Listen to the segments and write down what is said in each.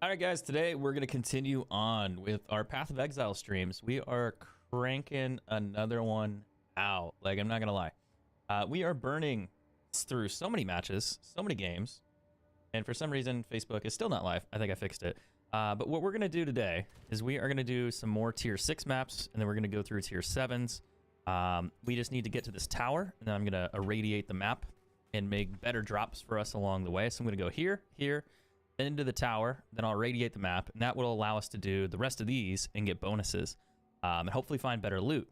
All right, guys, today we're going to continue on with our Path of Exile streams. We are cranking another one out. Like, I'm not going to lie. We are burning through so many matches, so many games, and for some reason, Facebook is still not live. I think I fixed it. But what we're going to do today is we are going to do some more Tier 6 maps, and then we're going to go through Tier 7s. We just need to get to this tower, and then I'm going to irradiate the map and make better drops for us along the way. So I'm going to go here, here, into the tower, then I'll radiate the map, and that will allow us to do the rest of these and get bonuses, and hopefully find better loot.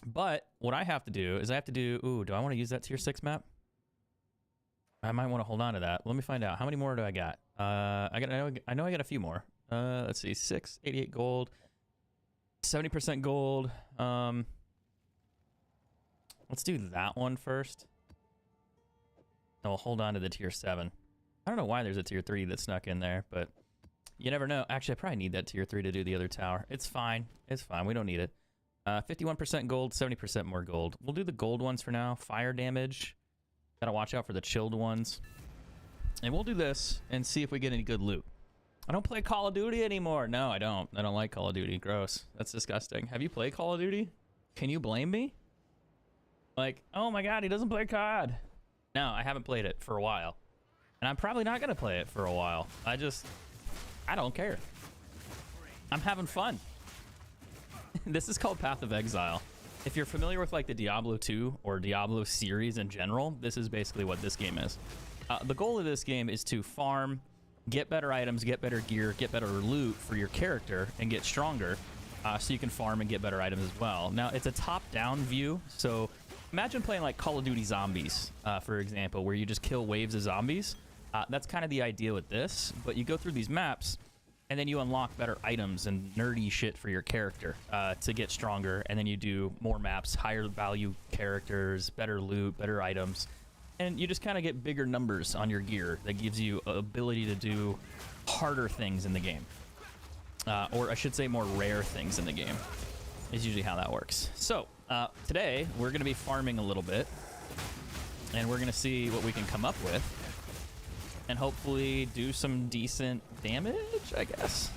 But what I have to do is I have to do, ooh, do I want to use that tier 6 map? I might want to hold on to that. Let me find out. How many more do I got? I know I got a few more. Let's see, 88 gold, 70% gold. Let's do that one first. And we'll hold on to the tier 7. I don't know why there's a tier 3 that snuck in there, but you never know. Actually, I probably need that tier 3 to do the other tower. It's fine. It's fine. We don't need it. 51% gold, 70% more gold. We'll do the gold ones for now. Fire damage. Gotta watch out for the chilled ones. And we'll do this and see if we get any good loot. I don't play Call of Duty anymore. No, I don't. I don't like Call of Duty. Gross. That's disgusting. Have you played Call of Duty? Can you blame me? Like, oh my god, he doesn't play COD. No, I haven't played it for a while. And I'm probably not going to play it for a while. I don't care. I'm having fun. This is called Path of Exile. If you're familiar with like the Diablo 2 or Diablo series in general, this is basically what this game is. The goal of this game is to farm, get better items, get better gear, get better loot for your character, and get stronger so you can farm and get better items as well. Now, it's a top-down view, so imagine playing like Call of Duty Zombies, for example, where you just kill waves of zombies. That's kind of the idea with this, but you go through these maps and then you unlock better items and nerdy shit for your character to get stronger, and then you do more maps, higher value characters, better loot, better items, and you just kind of get bigger numbers on your gear that gives you ability to do harder things in the game, or I should say more rare things in the game is usually how that works. So today we're going to be farming a little bit, and we're going to see what we can come up with and hopefully do some decent damage, I guess.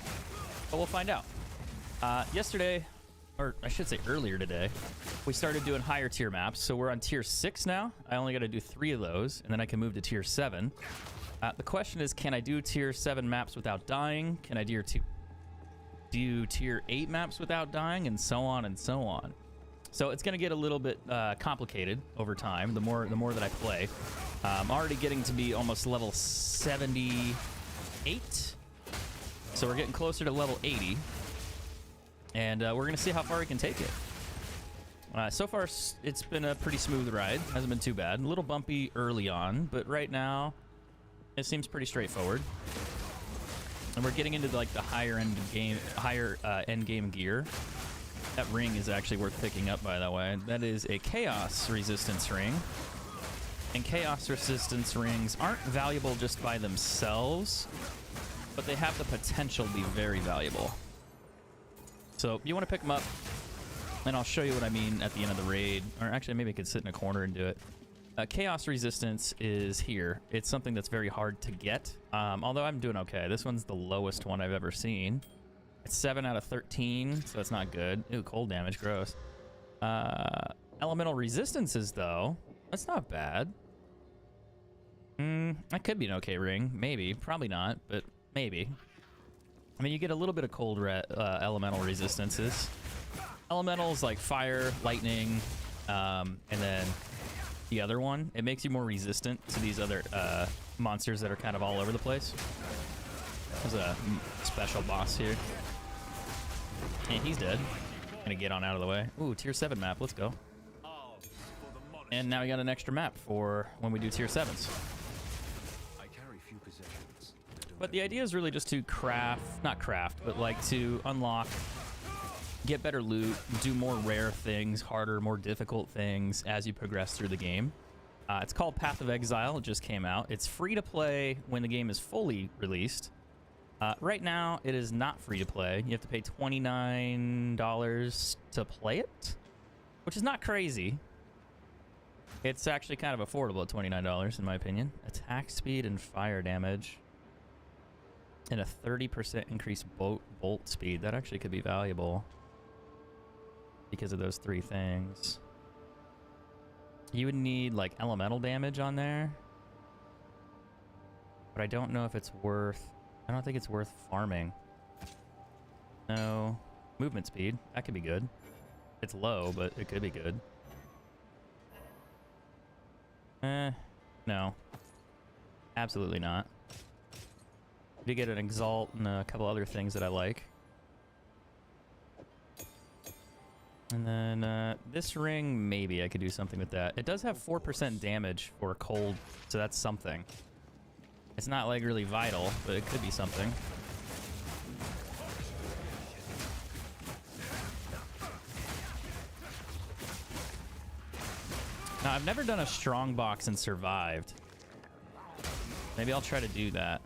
But we'll find out. Yesterday, or I should say earlier today, we started doing higher tier maps. So we're on tier 6 now. I only got to do 3 of those, and then I can move to tier 7. The question is, can I do tier 7 maps without dying? Can I do tier 8 maps without dying? And so on and so on. So it's going to get a little bit complicated over time, the more that I play. I'm already getting to be almost level 78. So we're getting closer to level 80. And we're going to see how far we can take it. So far, it's been a pretty smooth ride. Hasn't been too bad. A little bumpy early on, but right now, it seems pretty straightforward. And we're getting into like the higher end game gear. That ring is actually worth picking up, by the way. That is a chaos resistance ring. And chaos resistance rings aren't valuable just by themselves, but they have the potential to be very valuable. So you want to pick them up, and I'll show you what I mean at the end of the raid. Or actually, maybe I could sit in a corner and do it. Chaos resistance is here. It's something that's very hard to get, although I'm doing okay. This one's the lowest one I've ever seen. It's 7 out of 13, so that's not good. Ooh, cold damage, gross. Elemental resistances, though, that's not bad. That could be an okay ring. Maybe. Probably not, but maybe. I mean, you get a little bit of cold elemental resistances. Elementals like fire, lightning, and then the other one, it makes you more resistant to these other monsters that are kind of all over the place. There's a special boss here. And he's dead. Gonna get on out of the way. Ooh, tier 7 map. Let's go. And now we got an extra map for when we do tier 7s. But the idea is really just to not craft, but like to unlock, get better loot, do more rare things, harder, more difficult things as you progress through the game. It's called Path of Exile. It just came out. It's free to play when the game is fully released. Right now, it is not free to play. You have to pay $29 to play it, which is not crazy. It's actually kind of affordable at $29, in my opinion. Attack speed and fire damage. And a 30% increased bolt speed. That actually could be valuable because of those 3 things. You would need like elemental damage on there, but I don't know if it's worth. I don't think it's worth farming. No. Movement speed. That could be good. It's low, but it could be good. No. Absolutely not. You get an Exalt and a couple other things that I like. And then this ring, maybe I could do something with that. It does have 4% damage for cold, so that's something. It's not like really vital, but it could be something. Now, I've never done a strong box and survived. Maybe I'll try to do that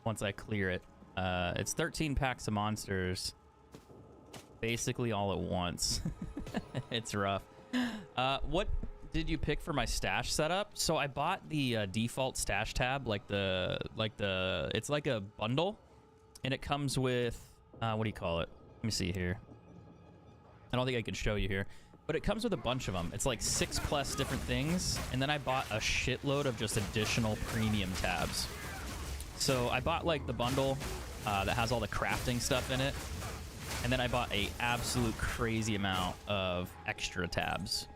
once I clear it. It's 13 packs of monsters, basically all at once. It's rough. What did you pick for my stash setup? So I bought the default stash tab, it's like a bundle, and it comes with what do you call it? Let me see here. I don't think I can show you here, but it comes with a bunch of them. It's like 6+ different things, and then I bought a shitload of just additional premium tabs. So I bought like the bundle that has all the crafting stuff in it, and then I bought a absolute crazy amount of extra tabs.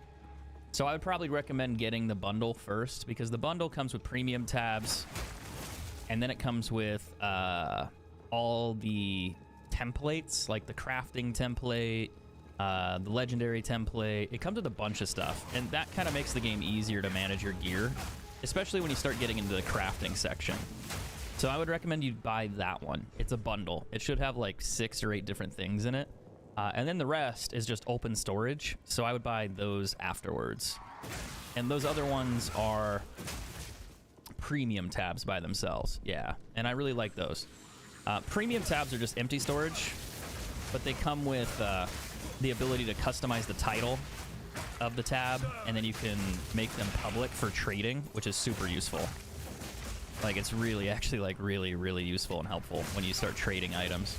So I would probably recommend getting the bundle first, because the bundle comes with premium tabs, and then it comes with all the templates, like the crafting template, the legendary template. It comes with a bunch of stuff, and that kind of makes the game easier to manage your gear, especially when you start getting into the crafting section. So I would recommend you buy that one. It's a bundle. It should have like 6 or 8 different things in it. And then the rest is just open storage. So I would buy those afterwards. And those other ones are premium tabs by themselves. Yeah, and I really like those. Premium tabs are just empty storage, but they come with the ability to customize the title of the tab, and then you can make them public for trading, which is super useful. Like, it's really, actually, like, really, really useful and helpful when you start trading items.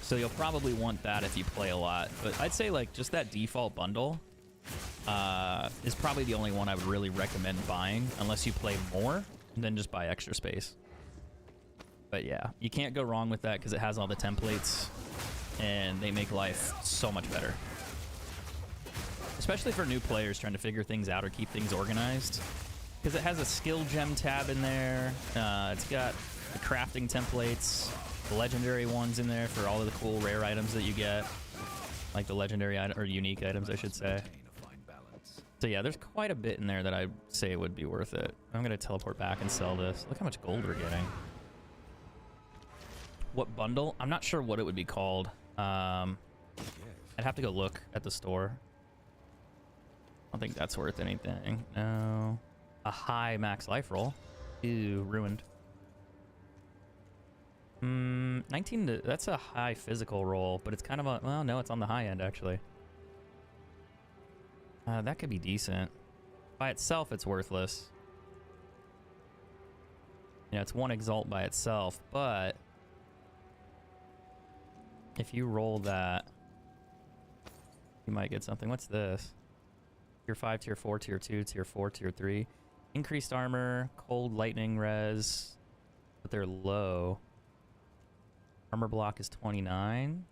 So you'll probably want that if you play a lot. But I'd say, like, just that default bundle is probably the only one I would really recommend buying, unless you play more, and then just buy extra space. But yeah, you can't go wrong with that because it has all the templates, and they make life so much better. Especially for new players trying to figure things out or keep things organized. Because it has a skill gem tab in there. It's got the crafting templates, the legendary ones in there for all of the cool rare items that you get. Like the legendary item, or unique items, I should say. So yeah, there's quite a bit in there that I'd say would be worth it. I'm going to teleport back and sell this. Look how much gold we're getting. What bundle? I'm not sure what it would be called. I'd have to go look at the store. I don't think that's worth anything. No. A high max life roll. Ew, ruined. 19 to, that's a high physical roll, but it's kind of a, well, no, it's on the high end actually. That could be decent. By itself, it's worthless. You know, it's 1 Exalt by itself, but if you roll that, you might get something. What's this? Tier 5, Tier 4, Tier 2, Tier 4, Tier 3. Increased armor, cold lightning res, but they're low. Armor block is 29.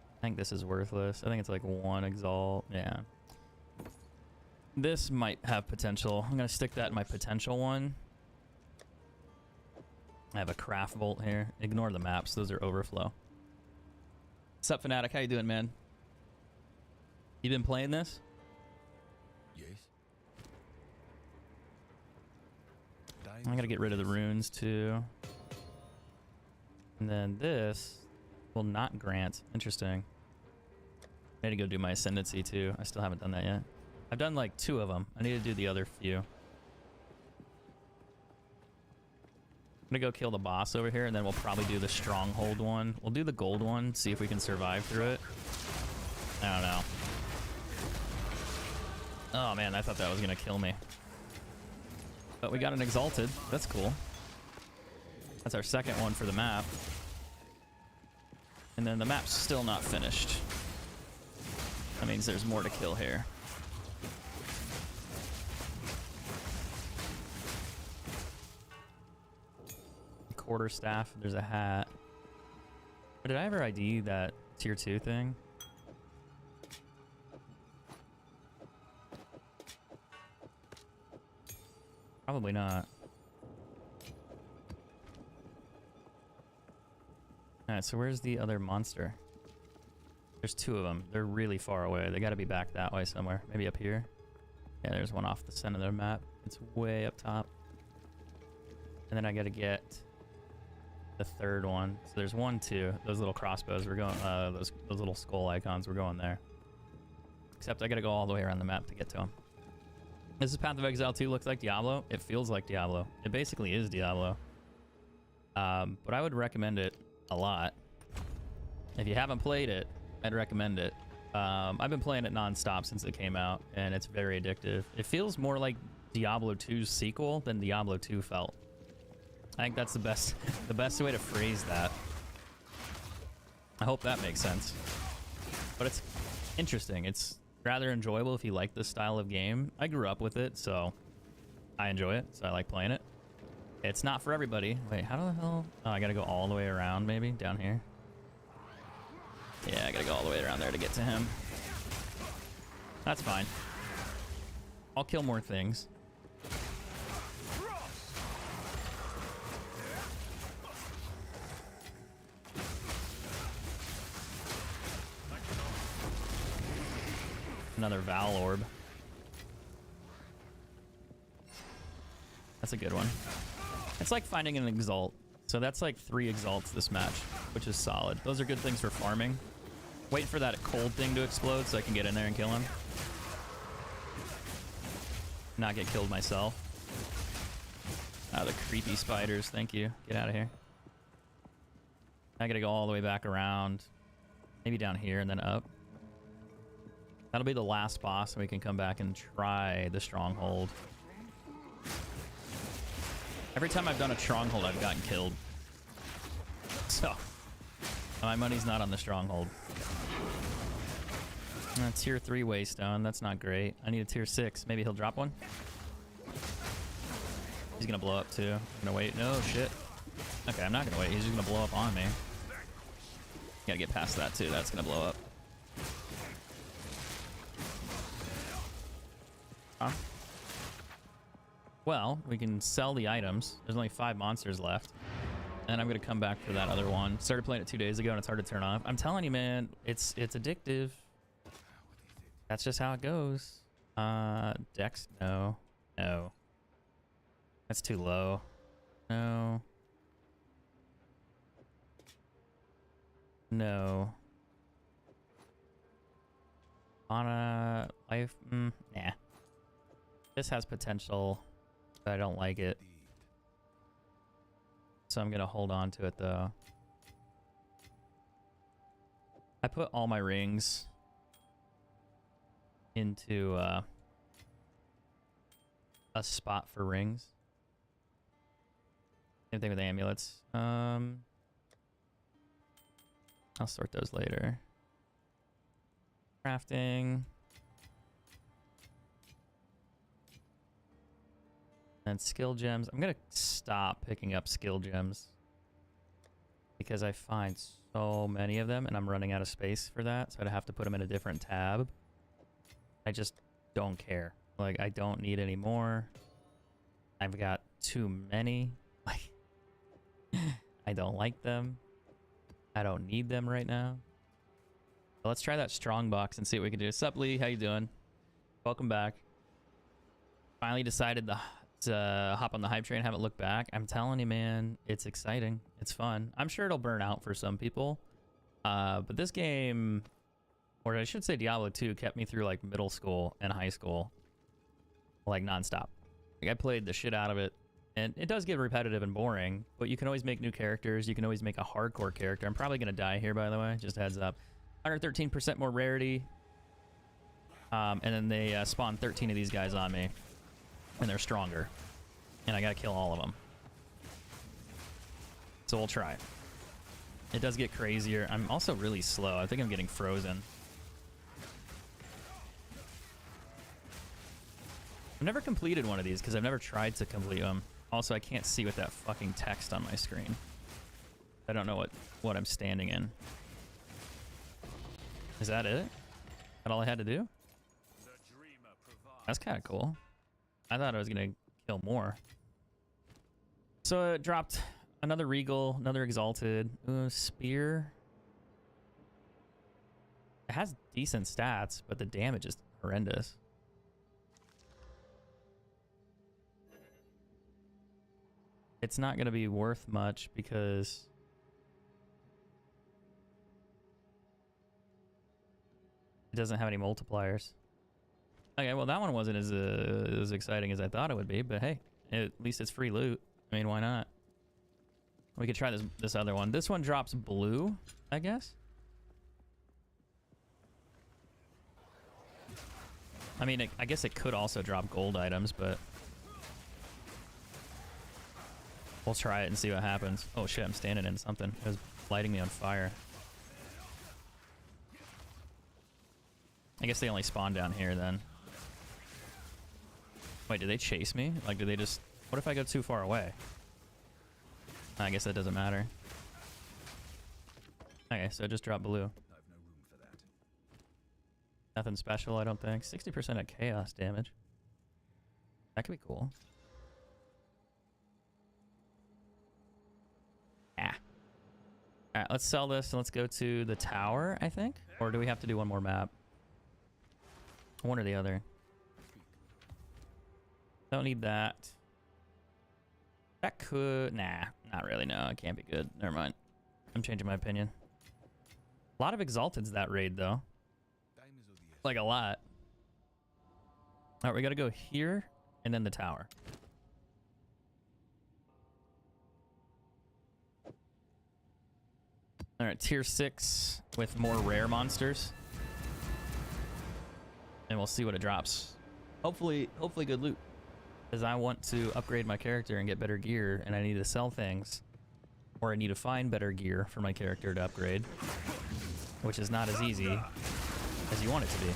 I think this is worthless. I think it's like 1 Exalt. Yeah. This might have potential. I'm going to stick that in my potential one. I have a craft bolt here. Ignore the maps. Those are overflow. What's up, Fnatic? How you doing, man? You been playing this? Yes. I'm going to get rid of the runes, too. And then this will not grant. Interesting. I need to go do my ascendancy, too. I still haven't done that yet. I've done like 2 of them. I need to do the other few. I'm gonna go kill the boss over here, and then we'll probably do the stronghold one. We'll do the gold one, see if we can survive through it. I don't know. Oh man, I thought that was gonna kill me. But we got an Exalted. That's cool. That's our second one for the map. And then the map's still not finished. That means there's more to kill here. Quarterstaff, there's a hat. But did I ever ID that tier 2 thing? Probably not. Alright, so where's the other monster? There's two of them. They're really far away. They gotta be back that way somewhere. Maybe up here? Yeah, there's one off the center of the map. It's way up top. And then I gotta get the third one. So there's 1, 2. Those little crossbows, we're going, those little skull icons, we're going there. Except I gotta go all the way around the map to get to them. Does this Path of Exile 2 look like Diablo? It feels like Diablo. It basically is Diablo. But I would recommend it a lot. If you haven't played it, I'd recommend it. I've been playing it non-stop since it came out, and it's very addictive. It feels more like Diablo 2's sequel than Diablo 2 felt. I think that's the best way to phrase that. I hope that makes sense. But it's interesting. It's rather enjoyable if you like this style of game. I grew up with it, so I enjoy it, so I like playing it. It's not for everybody. Wait, how the hell? Oh, I gotta go all the way around, maybe? Down here? Yeah, I gotta go all the way around there to get to him. That's fine. I'll kill more things. Another Val Orb. That's a good one. It's like finding an Exalt. So that's like 3 Exalts this match, which is solid. Those are good things for farming. Wait for that cold thing to explode so I can get in there and kill him. Not get killed myself. Ah, the creepy spiders. Thank you. Get out of here. I gotta go all the way back around. Maybe down here and then up. That'll be the last boss, and we can come back and try the stronghold. Every time I've done a stronghold, I've gotten killed. So, my money's not on the stronghold. Tier 3 Waystone, that's not great. I need a tier 6. Maybe he'll drop one? He's gonna blow up too. I'm gonna wait. No, shit. Okay, I'm not gonna wait. He's just gonna blow up on me. Gotta get past that too. That's gonna blow up. Huh? Well, we can sell the items. There's only 5 monsters left. And I'm gonna come back for that other one. Started playing it 2 days ago and it's hard to turn off. I'm telling you, man, it's addictive. That's just how it goes. Dex, no. No. That's too low. No. No. On a life, nah. This has potential, but I don't like it. So I'm gonna hold on to it though. I put all my rings into a spot for rings. Same thing with amulets. I'll sort those later. Crafting. And skill gems. I'm gonna stop picking up skill gems because I find so many of them and I'm running out of space for that, so I'd have to put them in a different tab. I just don't care. Like, I don't need any more. I've got too many. Like, I don't like them. I don't need them right now. So let's try that strong box and see what we can do. Sup, Lee? How you doing? Welcome back. Finally decided to hop on the hype train. Haven't looked back. I'm telling you, man, it's exciting. It's fun. I'm sure it'll burn out for some people. But this game, or I should say Diablo 2, kept me through like middle school and high school, like nonstop. Like, I played the shit out of it. And it does get repetitive and boring, but you can always make new characters. You can always make a hardcore character. I'm probably going to die here, by the way. Just a heads up. 113% more rarity. And then they spawn 13 of these guys on me. And they're stronger. And I gotta kill all of them. So we'll try. It does get crazier. I'm also really slow. I think I'm getting frozen. I've never completed one of these because I've never tried to complete them. Also, I can't see with that fucking text on my screen. I don't know what I'm standing in. Is that it? That all I had to do? That's kind of cool. I thought I was gonna kill more. So it dropped another Regal, another Exalted, Spear. It has decent stats, but the damage is horrendous. It's not gonna be worth much because it doesn't have any multipliers. Okay, well that one wasn't as exciting as I thought it would be, but hey, at least it's free loot. I mean, why not? We could try this other one. This one drops blue, I guess. I mean, I guess it could also drop gold items, but we'll try it and see what happens. Oh shit, I'm standing in something. It was lighting me on fire. I guess they only spawn down here then. Wait, do they chase me? Like, do they just... What if I go too far away? I guess that doesn't matter. Okay, so it just dropped blue. I've no room for that. Nothing special, I don't think. 60% of chaos damage. That could be cool. Ah. Alright, let's sell this and let's go to the tower, I think? Or do we have to do one more map? One or the other. Don't need that. That could... Nah, not really. No, it can't be good. Never mind. I'm changing my opinion. A lot of Exalteds that raid, though. Like, a lot. Alright, we gotta go here, and then the tower. Alright, tier 6 with more rare monsters. And we'll see what it drops. Hopefully good loot. Because I want to upgrade my character and get better gear, and I need to sell things. Or I need to find better gear for my character to upgrade. Which is not as easy as you want it to be.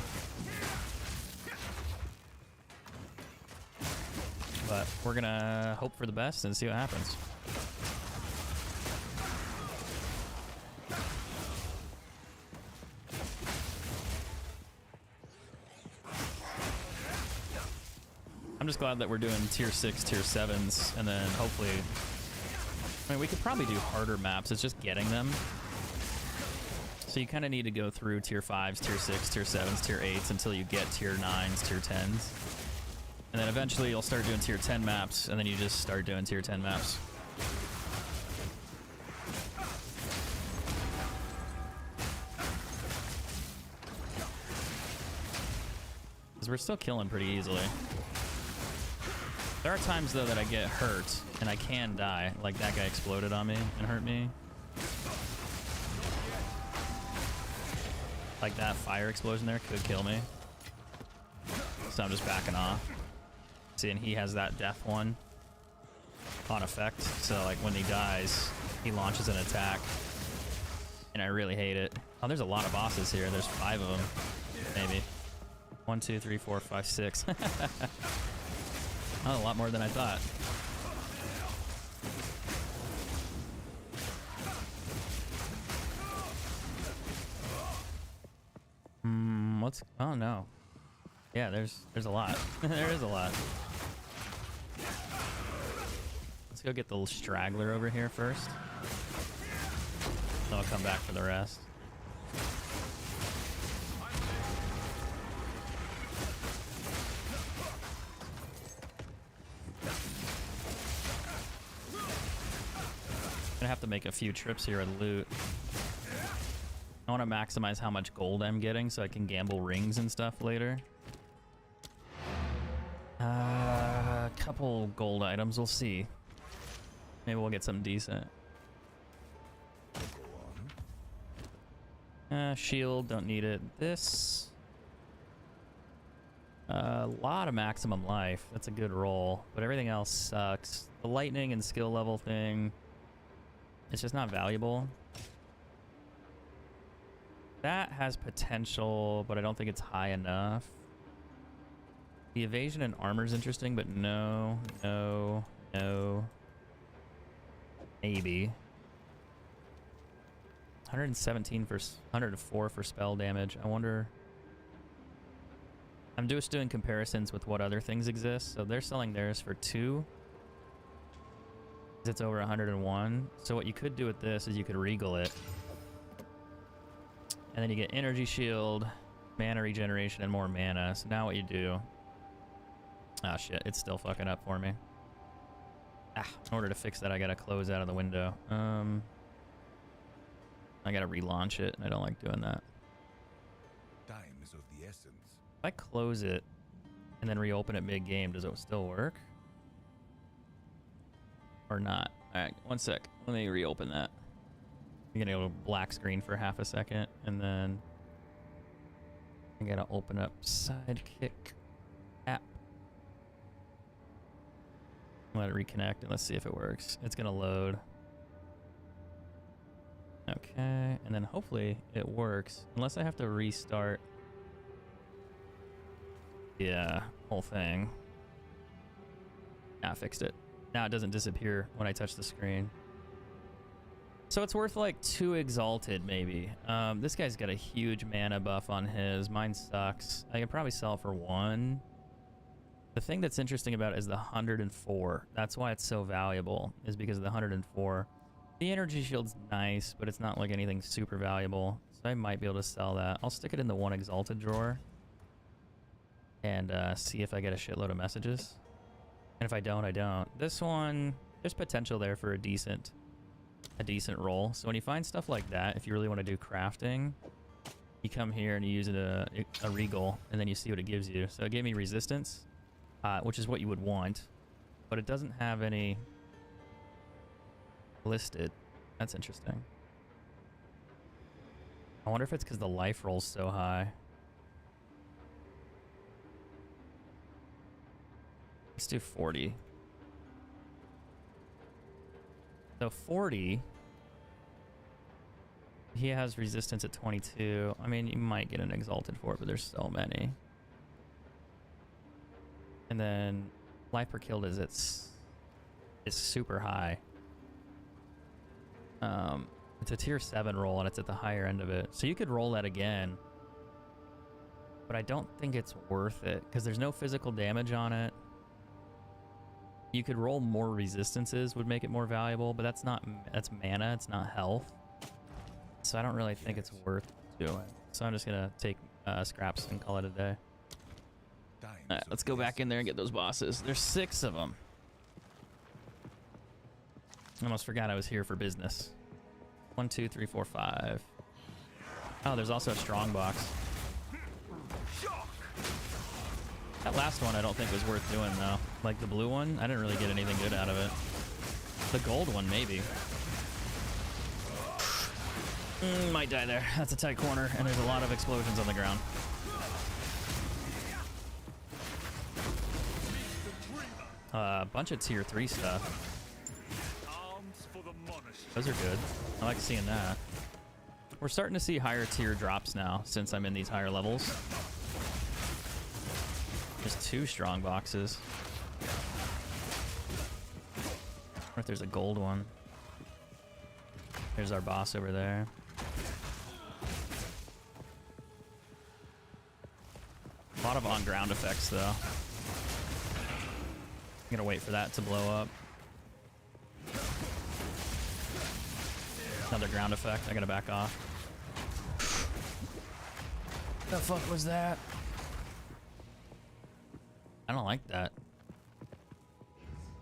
But we're gonna hope for the best and see what happens. I'm just glad that we're doing tier 6, tier 7s, and then hopefully... I mean, we could probably do harder maps. It's just getting them. So you kind of need to go through tier 5s, tier 6, tier 7s, tier 8s until you get tier 9s, tier 10s. And then eventually you'll start doing tier 10 maps, and then you just start doing tier 10 maps. Because we're still killing pretty easily. There are times, though, that I get hurt, and I can die. Like, that guy exploded on me and hurt me. Like, that fire explosion there could kill me. So I'm just backing off. See, and he has that death one on effect. So, like, when he dies, he launches an attack. And I really hate it. Oh, there's a lot of bosses here. There's 5 of them, maybe. 1, 2, 3, 4, 5, 6. Oh, a lot more than I thought. What's... Oh, no. Yeah, there's a lot. There is a lot. Let's go get the straggler over here first. Then I'll come back for the rest. Gonna have to make a few trips here and loot. I want to maximize how much gold I'm getting so I can gamble rings and stuff later. A couple gold items, we'll see. Maybe we'll get something decent. Shield, don't need it. This. A lot of maximum life. That's a good roll, but everything else sucks. The lightning and skill level thing, it's just not valuable. That has potential, but I don't think it's high enough. The evasion and armor is interesting, but no, no, no. Maybe. 117 for 104 for spell damage. I wonder. I'm just doing comparisons with what other things exist. So they're selling theirs for 2. It's over 101. So what you could do with this is you could regal it. And then you get energy shield, mana regeneration, and more mana. So now what you do... Oh shit, it's still fucking up for me. In order to fix that, I gotta close out of the window. I gotta relaunch it, and I don't like doing that. Time is of the essence. If I close it and then reopen it mid-game, does it still work? Or not? Alright, one sec. Let me reopen that. I'm gonna go black screen for half a second, and then I gotta open up Sidekick app. Let it reconnect, and let's see if it works. It's gonna load. Okay, and then hopefully it works, unless I have to restart. Yeah, whole thing. I fixed it. Now it doesn't disappear when I touch the screen. So it's worth like 2 exalted maybe. This guy's got a huge mana buff on his. Mine sucks. I could probably sell it for 1. The thing that's interesting about it is the 104. That's why it's so valuable, is because of the 104. The energy shield's nice, but it's not like anything super valuable. So I might be able to sell that. I'll stick it in the 1 exalted drawer and see if I get a shitload of messages. And if I don't, I don't. This one, there's potential there for a decent roll. So when you find stuff like that, if you really want to do crafting, you come here and you use a regal, and then you see what it gives you. So it gave me resistance, which is what you would want, but it doesn't have any listed. That's interesting. I wonder if it's because the life roll's so high. Let's do 40. So 40, he has resistance at 22. I mean, you might get an exalted for it, but there's so many. And then life per kill is super high. It's a tier 7 roll, and it's at the higher end of it. So you could roll that again, but I don't think it's worth it because there's no physical damage on it. You could roll more resistances, would make it more valuable, but that's mana, it's not health. So I don't really think it's worth doing. So I'm just gonna take scraps and call it a day. Alright, let's go back in there and get those bosses. There's 6 of them. I almost forgot I was here for business. 1, 2, 3, 4, 5. Oh, there's also a strong box. That last one I don't think was worth doing though. Like the blue one, I didn't really get anything good out of it. The gold one, maybe. Might die there. That's a tight corner, and there's a lot of explosions on the ground. A bunch of tier 3 stuff. Those are good. I like seeing that. We're starting to see higher tier drops now since I'm in these higher levels. There's 2 strong boxes. I wonder if there's a gold one. There's our boss over there. A lot of on-ground effects, though. I'm gonna wait for that to blow up. Another ground effect. I gotta back off. The fuck was that? I don't like that.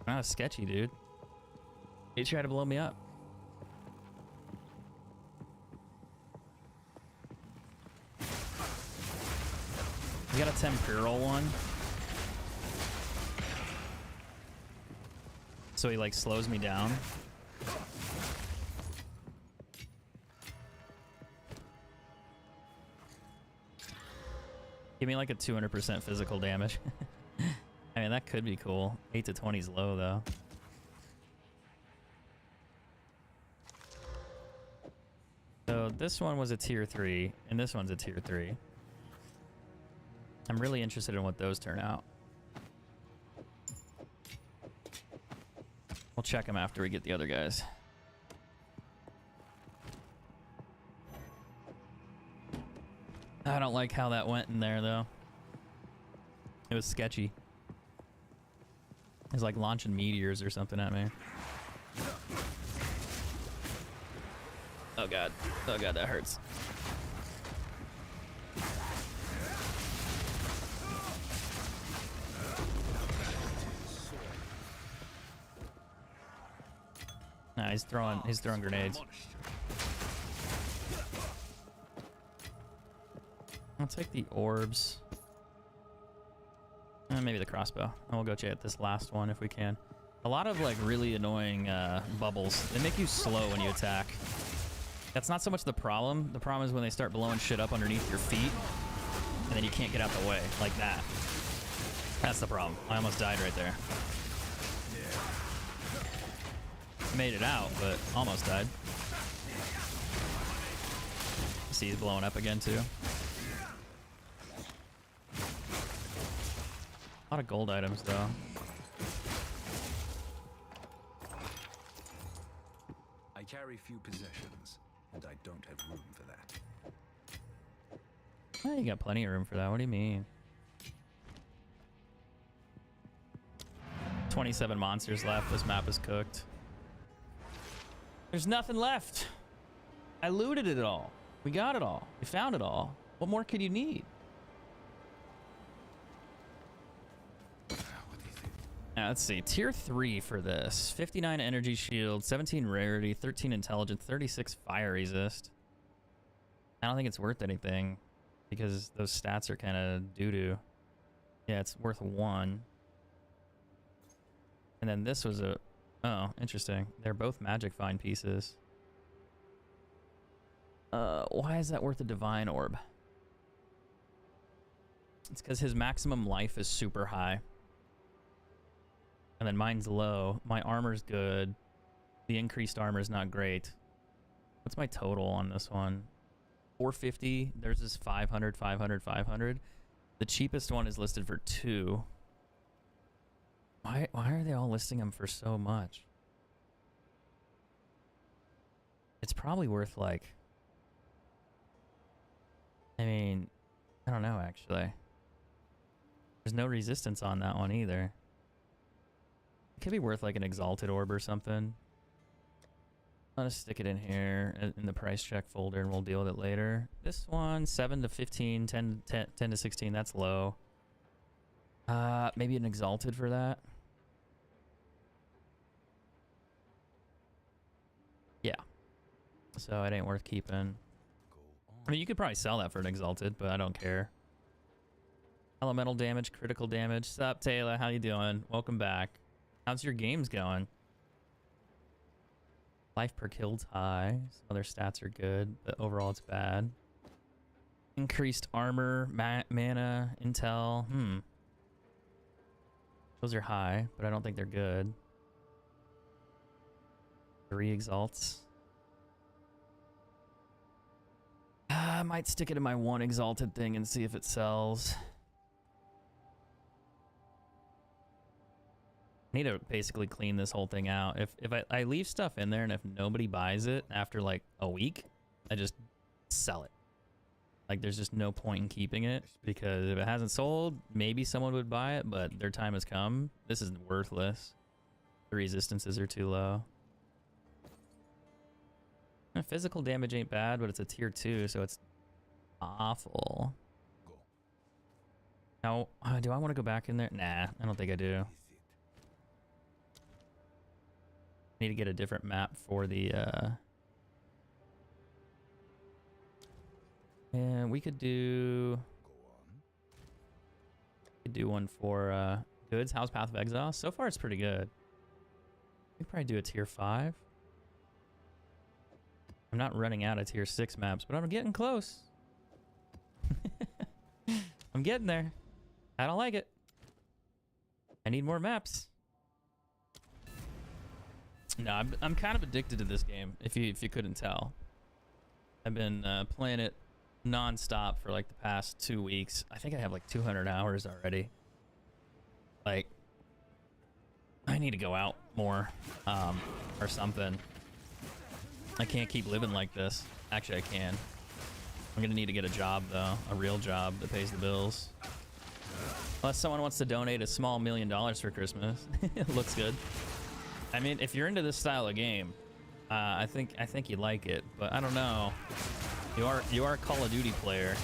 That was sketchy, dude. He tried to blow me up. We got a temporal one. So he like slows me down. Give me like a 200% physical damage. I mean, that could be cool. 8 to 20 is low, though. So this one was a tier 3, and this one's a tier 3. I'm really interested in what those turn out. We'll check them after we get the other guys. I don't like how that went in there, though. It was sketchy. It was like launching meteors or something at me. Oh god. Oh god, that hurts. Nah, he's throwing grenades. I'll take the orbs. Maybe the crossbow. And we'll go check this last one if we can. A lot of like really annoying bubbles. They make you slow when you attack. That's not so much the problem. The problem is when they start blowing shit up underneath your feet, and then you can't get out the way, like that. That's the problem. I almost died right there. Made it out, but almost died. See, he's blowing up again, too. A lot of gold items, though. I carry few possessions, and I don't have room for that. Oh, you got plenty of room for that. What do you mean? 27 monsters left. This map is cooked. There's nothing left. I looted it all. We got it all. We found it all. What more could you need? Now, let's see. Tier 3 for this. 59 energy shield, 17 rarity, 13 intelligence, 36 fire resist. I don't think it's worth anything because those stats are kind of doo-doo. Yeah, it's worth 1. And then this was a... Oh, interesting. They're both magic find pieces. Why is that worth a divine orb? It's because his maximum life is super high. And then mine's low. My armor's good. The increased armor is not great. What's my total on this one? 450. Theirs is 500, 500, 500. The cheapest one is listed for 2. Why are they all listing them for so much? It's probably worth like... I mean, I don't know actually. There's no resistance on that one either. It could be worth like an exalted orb or something. I'll just stick it in here in the price check folder and we'll deal with it later. This one, 7 to 15, 10 to 16, that's low. Maybe an exalted for that. Yeah. So it ain't worth keeping. I mean, you could probably sell that for an exalted, but I don't care. Elemental damage, critical damage. Sup, Taylor? How you doing? Welcome back. How's your games going? Life per kill's high. Some other stats are good, but overall it's bad. Increased armor, mana, intel. Those are high, but I don't think they're good. 3 exalts. I might stick it in my 1 exalted thing and see if it sells. I need to basically clean this whole thing out. If I leave stuff in there and if nobody buys it after like a week, I just sell it. Like there's just no point in keeping it because if it hasn't sold, maybe someone would buy it, but their time has come. This is worthless. The resistances are too low. Physical damage ain't bad, but it's a tier 2, so it's awful. Now, do I want to go back in there? Nah, I don't think I do. Need to get a different map for the, and we could do one for, goods. How's Path of Exile? So far, it's pretty good. We could probably do a tier 5. I'm not running out of tier 6 maps, but I'm getting close. I'm I'm getting there. I don't like it. I need more maps. No, I'm kind of addicted to this game, if you couldn't tell. I've been playing it non-stop for like the past 2 weeks. I think I have like 200 hours already. Like, I need to go out more, or something. I can't keep living like this. Actually, I can. I'm gonna need to get a job though, a real job that pays the bills. Unless someone wants to donate a small $1 million for Christmas. It looks good. I mean, if you're into this style of game, I think you like it, but I don't know. You are a Call of Duty player,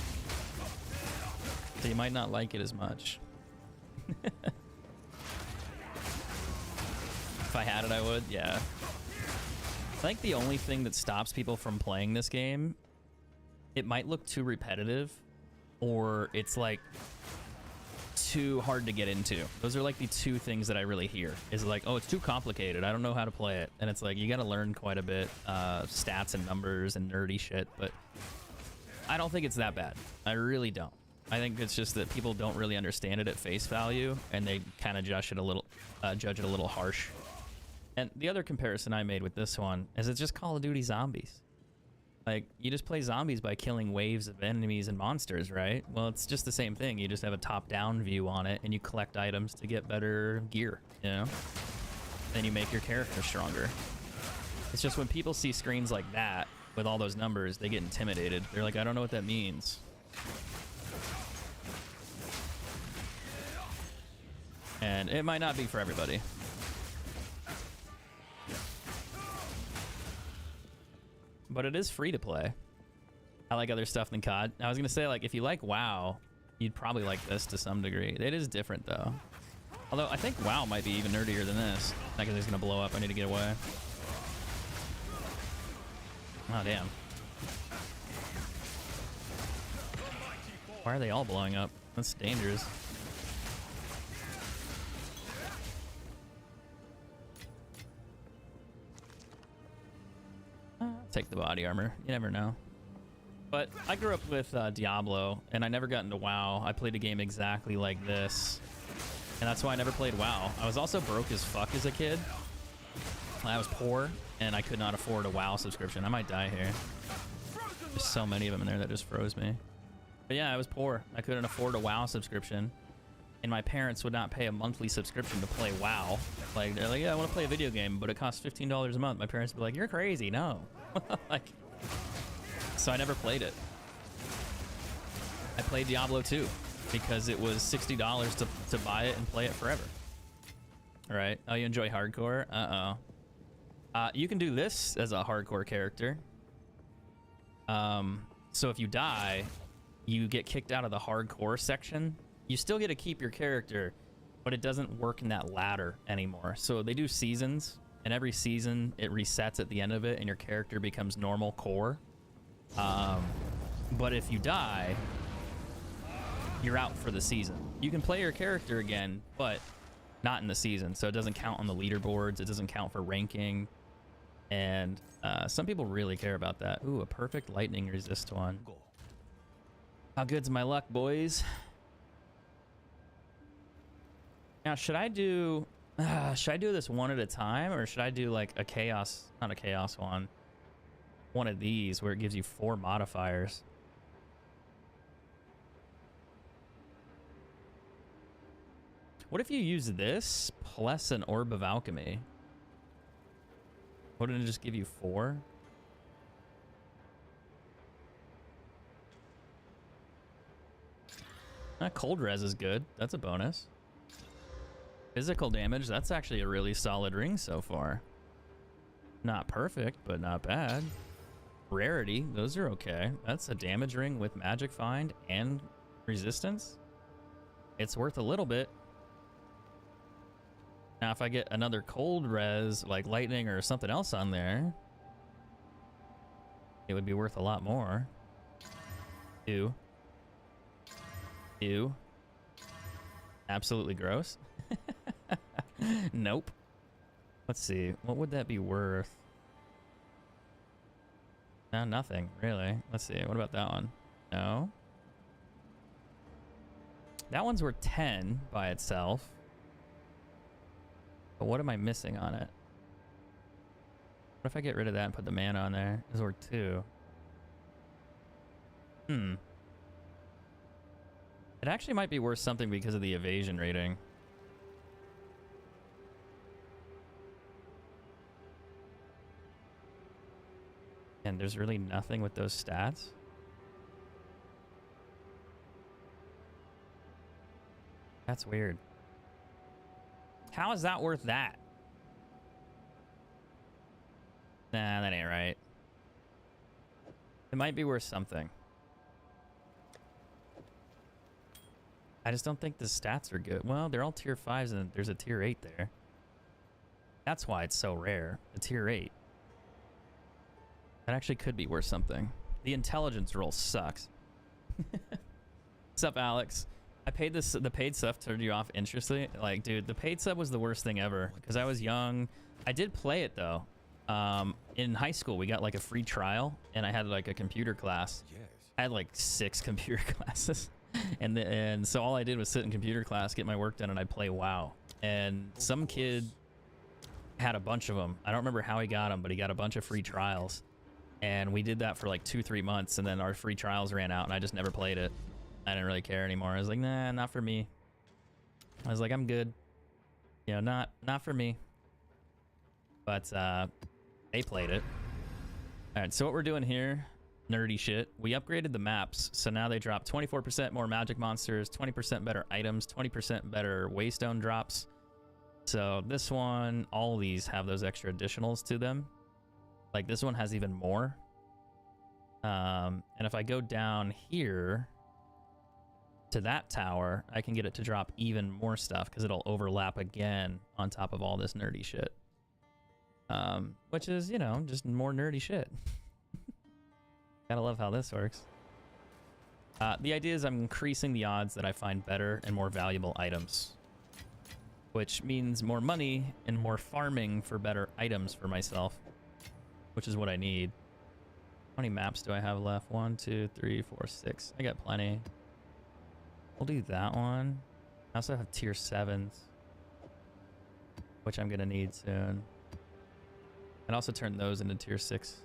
so you might not like it as much. If I had it, I would. Yeah. I think the only thing that stops people from playing this game, it might look too repetitive, or it's like too hard to get into. Those are like the two things that I really hear. Is like, oh, it's too complicated. I don't know how to play it. And it's like, you got to learn quite a bit, stats and numbers and nerdy shit. But I don't think it's that bad. I really don't. I think it's just that people don't really understand it at face value, and they kind of judge it a little harsh. And the other comparison I made with this one is it's just Call of Duty Zombies. Like, you just play zombies by killing waves of enemies and monsters, right? Well, it's just the same thing. You just have a top-down view on it, and you collect items to get better gear, you know? Then you make your character stronger. It's just when people see screens like that, with all those numbers, they get intimidated. They're like, I don't know what that means. And it might not be for everybody. But it is free to play. I like other stuff than COD. I was gonna say, like, if you like WoW, you'd probably like this to some degree. It is different though. Although I think WoW might be even nerdier than this. That guy's gonna blow up. I need to get away. Oh damn. Why are they all blowing up? That's dangerous. Take the body armor. You never know. But I grew up with Diablo, and I never got into WoW. I played a game exactly like this, and that's why I never played WoW. I was also broke as fuck as a kid. I was poor, and I could not afford a WoW subscription. I might die here. There's so many of them in there that just froze me. But yeah, I was poor. I couldn't afford a WoW subscription, and my parents would not pay a monthly subscription to play WoW. Like, they're like, yeah, I want to play a video game, but it costs $15 a month. My parents would be like, you're crazy, no. Like, so I never played it. I played Diablo 2 because it was $60 to buy it and play it forever. All right. Oh, you enjoy hardcore? You can do this as a hardcore character. So if you die, you get kicked out of the hardcore section. You still get to keep your character, but it doesn't work in that ladder anymore. So they do seasons, and every season it resets at the end of it, and your character becomes normal core. But if you die, you're out for the season. You can play your character again, but not in the season. So it doesn't count on the leaderboards. It doesn't count for ranking. And some people really care about that. Ooh, a perfect lightning resist one. How good's my luck, boys? Now, should I do this one at a time, or should I do like a chaos, not a chaos one of these where it gives you 4 modifiers? What if you use this plus an orb of alchemy? Wouldn't it just give you 4? Cold res is good. That's a bonus. Physical damage, that's actually a really solid ring so far. Not perfect, but not bad. Rarity, those are okay. That's a damage ring with magic find and resistance. It's worth a little bit. Now, if I get another cold res, like lightning or something else on there, it would be worth a lot more. Ew. Ew. Absolutely gross. Nope. Let's see. What would that be worth? No, nothing, really. Let's see. What about that one? No. That one's worth 10 by itself. But what am I missing on it? What if I get rid of that and put the mana on there? It's worth 2. It actually might be worth something because of the evasion rating. And there's really nothing with those stats. That's weird. How is that worth that? Nah, that ain't right. It might be worth something. I just don't think the stats are good. Well, they're all tier 5s and there's a tier 8 there. That's why it's so rare. The tier 8. That actually could be worth something. The intelligence roll sucks. What's up, Alex? I paid this. The paid stuff turned you off interestingly. Like, dude, the paid sub was the worst thing ever because I was young. I did play it though. In high school, we got like a free trial, and I had like a computer class. Yes. I had like 6 computer classes, and so all I did was sit in computer class, get my work done, and I'd play WoW. And some kid had a bunch of them. I don't remember how he got them, but he got a bunch of free trials. And we did that for like 2-3 months, and then our free trials ran out, and I just never played it. I didn't really care anymore. I was like, nah, not for me. I was like, I'm good. You know, not for me. But they played it. All right, so what we're doing here, nerdy shit. We upgraded the maps, so now they drop 24% more magic monsters, 20% better items, 20% better waystone drops. So this one, all these have those extra additionals to them. Like this one has even more. And if I go down here to that tower, I can get it to drop even more stuff because it'll overlap again on top of all this nerdy shit. Which is, you know, just more nerdy shit. Gotta love how this works. The idea is I'm increasing the odds that I find better and more valuable items, which means more money and more farming for better items for myself, which is what I need. How many maps do I have left? 1, 2, 3, 4, 6. I got plenty. We'll do that one. I also have tier 7s, which I'm gonna need soon. And also turn those into tier 6.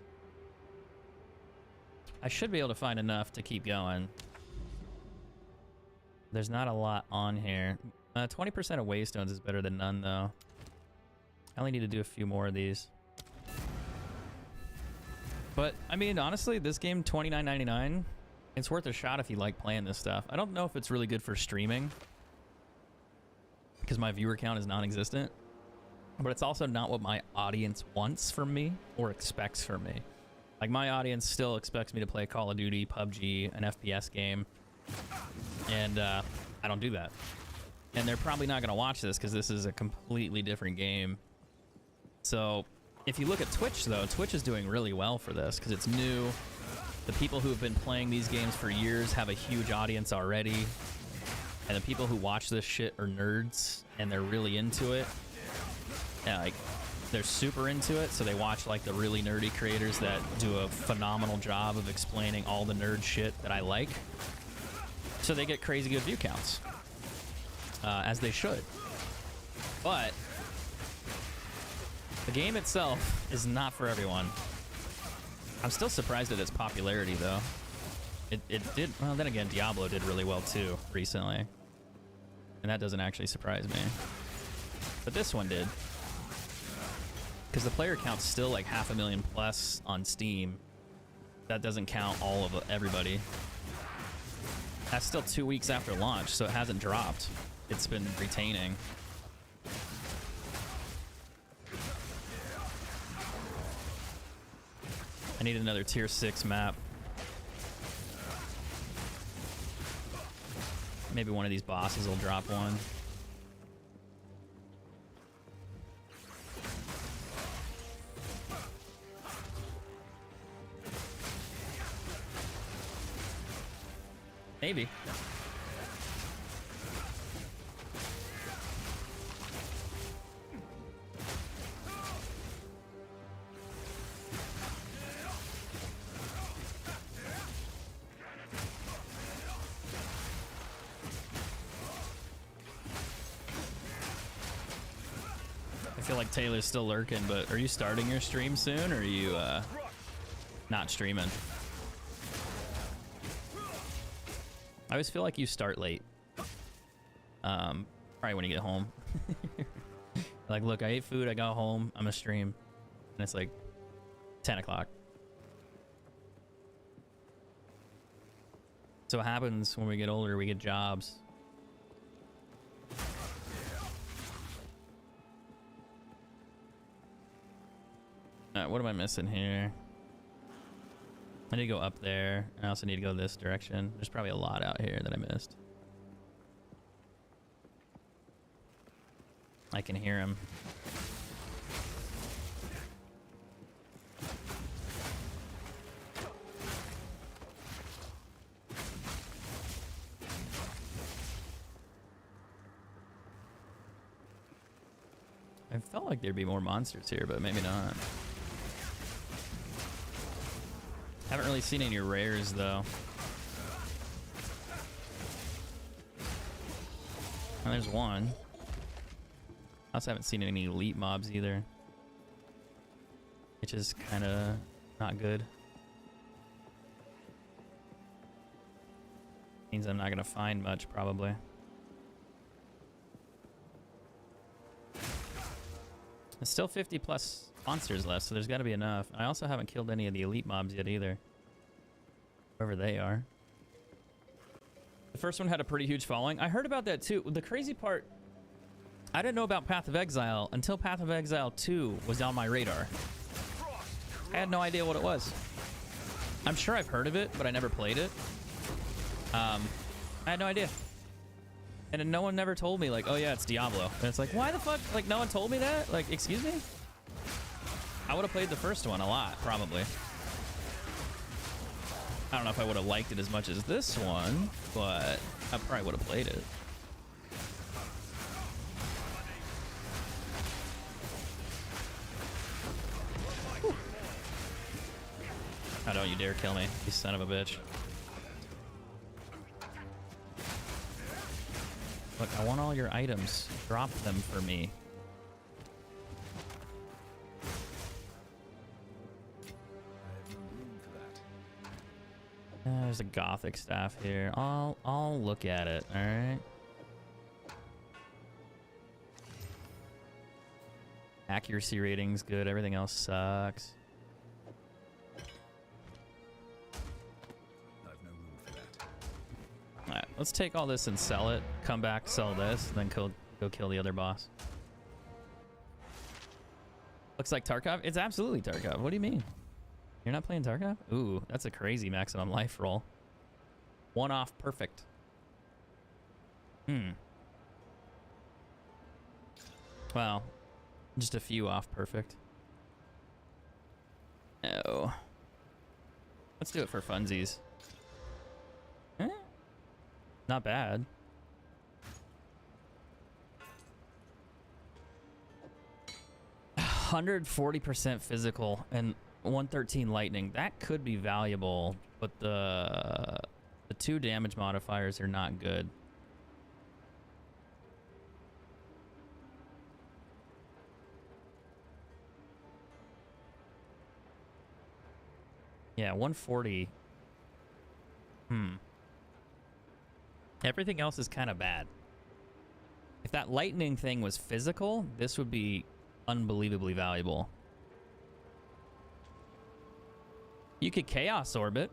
I should be able to find enough to keep going. There's not a lot on here. 20% of waystones is better than none, though. I only need to do a few more of these. But, I mean, honestly, this game, $29.99, it's worth a shot if you like playing this stuff. I don't know if it's really good for streaming, because my viewer count is non-existent. But it's also not what my audience wants from me or expects from me. Like, my audience still expects me to play Call of Duty, PUBG, an FPS game. And I don't do that. And they're probably not going to watch this because this is a completely different game. So if you look at Twitch, though, Twitch is doing really well for this because it's new. The people who have been playing these games for years have a huge audience already. And the people who watch this shit are nerds and they're really into it. Yeah, like, they're super into it, so they watch like the really nerdy creators that do a phenomenal job of explaining all the nerd shit that I like. So they get crazy good view counts, as they should. But the game itself is not for everyone. I'm still surprised at its popularity, though. It did, well, then again, Diablo did really well too recently, and that doesn't actually surprise me. But this one did. Because the player count's still like 500,000 plus on Steam. That doesn't count all of everybody. That's still 2 weeks after launch, so it hasn't dropped. It's been retaining. I need another tier 6 map. Maybe one of these bosses will drop one. Maybe. I feel like Taylor's still lurking, but are you starting your stream soon, or are you not streaming? I always feel like you start late. Probably when you get home. Like, look, I ate food, I got home, I'm gonna stream. And it's like 10 o'clock. So what happens when we get older, we get jobs. Alright, what am I missing here? I need to go up there. I also need to go this direction. There's probably a lot out here that I missed. I can hear him. I felt like there'd be more monsters here, but maybe not. Haven't really seen any rares though. Oh, there's one. I also haven't seen any elite mobs either, which is kind of not good. Means I'm not gonna find much probably. There's still 50 plus monsters left, so there's got to be enough. I also haven't killed any of the elite mobs yet either. Whoever they are. The first one had a pretty huge following. I heard about that too. The crazy part, I didn't know about Path of Exile until Path of Exile 2 was on my radar. I had no idea what it was. I'm sure I've heard of it, but I never played it. I had no idea. And then no one never told me, like, oh yeah, it's Diablo. And it's like, why the fuck? Like, no one told me that? Like, excuse me? I would have played the first one a lot, probably. I don't know if I would have liked it as much as this one, but I probably would have played it. Whew. Oh, don't you dare kill me, you son of a bitch. Look, I want all your items. Drop them for me. There's a gothic staff here. I'll look at it, alright? Accuracy rating's good, everything else sucks. Alright, let's take all this and sell it. Come back, sell this, and then go kill the other boss. Looks like Tarkov? It's absolutely Tarkov. What do you mean? You're not playing Tarkov? Ooh, that's a crazy maximum life roll. One off perfect. Well, just a few off perfect. No. Let's do it for funsies. Not bad. %140 physical and 113 lightning. That could be valuable, but the 2 damage modifiers are not good. Yeah, 140. Everything else is kind of bad. If that lightning thing was physical, this would be unbelievably valuable. You could Chaos Orbit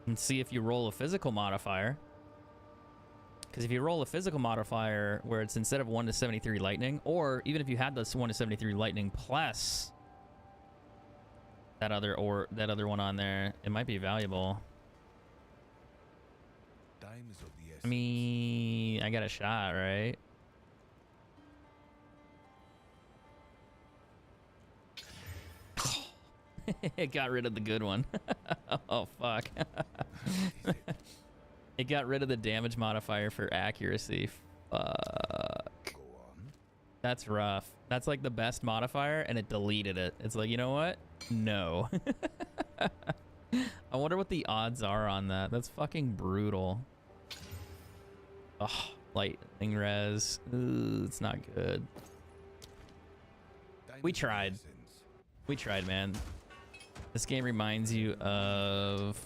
and see if you roll a physical modifier. Because if you roll a physical modifier where it's instead of 1 to 73 lightning, or even if you had this 1 to 73 lightning plus that other one on there, it might be valuable. I mean, I got a shot, right? It got rid of the good one. Oh, fuck. It got rid of the damage modifier for accuracy. Fuck. That's rough. That's like the best modifier, and it deleted it. It's like, you know what? No. I wonder what the odds are on that. That's fucking brutal. Oh, lightning res. Ooh, it's not good. We tried. We tried, man. This game reminds you of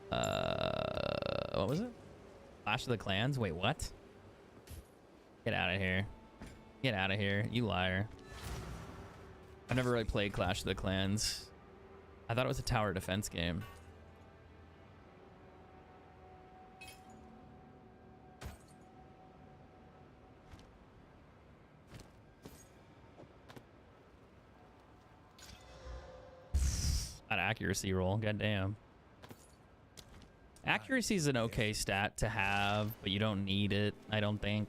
what was it? Clash of the Clans? Wait, what? Get out of here. Get out of here, you liar. I've never really played Clash of the Clans. I thought it was a tower defense game. That accuracy roll, goddamn. Accuracy is an okay stat to have, but you don't need it, I don't think.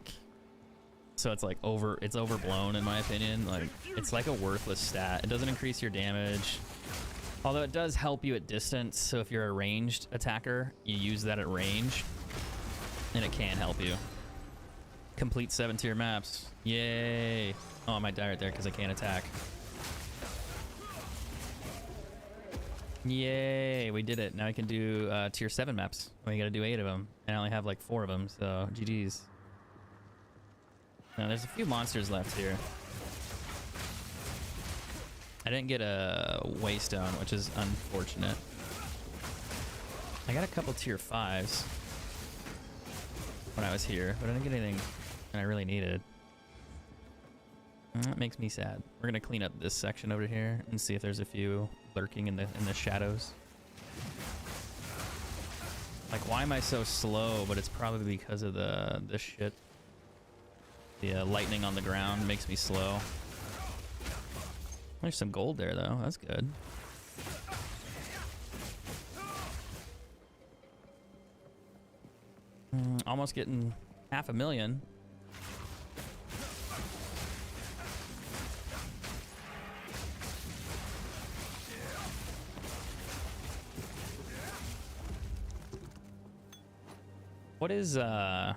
So it's like it's overblown in my opinion. Like it's like a worthless stat. It doesn't increase your damage. Although it does help you at distance. So if you're a ranged attacker, you use that at range and it can help you. Complete 7-tier maps. Yay. Oh, I might die right there because I can't attack. Yay, we did it. Now I can do tier 7 maps. We gotta do 8 of them. And I only have like 4 of them, so GG's. Now there's a few monsters left here. I didn't get a Waystone, which is unfortunate. I got a couple tier 5s when I was here, but I didn't get anything that I really needed. That makes me sad. We're gonna clean up this section over here and see if there's a few lurking in the shadows. Like, why am I so slow? But it's probably because of this shit. The lightning on the ground makes me slow. There's some gold there though. That's good. Almost getting 500,000. What is I'm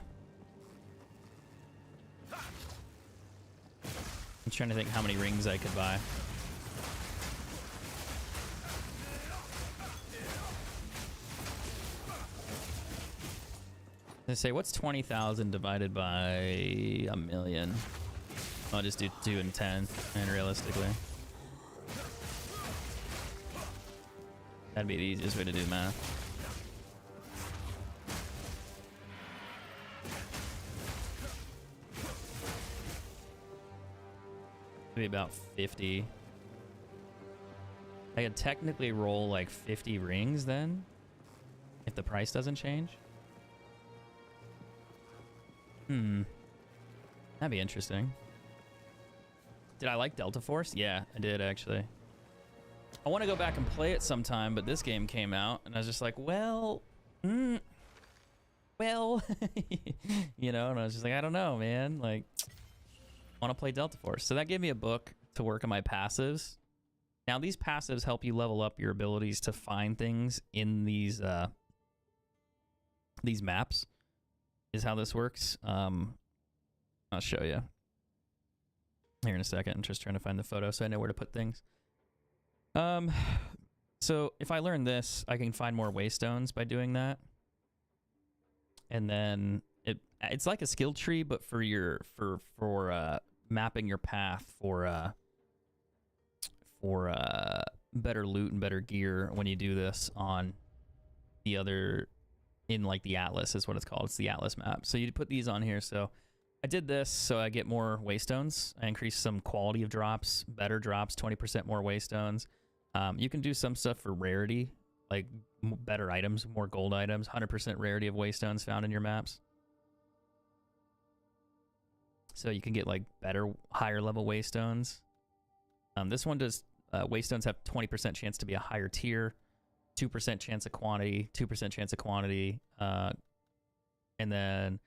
trying to think how many rings I could buy. I say, what's 20,000 divided by a million? I'll just do 2 and 10, and realistically. That'd be the easiest way to do math. Maybe about 50. I could technically roll like 50 rings then, if the price doesn't change. That'd be interesting. Did I like Delta Force? Yeah, I did actually. I want to go back and play it sometime, but this game came out and I was just like, well, well, you know, and I was just like, I don't know, man. Like, I want to play Delta Force. So that gave me a book to work on my passives. Now these passives help you level up your abilities to find things in these maps. Is how this works. I'll show you here in a second. I'm just trying to find the photo so I know where to put things. So if I learn this, I can find more waystones by doing that. And then it's like a skill tree, but for mapping your path for better loot and better gear when you do this on the other, in like the Atlas is what it's called. It's the Atlas map. So you put these on here. So I did this so I get more waystones. I increase some quality of drops, better drops, 20% more waystones. You can do some stuff for rarity, like better items, more gold items, 100% rarity of waystones found in your maps. So you can get like better, higher level waystones. This one does, waystones have 20% chance to be a higher tier, 2% chance of quantity, 2% chance of quantity, and then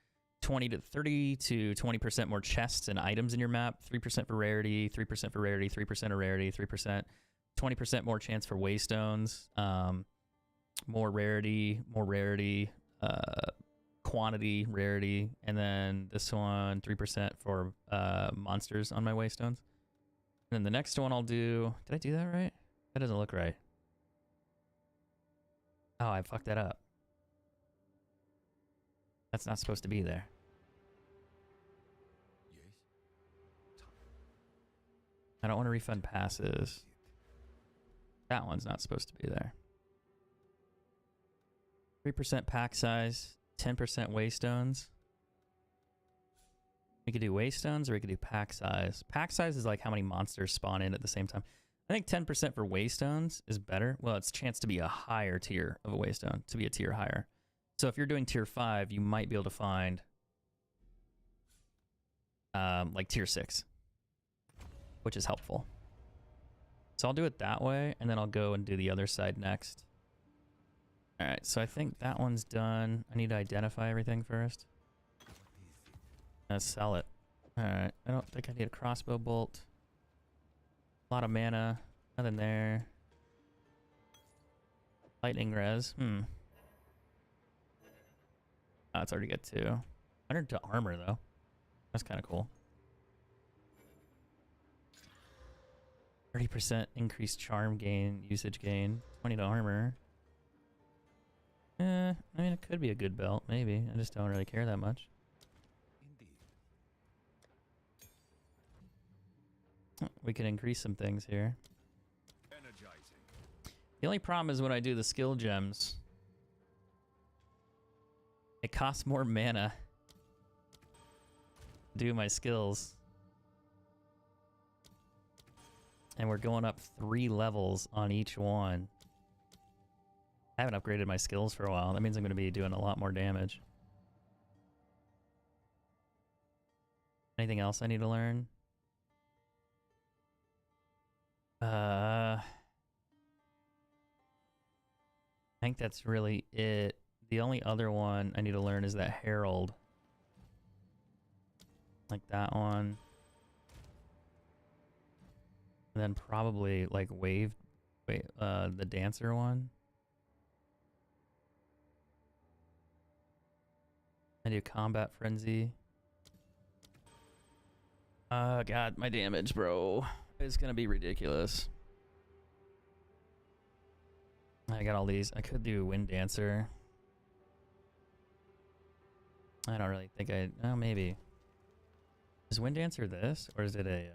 30 to 20% more chests and items in your map, 3% for rarity, 3% for rarity, 3% of rarity, 3%, 20% more chance for waystones, more rarity, quantity, rarity, and then this one, 3% for monsters on my waystones. And then the next one I'll do, did I do that right? That doesn't look right. Oh, I fucked that up. That's not supposed to be there. I don't want to refund passes. That one's not supposed to be there. 3% pack size, 10% waystones. We could do waystones or we could do pack size. Pack size is like how many monsters spawn in at the same time. I think 10% for waystones is better. Well, it's a chance to be a higher tier of a waystone, to be a tier higher. So if you're doing tier 5, you might be able to find like tier 6, which is helpful. So I'll do it that way, and then I'll go and do the other side next. All right, so I think that one's done. I need to identify everything first. Let's sell it. All right, I don't think I need a crossbow bolt. A lot of mana, nothing there. Lightning res, Oh, it's already got 2. 100 to armor, though. That's kind of cool. 30% increased charm gain, usage gain. 20 to armor. I mean, it could be a good belt, maybe. I just don't really care that much. We can increase some things here. The only problem is when I do the skill gems, it costs more mana to do my skills. And we're going up 3 levels on each one. I haven't upgraded my skills for a while. That means I'm going to be doing a lot more damage. Anything else I need to learn? I think that's really it. The only other one I need to learn is that Herald. Like that one. And then probably like the dancer one. I do combat frenzy. God, my damage, bro. It's gonna be ridiculous. I got all these. I could do wind dancer. I don't really think oh, maybe. Is wind dancer this, or is it a?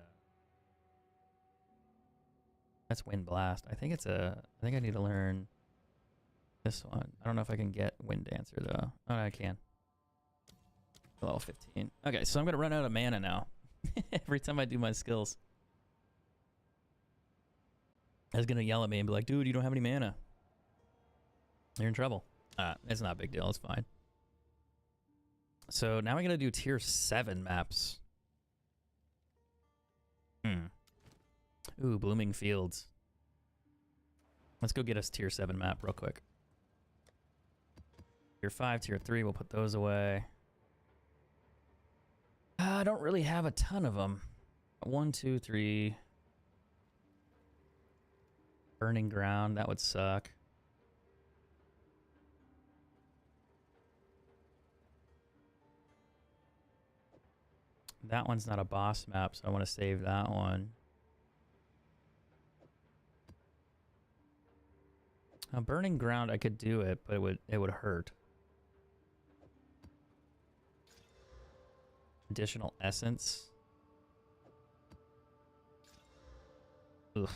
That's wind blast. I think I need to learn this one. I don't know if I can get wind dancer though. Oh, I can. Level 15. Okay, so I'm gonna run out of mana now. Every time I do my skills. I was gonna yell at me and be like, dude, you don't have any mana. You're in trouble. It's not a big deal, it's fine. So now I gotta do tier 7 maps. Ooh, Blooming Fields. Let's go get us tier 7 map real quick. Tier 5, tier 3, we'll put those away. I don't really have a ton of them. 1, 2, 3. Burning Ground, that would suck. That one's not a boss map, so I want to save that one. Now, Burning Ground, I could do it, but it would hurt. Additional essence. Ugh.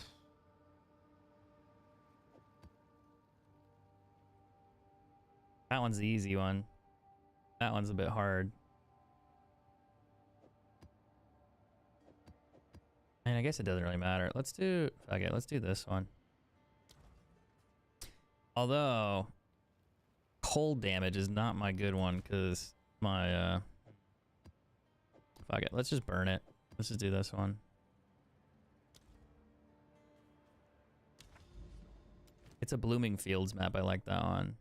That one's the easy one. That one's a bit hard. And I guess it doesn't really matter. Let's do this one. Although cold damage is not my good one because my fuck it. Let's just burn it. Let's just do this one. It's a Blooming Fields map. I like that one.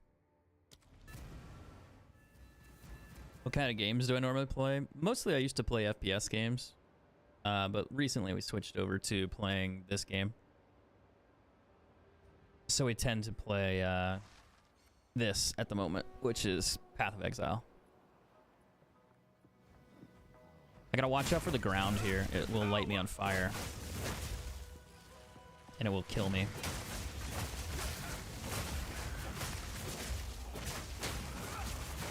What kind of games do I normally play? Mostly I used to play FPS games. But recently we switched over to playing this game. So we tend to play this at the moment, which is Path of Exile. I gotta watch out for the ground here. It will light me on fire. And it will kill me.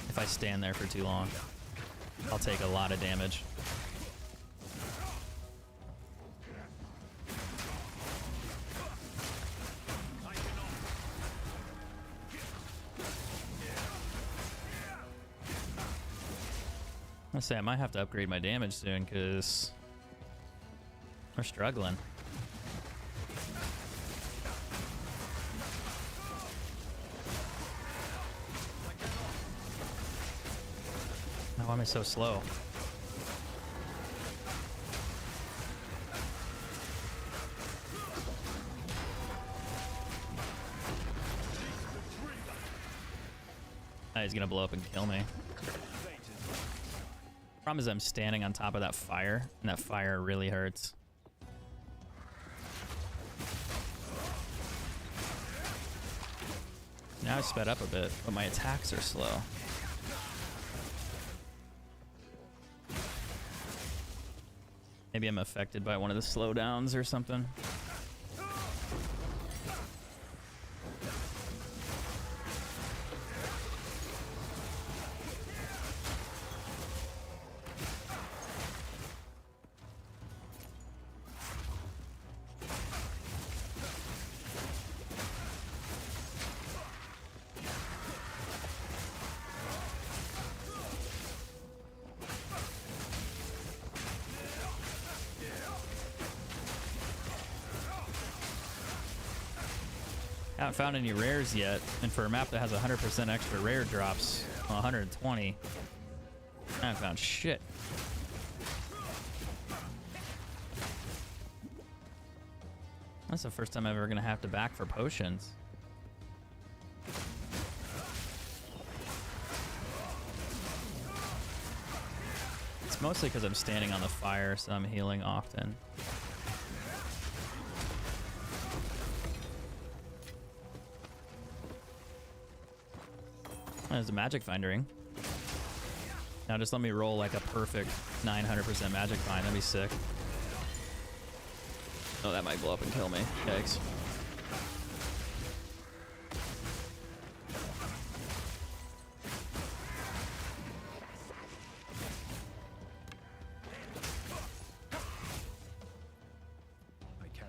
If I stand there for too long, I'll take a lot of damage. I say I might have to upgrade my damage soon because we're struggling. Oh, why am I so slow? Oh, he's gonna blow up and kill me. Problem is I'm standing on top of that fire, and that fire really hurts. Now I sped up a bit, but my attacks are slow. Maybe I'm affected by one of the slowdowns or something. I haven't found any rares yet, and for a map that has 100% extra rare drops, well, 120, I haven't found shit. That's the first time I'm ever gonna have to back for potions. It's mostly because I'm standing on the fire, so I'm healing often. There's a magic find ring. Now just let me roll like a perfect 900% magic find. That'd be sick. Oh, that might blow up and kill me. Yikes.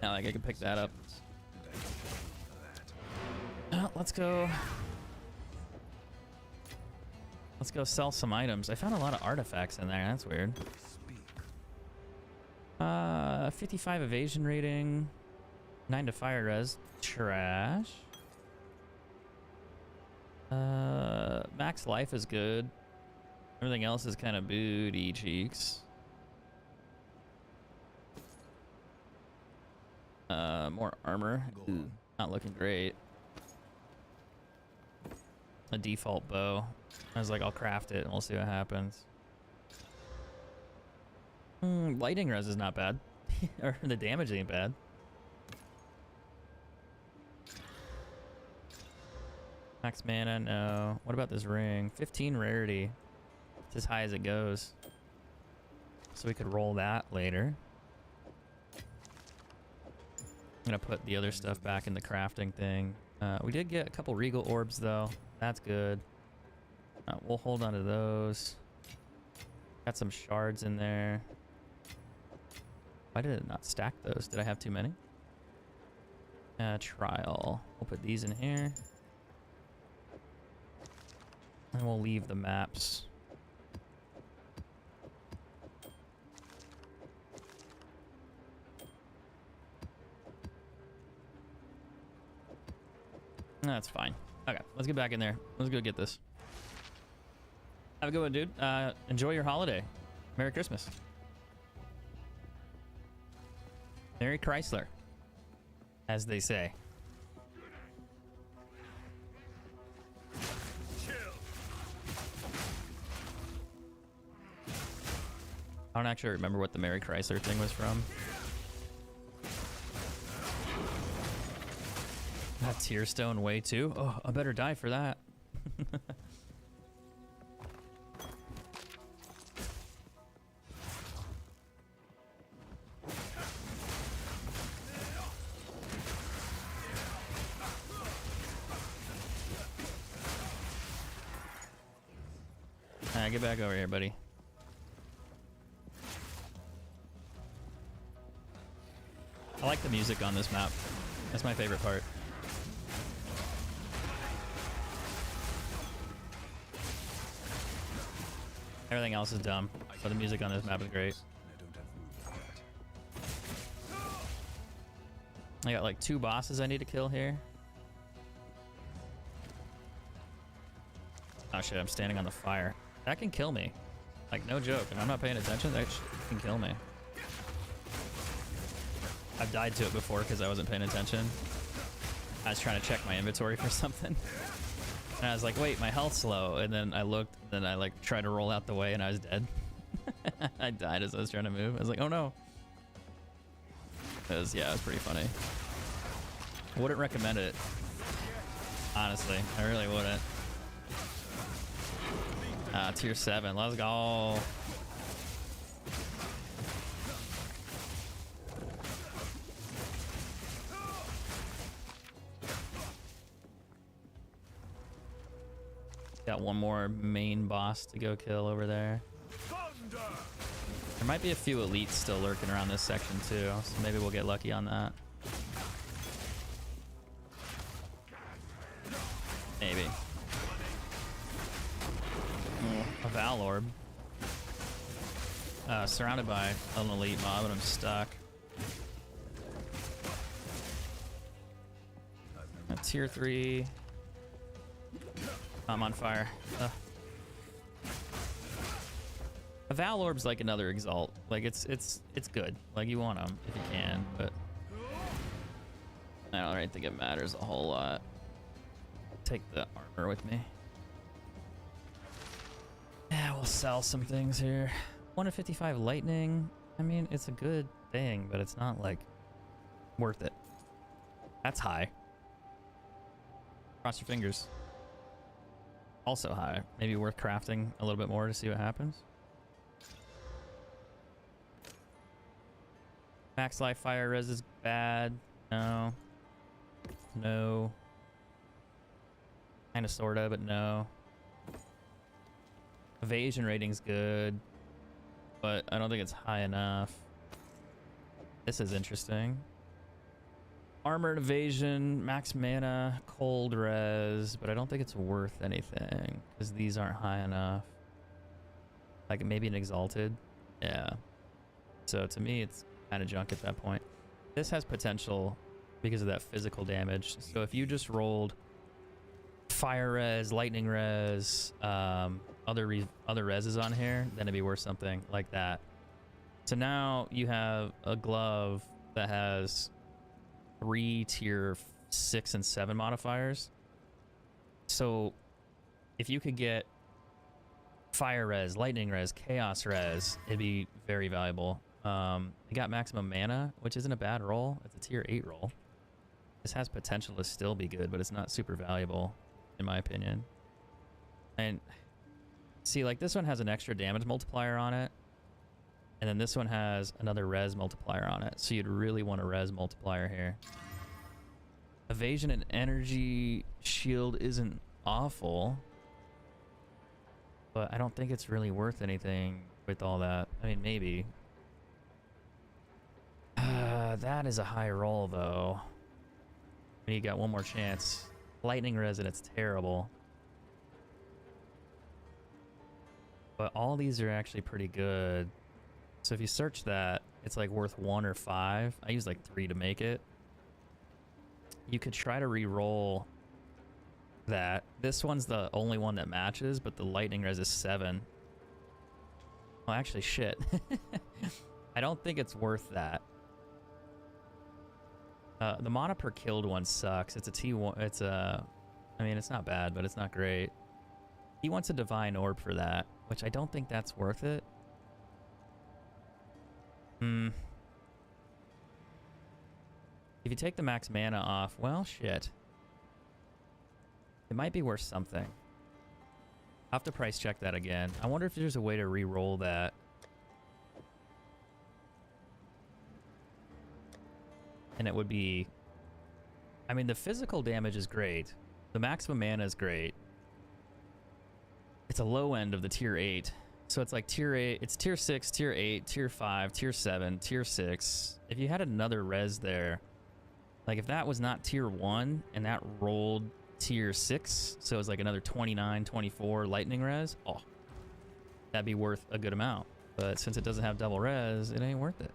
Now like I can pick that up. Let's go. Let's go sell some items. I found a lot of artifacts in there. That's weird. 55 evasion rating, 9 to fire res. Trash. Max life is good. Everything else is kind of booty cheeks. More armor. Ooh, not looking great. A default bow. I was like, I'll craft it and we'll see what happens. Lighting res is not bad. Or the damage ain't bad. Max mana, no. What about this ring? 15 rarity. It's as high as it goes. So we could roll that later. I'm gonna put the other stuff back in the crafting thing. We did get a couple regal orbs though. That's good. We'll hold on to those. Got some shards in there. Why did it not stack those? Did I have too many? Trial. We'll put these in here. And we'll leave the maps. That's fine. Okay, let's get back in there. Let's go get this. Have a good one, dude. Enjoy your holiday. Merry Christmas. Merry Chrysler, as they say. I don't actually remember what the Merry Chrysler thing was from. That tear stone way too? Oh, I better die for that. Alright, get back over here, buddy. I like the music on this map. That's my favorite part. Everything else is dumb, but the music on this map is great. I don't have room for that. I got like 2 bosses I need to kill here. Oh shit, I'm standing on the fire. That can kill me. Like, no joke. And I'm not paying attention, that can kill me. I've died to it before because I wasn't paying attention. I was trying to check my inventory for something. And I was like, wait, my health's low. And then I looked, then I like tried to roll out the way and I was dead. I died as I was trying to move. I was like, oh no. Yeah, it was pretty funny. Wouldn't recommend it. Honestly, I really wouldn't. Tier 7, let's go. Got one more main boss to go kill over there. There might be a few elites still lurking around this section too, so maybe we'll get lucky on that. Maybe. A Val Orb. Surrounded by an elite mob and I'm stuck. A tier 3. I'm on fire. A Val Orb's like another Exalt. Like it's good. Like you want them if you can, but I don't really think it matters a whole lot. Take the armor with me. Yeah, we'll sell some things here. 155 lightning. I mean, it's a good thing, but it's not like worth it. That's high. Cross your fingers. Also high. Maybe worth crafting a little bit more to see what happens. Max life fire res is bad. No. No. Kinda sorta, but no. Evasion rating's good, but I don't think it's high enough. This is interesting. Armored evasion, max mana, cold res, but I don't think it's worth anything because these aren't high enough. Like maybe an exalted. Yeah. So to me, it's kind of junk at that point. This has potential because of that physical damage. So if you just rolled fire res, lightning res, other reses on here, then it'd be worth something like that. So now you have a glove that has 3 tier 6 and 7 modifiers. So if you could get fire res, lightning res, chaos res, it'd be very valuable. You got maximum mana, which isn't a bad roll. It's a tier 8 roll. This has potential to still be good, but it's not super valuable in my opinion. And see, like this one has an extra damage multiplier on it, and then this one has another res multiplier on it, so you'd really want a res multiplier here. Evasion and energy shield isn't awful, but I don't think it's really worth anything with all that. I mean, maybe. That is a high roll though. You got one more chance. Lightning res and it's terrible. But all these are actually pretty good. So if you search that, it's like worth 1 or 5. I use like 3 to make it. You could try to re-roll that. This one's the only one that matches, but the lightning res is 7. Well, actually, shit. I don't think it's worth that. The mana per killed one sucks. It's a T1. It's a... I mean, it's not bad, but it's not great. He wants a divine orb for that, which I don't think that's worth it. If you take the max mana off, well, shit. It might be worth something. I'll have to price check that again. I wonder if there's a way to re-roll that. And it would be... I mean, the physical damage is great. The maximum mana is great. It's a low end of the tier 8. So it's like tier 8. It's tier 6, tier 8, tier 5, tier 7, tier 6. If you had another res there, like if that was not tier 1 and that rolled tier 6, so it's like another 29, 24 lightning res. Oh, that'd be worth a good amount. But since it doesn't have double res, it ain't worth it.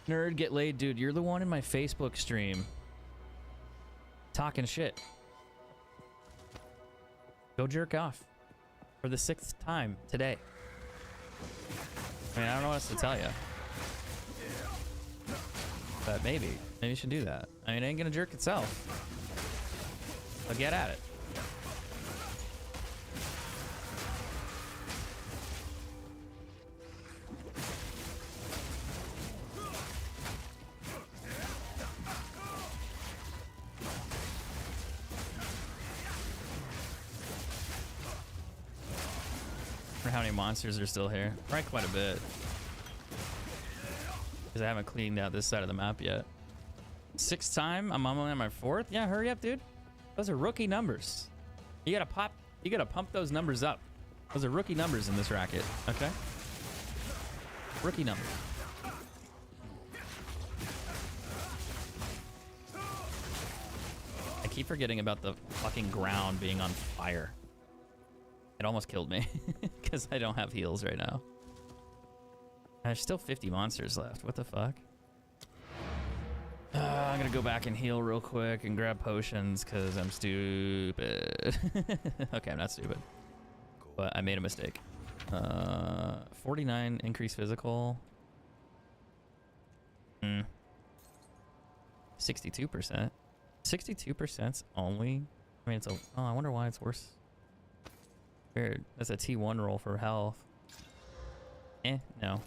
Nerd, get laid, dude. You're the one in my Facebook stream talking shit. Go jerk off for the 6th time today. I mean, I don't know what else to tell you. But maybe you should do that. I mean, it ain't gonna jerk itself. But get at it. For how many monsters are still here? Probably quite a bit. Because I haven't cleaned out this side of the map yet. 6th time? I'm only on my 4th? Yeah, hurry up, dude. Those are rookie numbers. You gotta pump those numbers up. Those are rookie numbers in this racket, okay? Rookie numbers. I keep forgetting about the fucking ground being on fire. It almost killed me because I don't have heals right now. There's still 50 monsters left. What the fuck? I'm gonna go back and heal real quick and grab potions because I'm stupid. Okay, I'm not stupid, but I made a mistake. 49 increased physical. 62%. 62%'s only. I mean, it's a. Oh, I wonder why it's worse. Weird. That's a T1 roll for health. No.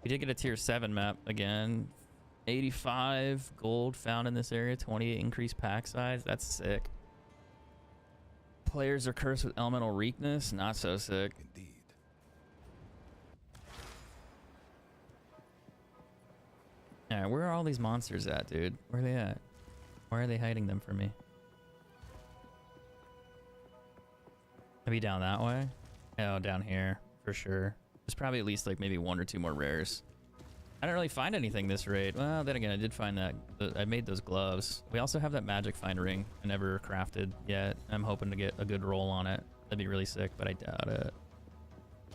We did get a tier 7 map again. 85 gold found in this area. 28 increased pack size. That's sick. Players are cursed with elemental weakness. Not so sick. Indeed. Alright, where are all these monsters at, dude? Where are they at? Why are they hiding them from me? Maybe down that way? Oh, down here, for sure. There's probably at least like maybe 1 or 2 more rares. I didn't really find anything this raid. Well, then again, I did find that. I made those gloves. We also have that magic find ring I never crafted yet. I'm hoping to get a good roll on it. That'd be really sick, but I doubt it.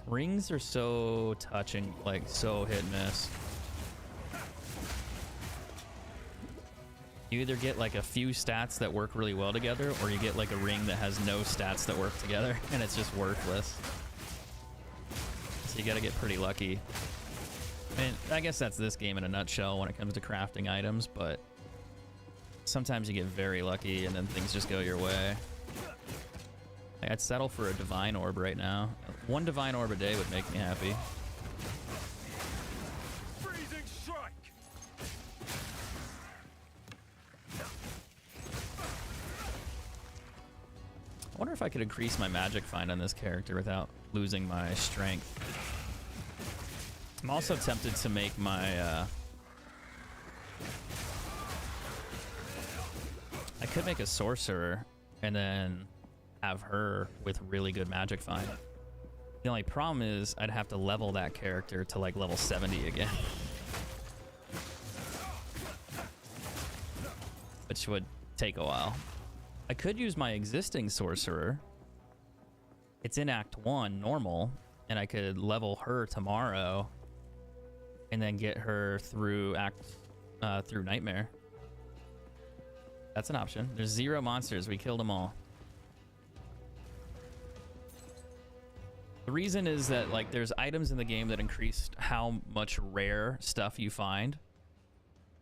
Rings are so touching, like so hit and miss. You either get like a few stats that work really well together, or you get like a ring that has no stats that work together, and it's just worthless. So you gotta get pretty lucky. I mean, I guess that's this game in a nutshell when it comes to crafting items, but sometimes you get very lucky and then things just go your way. Like, I'd settle for a divine orb right now. 1 divine orb a day would make me happy. Freezing strike. I wonder if I could increase my magic find on this character without losing my strength. I'm also tempted to make my I could make a sorcerer and then have her with really good magic find. The only problem is I'd have to level that character to like level 70 again. Which would take a while. I could use my existing sorcerer. It's in Act 1 normal, and I could level her tomorrow and then get her through through Nightmare. That's an option. There's 0 monsters. We killed them all. The reason is that like there's items in the game that increased how much rare stuff you find,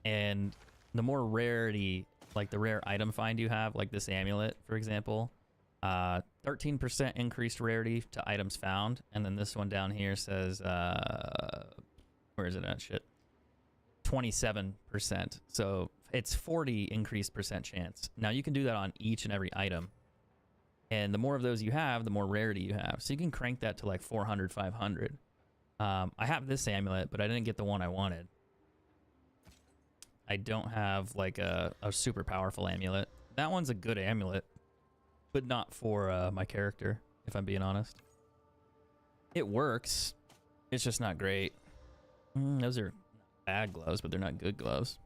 and the more rarity, like the rare item find you have, like this amulet, for example, 13% increased rarity to items found, and then this one down here says, where is it at? Shit, 27%. So it's 40 increased percent chance. Now you can do that on each and every item, and the more of those you have, the more rarity you have. So you can crank that to like 400, 500. I have this amulet, but I didn't get the one I wanted. I don't have like a super powerful amulet. That one's a good amulet, but not for my character, if I'm being honest. It works. It's just not great. Those are bad gloves, but they're not good gloves.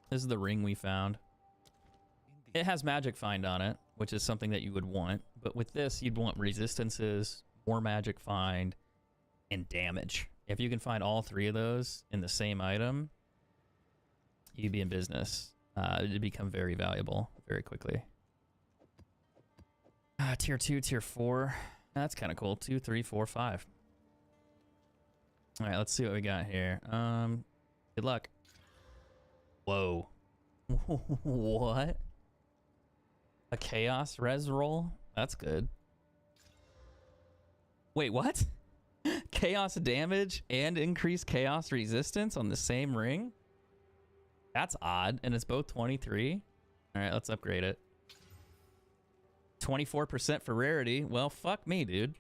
This is the ring we found. It has magic find on it, which is something that you would want. But with this, you'd want resistances, more magic find, and damage. If you can find all three of those in the same item, you'd be in business. It'd become very valuable very quickly. Tier 2, tier 4. That's kind of cool. 2, 3, 4, 5. All right, let's see what we got here. Good luck. Whoa. What? A chaos res roll? That's good. Wait, what? Chaos damage and increased chaos resistance on the same ring? That's odd, and it's both 23. All right, let's upgrade it. 24% for rarity. Well, fuck me, dude.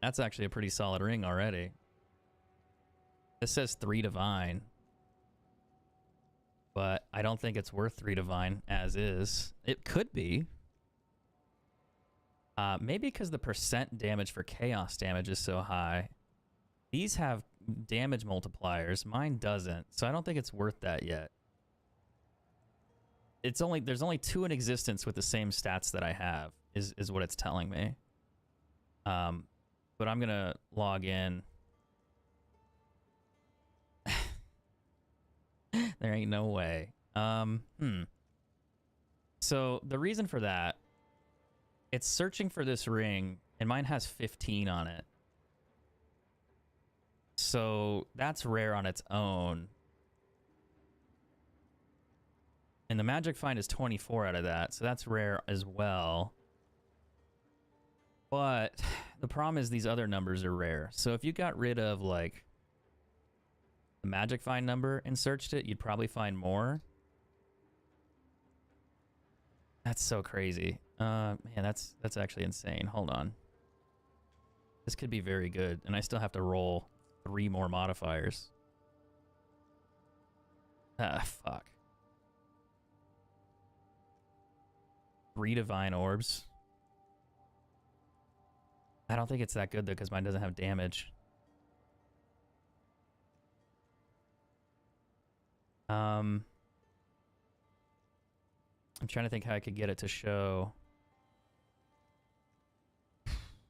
That's actually a pretty solid ring already. This says 3 divine. But I don't think it's worth 3 divine as is. It could be. Maybe because the percent damage for chaos damage is so high. These have damage multipliers. Mine doesn't. So I don't think it's worth that yet. There's only 2 in existence with the same stats that I have, is what it's telling me. But I'm gonna log in. There ain't no way. So the reason for that, it's searching for this ring, and mine has 15 on it. So that's rare on its own. And the magic find is 24 out of that, so that's rare as well. But the problem is these other numbers are rare. So if you got rid of, like, the magic find number and searched it, you'd probably find more. That's so crazy. Man, that's actually insane. Hold on. This could be very good, and I still have to roll 3 more modifiers. Ah, fuck. 3 divine orbs. I don't think it's that good, though, because mine doesn't have damage. I'm trying to think how I could get it to show.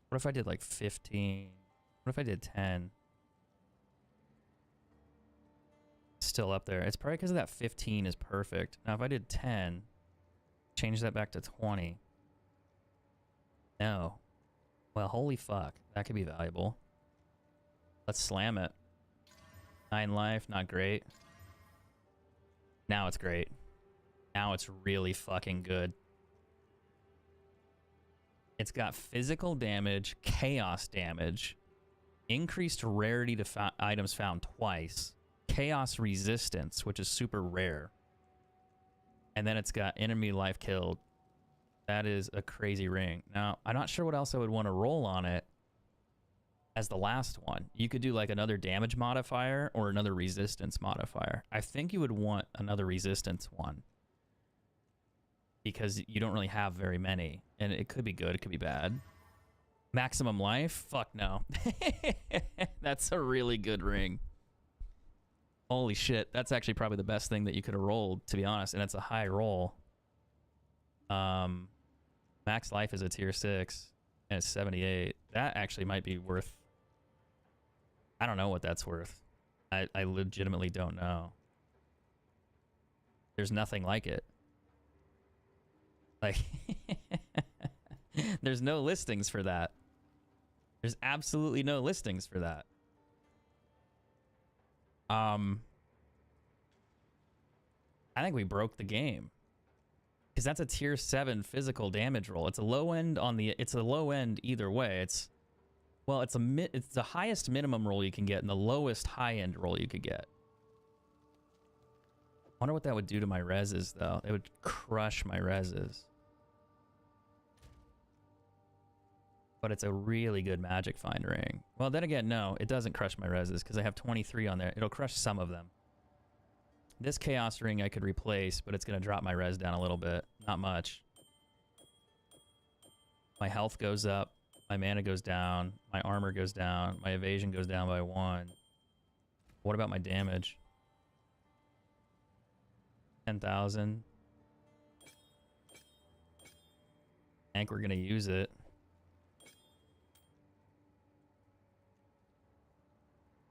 What if I did like 15? What if I did 10? Still up there. It's probably because of that 15 is perfect. Now if I did 10, change that back to 20. No. Well, holy fuck. That could be valuable. Let's slam it. 9 life, not great. Now it's great. Now it's really fucking good. It's got physical damage, chaos damage, increased rarity to items found twice, chaos resistance, which is super rare, and then it's got enemy life killed. That is a crazy ring. Now, I'm not sure what else I would want to roll on it as the last one. You could do like another damage modifier or another resistance modifier. I think you would want another resistance one, because you don't really have very many, and it could be good, it could be bad. Maximum life? Fuck no. That's a really good ring. Holy shit, that's actually probably the best thing that you could have rolled, to be honest, and it's a high roll. Max life is a tier 6, and it's 78. That actually might be worth... I don't know what that's worth. I legitimately don't know. There's nothing like it. Like, there's no listings for that. There's absolutely no listings for that. I think we broke the game, because that's a tier 7 physical damage roll. It's a low end on the. It's a low end either way. It's it's the highest minimum roll you can get and the lowest high end roll you could get. I wonder what that would do to my reses, though. It would crush my reses. But it's a really good magic find ring. Well, then again, no, it doesn't crush my reses because I have 23 on there. It'll crush some of them. This chaos ring I could replace, but it's going to drop my res down a little bit. Not much. My health goes up. My mana goes down. My armor goes down. My evasion goes down by 1. What about my damage? 10,000. think we're gonna use it.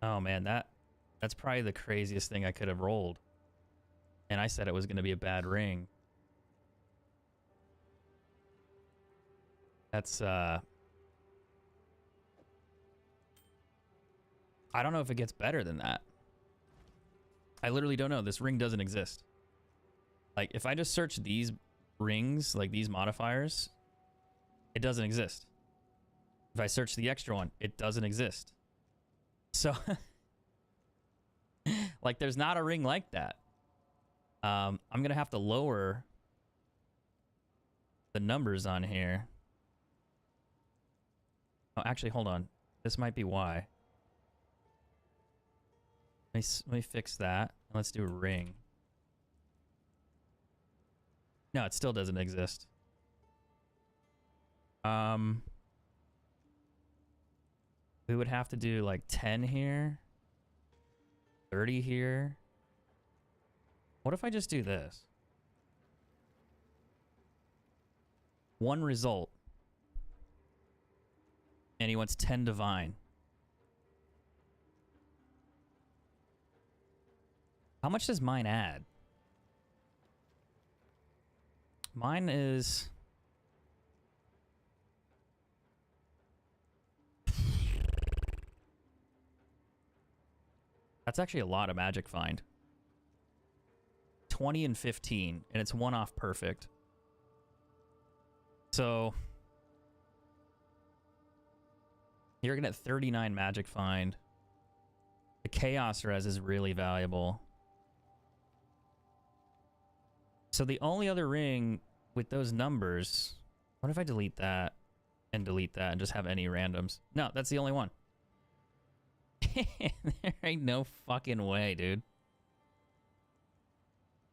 Oh man, that's probably the craziest thing I could have rolled. And I said it was gonna be a bad ring. That's I don't know if it gets better than that. I literally don't know. This ring doesn't exist. Like, if I just search these rings, like these modifiers, it doesn't exist. If I search the extra one, it doesn't exist. So, like, there's not a ring like that. I'm going to have to lower the numbers on here. Oh, actually, hold on. This might be why. Let me fix that. Let's do a ring. No, it still doesn't exist. We would have to do like 10 here. 30 here. What if I just do this? One result. And he wants 10 divine. How much does mine add? Mine is... That's actually a lot of magic find. 20 and 15, and it's one off perfect. So... You're gonna get 39 magic find. The chaos res is really valuable. So the only other ring with those numbers... What if I delete that and just have any randoms? No, that's the only one. There ain't no fucking way, dude.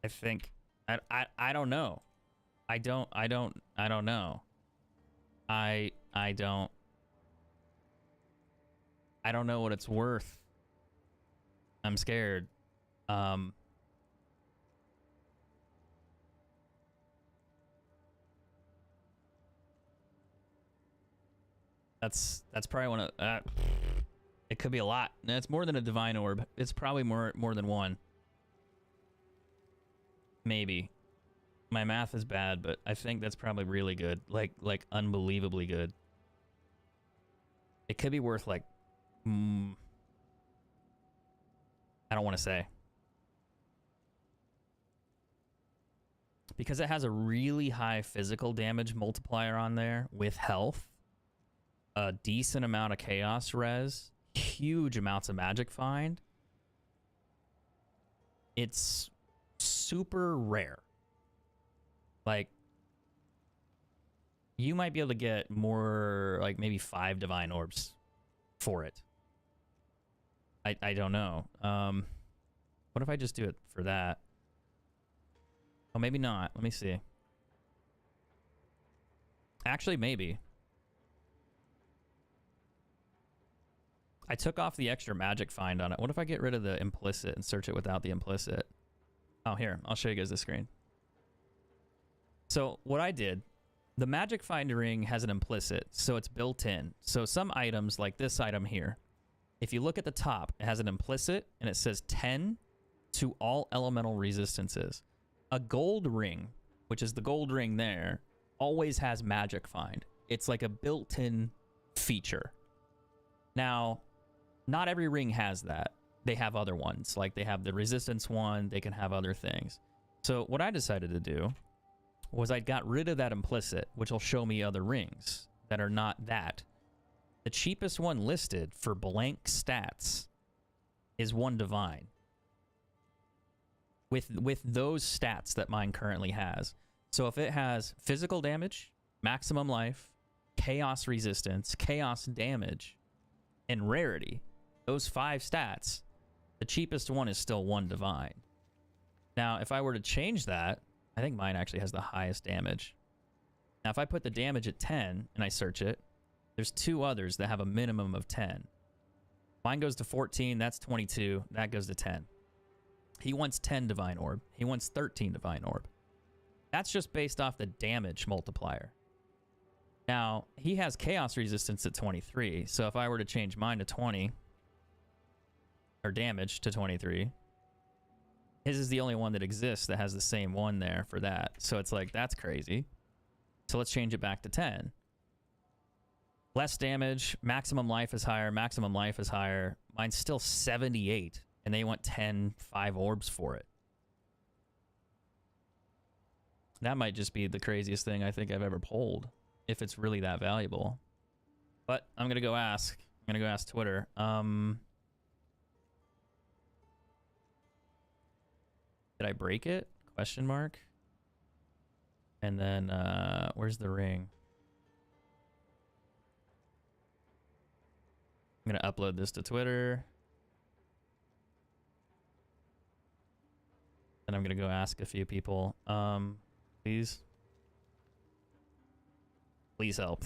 I think... I don't know. I don't know. I don't know what it's worth. I'm scared. That's probably one of it could be a lot. It's more than a divine orb. It's probably more than one. Maybe. My math is bad, but I think that's probably really good. Like unbelievably good. It could be worth like I don't want to say. Because it has a really high physical damage multiplier on there with health. A decent amount of chaos res, huge amounts of magic find. It's super rare. Like, you might be able to get more, like maybe 5 divine orbs for it. I don't know. What if I just do it for that? Oh, maybe not. Let me see. Actually, maybe. I took off the extra magic find on it. What if I get rid of the implicit and search it without the implicit? Oh, here. I'll show you guys the screen. So what I did, the magic find ring has an implicit, so it's built in. So some items, like this item here, if you look at the top, it has an implicit, and it says 10 to all elemental resistances. A gold ring, which is the gold ring there, always has magic find. It's like a built-in feature. Now, not every ring has that. They have other ones. Like, they have the resistance one. They can have other things. So what I decided to do was I got rid of that implicit, which will show me other rings that are not that. The cheapest one listed for blank stats is 1 divine. With those stats that mine currently has. So if it has physical damage, maximum life, chaos resistance, chaos damage, and rarity, those 5 stats, the cheapest one is still 1 divine. Now, if I were to change that, I think mine actually has the highest damage. Now, if I put the damage at 10 and I search it, there's 2 others that have a minimum of 10. Mine goes to 14, that's 22, that goes to 10. He wants 10 divine orb. He wants 13 divine orb. That's just based off the damage multiplier. Now, he has chaos resistance at 23, so if I were to change mine to 20, or damage to 23, his is the only one that exists that has the same one there for that. So it's like, that's crazy. So let's change it back to 10. Less damage, maximum life is higher, maximum life is higher. Mine's still 78, and they want 10 5 orbs for it. That might just be the craziest thing I think I've ever pulled, if it's really that valuable. But I'm gonna go ask. I'm gonna go ask Twitter. Did I break it? Question mark. And then where's the ring? I'm gonna upload this to Twitter. And I'm gonna go ask a few people. Please. Please help.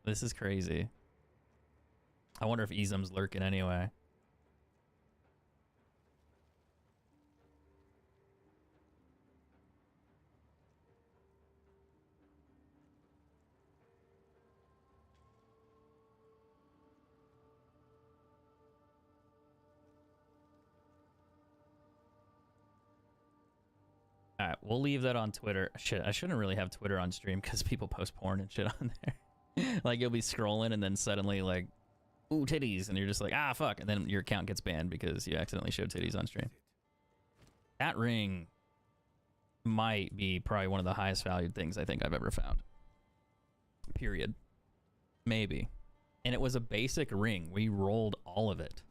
This is crazy. I wonder if Izum's lurking anyway. All right, we'll leave that on Twitter. Shit, I shouldn't really have Twitter on stream because people post porn and shit on there. Like, you'll be scrolling and then suddenly, like, ooh, titties, and you're just like, ah, fuck, and then your account gets banned because you accidentally showed titties on stream. That ring might be probably one of the highest valued things I think I've ever found. Period. Maybe. And it was a basic ring. We rolled all of it.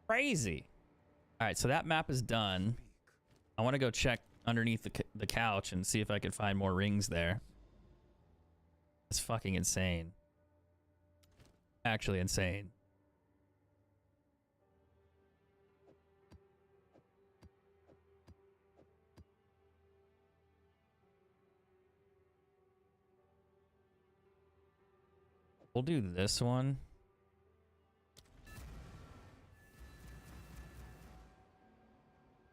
Crazy. All right, so that map is done. I want to go check underneath the couch and see if I can find more rings there. It's fucking insane. Actually insane. We'll do this one.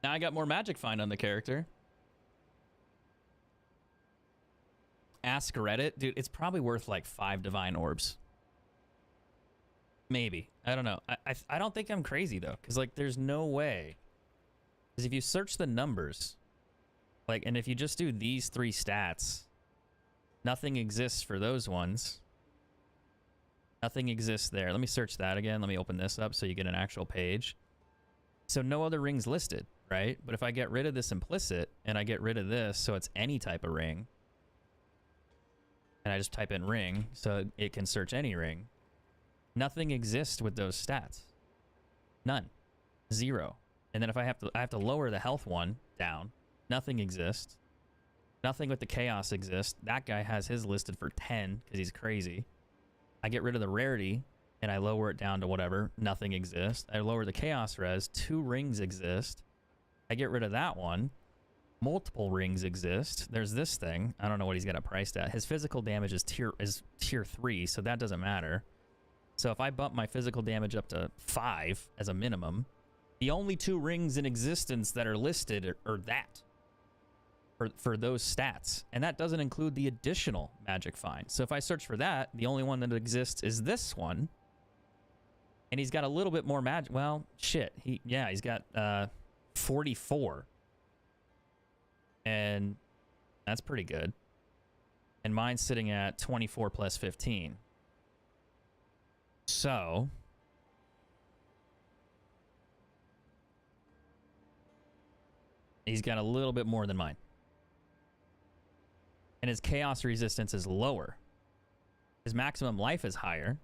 Now I got more magic find on the character. Ask Reddit. Dude, it's probably worth like 5 divine orbs. Maybe. I don't know. I don't think I'm crazy though. Because like there's no way. Because if you search the numbers, like, and if you just do these 3 stats, nothing exists for those ones. Nothing exists there. Let me search that again. Let me open this up so you get an actual page. So no other rings listed, right? But if I get rid of this implicit and I get rid of this, so it's any type of ring, and I just type in ring so it can search any ring, nothing exists with those stats. None. 0. And then if I have to lower the health one down, nothing exists. Nothing with the chaos exists. That guy has his listed for 10 because he's crazy. I get rid of the rarity and I lower it down to whatever. Nothing exists. I lower the chaos res. 2 rings exist. I get rid of that one. Multiple rings exist. There's this thing. I don't know what he's got it priced at. His physical damage is tier 3, so that doesn't matter. So if I bump my physical damage up to 5 as a minimum, the only 2 rings in existence that are listed are that. For those stats. And that doesn't include the additional magic find. So if I search for that, the only one that exists is this one. And he's got a little bit more magic. Well, shit. He's got 44. And that's pretty good. And mine's sitting at 24 plus 15. So he's got a little bit more than mine. And his chaos resistance is lower. His maximum life is higher.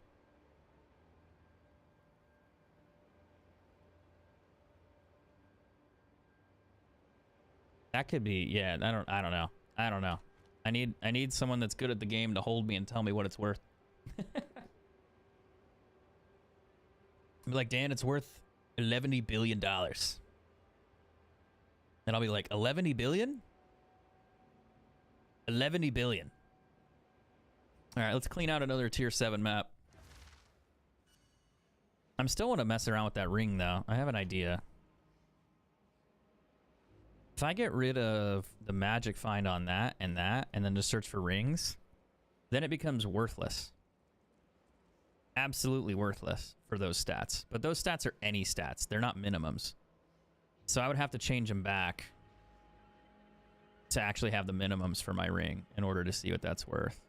That could be, yeah, I don't know. I don't know. I need someone that's good at the game to hold me and tell me what it's worth. I'll be like, Dan, it's worth $11 billion. And I'll be like, 11 billion? 11 billion. All right, let's clean out another tier 7 map. I'm still want to mess around with that ring, though. I have an idea. If I get rid of the magic find on that, and then just search for rings, then it becomes worthless. Absolutely worthless for those stats. But those stats are any stats. They're not minimums. So I would have to change them back to actually have the minimums for my ring in order to see what that's worth.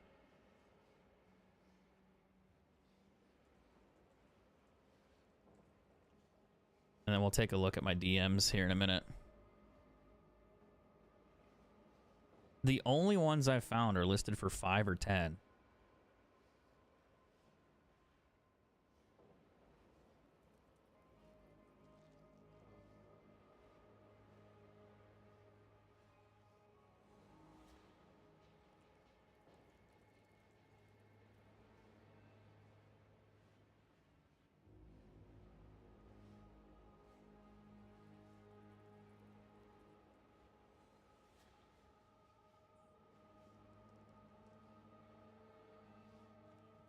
And then we'll take a look at my DMs here in a minute. The only ones I've found are listed for 5 or 10.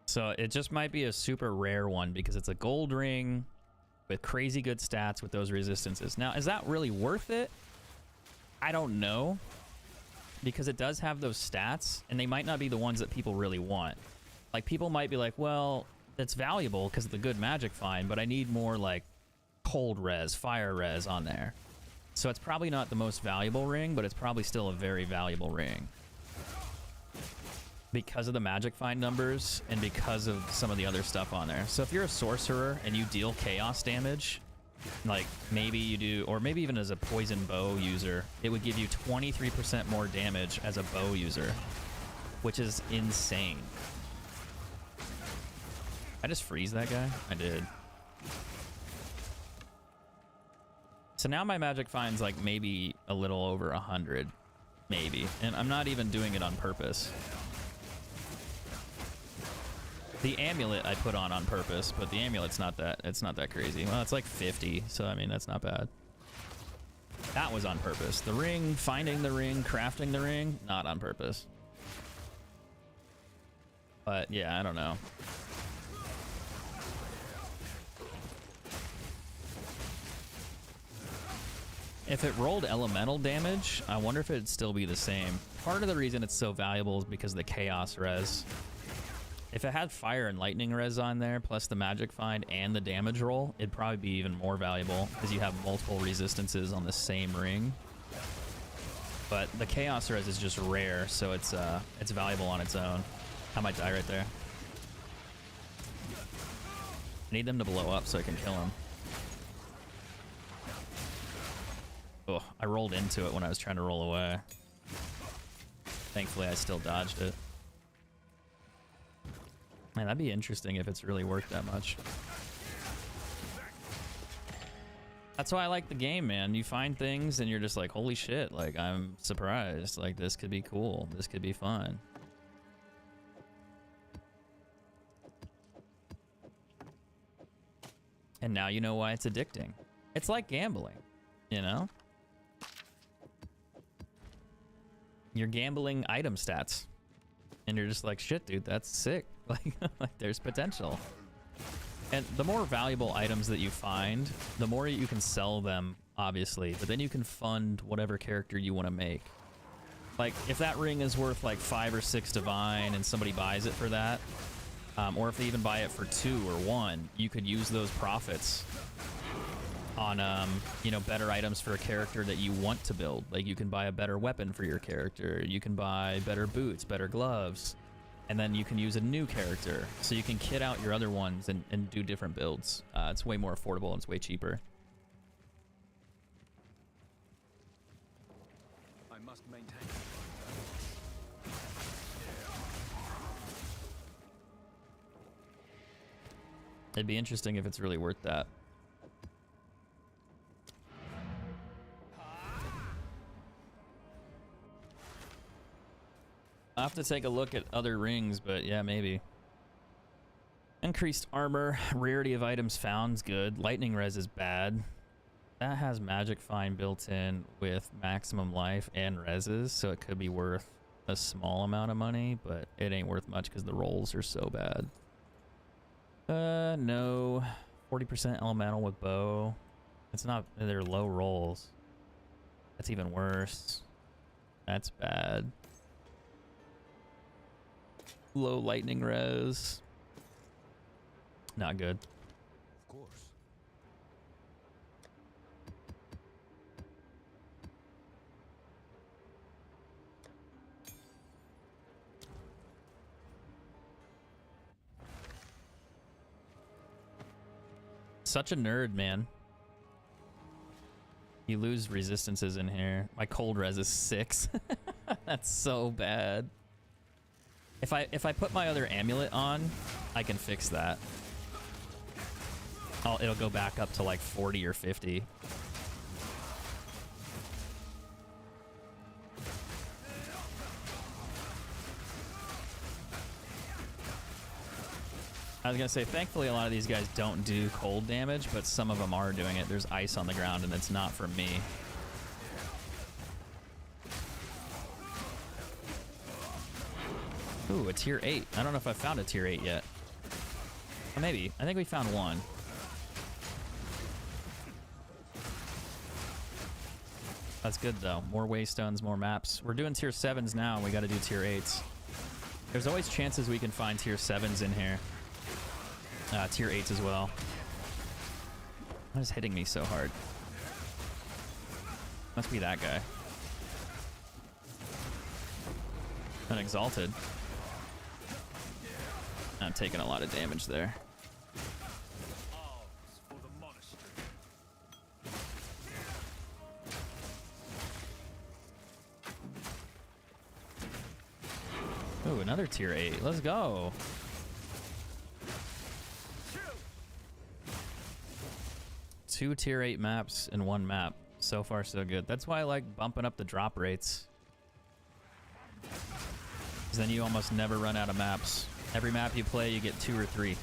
So it just might be a super rare one because it's a gold ring with crazy good stats with those resistances. Now, is that really worth it? I don't know, because it does have those stats and they might not be the ones that people really want. Like, people might be like, well, it's valuable because of the good magic find, but I need more like cold res, fire res on there. So it's probably not the most valuable ring, but it's probably still a very valuable ring. Because of the magic find numbers and because of some of the other stuff on there. So if you're a sorcerer and you deal chaos damage, like maybe you do, or maybe even as a poison bow user, it would give you 23% more damage as a bow user, which is insane. I just freeze that guy? I did. So now my magic find's like maybe a little over 100, maybe. And I'm not even doing it on purpose. The amulet I put on purpose, but the amulet's not that, it's not that crazy. Well, it's like 50, so I mean, that's not bad. That was on purpose. The ring, finding the ring, crafting the ring, not on purpose. But yeah, I don't know. If it rolled elemental damage, I wonder if it'd still be the same. Part of the reason it's so valuable is because of the chaos res. If it had fire and lightning res on there, plus the magic find and the damage roll, it'd probably be even more valuable because you have multiple resistances on the same ring. But the chaos res is just rare, so it's valuable on its own. I might die right there. I need them to blow up so I can kill them. Oh, I rolled into it when I was trying to roll away. Thankfully, I still dodged it. Man, that'd be interesting if it's really worth that much. That's why I like the game, man. You find things and you're just like, holy shit, like, I'm surprised. Like, this could be cool. This could be fun. And now you know why it's addicting. It's like gambling, you know? You're gambling item stats. And you're just like, shit, dude, that's sick. Like there's potential. And the more valuable items that you find, the more you can sell them, obviously. But then you can fund whatever character you want to make. Like, if that ring is worth like 5 or 6 divine and somebody buys it for that, or if they even buy it for 2 or 1, you could use those profits on, you know, better items for a character that you want to build. Like, you can buy a better weapon for your character. You can buy better boots, better gloves. And then you can use a new character. So you can kit out your other ones and do different builds. It's way more affordable and it's way cheaper. I must maintain. It'd be interesting if it's really worth that. I'll have to take a look at other rings, but yeah, maybe. Increased armor, rarity of items found's good. Lightning res is bad. That has magic find built in with maximum life and reses, so it could be worth a small amount of money, but it ain't worth much because the rolls are so bad. No. 40% elemental with bow. It's not, they're low rolls. That's even worse. That's bad. Low lightning res. Not good. Of course. Such a nerd, man. You lose resistances in here. My cold res is 6. That's so bad. If I put my other amulet on, I can fix that. It'll go back up to like 40 or 50. I was gonna say, thankfully a lot of these guys don't do cold damage, but some of them are doing it. There's ice on the ground and it's not from me. Ooh, a tier 8. I don't know if I found a tier 8 yet. Or maybe. I think we found one. That's good though. More waystones, more maps. We're doing tier 7s now and we gotta do tier 8s. There's always chances we can find tier 7s in here. Tier 8s as well. What is hitting me so hard? Must be that guy. An exalted. I'm taking a lot of damage there. Ooh, another tier 8. Let's go. Two tier 8 maps in one map. So far, so good. That's why I like bumping up the drop rates. Because then you almost never run out of maps. Every map you play, you get 2 or 3.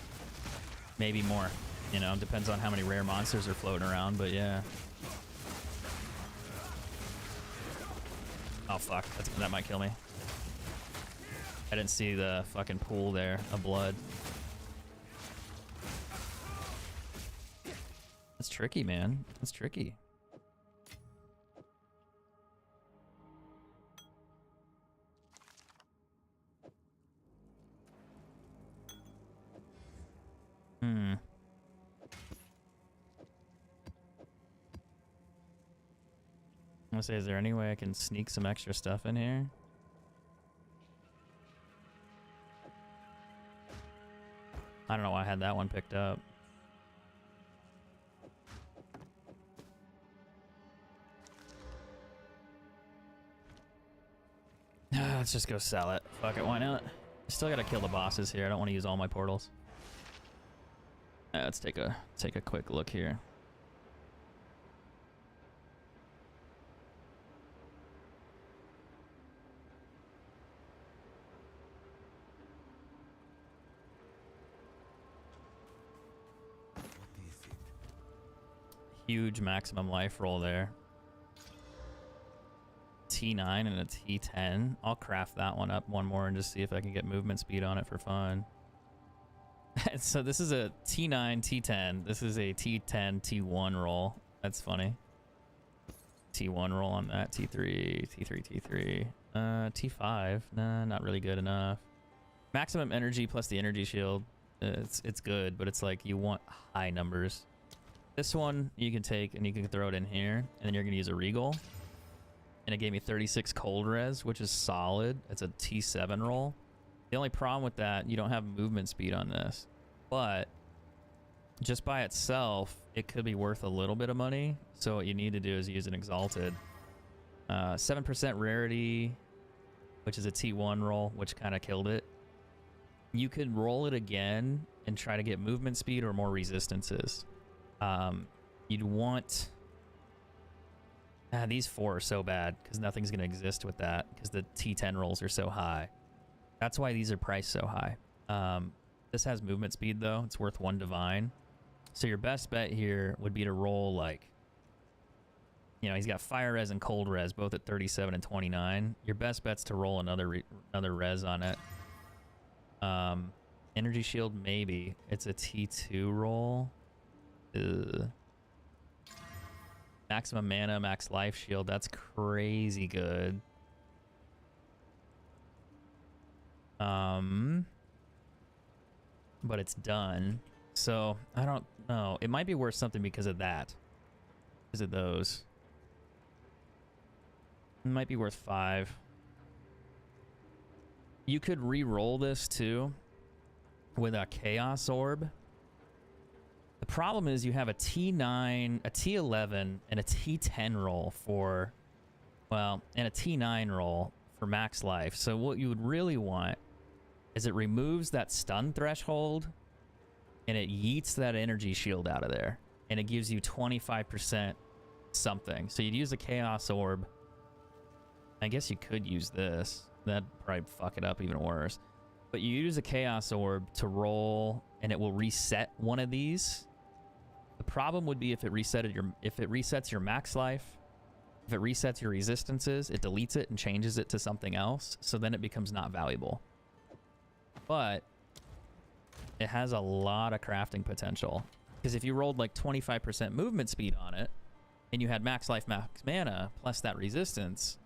Maybe more. You know, depends on how many rare monsters are floating around, but yeah. Oh, fuck. That might kill me. I didn't see the fucking pool there of blood. That's tricky, man. That's tricky. I'm gonna say, is there any way I can sneak some extra stuff in here? I don't know why I had that one picked up. Let's just go sell it. Fuck it, why not? I still gotta kill the bosses here. I don't want to use all my portals. Let's take a quick look here. Huge maximum life roll there. T9 and a T10. I'll craft that one up one more and just see if I can get movement speed on it for fun. So this is a T9, T10. This is a T10, T1 roll. That's funny. T1 roll on that. T3, T3, T3. T5. Nah, not really good enough. Maximum energy plus the energy shield. It's good, but it's like you want high numbers. This one you can take and you can throw it in here, and then you're gonna use a regal. And it gave me 36 cold res, which is solid. It's a T7 roll. The only problem with that, you don't have movement speed on this. But just by itself, it could be worth a little bit of money. So what you need to do is use an exalted. 7% rarity, which is a T1 roll, which kind of killed it. You could roll it again and try to get movement speed or more resistances. You'd want... these 4 are so bad because nothing's going to exist with that because the T10 rolls are so high. That's why these are priced so high. This has movement speed though. It's worth 1 divine. So your best bet here would be to roll like, you know, he's got fire res and cold res both at 37 and 29. Your best bet's to roll another res on it. Energy shield maybe. It's a T2 roll. Maximum mana, max life shield. That's crazy good. But it's done. So, I don't know. It might be worth something because of that. Because of those. It might be worth 5. You could re-roll this too with a Chaos Orb. The problem is you have a T9, a T11, and a T10 roll for, well, and a T9 roll for max life. So what you would really want is it removes that stun threshold and it yeets that energy shield out of there. And it gives you 25% something. So you'd use a Chaos Orb. I guess you could use this. That'd probably fuck it up even worse. But you use a Chaos Orb to roll and it will reset one of these. The problem would be if it resets your max life, if it resets your resistances, it deletes it and changes it to something else, so then it becomes not valuable. But it has a lot of crafting potential, because if you rolled like 25% movement speed on it and you had max life, max mana plus that resistance,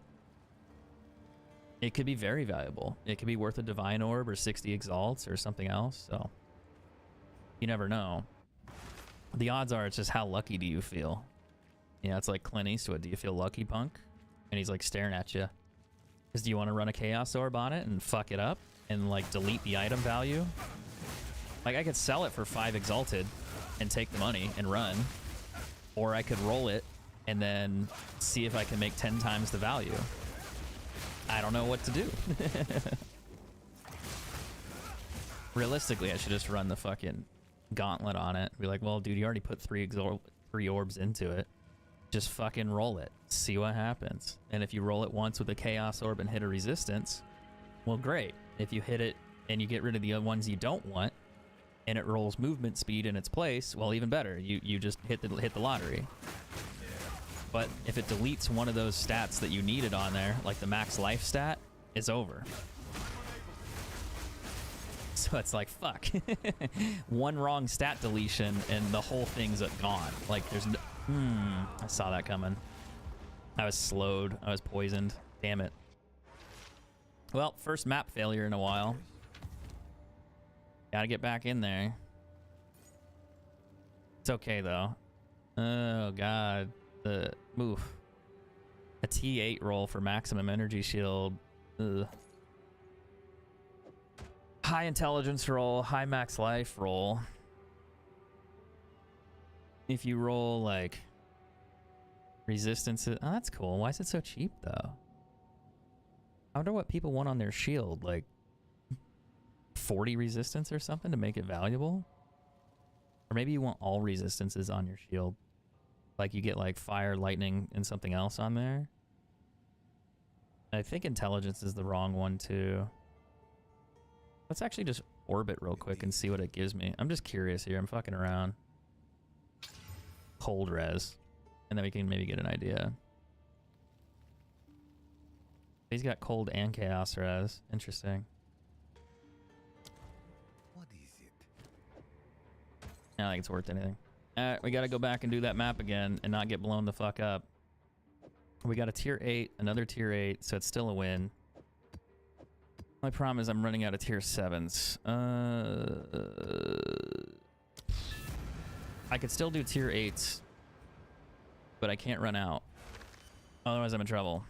it could be very valuable. It could be worth a Divine Orb or 60 Exalts or something else, so you never know. The odds are it's just how lucky do you feel? Yeah, it's like Clint Eastwood. Do you feel lucky, punk? And he's like staring at you. Because do you want to run a Chaos Orb on it and fuck it up and like delete the item value? Like I could sell it for 5 Exalted and take the money and run. Or I could roll it and then see if I can make 10 times the value. I don't know what to do. Realistically, I should just run the fucking gauntlet on it. Be like, well, dude, you already put 3 orbs into it. Just fucking roll it. See what happens. And if you roll it once with a Chaos Orb and hit a resistance, well, great. If you hit it and you get rid of the ones you don't want, and it rolls movement speed in its place, well, even better. You just hit the lottery. But if it deletes one of those stats that you needed on there, like the max life stat, it's over. So it's like, fuck. One wrong stat deletion and the whole thing's gone. Like there's no... I saw that coming. I was slowed. I was poisoned. Damn it. Well, first map failure in a while. Gotta get back in there. It's okay though. Oh god. The move. A T8 roll for maximum energy shield. Ugh. High intelligence roll, high max life roll. If you roll like resistances, oh, that's cool. Why is it so cheap though? I wonder what people want on their shield, like 40 resistance or something to make it valuable. Or maybe you want all resistances on your shield. Like you get like fire, lightning, and something else on there. I think intelligence is the wrong one too. Let's actually just orbit real quick and see what it gives me. I'm just curious here. I'm fucking around. Cold res. And then we can maybe get an idea. He's got cold and chaos res. Interesting. What is it? I don't think it's worth anything. Alright, we gotta go back and do that map again and not get blown the fuck up. We got a tier 8, another tier 8, so it's still a win. My problem is I'm running out of tier 7s. I could still do tier 8s, but I can't run out. Otherwise I'm in trouble.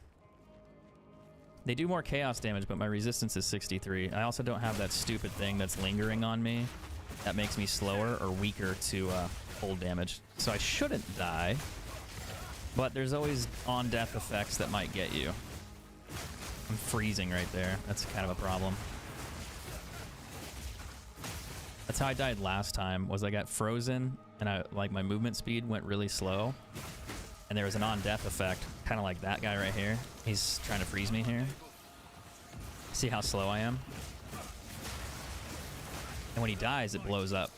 They do more chaos damage, but my resistance is 63. I also don't have that stupid thing that's lingering on me that makes me slower or weaker to cold damage. So I shouldn't die, but there's always on-death effects that might get you. I'm freezing right there. That's kind of a problem. That's how I died last time, was I got frozen and like my movement speed went really slow. And there was an on-death effect, kind of like that guy right here. He's trying to freeze me here. See how slow I am? And when he dies, it blows up.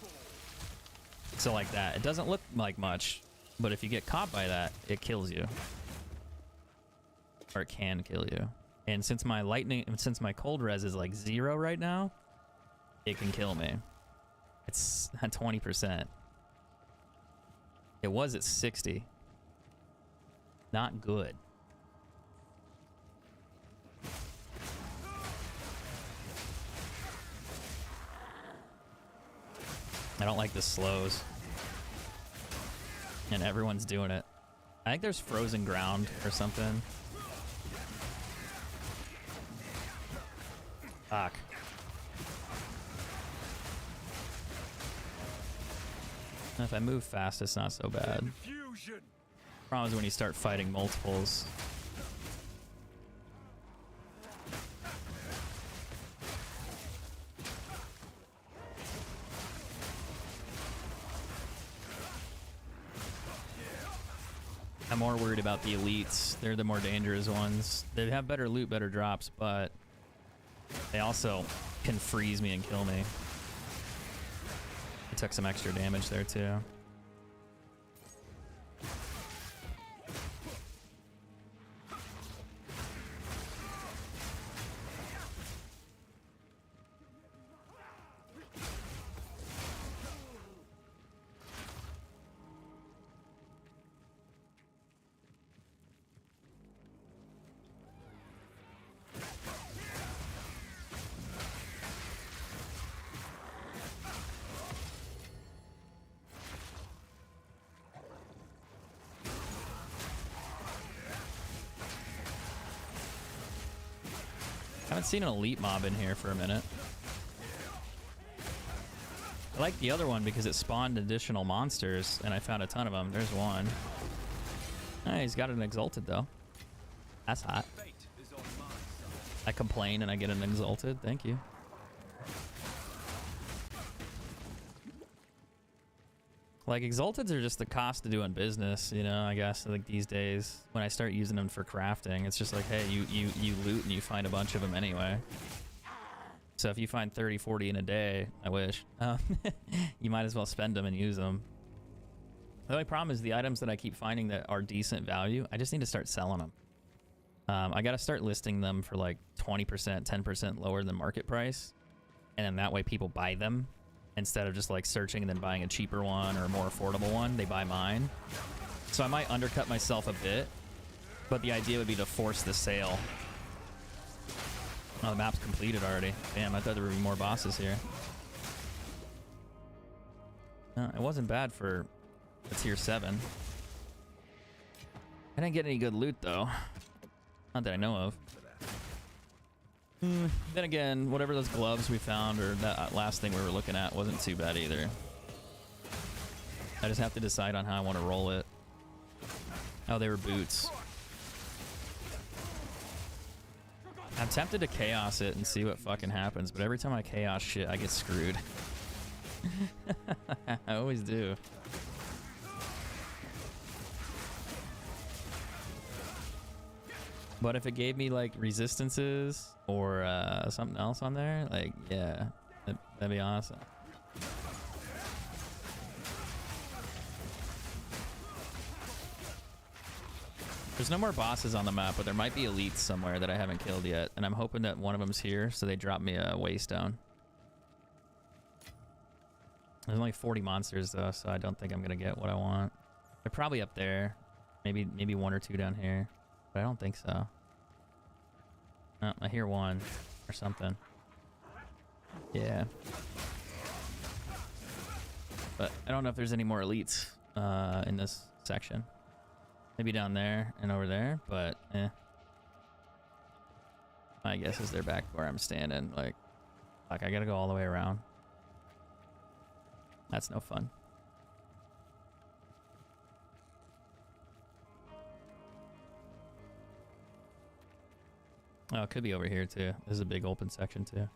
So like that. It doesn't look like much, but if you get caught by that, it kills you. Or it can kill you. And since my cold res is like 0 right now, it can kill me. It's at 20%. It was at 60. Not good. I don't like the slows. And everyone's doing it. I think there's frozen ground or something. Fuck. If I move fast, it's not so bad. Problem is when you start fighting multiples. I'm more worried about the elites. They're the more dangerous ones. They have better loot, better drops, but they also can freeze me and kill me. I took some extra damage there too. Haven't seen an elite mob in here for a minute. I like the other one because it spawned additional monsters, and I found a ton of them. There's one. Oh, he's got an exalted though. That's hot. I complain and I get an exalted. Thank you. Like, exalteds are just the cost of doing business, you know, I guess, like these days. When I start using them for crafting, it's just like, hey, you loot and you find a bunch of them anyway. So if you find 30, 40 in a day, I wish, you might as well spend them and use them. The only problem is the items that I keep finding that are decent value, I just need to start selling them. I got to start listing them for like 20%, 10% lower than market price. And then that way people buy them. Instead of just like searching and then buying a cheaper one or a more affordable one, they buy mine. So I might undercut myself a bit, but the idea would be to force the sale. Oh, the map's completed already. Damn, I thought there would be more bosses here. It wasn't bad for a tier 7. I didn't get any good loot though. Not that I know of. Then again, whatever those gloves we found or that last thing we were looking at wasn't too bad either. I just have to decide on how I want to roll it. Oh, they were boots. I'm tempted to chaos it and see what fucking happens, but every time I chaos shit, I get screwed. I always do. But if it gave me like resistances or something else on there, like, yeah, that'd be awesome. There's no more bosses on the map, but there might be elites somewhere that I haven't killed yet, and I'm hoping that one of them's here, so they drop me a waystone. There's only 40 monsters though, so I don't think I'm gonna get what I want. They're probably up there, maybe one or two down here. But I don't think so. Oh, I hear one or something. Yeah. But I don't know if there's any more elites in this section. Maybe down there and over there, but my guess is they're back where I'm standing. Like I gotta go all the way around. That's no fun. Oh, it could be over here too. This is a big open section too.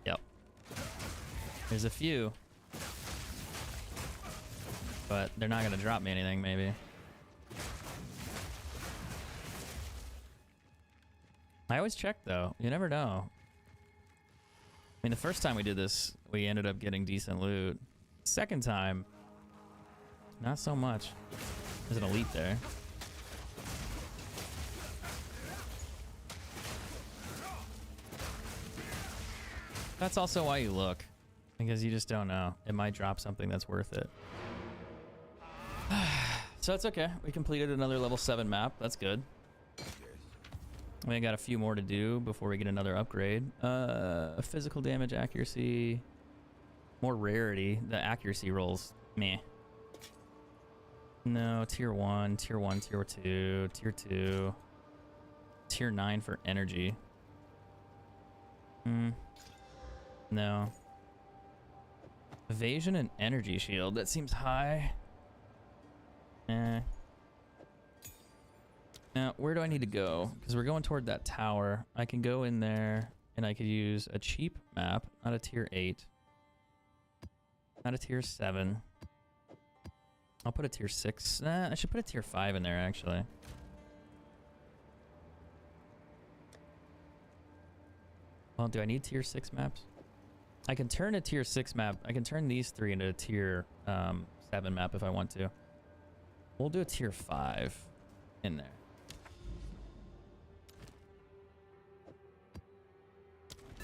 Yep. There's a few. But they're not gonna drop me anything, maybe. I always check though. You never know. I mean, the first time we did this, we ended up getting decent loot. Second time, not so much. There's an elite there. That's also why you look, because you just don't know. It might drop something that's worth it. So it's okay. We completed another level 7 map. That's good. We got a few more to do before we get another upgrade. Physical damage, accuracy, more rarity. The accuracy rolls, meh. No, tier 1, tier 1, tier 2, tier 2. Tier 9 for energy. No. Evasion and energy shield. That seems high. Now, where do I need to go? Because we're going toward that tower. I can go in there, and I could use a cheap map, not a tier 8. Not a tier 7. I'll put a tier 6. Nah, I should put a tier 5 in there, actually. Well, do I need tier 6 maps? I can turn a tier 6 map. I can turn these 3 into a tier 7 map if I want to. We'll do a tier 5 in there.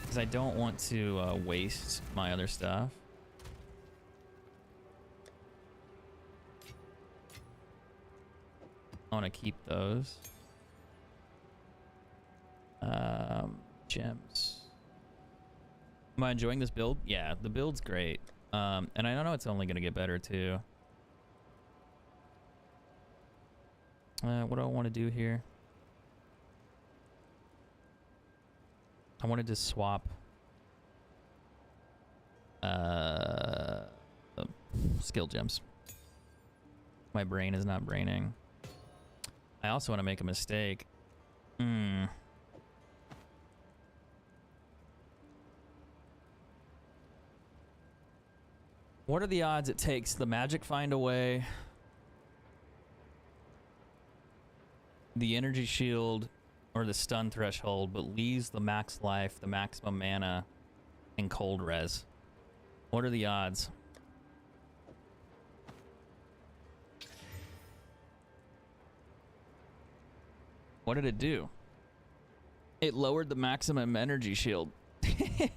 Because I don't want to waste my other stuff. I want to keep those. Gems. Am I enjoying this build? Yeah, the build's great. And I know it's only going to get better too. What do I want to do here? I wanted to swap skill gems. My brain is not braining. I also want to make a mistake. What are the odds it takes the magic find away, the energy shield, or the stun threshold, but leaves the max life, the maximum mana, and cold res? What are the odds? What did it do? It lowered the maximum energy shield.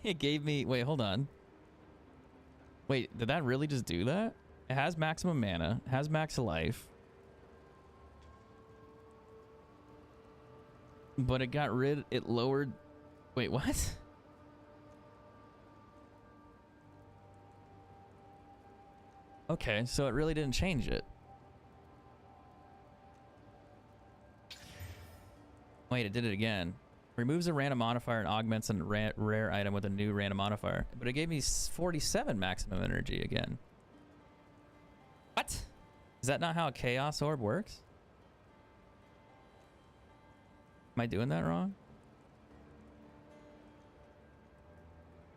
It gave me... Wait, hold on. Wait, did that really just do that? It has maximum mana, has max life. But it got rid... It lowered... Wait, what? Okay, so it really didn't change it. Wait, it did it again. Removes a random modifier and augments a rare item with a new random modifier. But it gave me 47 maximum energy again. What? Is that not how a Chaos Orb works? Am I doing that wrong?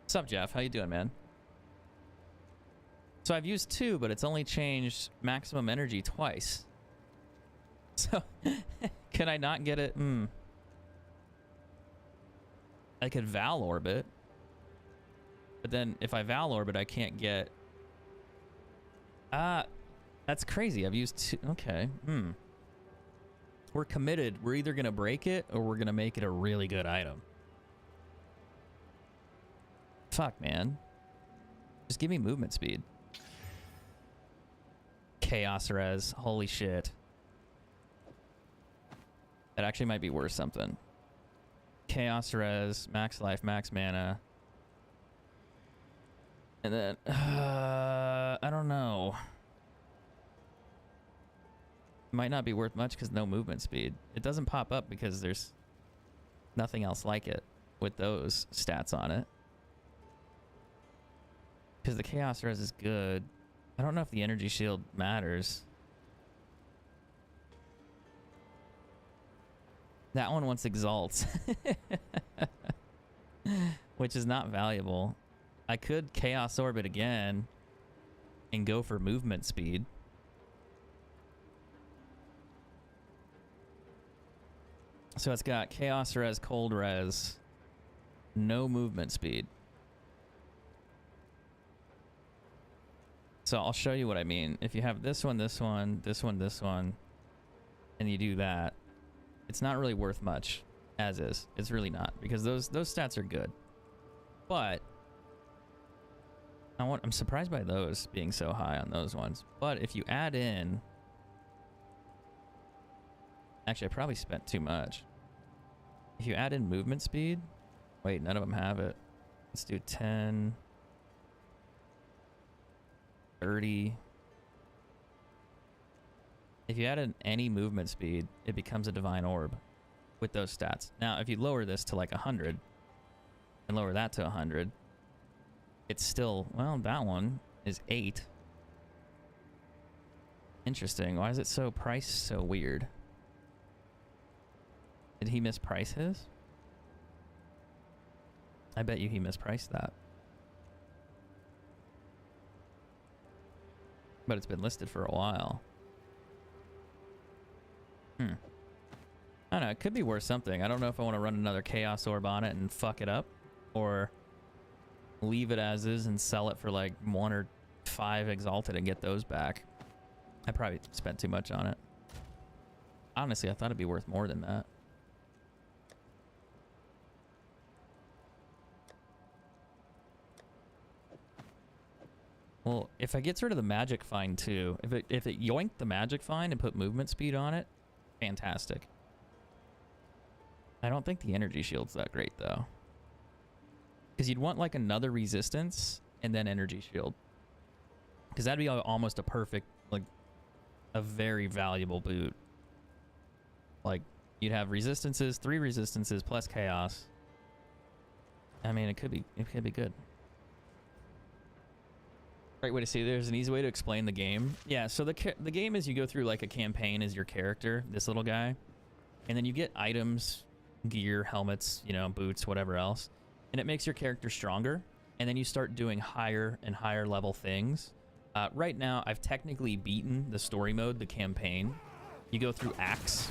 What's up, Jeff? How you doing, man? So I've used 2, but it's only changed maximum energy twice. So, can I not get it? I could Val Orbit. But then if I Val Orbit, I can't get... That's crazy. I've used 2... Okay. We're committed. We're either going to break it or we're going to make it a really good item. Fuck, man. Just give me movement speed. Chaos res. Holy shit. That actually might be worth something. Chaos res, max life, max mana. And then, I don't know. Might not be worth much because no movement speed. It doesn't pop up because there's nothing else like it with those stats on it. Because the Chaos res is good. I don't know if the energy shield matters. That one wants Exalt. Which is not valuable. I could Chaos Orbit again and go for movement speed. So it's got Chaos Res, Cold Res, no movement speed. So I'll show you what I mean. If you have this one, this one, this one, this one, and you do that, it's not really worth much, as is. It's really not, because those stats are good. But I'm surprised by those being so high on those ones. But if you add in Actually, I probably spent too much. If you add in movement speed... Wait, none of them have it. Let's do 10... 30... If you add in any movement speed, it becomes a divine orb with those stats. Now, if you lower this to like 100 and lower that to 100, it's still, well, that one is 8. Interesting. Why is it so priced so weird? Did he misprice his? I bet you he mispriced that. But it's been listed for a while. I don't know, it could be worth something. I don't know if I want to run another Chaos Orb on it and fuck it up, or leave it as is and sell it for like 1 or 5 Exalted and get those back. I probably spent too much on it. Honestly, I thought it'd be worth more than that. Well, if I get rid of the Magic Find too, if it yoinked the Magic Find and put movement speed on it, fantastic. I don't think the energy shield's that great though, because you'd want like another resistance and then energy shield, because that'd be almost a perfect, like a very valuable boot. Like you'd have resistances, 3 resistances plus chaos. I mean, it could be good. Right way to see, there's an easy way to explain the game. Yeah, so the game is you go through like a campaign as your character, this little guy, and then you get items, gear, helmets, you know, boots, whatever else, and it makes your character stronger, and then you start doing higher and higher level things. Right now, I've technically beaten the story mode, the campaign. You go through acts,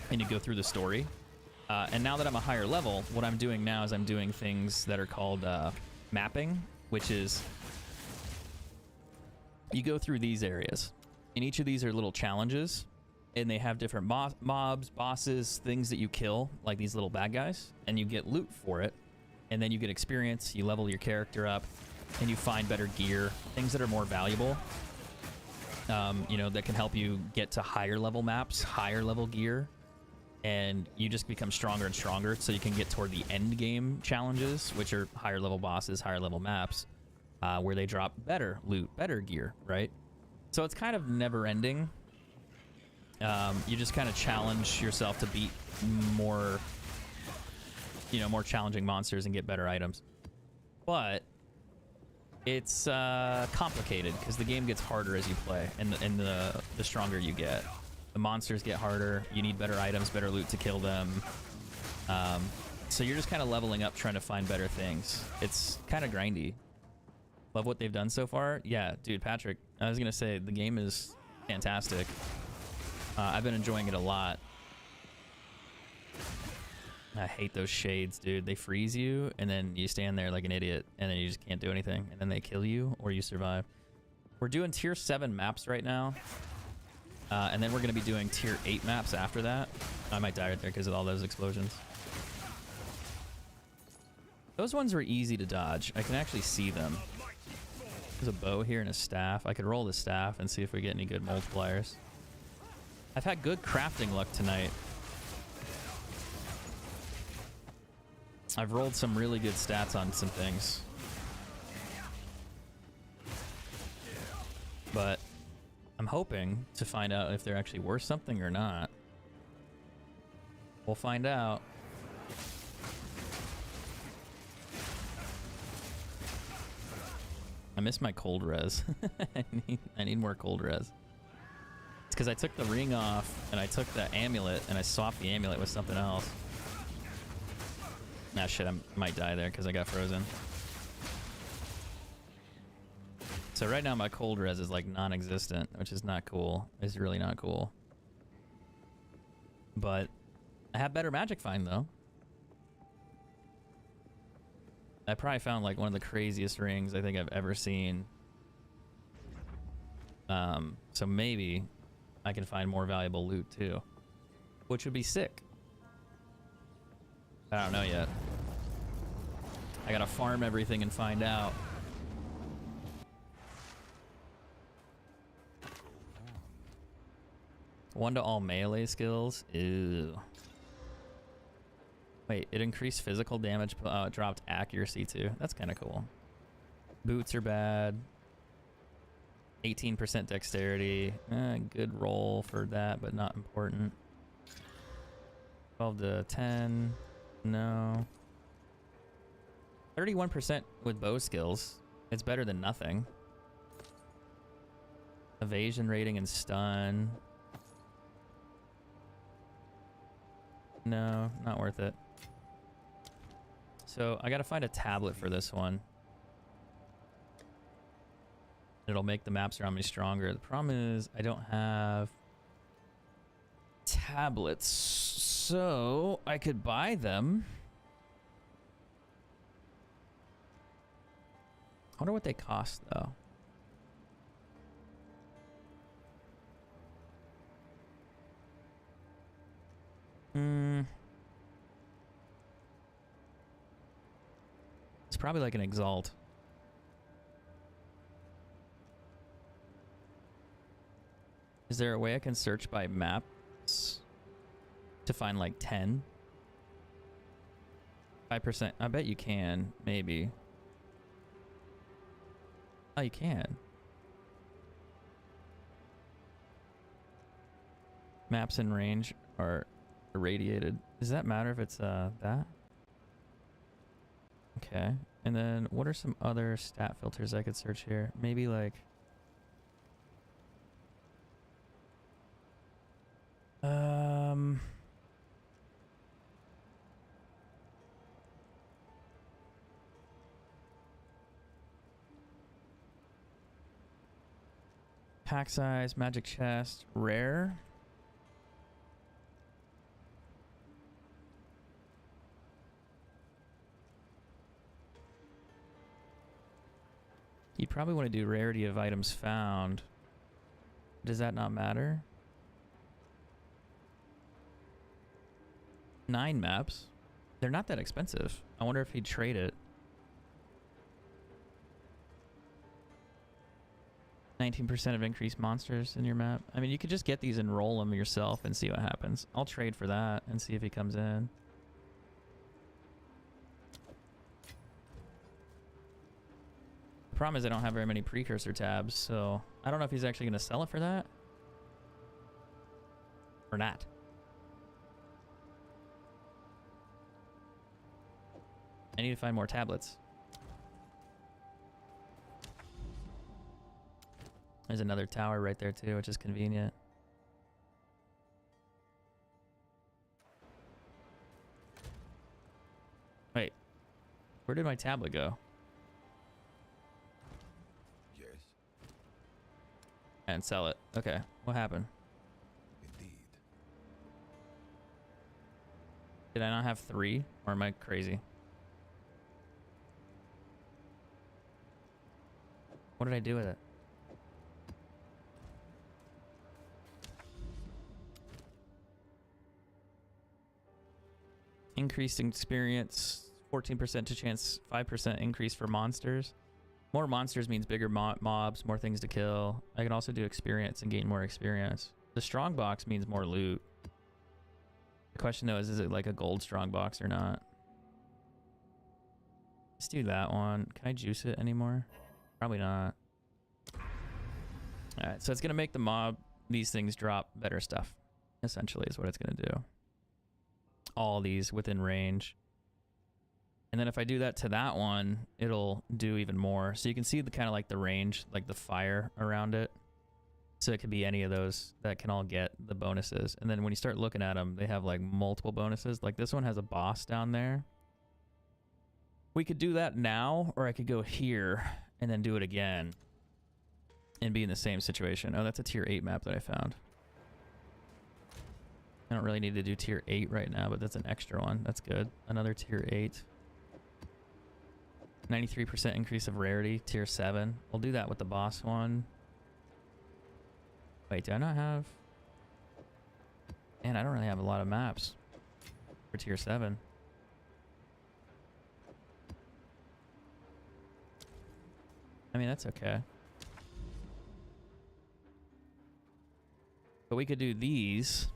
and you go through the story. And now that I'm a higher level, what I'm doing now is I'm doing things that are called mapping, which is you go through these areas, and each of these are little challenges, and they have different mobs, bosses, things that you kill, like these little bad guys, and you get loot for it, and then you get experience, you level your character up, and you find better gear, things that are more valuable, you know, that can help you get to higher level maps, higher level gear, and you just become stronger and stronger, so you can get toward the end game challenges, which are higher level bosses, higher level maps, where they drop better loot, better gear, right? So it's kind of never ending. You just kind of challenge yourself to beat more, you know, more challenging monsters and get better items. But it's complicated because the game gets harder as you play, and the stronger you get. The monsters get harder, you need better items, better loot to kill them. So you're just kind of leveling up, trying to find better things. It's kind of grindy. Love what they've done so far. Yeah, dude, Patrick, I was gonna say the game is fantastic. I've been enjoying it a lot. I hate those shades, dude. They freeze you, and then you stand there like an idiot, and then you just can't do anything, and then they kill you, or you survive. We're doing tier 7 maps right now, and then we're gonna be doing tier 8 maps after that. I might die right there because of all those explosions. Those ones were easy to dodge. I can actually see them. There's a bow here and a staff. I could roll the staff and see if we get any good multipliers. I've had good crafting luck tonight. I've rolled some really good stats on some things. But I'm hoping to find out if they're actually worth something or not. We'll find out. I miss my cold res. I need more cold res. It's because I took the ring off and I took the amulet and I swapped the amulet with something else. Nah, shit, I might die there because I got frozen. So right now my cold res is like non-existent, which is not cool. It's really not cool. But I have better magic find though. I probably found like one of the craziest rings I think I've ever seen. So maybe I can find more valuable loot too, which would be sick. I don't know yet. I gotta farm everything and find out. 1 to all melee skills. Ew. Wait, it increased physical damage, but it dropped accuracy too. That's kind of cool. Boots are bad. 18% dexterity. Good roll for that, but not important. 12 to 10. No. 31% with bow skills. It's better than nothing. Evasion rating and stun. No, not worth it. So I gotta find a tablet for this one. It'll make the maps around me stronger. The problem is I don't have tablets, so I could buy them. I wonder what they cost though. It's probably like an Exalt. Is there a way I can search by maps to find like 10? 5%. I bet you can, maybe. Oh, you can. Maps in range are irradiated. Does that matter if it's that? Okay. And then what are some other stat filters I could search here? Maybe like pack size, magic chest, rare. You'd probably want to do rarity of items found. Does that not matter? 9 maps. They're not that expensive. I wonder if he'd trade it. 19% of increased monsters in your map. I mean, you could just get these and roll them yourself and see what happens. I'll trade for that and see if he comes in. The problem is I don't have very many precursor tabs, so I don't know if he's actually going to sell it for that or not. I need to find more tablets. There's another tower right there too, which is convenient. Wait, where did my tablet go? Yes, And sell it. Okay, what happened? indeed. Did I not have 3? Or am I crazy? What did I do with it? Increased experience, 14% to chance, 5% increase for monsters. More monsters means bigger mobs, more things to kill. I can also do experience and gain more experience. The strong box means more loot. The question though is it like a gold strong box or not? Let's do that one. Can I juice it anymore? Probably not. Alright, so it's gonna make these things drop better stuff, essentially, is what it's gonna do. All these within range. And then if I do that to that one, it'll do even more. So you can see the kind of like the range, like the fire around it. So it could be any of those that can all get the bonuses. And then when you start looking at them, they have like multiple bonuses. Like this one has a boss down there. We could do that now, or I could go here and then do it again and be in the same situation. Oh, that's a tier 8 map that I found. I don't really need to do tier 8 right now, but that's an extra one. That's good. Another tier 8. 93% increase of rarity, tier 7. We'll do that with the boss one. Wait, do I not have... Man, I don't really have a lot of maps for tier 7. I mean, that's okay. But we could do these,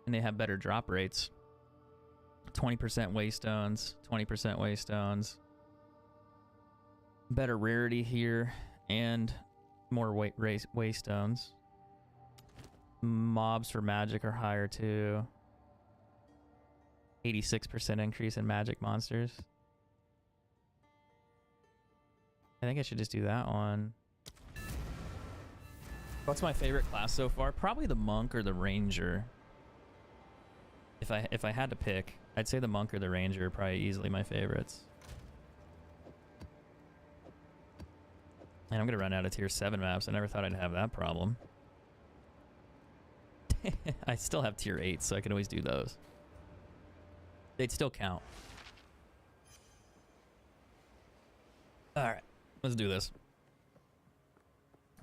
and they have better drop rates. 20% waystones, 20% waystones. Better rarity here, and more waystones. Mobs for magic are higher too. 86% increase in magic monsters. I think I should just do that one. What's my favorite class so far? Probably the monk or the ranger. If I had to pick, I'd say the monk or the ranger are probably easily my favorites. And I'm gonna run out of tier 7 maps. I never thought I'd have that problem. I still have tier 8, so I can always do those. They'd still count. Alright, let's do this.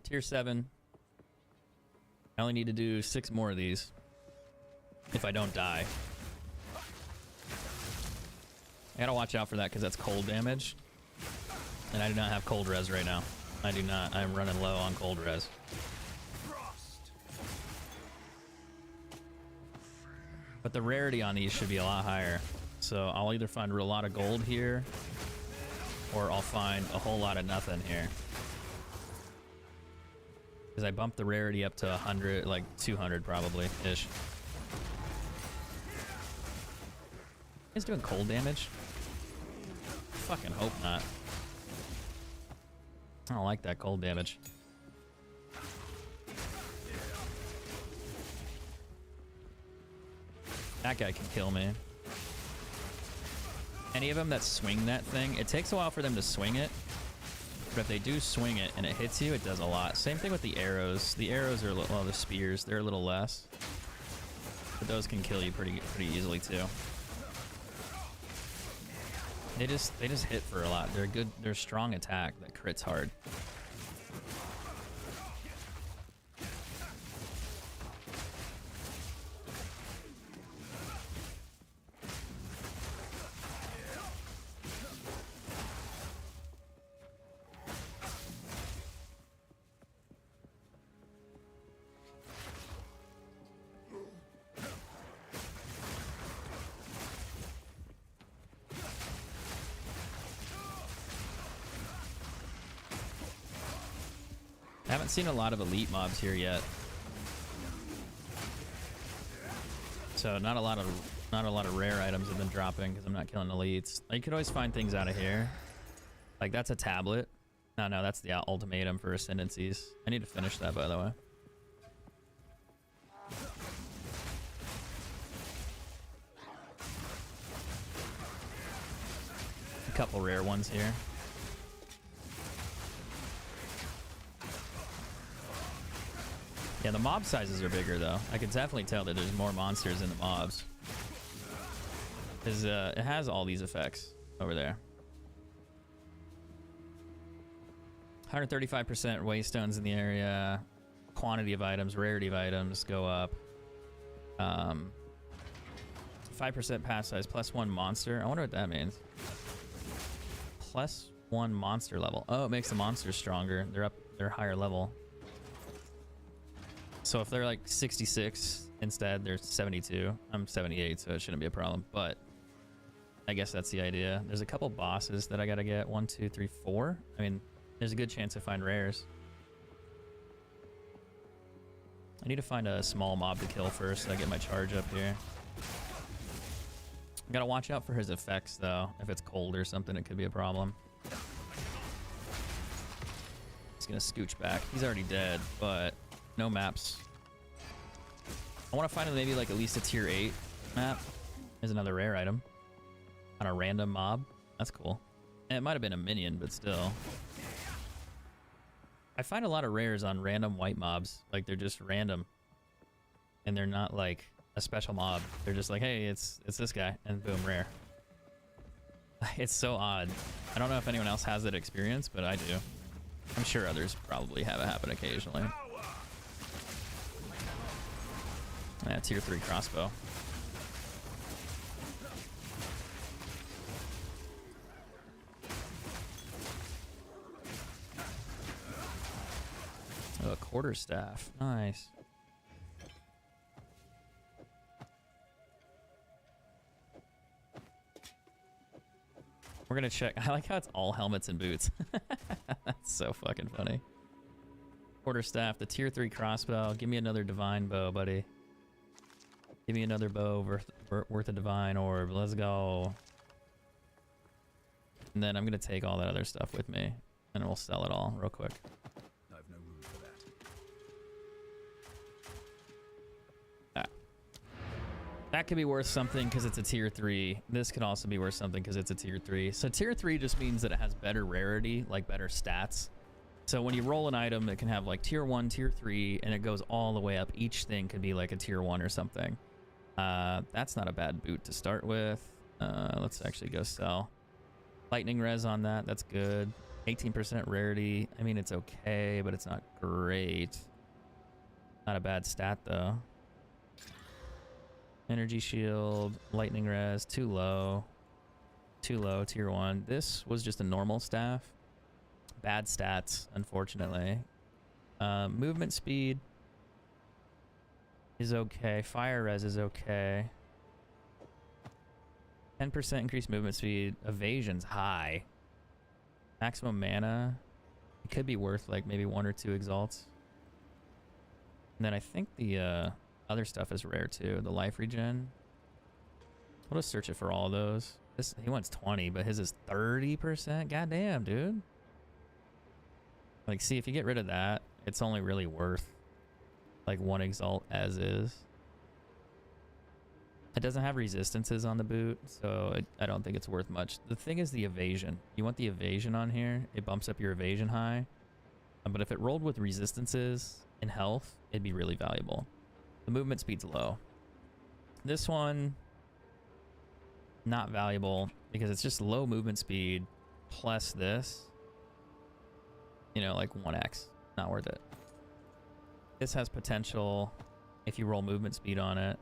Tier 7. I only need to do 6 more of these. If I don't die. I gotta watch out for that because that's cold damage. And I do not have cold res right now. I do not. I'm running low on cold res. But the rarity on these should be a lot higher. So I'll either find a lot of gold here, or I'll find a whole lot of nothing here. Because I bumped the rarity up to 100, like 200 probably-ish. Is doing cold damage? Fucking hope not. I don't like that cold damage. That guy can kill me. Any of them that swing that thing, it takes a while for them to swing it. But if they do swing it and it hits you, it does a lot. Same thing with the arrows. The arrows are, well, the spears, they're a little less. But those can kill you pretty easily too. They just hit for a lot. They're strong attack that crits hard. I haven't seen a lot of elite mobs here yet, so not a lot of rare items have been dropping because I'm not killing elites. You could always find things out of here, like that's a tablet. No, that's the ultimatum for ascendancies. I need to finish that, by the way. A couple rare ones here. Yeah, the mob sizes are bigger, though. I can definitely tell that there's more monsters in the mobs. Because it has all these effects over there. 135% waystones in the area. Quantity of items, rarity of items go up. 5% pass size, +1 monster. I wonder what that means. +1 monster level. Oh, it makes the monsters stronger. They're higher level. So if they're like 66 instead, they're 72. I'm 78, so it shouldn't be a problem. But I guess that's the idea. There's a couple bosses that I gotta get. 1, 2, 3, 4. I mean, there's a good chance to find rares. I need to find a small mob to kill first so I get my charge up here. I gotta watch out for his effects, though. If it's cold or something, it could be a problem. He's gonna scooch back. He's already dead, but no maps. I want to find maybe like at least a tier 8 map. There's another rare item on a random mob. That's cool. And it might have been a minion, but still. I find a lot of rares on random white mobs. Like they're just random. And they're not like a special mob. They're just like, hey, it's this guy, and boom, rare. It's so odd. I don't know if anyone else has that experience, but I do. I'm sure others probably have it happen occasionally. Yeah, tier 3 crossbow. Oh, a quarterstaff. Nice. We're gonna check. I like how it's all helmets and boots. That's so fucking funny. Quarterstaff, the tier 3 crossbow. Give me another divine bow, buddy. Give me another bow worth a divine orb. Let's go. And then I'm gonna take all that other stuff with me, and we'll sell it all real quick. I've no room for that. That could be worth something because it's a tier 3. This could also be worth something because it's a tier 3. So tier 3 just means that it has better rarity, like better stats. So when you roll an item, it can have like tier 1, tier 3, and it goes all the way up. Each thing could be like a tier 1 or something. That's not a bad boot to start with. Let's actually go sell. Lightning res on that. That's good. 18% rarity. I mean, it's okay, but it's not great. Not a bad stat, though. Energy shield. Lightning res. Too low. Too low. Tier 1. This was just a normal staff. Bad stats, unfortunately. Movement speed is okay. Fire res is okay. 10% increased movement speed. Evasion's high. Maximum mana. It could be worth like maybe 1 or 2 exalts. And then I think the other stuff is rare too. The life regen. We'll just search it for all of those. This he wants 20, but his is 30%. Goddamn, dude. Like, see, if you get rid of that, it's only really worth like 1 exalt as is. It doesn't have resistances on the boot, so I don't think it's worth much. The thing is the evasion. You want the evasion on here. It bumps up your evasion high. But if it rolled with resistances and health, it'd be really valuable. The movement speed's low. This one, not valuable because it's just low movement speed plus this. You know, like 1x. Not worth it. This has potential if you roll movement speed on it.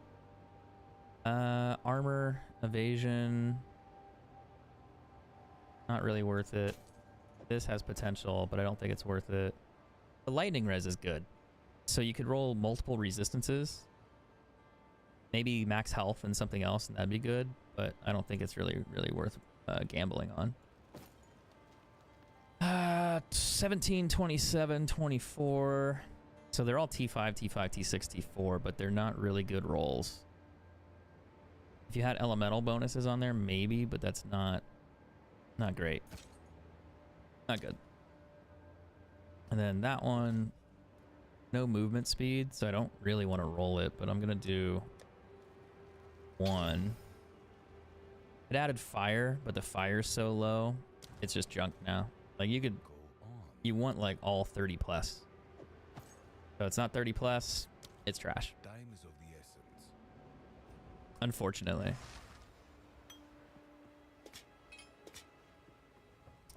Armor, evasion, not really worth it. This has potential, but I don't think it's worth it. The lightning res is good. So you could roll multiple resistances. Maybe max health and something else, and that'd be good, but I don't think it's really worth gambling on. 17, 27, 24. So they're all T5, T5, T6, T4, but they're not really good rolls. If you had elemental bonuses on there, maybe, but that's not great. Not good. And then that one, no movement speed, so I don't really want to roll it, but I'm gonna do 1. It added fire, but the fire's so low, it's just junk now. Like you want like all 30 plus. So it's not 30 plus, it's trash. Unfortunately.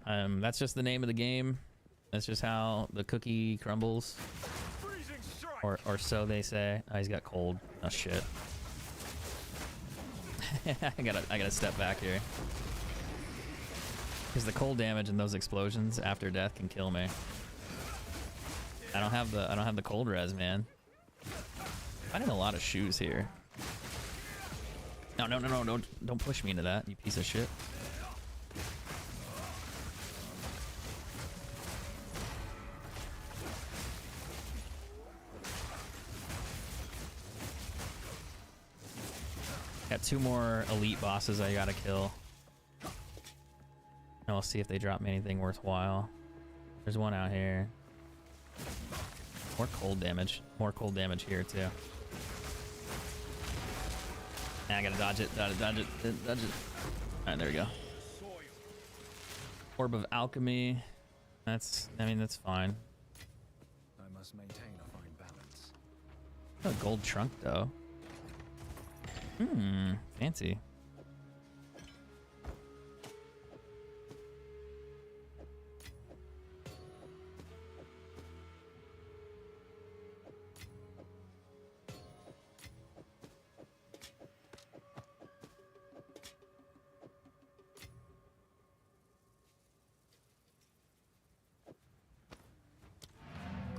That's just the name of the game. That's just how the cookie crumbles. Or so they say. Oh, he's got cold. Oh shit. I gotta step back here. Because the cold damage and those explosions after death can kill me. I don't have the cold res, man. Finding a lot of shoes here. No, don't push me into that, you piece of shit. Got 2 more elite bosses I gotta kill. And we'll see if they drop me anything worthwhile. There's one out here. More cold damage. More cold damage here too. I gotta dodge it, dodge it. Alright, there we go. Orb of Alchemy. That's fine. I must maintain a fine balance. A gold trunk though. Fancy.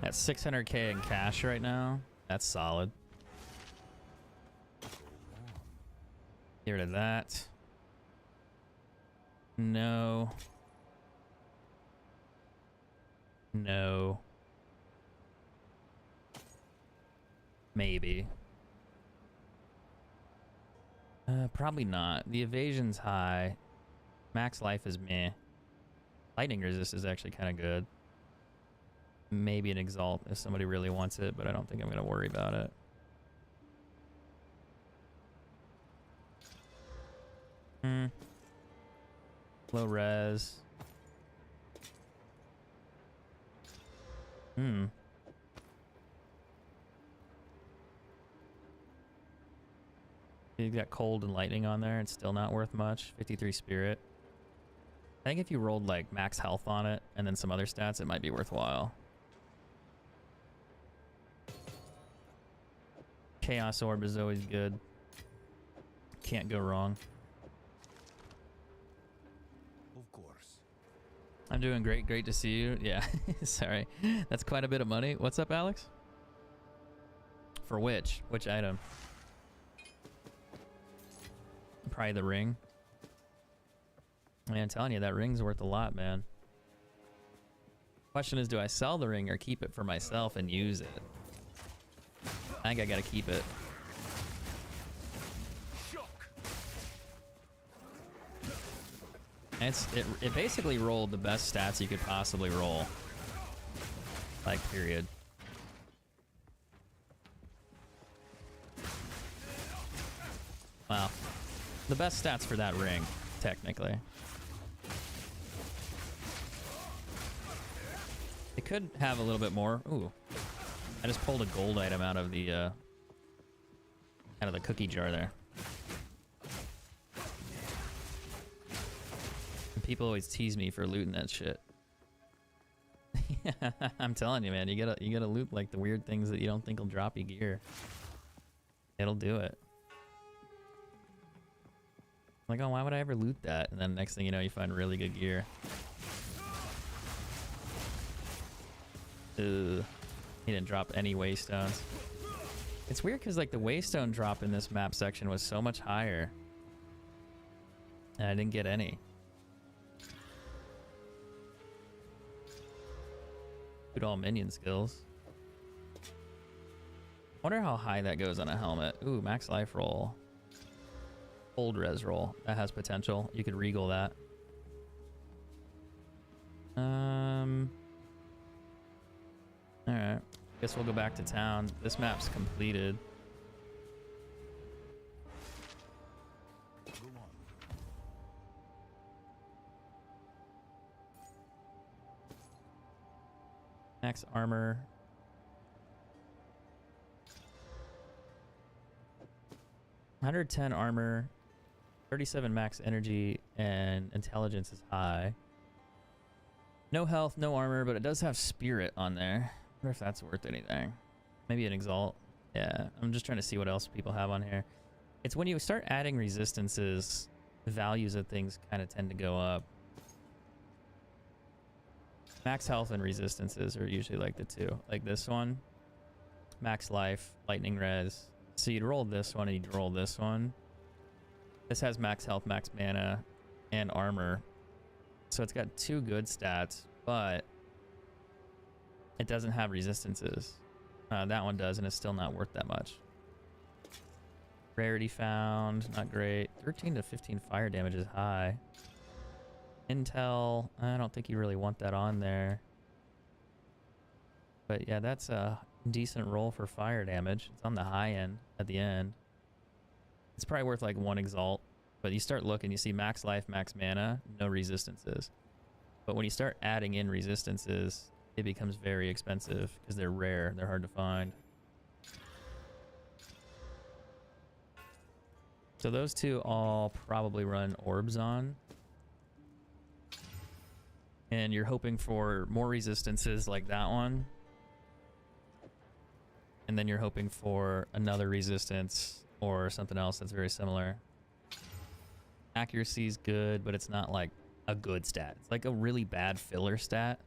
That's 600k in cash right now. That's solid. Get rid of that. No. No. Maybe. Probably not. The evasion's high. Max life is meh. Lightning resist is actually kind of good. Maybe an exalt if somebody really wants it, but I don't think I'm going to worry about it. Low res. You got cold and lightning on there. It's still not worth much. 53 spirit. I think if you rolled like max health on it and then some other stats, it might be worthwhile. Chaos orb is always good. Can't go wrong. Of course. I'm doing great. Great to see you. Yeah, sorry. That's quite a bit of money. What's up, Alex? For which? Which item? Probably the ring. Man, I'm telling you, that ring's worth a lot, man. Question is, do I sell the ring or keep it for myself and use it? I think I gotta keep it. And it basically rolled the best stats you could possibly roll. Like, period. Wow. The best stats for that ring, technically. It could have a little bit more. Ooh. I just pulled a gold item out of the cookie jar there. And people always tease me for looting that shit. I'm telling you, man, you gotta loot like the weird things that you don't think will drop you gear. It'll do it. Like, oh, why would I ever loot that? And then next thing you know, you find really good gear. Ugh. He didn't drop any waystones. It's weird because like the waystone drop in this map section was so much higher. And I didn't get any. Good all minion skills. Wonder how high that goes on a helmet. Ooh, max life roll. Old res roll. That has potential. You could regal that. Alright. Guess we'll go back to town. This map's completed. Go on. Max armor. $110 armor, 37 max energy, and intelligence is high. No health, no armor, but it does have spirit on there. I wonder if that's worth anything. Maybe an exalt. Yeah, I'm just trying to see what else people have on here. It's when you start adding resistances, the values of things kind of tend to go up. Max health and resistances are usually like the two. Like this one, max life, lightning res. So you'd roll this one and you'd roll this one. This has max health, max mana, and armor. So it's got two good stats, but it doesn't have resistances. That one does, and it's still not worth that much. Rarity found, not great. 13 to 15 fire damage is high. Intel, I don't think you really want that on there. But yeah, that's a decent roll for fire damage. It's on the high end at the end. It's probably worth like one exalt, but you start looking, you see max life, max mana, no resistances. But when you start adding in resistances, it becomes very expensive because they're rare, they're hard to find. So those two all probably run orbs on. And you're hoping for more resistances like that one. And then you're hoping for another resistance or something else that's very similar. Accuracy is good, but it's not like a good stat. It's like a really bad filler stat,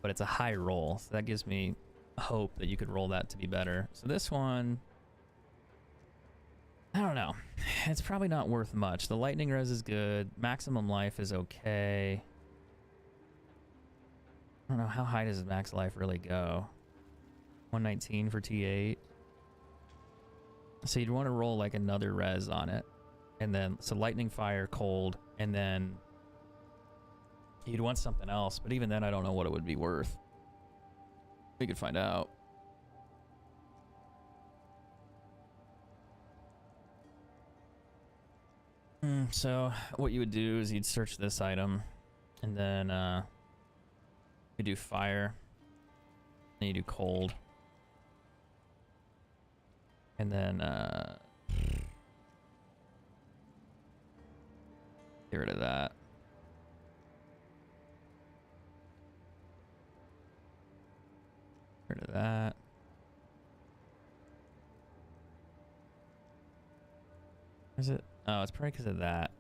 but it's a high roll. So that gives me hope that you could roll that to be better. So this one, I don't know. It's probably not worth much. The lightning res is good. Maximum life is okay. I don't know, how high does max life really go? 119 for T8. So you'd want to roll like another res on it. And then, so lightning, fire, cold, and then you'd want something else. But even then, I don't know what it would be worth. We could find out. So what you would do is you'd search this item, and then you do fire, then you do cold, and then get rid of that. Get rid of that. Is it? Oh, it's probably because of that.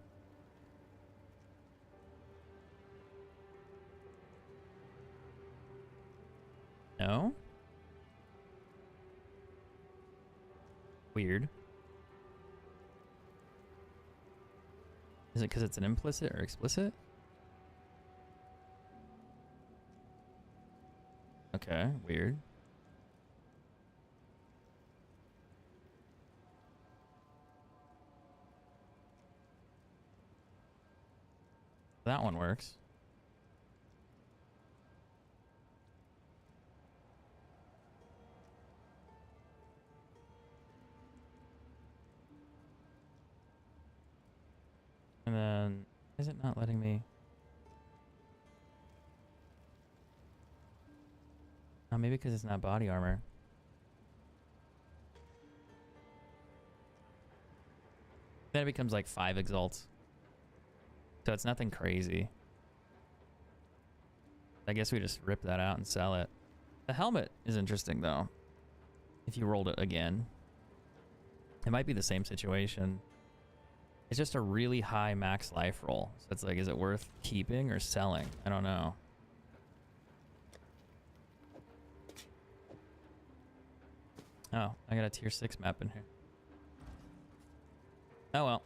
No? Weird. Is it because it's an implicit or explicit? Okay, weird. That one works. And then, is it not letting me? Oh, maybe because it's not body armor. Then it becomes like 5 exalts. So it's nothing crazy. I guess we just rip that out and sell it. The helmet is interesting though. If you rolled it again. It might be the same situation. It's just a really high max life roll. So it's like, is it worth keeping or selling? I don't know. Oh, I got a tier 6 map in here. Oh well.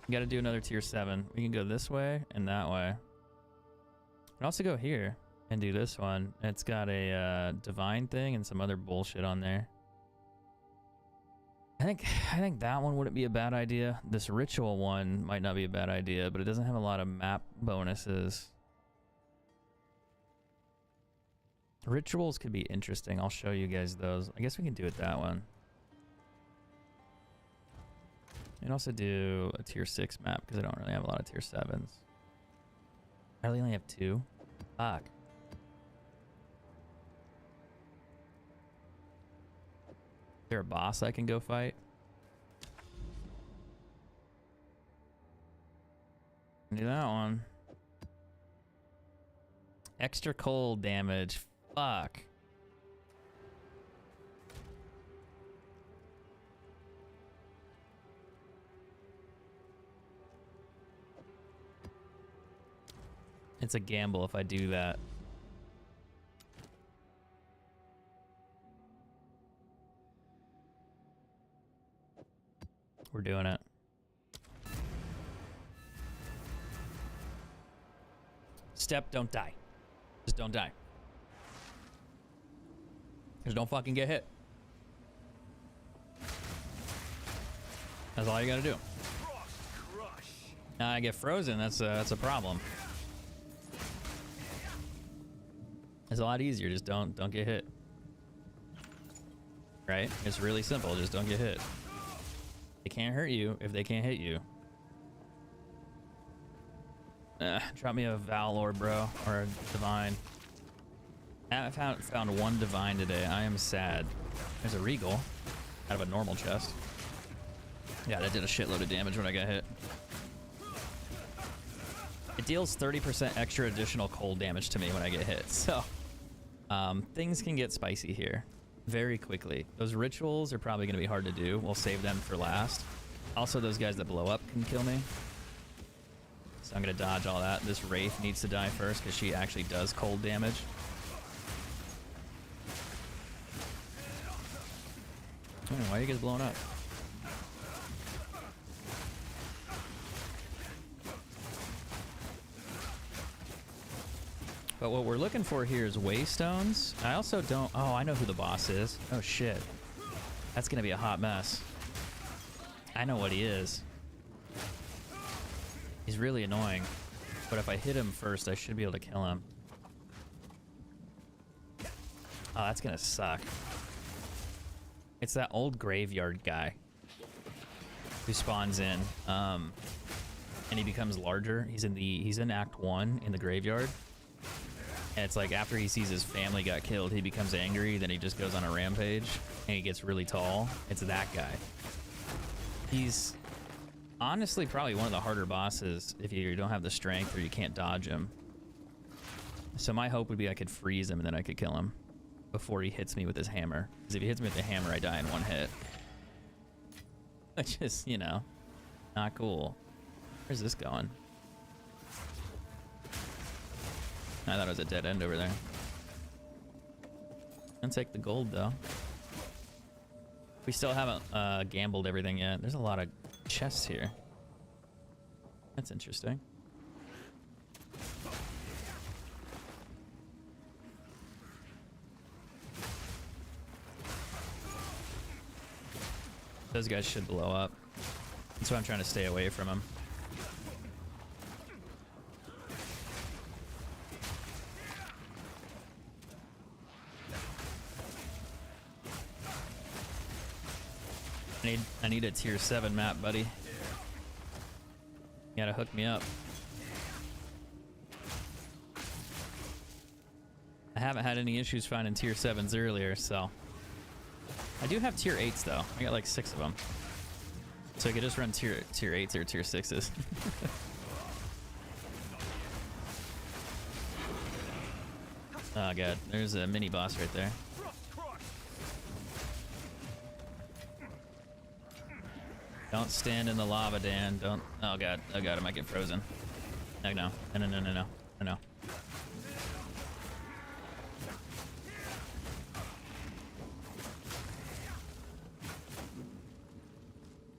You gotta do another tier 7. We can go this way and that way. We can also go here and do this one. It's got a divine thing and some other bullshit on there. I think that one wouldn't be a bad idea. This ritual one might not be a bad idea, but it doesn't have a lot of map bonuses. Rituals could be interesting. I'll show you guys those. I guess we can do it that one. We can also do a tier 6 map because I don't really have a lot of tier 7s. I really only have 2. Fuck. Is there a boss I can go fight? Do that one. Extra cold damage. Fuck. It's a gamble if I do that. We're doing it. Step, don't die. Just don't die. Just don't fucking get hit. That's all you gotta do. Now I get frozen, that's a problem. It's a lot easier, just don't get hit. Right? It's really simple, just don't get hit. They can't hurt you if they can't hit you. Drop me a Valor, bro, or a Divine. I found one Divine today. I am sad. There's a Regal out of a normal chest. Yeah, that did a shitload of damage when I got hit. It deals 30% extra additional cold damage to me when I get hit. So, things can get spicy here very quickly. Those rituals are probably going to be hard to do. We'll save them for last. Also, those guys that blow up can kill me. So I'm going to dodge all that. This Wraith needs to die first because she actually does cold damage. Why are you guys blowing up? But what we're looking for here is waystones. I also don't... Oh, I know who the boss is. Oh, shit. That's going to be a hot mess. I know what he is. He's really annoying. But if I hit him first, I should be able to kill him. Oh, that's going to suck. It's that old graveyard guy who spawns in. And he becomes larger. He's in Act 1 in the graveyard. And it's like after he sees his family got killed, he becomes angry, then he just goes on a rampage, and he gets really tall. It's that guy. He's honestly probably one of the harder bosses if you don't have the strength or you can't dodge him. So my hope would be I could freeze him and then I could kill him before he hits me with his hammer. Because if he hits me with the hammer, I die in one hit. Which is, you know, not cool. Where's this going? I thought it was a dead end over there. I'll take the gold, though. We still haven't gambled everything yet. There's a lot of chests here. That's interesting. Those guys should blow up. That's why I'm trying to stay away from them. I need a tier 7 map, buddy. You gotta hook me up. I haven't had any issues finding tier 7s earlier, so. I do have tier 8s though. I got like 6 of them. So I could just run tier 8s or tier 6s. Oh god, there's a mini boss right there. Don't stand in the lava, Dan. Don't. Oh god. Oh god. I might get frozen. No. No. No. No. No. No. No.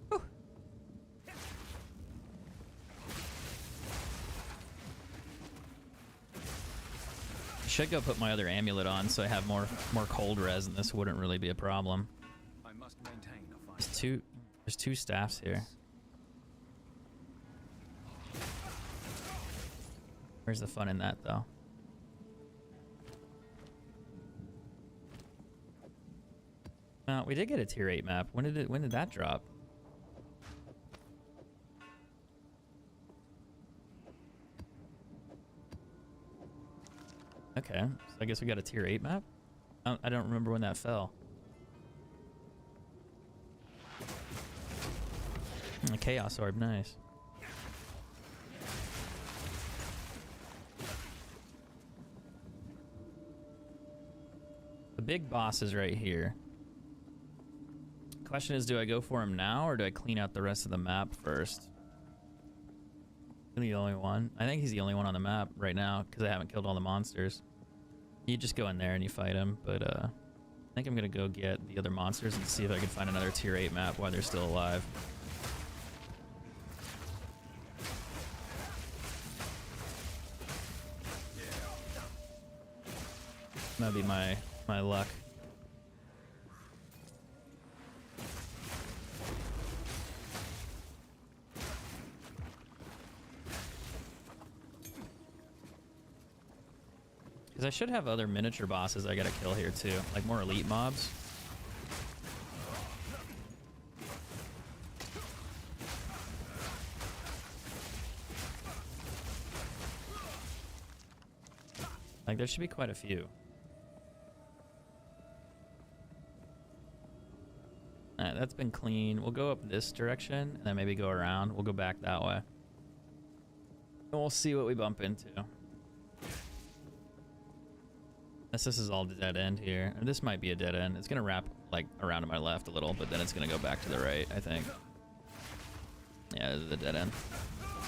Whew. I should go put my other amulet on so I have more cold res, and this wouldn't really be a problem. I must maintain a fight. There's 2 staffs here. Where's the fun in that, though? We did get a tier 8 map. When did that drop? Okay, so I guess we got a tier 8 map? I don't remember when that fell. A Chaos Orb, nice. The big boss is right here. Question is, do I go for him now or do I clean out the rest of the map first? Is he the only one? I think he's the only one on the map right now because I haven't killed all the monsters. You just go in there and you fight him, but I think I'm gonna go get the other monsters and see if I can find another tier 8 map while they're still alive. That'd be my luck. Because I should have other miniature bosses I gotta kill here too, like more elite mobs. Like there should be quite a few. Alright, that's been clean. We'll go up this direction and then maybe go around. We'll go back that way. And we'll see what we bump into. This is all the dead end here. And this might be a dead end. It's gonna wrap like around to my left a little, but then it's gonna go back to the right, I think. Yeah, this is a dead end.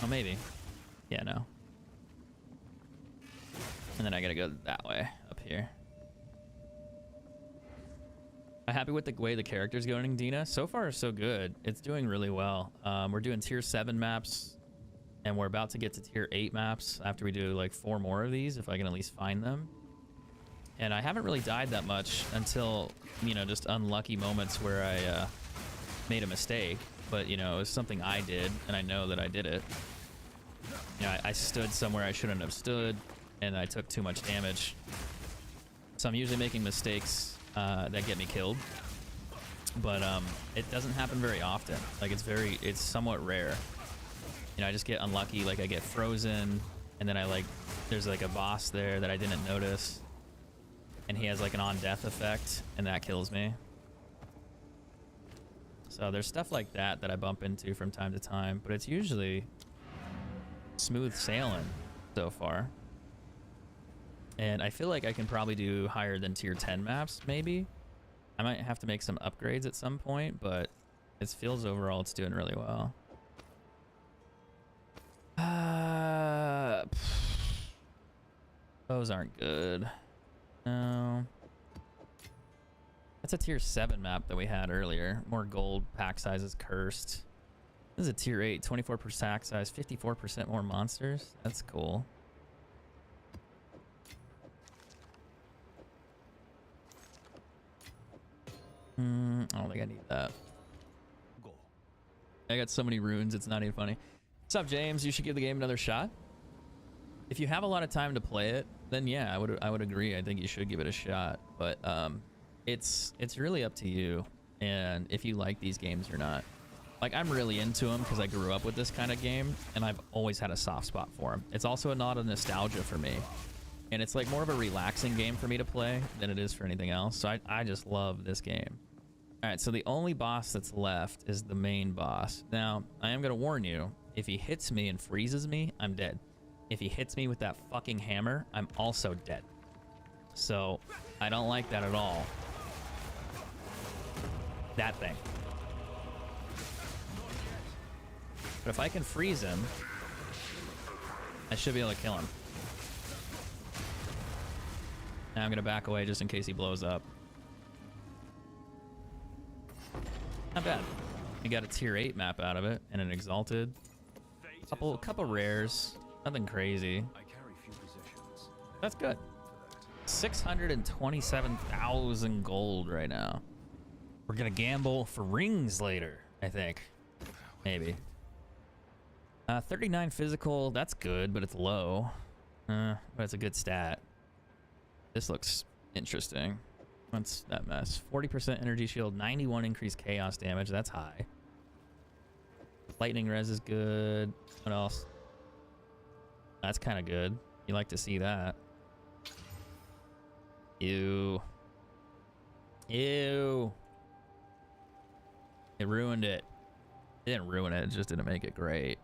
Oh, maybe. Yeah, no. And then I gotta go that way, up here. I'm happy with the way the character's going, Dina. So far, so good. It's doing really well. We're doing tier 7 maps, And we're about to get to tier 8 maps after we do like 4 more of these, if I can at least find them. And I haven't really died that much until, you know, just unlucky moments where I made a mistake. But, you know, it was something I did, and I know that I did it. You know, I stood somewhere I shouldn't have stood, and I took too much damage. So I'm usually making mistakes that get me killed. But it doesn't happen very often. Like, it's somewhat rare. You know, I just get unlucky, like I get frozen, and then there's like a boss there that I didn't notice. And he has like an on-death effect, and that kills me. So there's stuff like that that I bump into from time to time, but it's usually smooth sailing so far. And I feel like I can probably do higher than tier 10 maps, maybe. I might have to make some upgrades at some point, but it feels overall it's doing really well. Those aren't good. No. That's a tier 7 map that we had earlier. More gold, pack sizes cursed. This is a tier 8, 24% pack size, 54% more monsters. That's cool. I don't think I need that. I got so many runes, it's not even funny. What's up, James? You should give the game another shot. If you have a lot of time to play it, then yeah, I would agree. I think you should give it a shot. But it's really up to you, and if you like these games or not. Like, I'm really into them because I grew up with this kind of game, and I've always had a soft spot for them. It's also a nod of nostalgia for me, and it's like more of a relaxing game for me to play than it is for anything else. So I just love this game. All right, so the only boss that's left is the main boss. Now, I am gonna warn you, if he hits me and freezes me, I'm dead. If he hits me with that fucking hammer, I'm also dead. So, I don't like that at all. That thing. But if I can freeze him, I should be able to kill him. Now I'm gonna back away just in case he blows up. Not bad. You got a tier 8 map out of it and an exalted. Couple rares. Nothing crazy. That's good. 627,000 gold right now. We're gonna gamble for rings later, I think. Maybe. 39 physical, that's good, but it's low. But it's a good stat. This looks interesting. What's that mess? 40% energy shield, 91 increased chaos damage, that's high. Lightning res is good. What else? That's kind of good. You like to see that. Ew. Ew. It ruined it. It didn't ruin it, it just didn't make it great.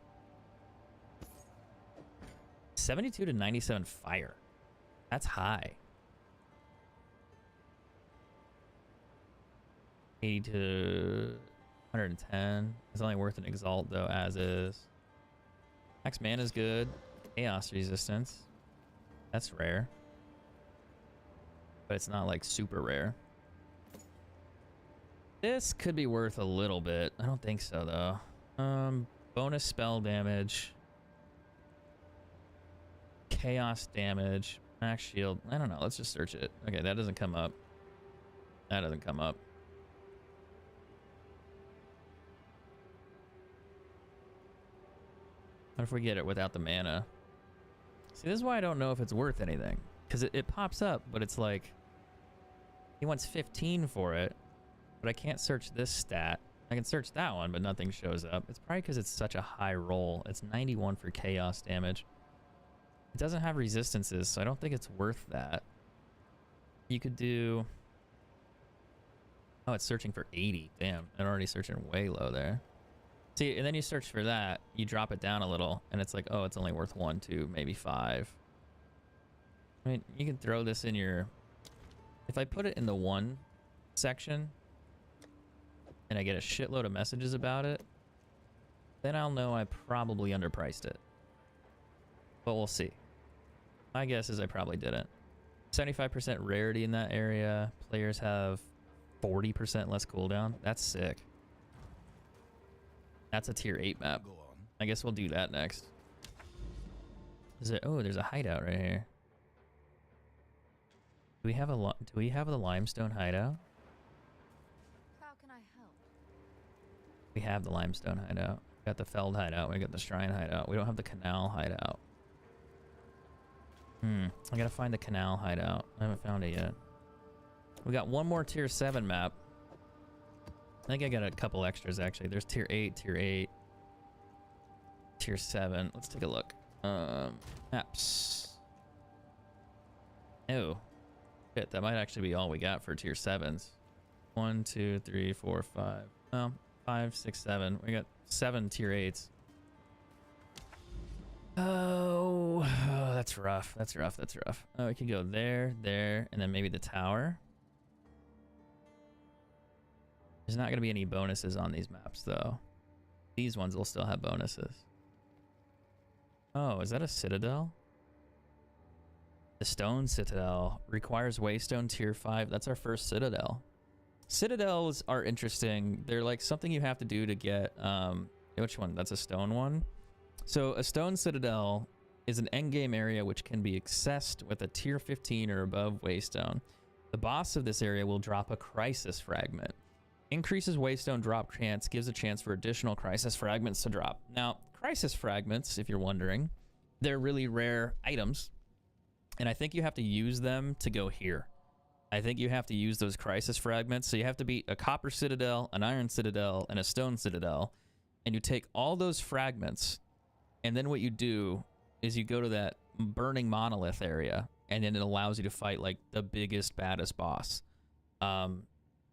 72 to 97 fire. That's high. 80 to 110. It's only worth an exalt though, as is. Max mana is good. Chaos resistance. That's rare. But it's not like super rare. This could be worth a little bit. I don't think so though. Bonus spell damage. Chaos damage. Max shield. I don't know. Let's just search it. Okay, that doesn't come up. That doesn't come up. What if we get it without the mana? See, this is why I don't know if it's worth anything. Because it pops up, but it's like... He wants 15 for it. But I can't search this stat. I can search that one, but nothing shows up. It's probably because it's such a high roll. It's 91 for chaos damage. It doesn't have resistances, so I don't think it's worth that. You could do... Oh, it's searching for 80. Damn, I'm already searching way low there. See, and then you search for that, you drop it down a little, and it's like, oh, it's only worth 1, 2, maybe 5. I mean, you can throw this in your... If I put it in the 1 section, and I get a shitload of messages about it, then I'll know I probably underpriced it. But we'll see. My guess is I probably didn't. 75% rarity in that area. Players have 40% less cooldown. That's sick. That's a tier 8 map. I guess we'll do that next. Is it? Oh, there's a hideout right here. Do we have the limestone hideout? How can I help? We have the limestone hideout. We got the feld hideout. We got the shrine hideout. We don't have the canal hideout. I gotta find the canal hideout. I haven't found it yet. We got one more tier 7 map. I think I got a couple extras actually. There's tier 8, tier 8, tier 7. Let's take a look. Maps. Oh. Shit, that might actually be all we got for tier 7s. 1, 2, 3, 4, 5. Oh, 5, 6, 7. We got 7 tier 8s. Oh, that's rough. That's rough. That's rough. Oh, we could go there, there, and then maybe the tower. There's not going to be any bonuses on these maps, though. These ones will still have bonuses. Oh, is that a citadel? The stone citadel requires waystone tier 5. That's our first citadel. Citadels are interesting. They're like something you have to do to get... which one? That's a stone one? So a stone citadel is an endgame area which can be accessed with a tier 15 or above waystone. The boss of this area will drop a crisis fragment. Increases waystone drop chance, gives a chance for additional crisis fragments to drop. Now, crisis fragments, if you're wondering, they're really rare items, and I think you have to use them to go here. I think you have to use those crisis fragments, so you have to beat a copper citadel, an iron citadel, and a stone citadel, and you take all those fragments, and then what you do is you go to that burning monolith area, and then it allows you to fight like the biggest, baddest boss.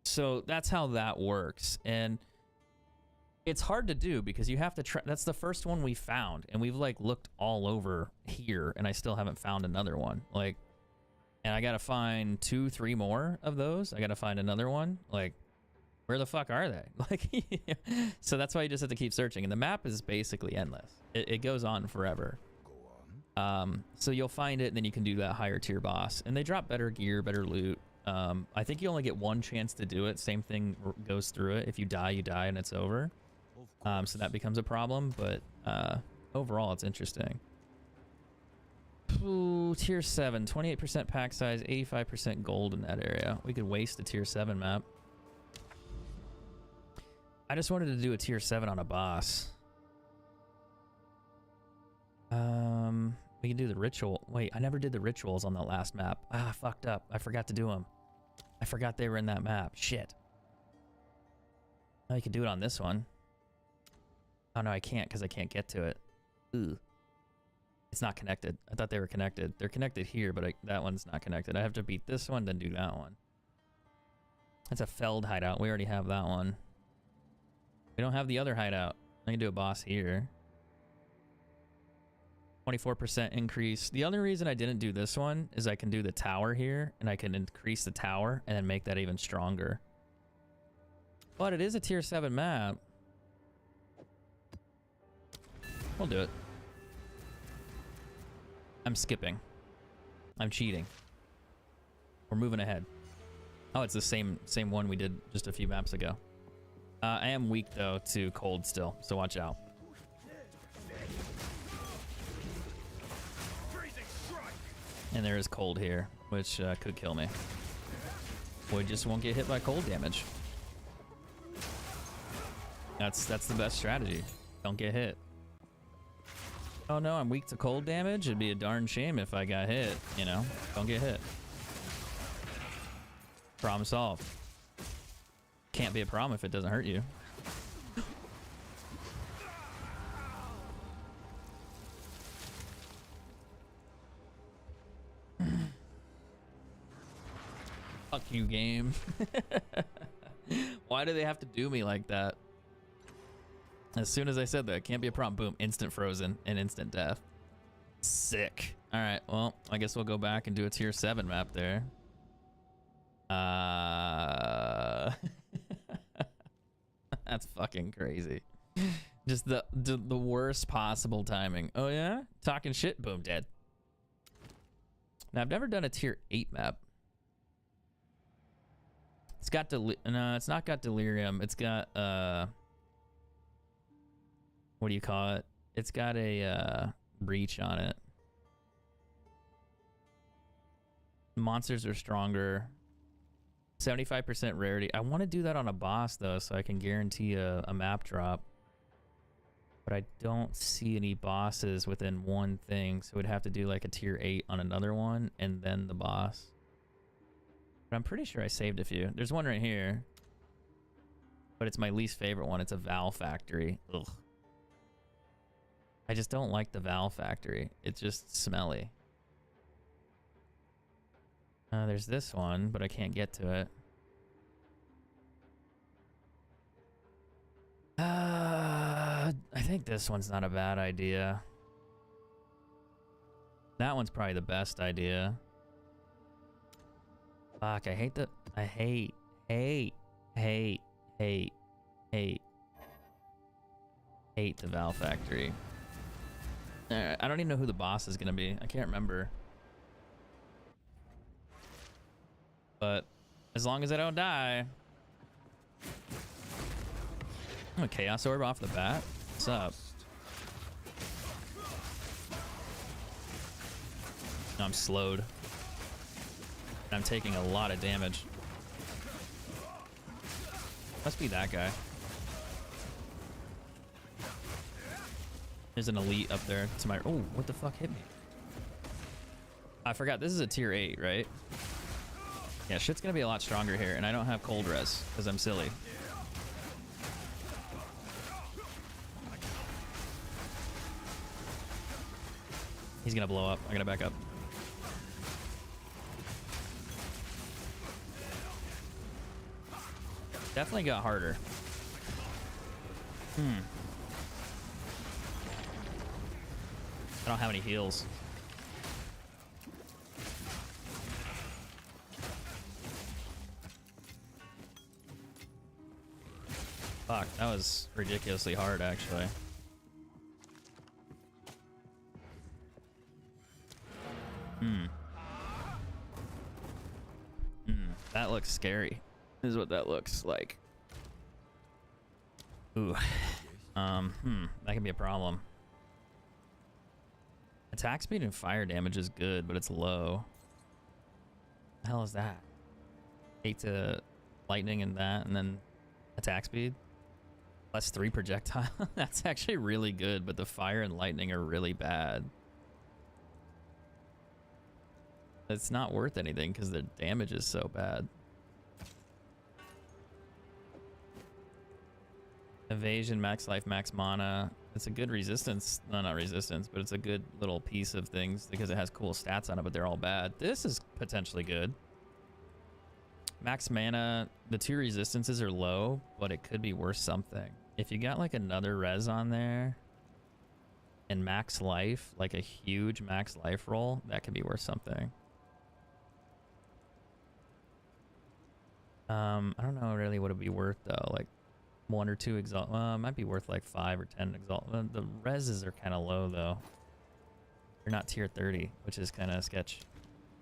So that's how that works, and it's hard to do because you have to try. That's the first one we found, and we've like looked all over here, and I still haven't found another one. Like, and I gotta find 2, 3 more of those. I gotta find another one. Like, where the fuck are they? Like, so that's why you just have to keep searching, and the map is basically endless. It goes on forever. So you'll find it, and then you can do that higher tier boss, and they drop better gear, better loot. I think you only get one chance to do it. Same thing goes through it. If you die, and it's over. So that becomes a problem, but overall, it's interesting. Ooh, tier 7, 28% pack size, 85% gold in that area. We could waste a tier 7 map. I just wanted to do a tier 7 on a boss. We can do the ritual. Wait, I never did the rituals on the last map. Ah, I fucked up. I forgot to do them. I forgot they were in that map. Shit. Oh, you can do it on this one. Oh, no, I can't because I can't get to it. Ooh. It's not connected. I thought they were connected. They're connected here, but that one's not connected. I have to beat this one, then do that one. That's a feld hideout. We already have that one. We don't have the other hideout. I can do a boss here. 24% increase. The other reason I didn't do this one is I can do the tower here, and I can increase the tower and then make that even stronger. But it is a tier 7 map. We'll do it. I'm skipping. I'm cheating. We're moving ahead. Oh, it's the same one we did just a few maps ago. I am weak though to cold still, so watch out. And there is cold here, which could kill me. We just won't get hit by cold damage. That's the best strategy. Don't get hit. Oh no, I'm weak to cold damage? It'd be a darn shame if I got hit, you know? Don't get hit. Problem solved. Can't be a problem if it doesn't hurt you. Fuck you, game. Why do they have to do me like that? As soon as I said that, can't be a problem. Boom, instant frozen and instant death. Sick. All right, well, I guess we'll go back and do a tier 7 map there. That's fucking crazy. Just the worst possible timing. Oh yeah? Talking shit, boom, dead. Now, I've never done a tier 8 map. It's got no, it's not got delirium. It's got what do you call it? It's got a breach on it. Monsters are stronger. 75% rarity. I want to do that on a boss though, so I can guarantee a map drop. But I don't see any bosses within one thing, so we'd have to do like a tier 8 on another one and then the boss. But I'm pretty sure I saved a few. There's one right here. But it's my least favorite one. It's a Valve Factory. Ugh. I just don't like the Valve Factory. It's just smelly. There's this one, but I can't get to it. I think this one's not a bad idea. That one's probably the best idea. Fuck, I hate the... I hate the Valve Factory. Alright, I don't even know who the boss is gonna be. I can't remember. But as long as I don't die. I'm a Chaos Orb off the bat. What's up? No, I'm slowed. I'm taking a lot of damage. Must be that guy. There's an elite up there to my... Oh, what the fuck hit me? I forgot, this is a tier 8, right? Yeah, shit's gonna be a lot stronger here, and I don't have cold res, because I'm silly. He's gonna blow up. I gotta back up. Definitely got harder. I don't have any heals. Fuck, that was ridiculously hard, actually. That looks scary. This is what that looks like. Ooh. That could be a problem. Attack speed and fire damage is good, but it's low. The hell is that? 8 to lightning and that, and then attack speed. +3 projectile. That's actually really good, but the fire and lightning are really bad. It's not worth anything because the damage is so bad. Evasion, max life, max mana. It's a good resistance. No, not resistance, but it's a good little piece of things because it has cool stats on it, but they're all bad. This is potentially good. Max mana, the 2 resistances are low, but it could be worth something. If you got like another res on there and max life, like a huge max life roll, that could be worth something. I don't know really what it'd be worth though. Like 1 or 2 exalt. It might be worth like 5 or 10 exalt. The reses are kind of low though. They're not tier 30, which is kind of sketch.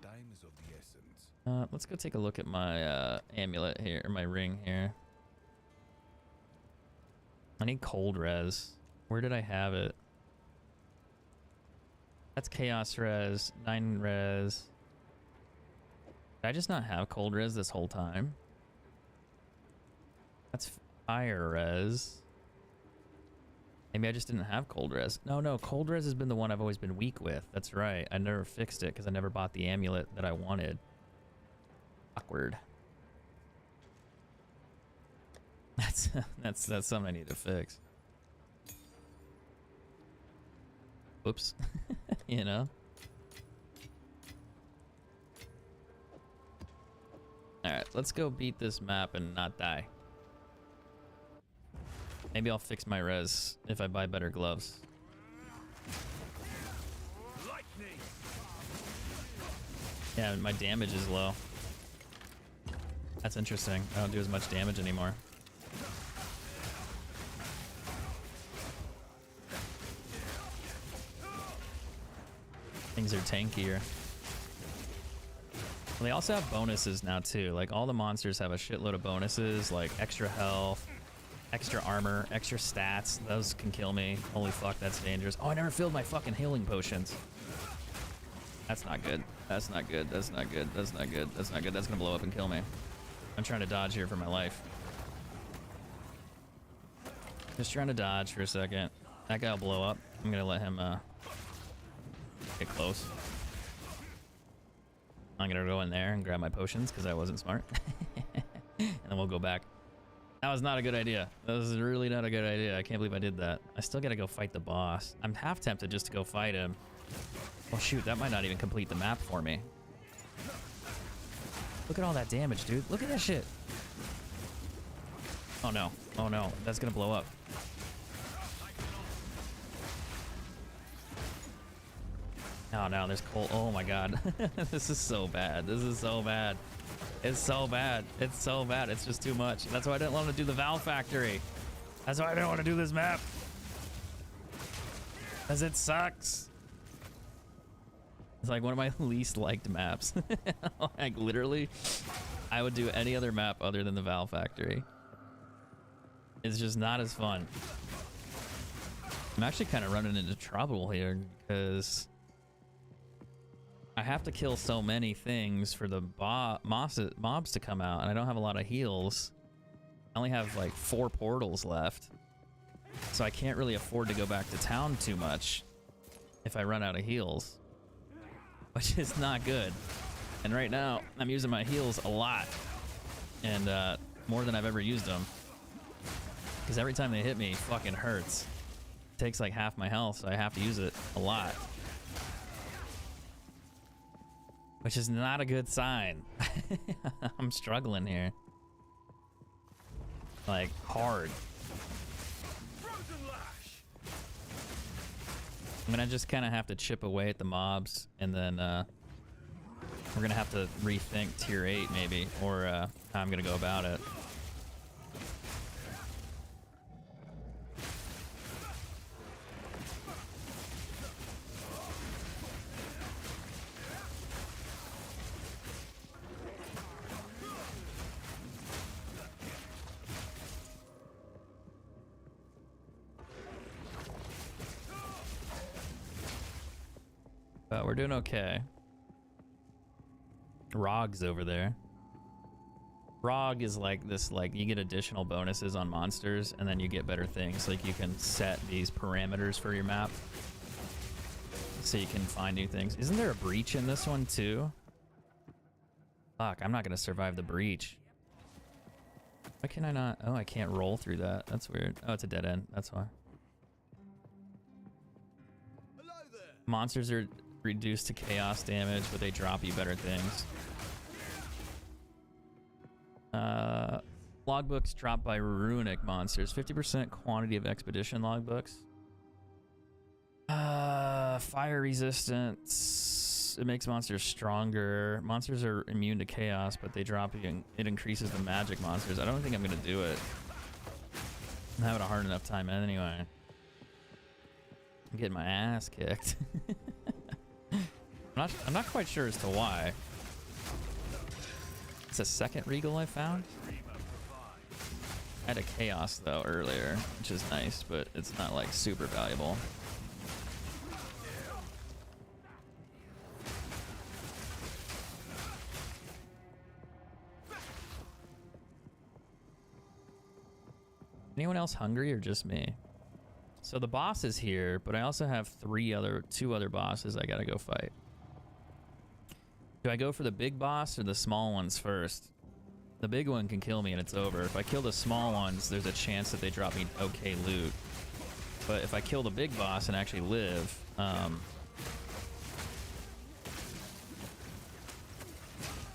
Time is of the essence. Let's go take a look at my amulet here, or my ring here. I need cold res. Where did I have it? That's chaos res, 9 res. Did I just not have cold res this whole time? That's fire res. Maybe I just didn't have cold res. No, cold res has been the one I've always been weak with. That's right. I never fixed it because I never bought the amulet that I wanted. Awkward. That's something I need to fix. Whoops. You know? Alright, let's go beat this map and not die. Maybe I'll fix my res if I buy better gloves. Yeah, my damage is low. That's interesting. I don't do as much damage anymore. Things are tankier. Well, they also have bonuses now too. Like all the monsters have a shitload of bonuses, like extra health, extra armor, extra stats. Those can kill me. Holy fuck, that's dangerous. Oh, I never filled my fucking healing potions. That's not good. That's not good. That's not good. That's not good. That's not good. That's gonna blow up and kill me. I'm trying to dodge here for my life. Just trying to dodge for a second. That guy will blow up. I'm gonna let him get close. I'm gonna go in there and grab my potions because I wasn't smart. And then we'll go back. That was not a good idea. That was really not a good idea. I can't believe I did that. I still gotta go fight the boss. I'm half tempted just to go fight him. Oh shoot, that might not even complete the map for me. Look at all that damage, dude. Look at that shit. Oh no. Oh no. That's gonna blow up. Oh no, there's coal. Oh my god. This is so bad. This is so bad. It's so bad. It's so bad. It's just too much. That's why I didn't want to do the Valve Factory. That's why I didn't want to do this map. Because it sucks. It's like one of my least liked maps. Like literally, I would do any other map other than the Valve Factory. It's just not as fun. I'm actually kind of running into trouble here because I have to kill so many things for the mobs to come out, and I don't have a lot of heals. I only have like 4 portals left, so I can't really afford to go back to town too much if I run out of heals, which is not good. And right now, I'm using my heals a lot, and more than I've ever used them, because every time they hit me, it fucking hurts. It takes like half my health, so I have to use it a lot. Which is not a good sign. I'm struggling here. Like, hard. I'm gonna just kind of have to chip away at the mobs, and then we're gonna have to rethink tier 8 maybe, or how I'm gonna go about it. But we're doing okay. Rog's over there. Rog is like this, like you get additional bonuses on monsters, and then you get better things. Like you can set these parameters for your map, so you can find new things. Isn't there a breach in this one too? Fuck, I'm not gonna survive the breach. Why can I not? Oh, I can't roll through that. That's weird. Oh, it's a dead end. That's why. Monsters are reduced to chaos damage, but they drop you better things. Logbooks dropped by runic monsters. 50% quantity of expedition logbooks. Fire resistance. It makes monsters stronger. Monsters are immune to chaos, but they drop you and it increases the magic monsters. I don't think I'm gonna do it. I'm having a hard enough time anyway. I'm getting my ass kicked. I'm not quite sure as to why. It's a second Regal I found. I had a Chaos though earlier, which is nice, but it's not like super valuable. Anyone else hungry or just me? So the boss is here, but I also have two other bosses I gotta go fight. Do I go for the big boss or the small ones first? The big one can kill me and it's over. If I kill the small ones, there's a chance that they drop me okay loot. But if I kill the big boss and actually live,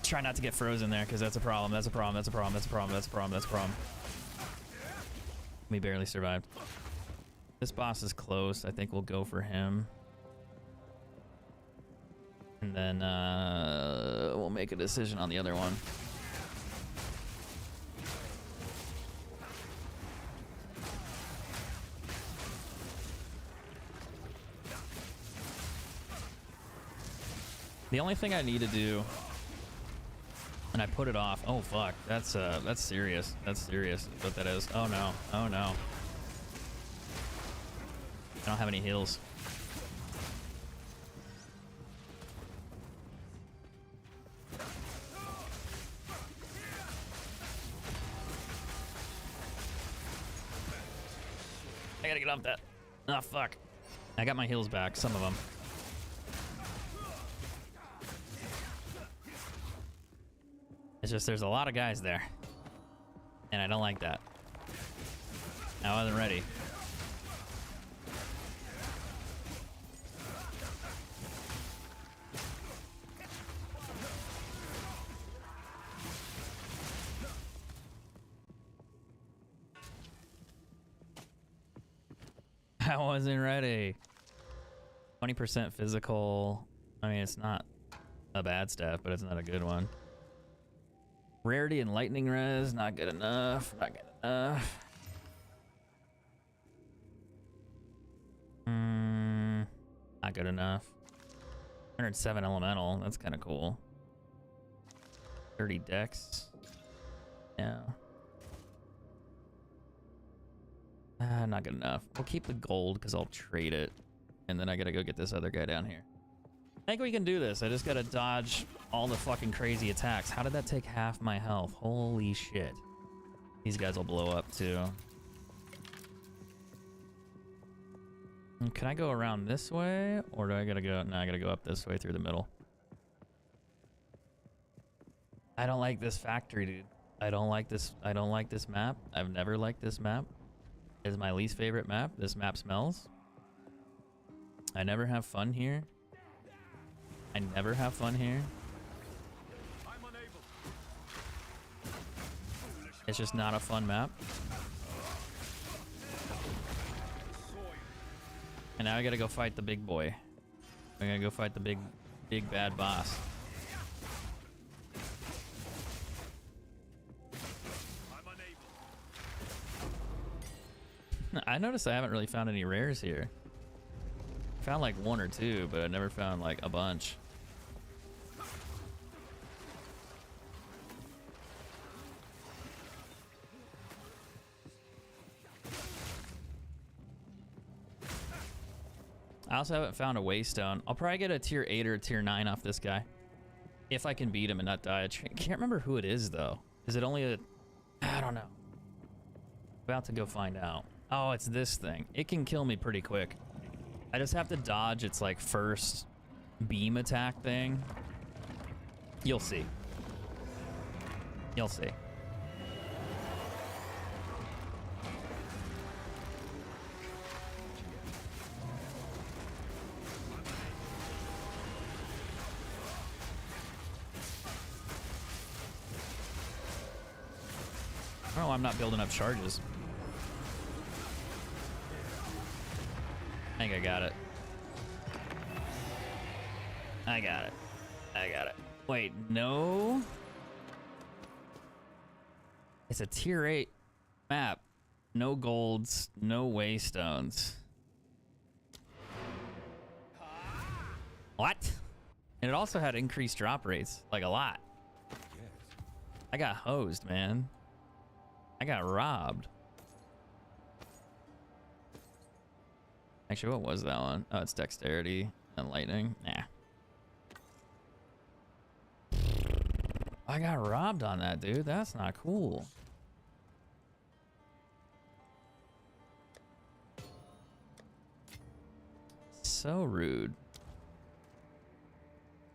try not to get frozen there, because that's a problem. That's a problem. That's a problem. That's a problem. That's a problem. That's a problem. We barely survived. This boss is close. I think we'll go for him. And then we'll make a decision on the other one. The only thing I need to do, and I put it off. Oh fuck, that's serious. That's serious. What that is. Oh no. Oh no. I don't have any heals. I gotta get off that. Oh, fuck. I got my heals back, some of them. It's just there's a lot of guys there. And I don't like that. I wasn't ready. I wasn't ready. 20% physical. I mean, it's not a bad stat, but it's not a good one. Rarity and lightning res, not good enough. Not good enough. Not good enough. 107 elemental, that's kind of cool. 30 dex. Yeah. Not good enough. We'll keep the gold because I'll trade it. And then I gotta go get this other guy down here. I think we can do this. I just gotta dodge all the fucking crazy attacks. How did that take half my health? Holy shit. These guys will blow up too. And can I go around this way? Or do I gotta go? No, I gotta go up this way through the middle. I don't like this factory, dude. I don't like this. I don't like this map. I've never liked this map. It's my least favorite map. This map smells. I never have fun here. I never have fun here. It's just not a fun map. And now I gotta go fight the big boy. I'm gonna go fight the big bad boss. I noticed I haven't really found any rares here. Found like one or two, but I never found like a bunch. I also haven't found a waystone. I'll probably get a tier 8 or a tier 9 off this guy. If I can beat him and not die. I can't remember who it is though. Is it only a... I don't know. About to go find out. Oh, it's this thing. It can kill me pretty quick. I just have to dodge its like first beam attack thing. You'll see. You'll see. Oh, I'm not building up charges. I think I got it. I got it. I got it. Wait, no? It's a tier 8 map. No golds, no waystones. What? And it also had increased drop rates, like a lot. I got hosed, man. I got robbed. Actually, what was that one? Oh, it's dexterity and lightning. Nah. I got robbed on that, dude. That's not cool. So rude.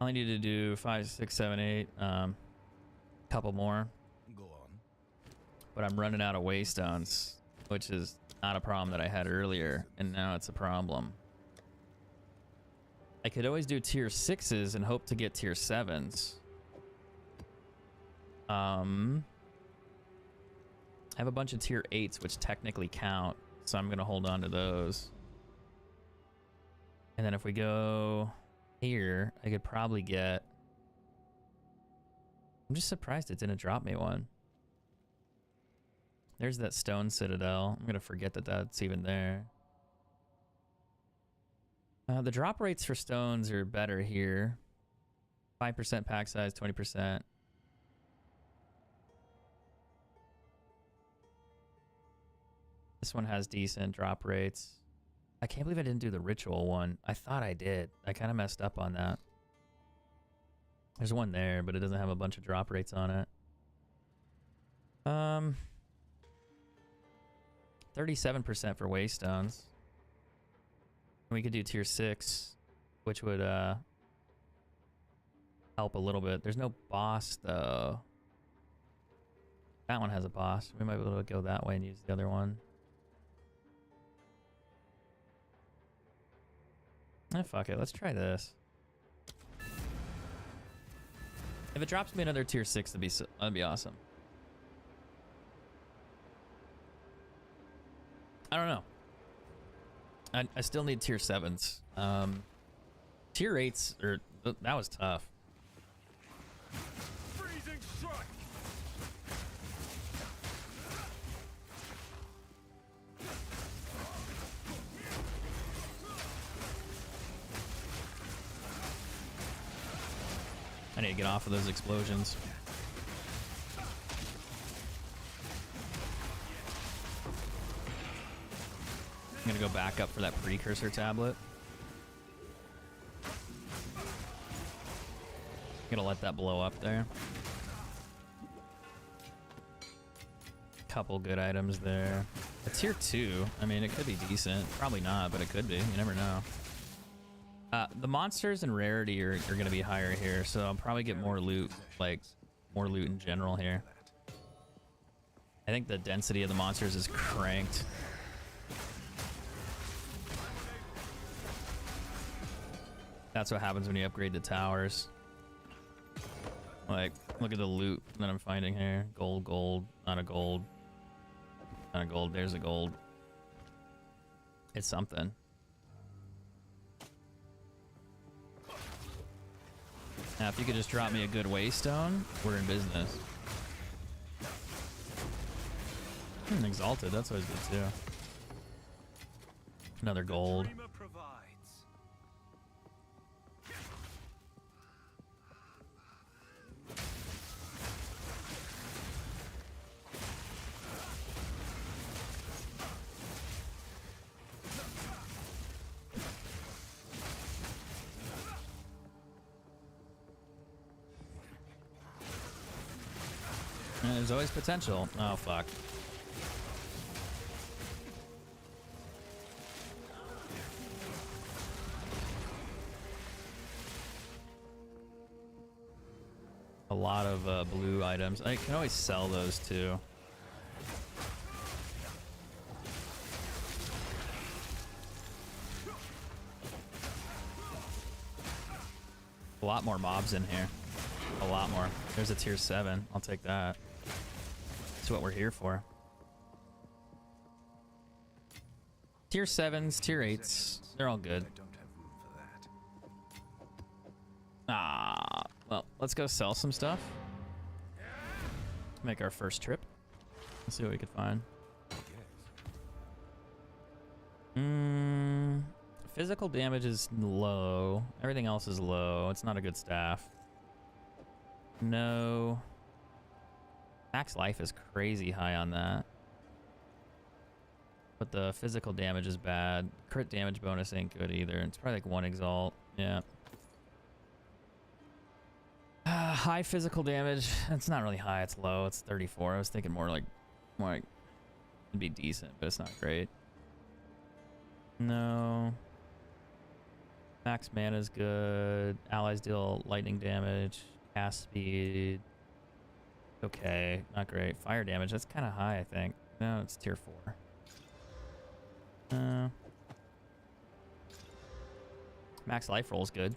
I only need to do 5, 6, 7, 8. Couple more. Go on. But I'm running out of waystones, which is not a problem that I had earlier, and now it's a problem. I could always do tier 6s and hope to get tier 7s. I have a bunch of tier 8s, which technically count, so I'm gonna hold on to those. And then if we go here, I could probably get... I'm just surprised it didn't drop me one. There's that stone citadel. I'm gonna forget that that's even there. The drop rates for stones are better here. 5% pack size, 20%. This one has decent drop rates. I can't believe I didn't do the ritual one. I thought I did. I kind of messed up on that. There's one there, but it doesn't have a bunch of drop rates on it. 37% for waystones. We could do tier 6, which would help a little bit. There's no boss though. That one has a boss. We might be able to go that way and use the other one. Fuck it. Let's try this. If it drops me another tier 6, that'd be awesome. I don't know. I still need tier 7s. Tier 8s that was tough. Freezing strike. I need to get off of those explosions. I'm gonna go back up for that precursor tablet. Gonna let that blow up there. Couple good items there. A tier 2. I mean, it could be decent. Probably not, but it could be. You never know. The monsters and rarity are going to be higher here, so I'll probably get more loot, like more loot in general here. I think the density of the monsters is cranked. That's what happens when you upgrade the towers. Like, look at the loot that I'm finding here. Gold, gold, not a gold. Not a gold, there's a gold. It's something. Now, if you could just drop me a good waystone, we're in business. Exalted, that's always good too. Another gold. And there's always potential. Oh, fuck. A lot of blue items. I can always sell those too. A lot more mobs in here. A lot more. There's a tier 7. I'll take that. That's what we're here for. Tier 7s, tier 8s, they're all good. I don't have room for that. Ah, well, let's go sell some stuff. Make our first trip. Let's see what we could find. Physical damage is low. Everything else is low. It's not a good staff. No. Max life is crazy high on that. But the physical damage is bad. Crit damage bonus ain't good either. It's probably like 1 exalt. Yeah. High physical damage. It's not really high. It's low. It's 34. I was thinking more like it'd be decent, but it's not great. No. Max mana is good. Allies deal lightning damage. Cast speed. Okay, not great. Fire damage. That's kind of high, I think. No, it's tier 4. Max life roll is good.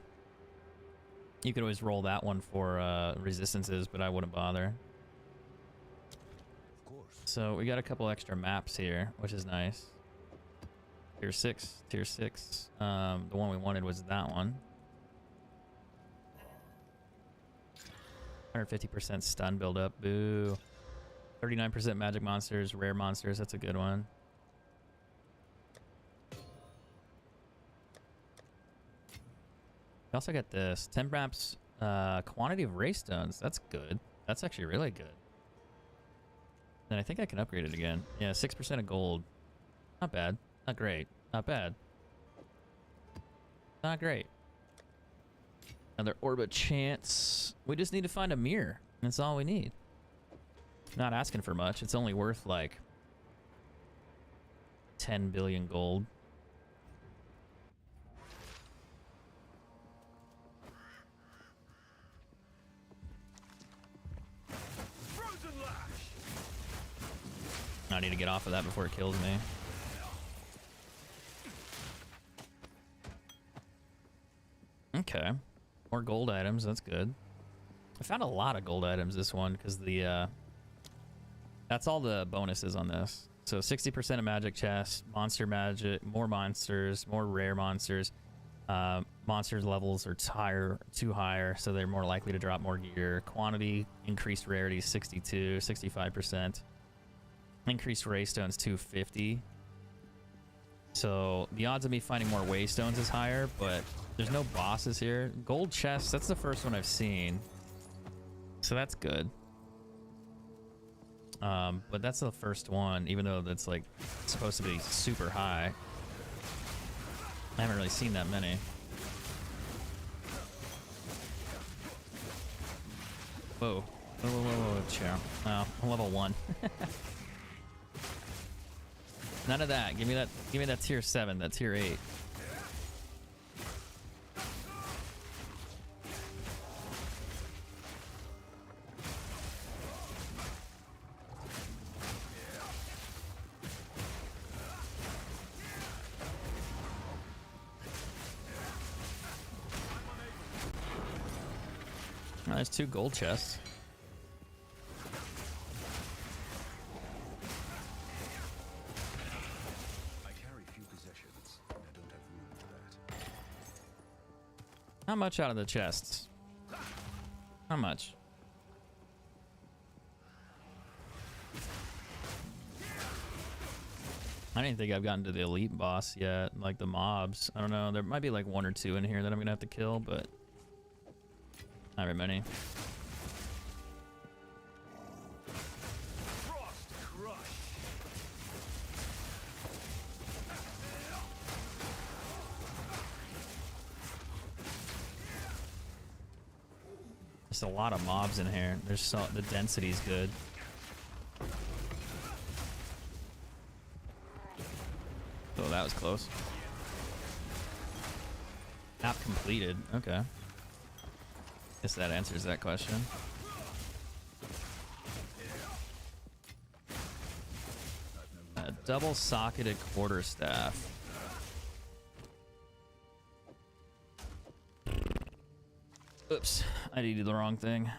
You could always roll that one for resistances, but I wouldn't bother. Of course. So we got a couple extra maps here, which is nice. Tier 6, tier 6. The one we wanted was that one. 150% stun buildup. Boo. 39% magic monsters, rare monsters. That's a good one. We also got this 10 maps quantity of ray stones. That's good. That's actually really good. And I think I can upgrade it again. Yeah, 6% of gold. Not bad. Not great. Not bad. Not great. Another orbit chance. We just need to find a mirror. That's all we need. Not asking for much. It's only worth like 10 billion gold. Frozen lash. I need to get off of that before it kills me. Okay. More gold items, that's good. I found a lot of gold items this one because the that's all the bonuses on this. So 60% of magic chests, monster magic, more monsters, more rare monsters. Monsters levels are too higher, so they're more likely to drop more gear. Quantity, increased rarity 62, 65%. Increased waystones 250. So the odds of me finding more waystones is higher, but there's no bosses here. Gold chests, that's the first one I've seen. So that's good. But that's the first one, even though that's like supposed to be super high. I haven't really seen that many. Whoa. Whoa, chill. Oh, I'm level 1. None of that. Give me that tier 7, that tier 8. Oh, there's 2 gold chests. I carry few possessions. I don't have room for that. How much out of the chests? How much? I didn't think I've gotten to the elite boss yet, like the mobs. I don't know. There might be like 1 or 2 in here that I'm gonna have to kill, but not very many. Frost crush. There's a lot of mobs in here. The density's good. Oh, that was close. Map completed. Okay. Guess that answers that question. A double-socketed quarterstaff. Oops, I did the wrong thing.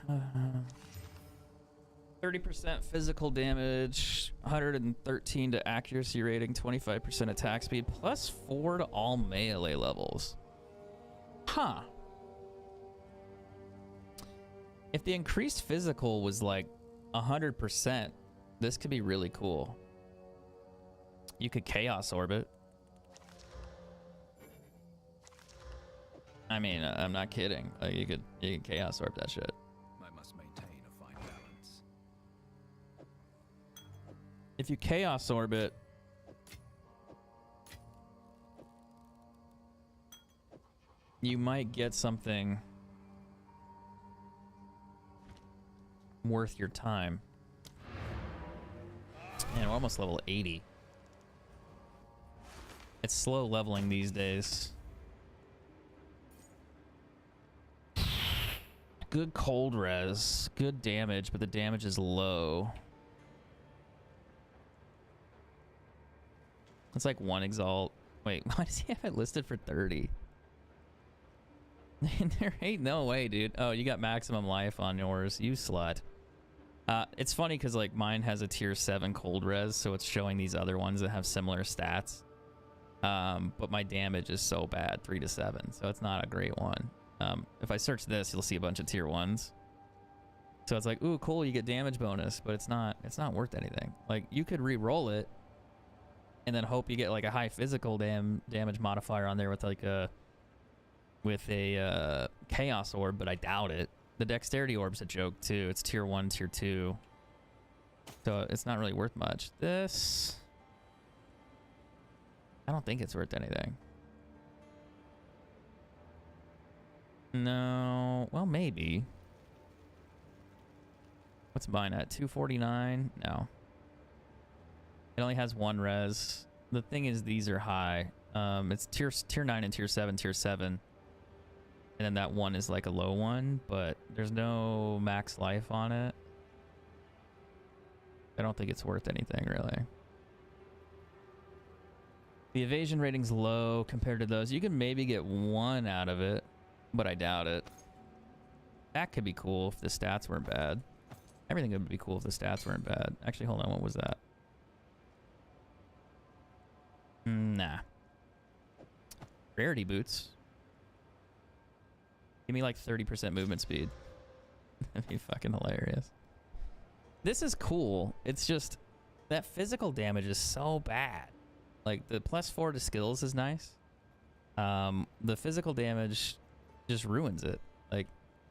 30% physical damage, 113 to accuracy rating, 25% attack speed, plus 4 to all melee levels. Huh. If the increased physical was like 100%, this could be really cool. You could Chaos Orbit. I mean, I'm not kidding. Like, you could Chaos Orb that shit. I must maintain a fine balance. If you Chaos Orbit, you might get something worth your time. Man, we're almost level 80. It's slow leveling these days. Good cold res, good damage, but the damage is low. It's like 1 exalt. Wait, why does he have it listed for 30? There ain't no way, dude. Oh, you got maximum life on yours, you slut. It's funny because like mine has a tier 7 cold res, so it's showing these other ones that have similar stats. But my damage is so bad, 3 to 7, so it's not a great one. If I search this, you'll see a bunch of tier 1s. So it's like, ooh, cool, you get damage bonus, but it's not worth anything. Like, you could re-roll it and then hope you get like a high physical damage modifier on there with like a Chaos Orb, but I doubt it. The Dexterity Orb's a joke too. It's tier 1, tier 2. So it's not really worth much. This, I don't think it's worth anything. No, well, maybe. What's mine at? 249? No. It only has 1 res. the thing is these are high. It's tier 9 and tier 7, and then that one is like a low one, but there's no max life on it. I don't think it's worth anything really. The evasion rating's low compared to those. You can maybe get 1 out of it, but I doubt it. That could be cool if the stats weren't bad. Everything would be cool if the stats weren't bad. Actually, hold on, what was that? Nah. Rarity boots. Give me like 30% movement speed. That'd be fucking hilarious. This is cool. It's just that physical damage is so bad. Like the +4 to skills is nice. The physical damage just ruins it. Like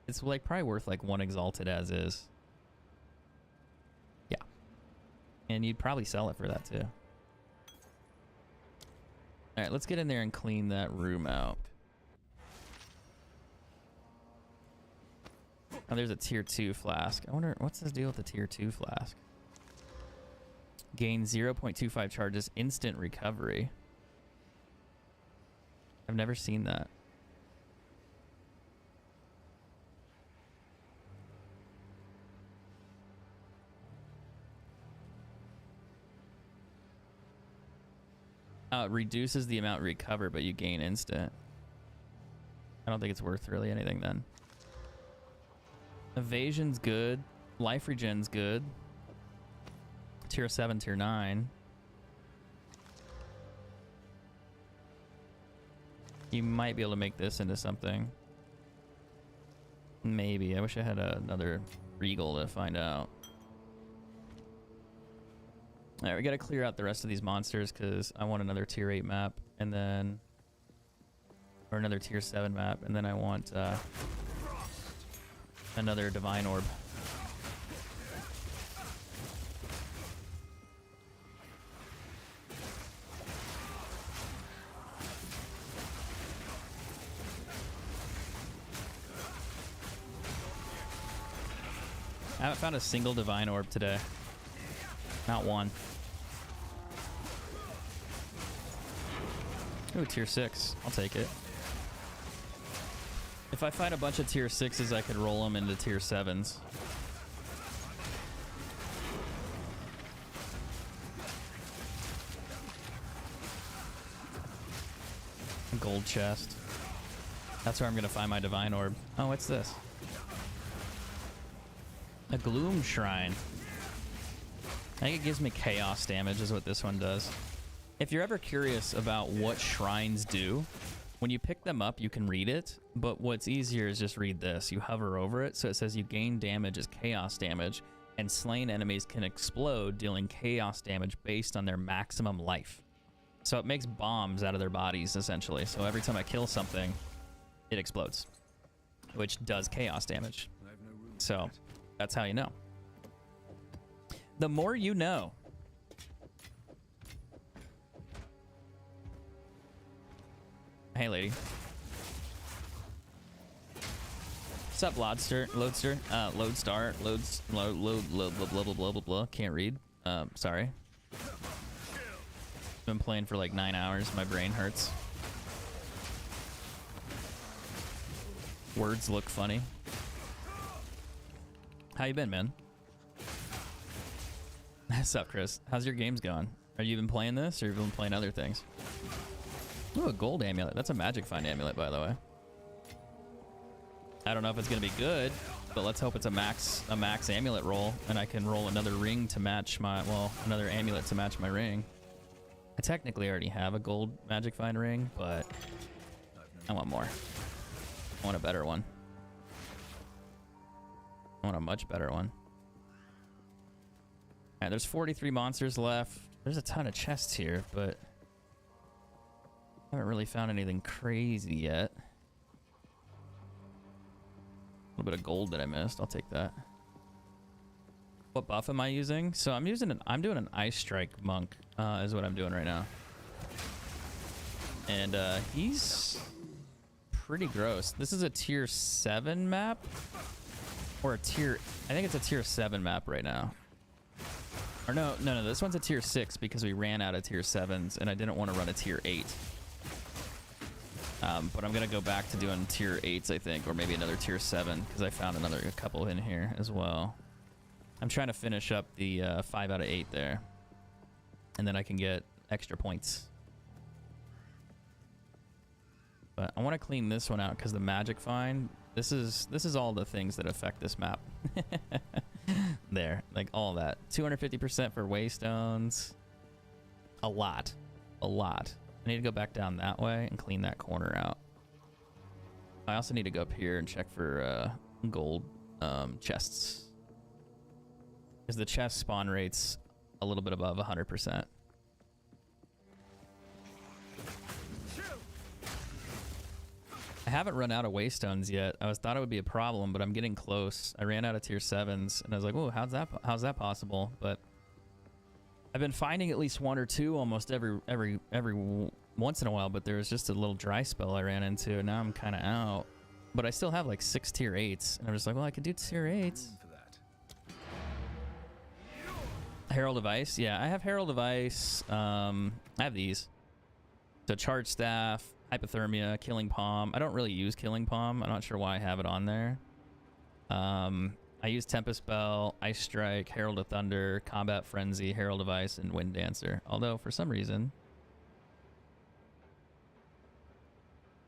it's like probably worth like 1 exalted as is. Yeah. And you'd probably sell it for that too. All right, let's get in there and clean that room out. Oh, there's a tier 2 flask. I wonder what's this deal with the tier 2 flask? Gain 0.25 charges instant recovery. I've never seen that. It reduces the amount recovered, but you gain instant. I don't think it's worth really anything then. Evasion's good. Life regen's good. Tier 7, tier 9. You might be able to make this into something. Maybe. I wish I had another Regal to find out. Alright, we gotta clear out the rest of these monsters because I want another tier 8 map and then... Or another tier 7 map, and then I want another Divine Orb. I haven't found a single Divine Orb today. Not one. Ooh, tier 6. I'll take it. If I find a bunch of tier 6s, I could roll them into tier 7s. Gold chest. That's where I'm gonna find my Divine Orb. Oh, what's this? A Gloom Shrine. I think it gives me chaos damage is what this one does. If you're ever curious about what shrines do, when you pick them up, you can read it, but what's easier is just read this. You hover over it, so it says you gain damage as chaos damage, and slain enemies can explode, dealing chaos damage based on their maximum life. So it makes bombs out of their bodies, essentially. So every time I kill something, it explodes, which does chaos damage. So that's how you know. The more you know. Hey, lady. What's up, Lodster? Lodestar? Lodestar? Load, blah, blah, blah, blah, blah, blah. Can't read. Sorry. Been playing for like 9 hours. My brain hurts. Words look funny. How you been, man? What's up, Chris? How's your games going? Are you been playing this, or have you been playing other things? Ooh, a gold amulet. That's a magic find amulet, by the way. I don't know if it's gonna be good, but let's hope it's a max amulet roll, and I can roll another ring to match my, well, another amulet to match my ring. I technically already have a gold magic find ring, but I want more. I want a better one. I want a much better one. Alright, there's 43 monsters left. There's a ton of chests here, but I haven't really found anything crazy yet. A little bit of gold that I missed. I'll take that. What buff am I using? So I'm doing an Ice Strike monk, is what I'm doing right now. And he's pretty gross. This is a tier 7 map. Or a tier, I think it's a tier 7 map right now. Or no, this one's a tier 6 because we ran out of tier 7s and I didn't want to run a tier 8. But I'm going to go back to doing tier 8s, I think, or maybe another tier 7 because I found a couple in here as well. I'm trying to finish up the 5 out of 8 there. And then I can get extra points. But I want to clean this one out because the magic find, this is all the things that affect this map. There, like all that. 250% for waystones. A lot. A lot. I need to go back down that way and clean that corner out. I also need to go up here and check for gold chests. Because the chest spawn rate's a little bit above 100%. I haven't run out of waystones yet. I thought it would be a problem, but I'm getting close. I ran out of tier 7s, and I was like, "Oh, how's that possible?" But I've been finding at least 1 or 2 almost every once in a while. But there was just a little dry spell I ran into, and now I'm kind of out. But I still have like 6 tier 8s, and I'm just like, "Well, I could do tier 8s." Herald of Ice, yeah, I have Herald of Ice. I have these. So Charge Staff, Hypothermia, Killing Palm. I don't really use Killing Palm. I'm not sure why I have it on there. I use Tempest Bell, Ice Strike, Herald of Thunder, Combat Frenzy, Herald of Ice, and Wind Dancer. Although, for some reason...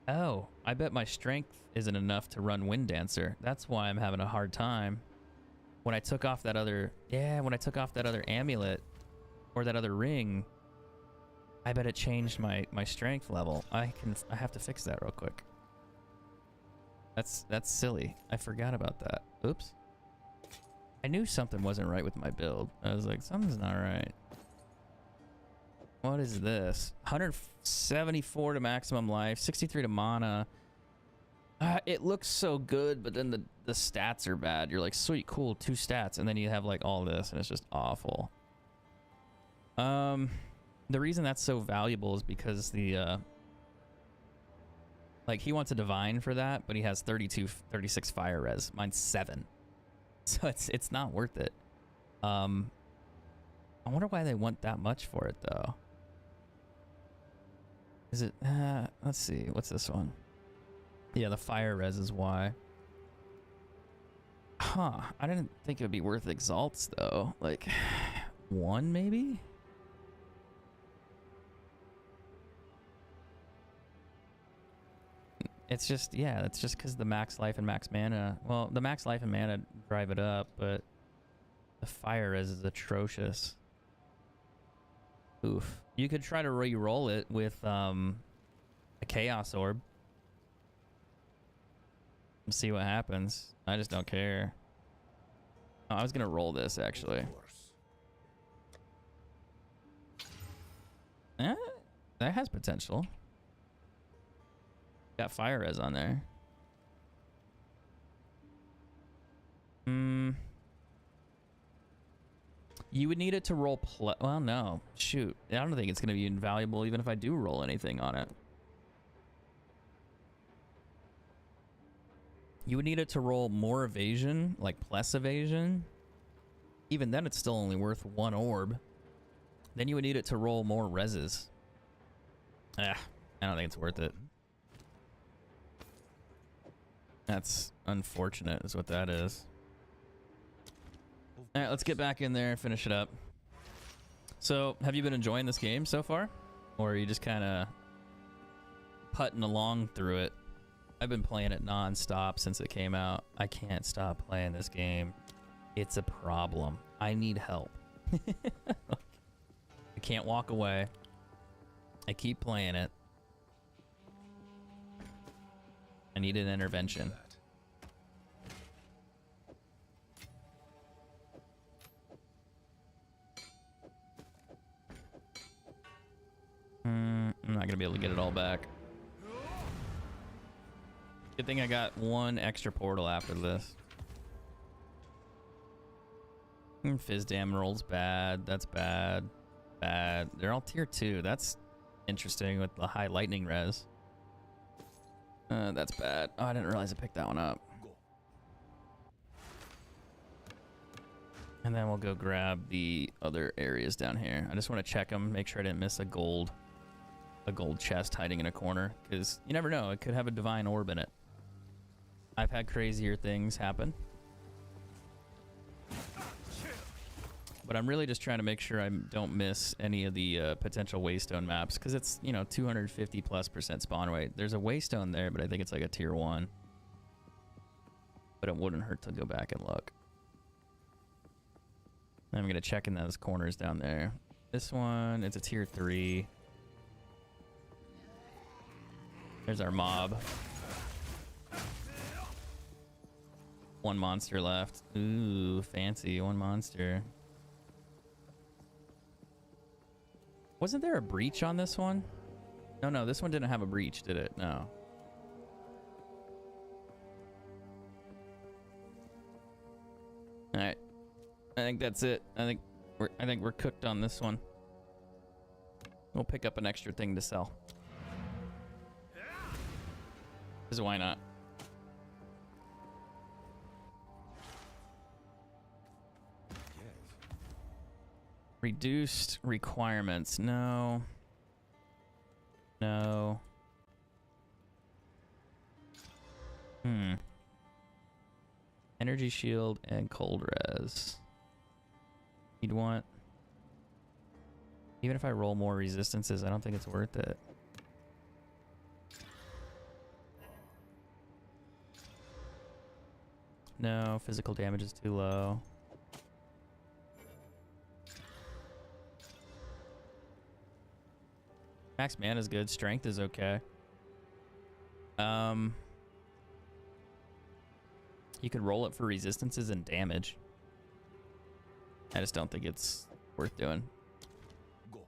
Oh, I bet my strength isn't enough to run Wind Dancer. That's why I'm having a hard time. When I took off that other... Yeah, when I took off that other amulet, or that other ring... I bet it changed my strength level. I have to fix that real quick. That's silly. I forgot about that. Oops. I knew something wasn't right with my build. I was like, something's not right. What is this? 174 to maximum life, 63 to mana. It looks so good, but then the stats are bad. You're like, sweet, cool, 2 stats, and then you have like all this, and it's just awful. The reason that's so valuable is because the like he wants a divine for that, but he has 36 fire res. Mine's 7. So it's not worth it. I wonder why they want that much for it though. Is it let's see, what's this one? Yeah, the fire res is why. Huh, I didn't think it would be worth exalts though. Like 1 maybe? It's just, yeah, it's just because the max life and max mana. Well, the max life and mana drive it up, but the fire res is atrocious. Oof. You could try to re-roll it with a Chaos Orb. See what happens. I just don't care. Oh, I was gonna roll this actually. That has potential. Got fire res on there. You would need it to roll well, no. Shoot. I don't think it's going to be invaluable even if I do roll anything on it. You would need it to roll more evasion, like plus evasion. Even then, it's still only worth 1 orb. Then you would need it to roll more reses. I don't think it's worth it. That's unfortunate is what that is. All right, let's get back in there and finish it up. So, have you been enjoying this game so far? Or are you just kind of putting along through it? I've been playing it non-stop since it came out. I can't stop playing this game. It's a problem. I need help. I can't walk away. I keep playing it. I need an intervention. I'm not gonna be able to get it all back. Good thing I got 1 extra portal after this. Fizzdam rolls bad. That's bad. Bad. They're all tier 2. That's interesting with the high lightning res. That's bad. Oh, I didn't realize I picked that one up. And then we'll go grab the other areas down here. I just want to check them, make sure I didn't miss a gold chest hiding in a corner, because you never know, it could have a divine orb in it. I've had crazier things happen. But I'm really just trying to make sure I don't miss any of the potential waystone maps, because it's, you know, 250+% spawn rate. There's a waystone there, but I think it's like a tier 1. But it wouldn't hurt to go back and look. I'm going to check in those corners down there. This one, it's a tier 3. There's our mob. One monster left. Ooh, fancy. One monster. Wasn't there a breach on this one? No, this one didn't have a breach, did it? No. All right. I think that's it. I think we're cooked on this one. We'll pick up an extra thing to sell. Because why not? Reduced requirements. No. No. Energy shield and cold res. You'd want... Even if I roll more resistances, I don't think it's worth it. No, physical damage is too low. Max mana is good. Strength is okay. You could roll it for resistances and damage. I just don't think it's worth doing. Go.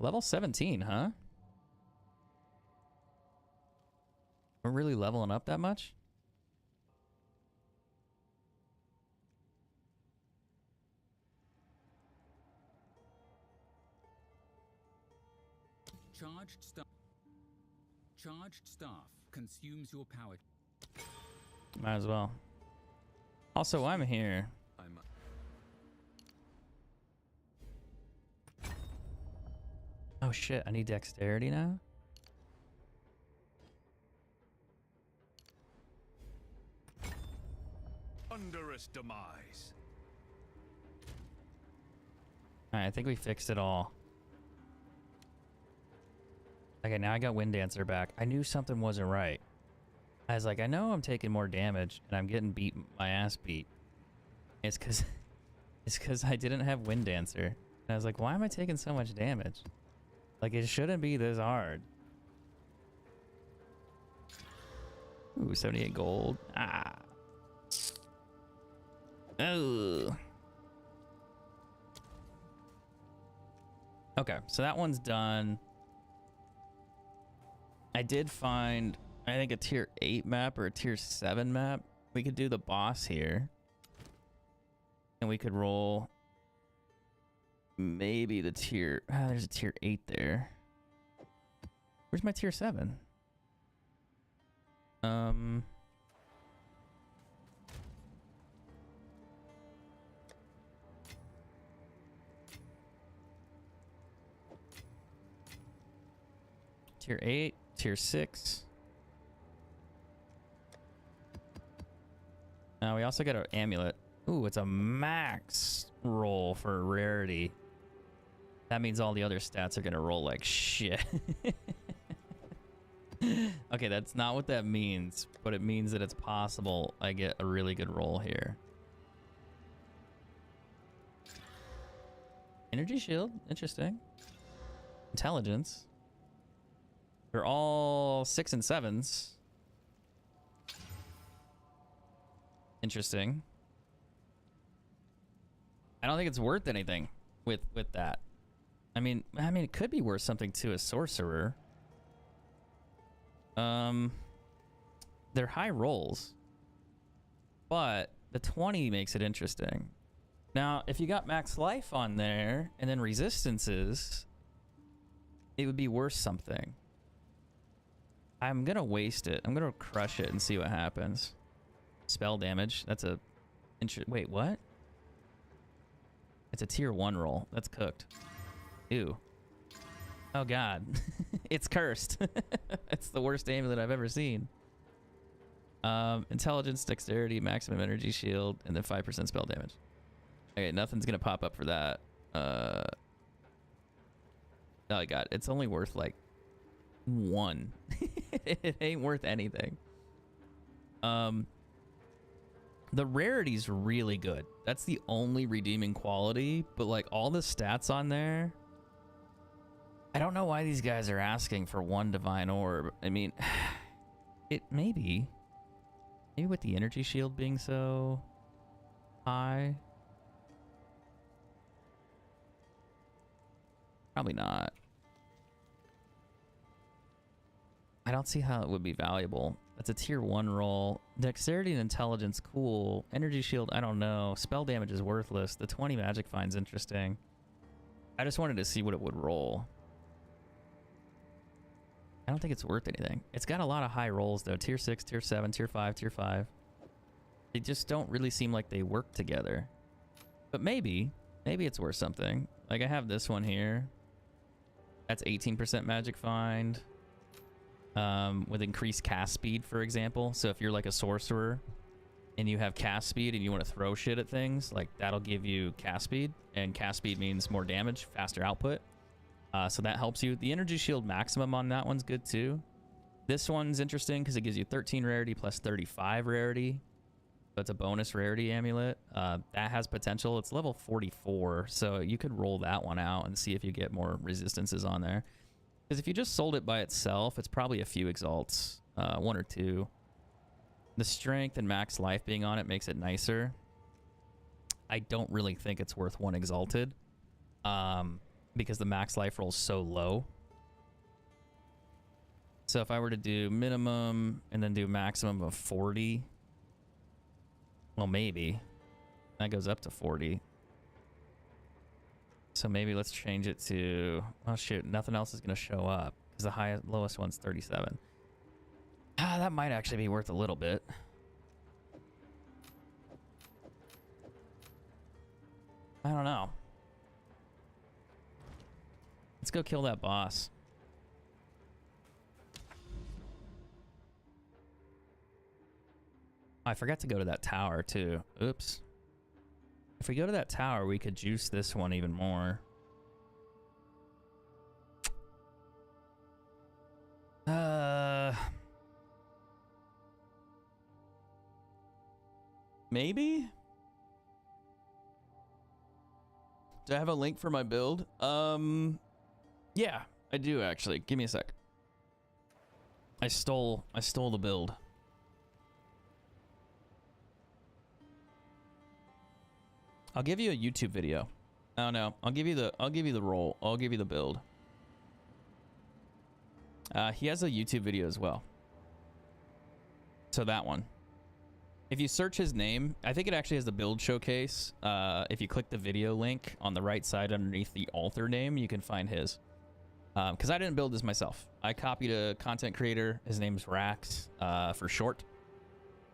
Level 17, huh? We're really leveling up that much? Charged staff consumes your power. Might as well. Also, I'm here. I'm Oh shit, I need dexterity now? thunderous demise. Alright, I think we fixed it all. Okay, now I got Wind Dancer back. I knew something wasn't right. I was like, I know I'm taking more damage and I'm getting my ass beat. It's cause I didn't have Wind Dancer. And I was like, why am I taking so much damage? Like, it shouldn't be this hard. Ooh, 78 gold. Ah. Oh. Okay, so that one's done. I did find, I think, a tier 8 map or a tier 7 map. We could do the boss here. And we could roll maybe the tier... Ah, there's a tier 8 there. Where's my tier 7? Tier 8, tier 6. We also got an amulet. Ooh, it's a max roll for rarity. That means all the other stats are gonna roll like shit. Okay, that's not what that means, but it means that it's possible I get a really good roll here. Energy shield, interesting. Intelligence. They're all 6 and 7s. Interesting. I don't think it's worth anything with that. I mean, it could be worth something to a sorcerer. They're high rolls, but the 20 makes it interesting. Now, if you got max life on there and then resistances, it would be worth something. I'm gonna waste it. I'm gonna crush it and see what happens. Spell damage. That's a... Wait, what? It's a tier 1 roll. That's cooked. Ew. Oh god. It's cursed. It's the worst amulet I've ever seen. Intelligence, dexterity, maximum energy shield, and then 5% spell damage. Okay, nothing's gonna pop up for that. Oh my god, it's only worth like 1. It ain't worth anything. The rarity's really good. That's the only redeeming quality, but like all the stats on there, I don't know why these guys are asking for 1 divine orb. I mean, it maybe with the energy shield being so high. Probably not. I don't see how it would be valuable. That's a tier 1 roll. Dexterity and intelligence, cool. Energy shield, I don't know. Spell damage is worthless. The 20 magic find's interesting. I just wanted to see what it would roll. I don't think it's worth anything. It's got a lot of high rolls though. Tier 6, tier 7, tier 5, tier 5. They just don't really seem like they work together. But maybe it's worth something. Like I have this one here. That's 18% magic find. With increased cast speed, for example. So if you're like a sorcerer and you have cast speed and you want to throw shit at things, like that'll give you cast speed, and cast speed means more damage, faster output. So that helps you. The energy shield maximum on that one's good too. This one's interesting because it gives you 13 rarity plus 35 rarity. So it's a bonus rarity amulet. That has potential. It's level 44, so you could roll that one out and see if you get more resistances on there. Because if you just sold it by itself, it's probably a few exalts, 1 or 2. The strength and max life being on it makes it nicer. I don't really think it's worth 1 exalted, because the max life roll is so low. So if I were to do minimum and then do maximum of 40, well, maybe that goes up to 40. So maybe let's change it to, oh shoot, nothing else is going to show up because the lowest one's 37. That might actually be worth a little bit. I don't know. Let's go kill that boss. I forgot to go to that tower too. Oops. If we go to that tower, we could juice this one even more. Maybe? Do I have a link for my build? Yeah, I do actually. Give me a sec. I stole the build. I'll give you a YouTube video. Oh no, I'll give you the role. I'll give you the build. He has a YouTube video as well. So that one. If you search his name, I think it actually has the build showcase. If you click the video link on the right side underneath the author name, you can find his. Because I didn't build this myself. I copied a content creator. His name's Rax, for short.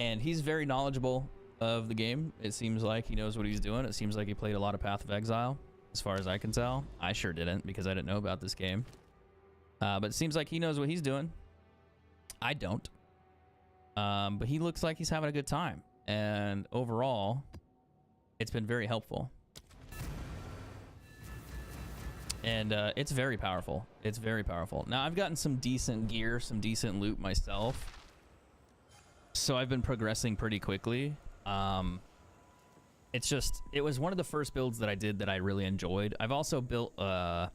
And he's very knowledgeable of the game. It seems like he knows what he's doing. It seems like he played a lot of Path of Exile, as far as I can tell. I sure didn't, because I didn't know about this game. But it seems like he knows what he's doing. I don't. But he looks like he's having a good time. And overall, it's been very helpful. And it's very powerful. It's very powerful. Now, I've gotten some decent gear, some decent loot myself. So I've been progressing pretty quickly. It's just, it was one of the first builds that I did that I really enjoyed. I've also built, I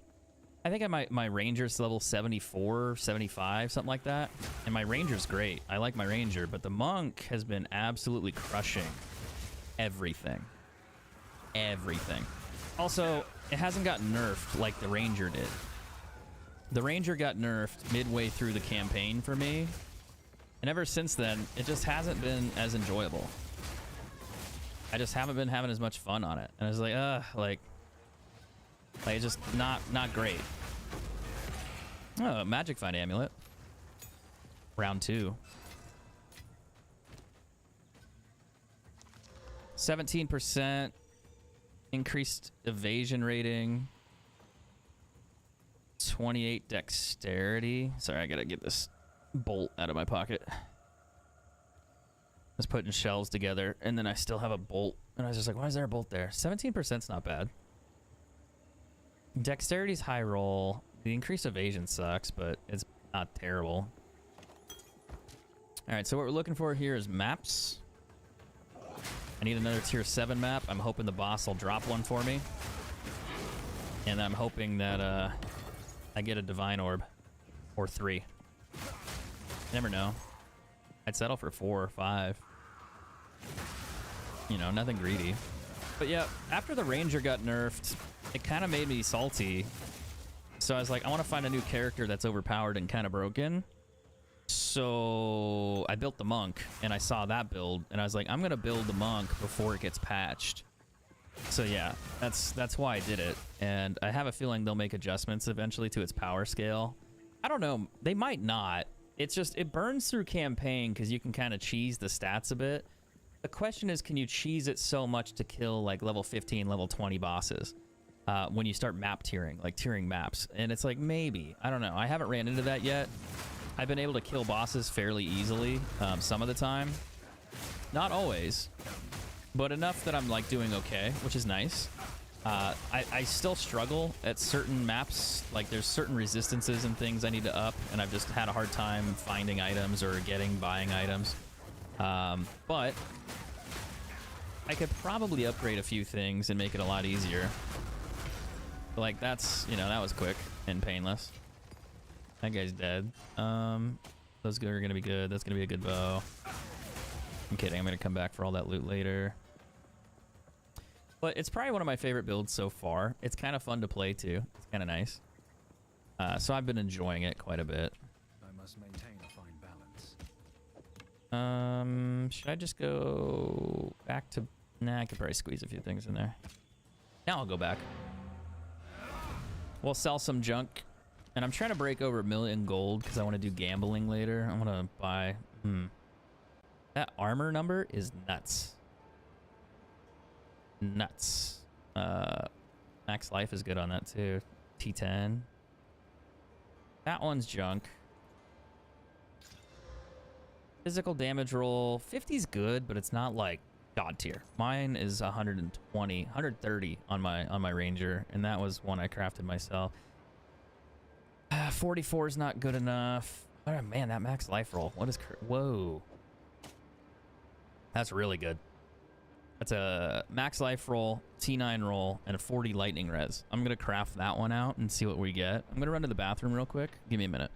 think my Ranger's level 74, 75, something like that. And my Ranger's great. I like my Ranger, but the Monk has been absolutely crushing everything. Everything. Also, it hasn't got nerfed like the Ranger did. The Ranger got nerfed midway through the campaign for me. And ever since then, it just hasn't been as enjoyable. I just haven't been having as much fun on it. And I was like, it's just not great. Oh, Magic Find Amulet. round 2. 17% increased evasion rating. 28 dexterity. Sorry, I gotta get this bolt out of my pocket. I was putting shells together, and then I still have a bolt. And I was just like, why is there a bolt there? 17%'s not bad. Dexterity's high roll. The increased evasion sucks, but it's not terrible. Alright, so what we're looking for here is maps. I need another tier 7 map. I'm hoping the boss will drop one for me. And I'm hoping that I get a divine orb. Or 3. Never know. I'd settle for 4 or 5. You know, nothing greedy. But yeah, after the ranger got nerfed, it kind of made me salty. So I was like, I want to find a new character that's overpowered and kind of broken. So I built the monk, and I saw that build, and I was like, I'm gonna build the monk before it gets patched. So yeah, that's why I did it, and I have a feeling they'll make adjustments eventually to its power scale. I don't know, they might not. It's just, it burns through campaign because you can kind of cheese the stats a bit. The question is, can you cheese it so much to kill like level 15, level 20 bosses when you start map tiering, like tiering maps? And it's like, maybe. I don't know. I haven't ran into that yet. I've been able to kill bosses fairly easily some of the time. Not always, but enough that I'm like doing okay, which is nice. I still struggle at certain maps. Like there's certain resistances and things I need to up, and I've just had a hard time finding items or buying items. But I could probably upgrade a few things and make it a lot easier. But like that's, you know, that was quick and painless. That guy's dead. Those are gonna be good. That's gonna be a good bow. I'm kidding. I'm gonna come back for all that loot later. But it's probably one of my favorite builds so far. It's kind of fun to play too. It's kind of nice. So I've been enjoying it quite a bit. I must maintain a fine balance. Should I just go back to... Nah, I could probably squeeze a few things in there. Now I'll go back. We'll sell some junk. And I'm trying to break over 1 million gold because I want to do gambling later. I want to buy... That armor number is nuts. Nuts. Max life is good on that too. T10. That one's junk. Physical damage roll. 50's good, but it's not like god tier. Mine is 120, 130 on my ranger, and that was one I crafted myself. 44 is not good enough. Oh man, that max life roll. What is... Whoa. That's really good. That's a max life roll, T9 roll, and a 40 lightning res. I'm going to craft that one out and see what we get. I'm going to run to the bathroom real quick. Give me a minute.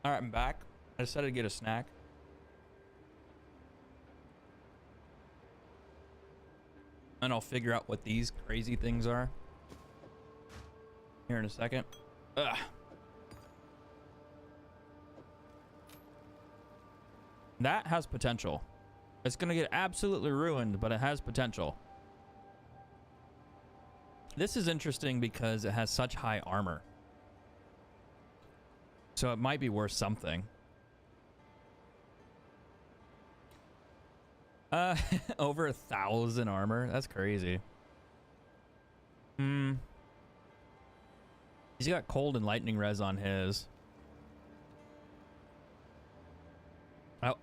All right, I'm back. I decided to get a snack. And I'll figure out what these crazy things are here in a second. Ugh. That has potential. It's gonna get absolutely ruined, but it has potential. This is interesting because it has such high armor. So it might be worth something. Over 1,000 armor. That's crazy. He's got cold and lightning res on his.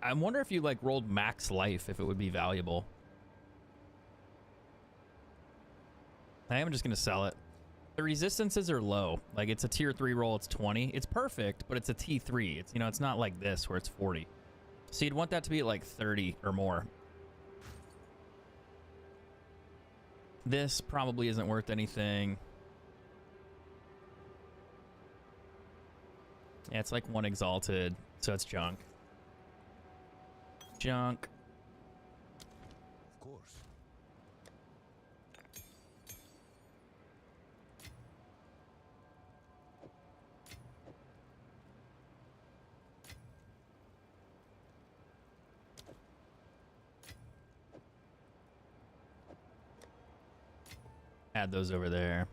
I wonder if you like rolled max life, if it would be valuable. I am just gonna sell it. The resistances are low. Like it's a tier 3 roll, it's 20. It's perfect, but it's a T3. It's, you know, it's not like this where it's 40. So you'd want that to be at like 30 or more. This probably isn't worth anything. Yeah, it's like 1 exalted, so it's junk. Junk. Of course. Add those over there.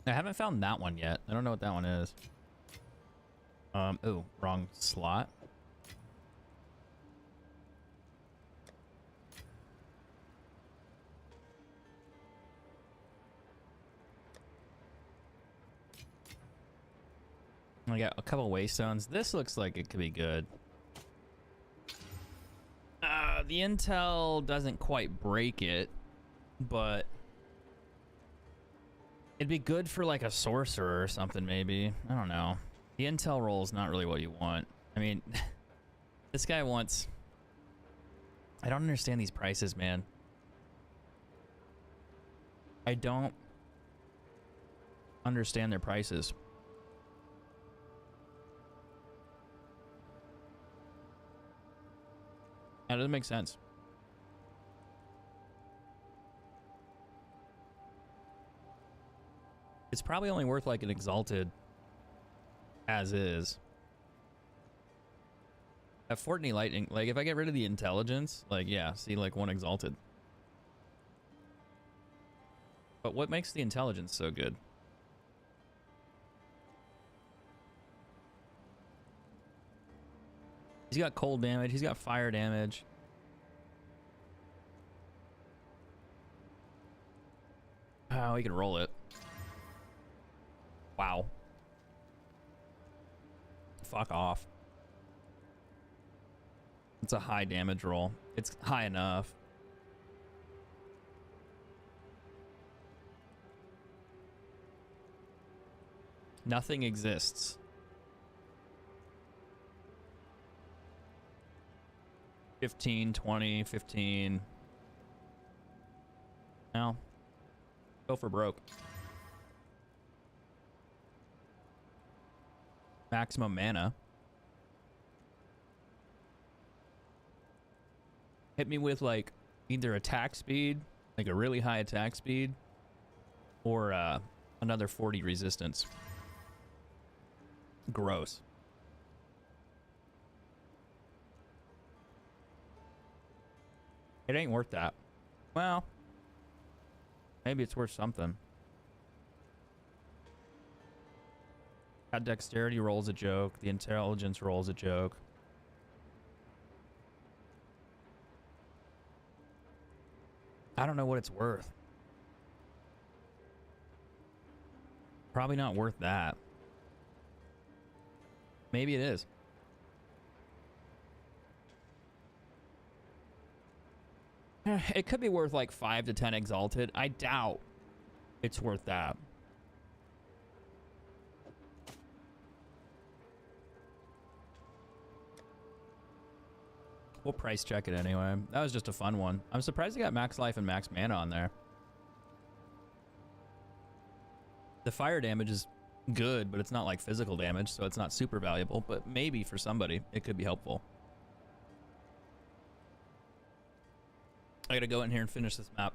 I haven't found that one yet. I don't know what that one is. Oh, wrong slot. I got a couple waystones. This looks like it could be good. The intel doesn't quite break it, but it'd be good for like a sorcerer or something, maybe. I don't know. The intel roll is not really what you want. I mean, this guy wants... I don't understand these prices, man. I don't understand their prices. That doesn't make sense. It's probably only worth like an exalted as is. At Fortnite Lightning, like if I get rid of the intelligence, like yeah, see like 1 exalted. But what makes the intelligence so good? He's got cold damage, he's got fire damage. Oh, he can roll it. Wow. Fuck off. It's a high damage roll. It's high enough. Nothing exists. 15, 20, 15. Now, go for broke. Maximum mana. Hit me with like either attack speed, like a really high attack speed, or another 40 resistance. Gross. It ain't worth that. Well, maybe it's worth something. That dexterity roll's a joke. The intelligence roll's a joke. I don't know what it's worth. Probably not worth that. Maybe it is. It could be worth like 5 to 10 exalted. I doubt it's worth that. We'll price check it anyway. That was just a fun one. I'm surprised they got max life and max mana on there. The fire damage is good, but it's not like physical damage, so it's not super valuable. But maybe for somebody, it could be helpful. I gotta go in here and finish this map.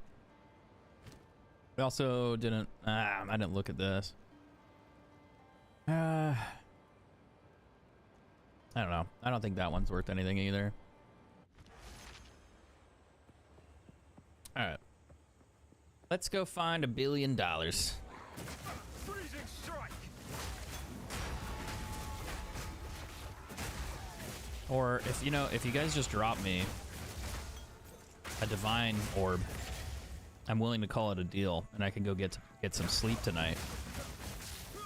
We also didn't. I didn't look at this. I don't know. I don't think that one's worth anything either. All right. Let's go find $1 billion. Freezing strike. Or if you guys just drop me a divine orb, I'm willing to call it a deal, and I can go get some sleep tonight.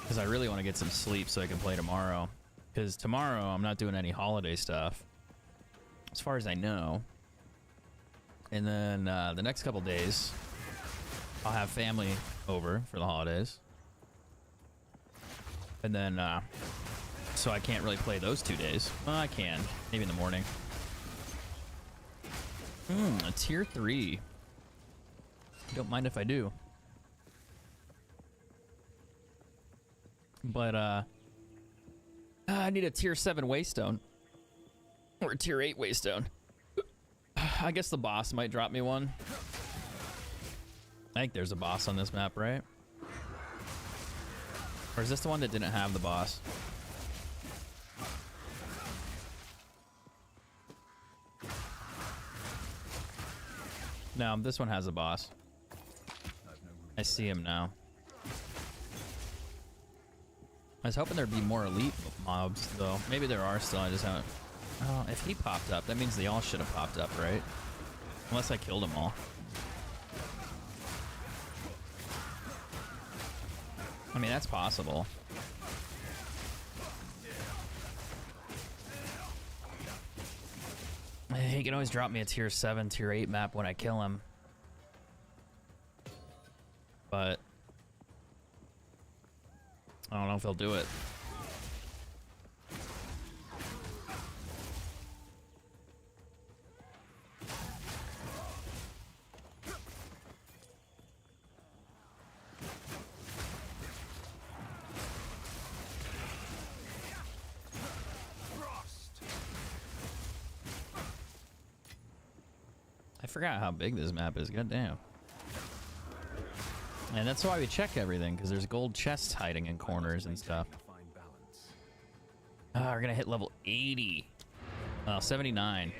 Because I really want to get some sleep so I can play tomorrow. Because tomorrow I'm not doing any holiday stuff, as far as I know. And then the next couple days, I'll have family over for the holidays. And then, so I can't really play those 2 days. Well, I can, maybe in the morning. A tier 3. Don't mind if I do. But, I need a tier 7 waystone. Or a tier 8 waystone. I guess the boss might drop me one. I think there's a boss on this map, right? Or is this the one that didn't have the boss? No, this one has a boss. I see him now. I was hoping there'd be more elite mobs, though. Maybe there are still, I just haven't... Oh, if he popped up, that means they all should have popped up, right? Unless I killed them all. I mean, that's possible. He can always drop me a tier 7, tier 8 map when I kill him. But I don't know if he'll do it. I forgot how big this map is. God damn. And that's why we check everything, because there's gold chests hiding in corners and stuff. Ah, we're gonna hit level 80. Oh, 79.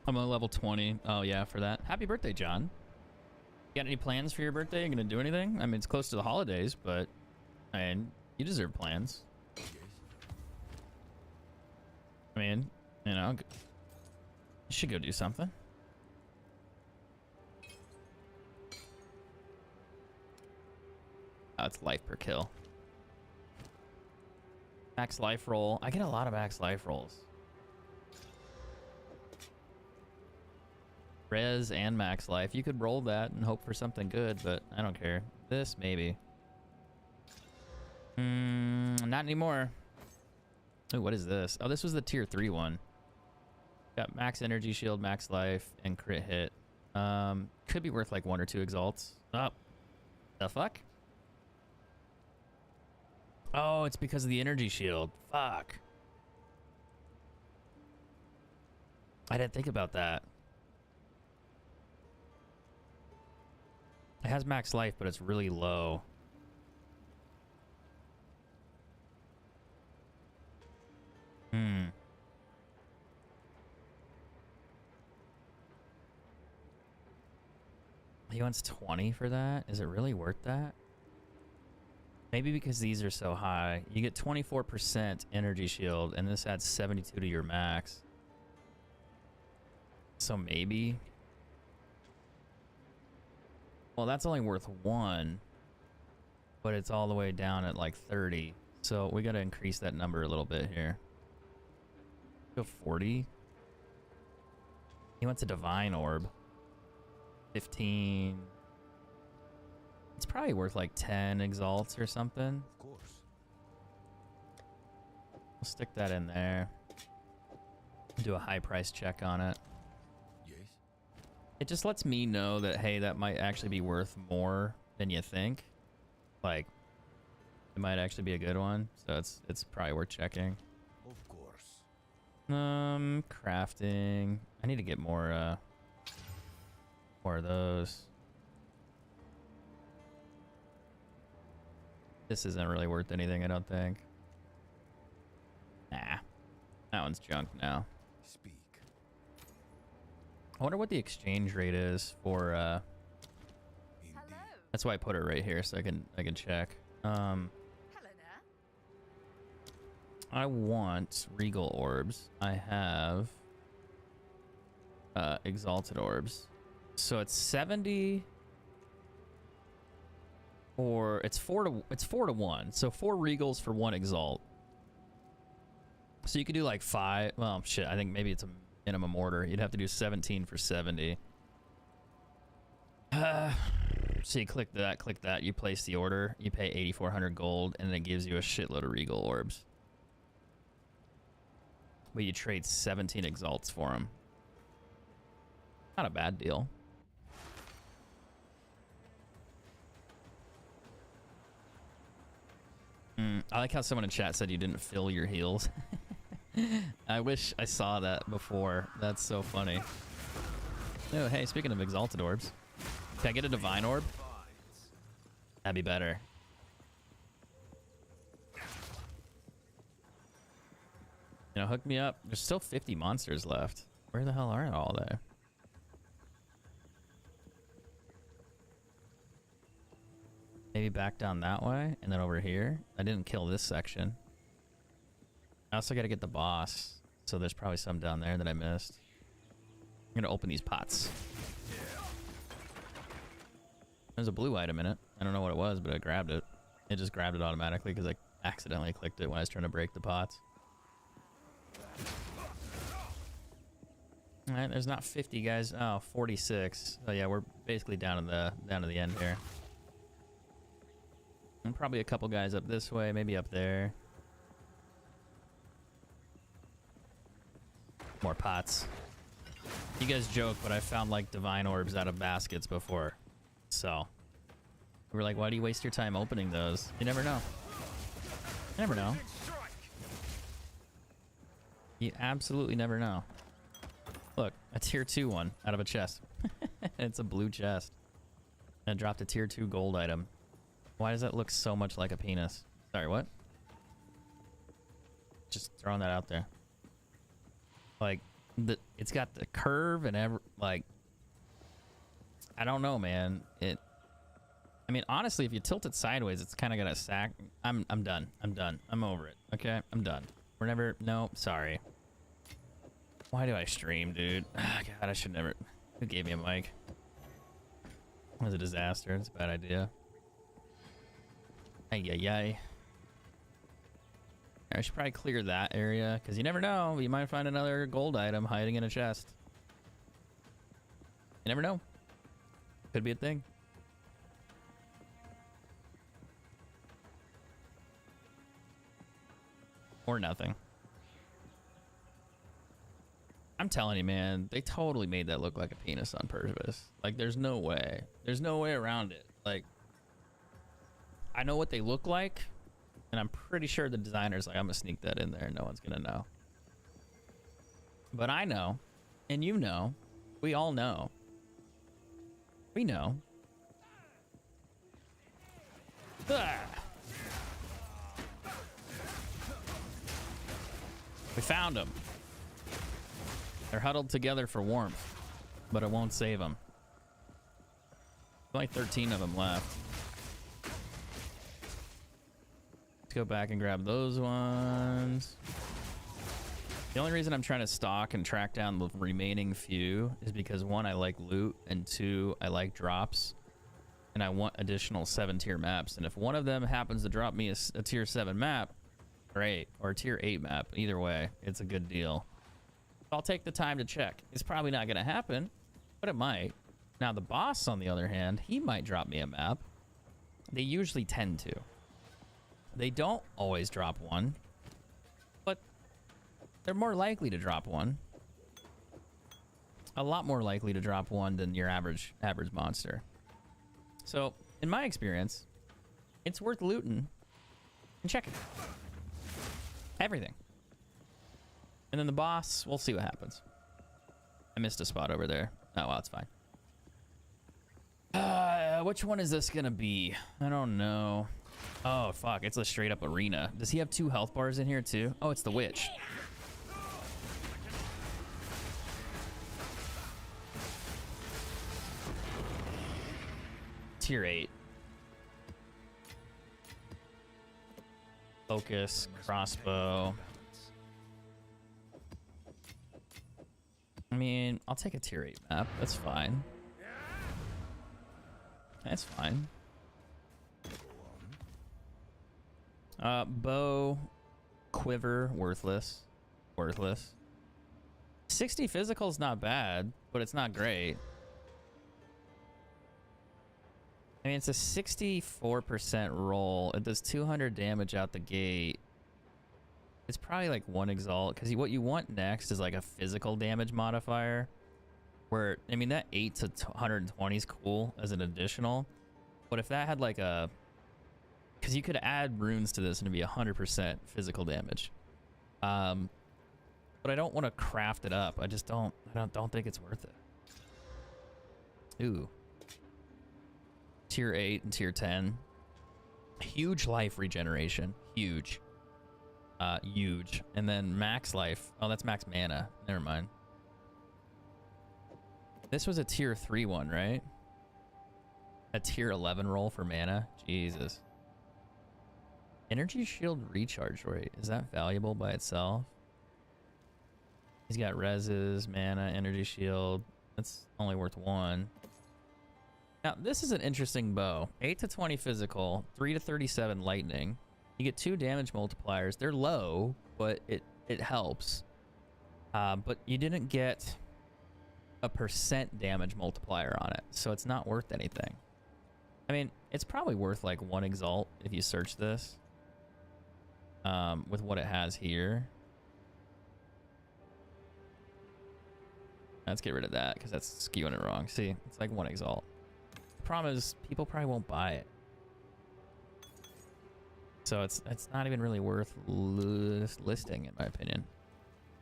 I'm on level 20. Oh yeah, for that. Happy birthday, John. You got any plans for your birthday? You gonna do anything? I mean, it's close to the holidays, but I mean, you deserve plans. I mean, you know, you should go do something. Oh, it's life per kill. Max life roll. I get a lot of max life rolls. Res and max life. You could roll that and hope for something good, but I don't care. This, maybe. Not anymore. Oh, what is this? Oh, this was the tier 3 one. Got max energy shield, max life, and crit hit. Could be worth like 1 or 2 exalts. Oh, the fuck? Oh, it's because of the energy shield. Fuck. I didn't think about that. It has max life, but it's really low. He wants 20 for that? Is it really worth that? Maybe because these are so high. You get 24% energy shield, and this adds 72 to your max. So maybe. Well, that's only worth 1, but it's all the way down at like 30. So we got to increase that number a little bit here. Go 40. He wants a divine orb. 15. It's probably worth like 10 exalts or something. Of course. We'll stick that in there. Do a high price check on it. Yes. It just lets me know that, hey, that might actually be worth more than you think. like, it might actually be a good one. So it's probably worth checking. Of course. Crafting. I need to get more of those. This isn't really worth anything, I don't think. Nah. That one's junk now. Speak. I wonder what the exchange rate is for Indeed. Hello. that's why I put it right here so I can check. Hello there. I want regal orbs. I have exalted orbs. So it's 70 or it's 4 to 1. So 4 regals for 1 exalt. So you could do like 5. Well, shit, I think maybe it's a minimum order. You'd have to do 17 for 70. So you click that, you place the order, you pay 8,400 gold, and it gives you a shitload of regal orbs. But you trade 17 exalts for them. Not a bad deal. I like how someone in chat said you didn't fill your heals. I wish I saw that before. That's so funny. Oh, hey, speaking of exalted orbs, can I get a divine orb? That'd be better. You know, hook me up. There's still 50 monsters left. Where the hell are all they? Maybe back down that way, and then over here. I didn't kill this section. I also gotta get the boss, so there's probably some down there that I missed. I'm gonna open these pots. There's a blue item in it. I don't know what it was, but I grabbed it. It just grabbed it automatically because I accidentally clicked it when I was trying to break the pots. All right, there's not 50 guys. Oh, 46. So yeah, we're basically down to the end here. And probably a couple guys up this way, maybe up there. More pots. You guys joke, but I found like divine orbs out of baskets before. So we were like, why do you waste your time opening those? You never know. You never know. You absolutely never know. Look, a tier 2 one out of a chest. It's a blue chest. And I dropped a tier 2 gold item. Why does that look so much like a penis? Sorry, what? Just throwing that out there. Like, it's got the curve and like, I don't know, man. I mean, honestly, if you tilt it sideways, it's kind of gonna sack. I'm done. I'm done. I'm over it. Okay, I'm done. We're never. No, sorry. Why do I stream, dude? Oh, God, I should never. Who gave me a mic? It was a disaster. It's a bad idea. Ay, ay, ay. I should probably clear that area, because you never know. You might find another gold item hiding in a chest. You never know. Could be a thing. Or nothing. I'm telling you, man, they totally made that look like a penis on purpose. Like, there's no way. There's no way around it. Like, I know what they look like, and I'm pretty sure the designer's like, I'm gonna sneak that in there and no one's gonna know. But I know, and you know, we all know. We know. Ah. We found them. They're huddled together for warmth, but it won't save them. There's only 13 of them left. Let's go back and grab those ones. The only reason I'm trying to stalk and track down the remaining few is because 1, I like loot, and 2, I like drops, and I want additional 7-tier maps. And if one of them happens to drop me a tier 7 map, great, or a tier 8 map, either way, it's a good deal. I'll take the time to check. It's probably not going to happen, but it might. Now, the boss, on the other hand, he might drop me a map. They usually tend to. They don't always drop one, but they're more likely to drop one. A lot more likely to drop one than your average monster. So, in my experience, It's worth looting and checking everything. And then the boss, we'll see what happens. I missed a spot over there. Oh, well, it's fine. Which one is this gonna be? I don't know. Oh, fuck. It's a straight up arena. Does he have 2 health bars in here, too? Oh, it's the witch. Tier 8. Focus, crossbow. I mean, I'll take a tier 8 map. That's fine. That's fine. Bow, quiver, worthless. Worthless. 60 physical is not bad, but it's not great. I mean, it's a 64% roll. It does 200 damage out the gate. It's probably like 1 exalt, because what you want next is like a physical damage modifier. Where, I mean, that 8 to 120 is cool as an additional. But if that had like a... Because you could add runes to this and it'd be 100% physical damage. But I don't want to craft it up. I just don't think it's worth it. Ooh. Tier 8 and tier 10. Huge life regeneration. Huge. Huge. And then max life. Oh, that's max mana. Never mind. This was a tier 3 one, right? A tier 11 roll for mana? Jesus. Energy shield recharge rate. Is that valuable by itself? He's got reses, mana, energy shield. That's only worth 1. Now, this is an interesting bow. 8 to 20 physical, 3 to 37 lightning. You get 2 damage multipliers. They're low, but it helps. But you didn't get a % damage multiplier on it, so it's not worth anything. I mean, it's probably worth like 1 exalt if you search this. With what it has here. Let's get rid of that, because that's skewing it wrong. See, it's like 1 exalt. The problem is, people probably won't buy it. So it's not even really worth listing, in my opinion.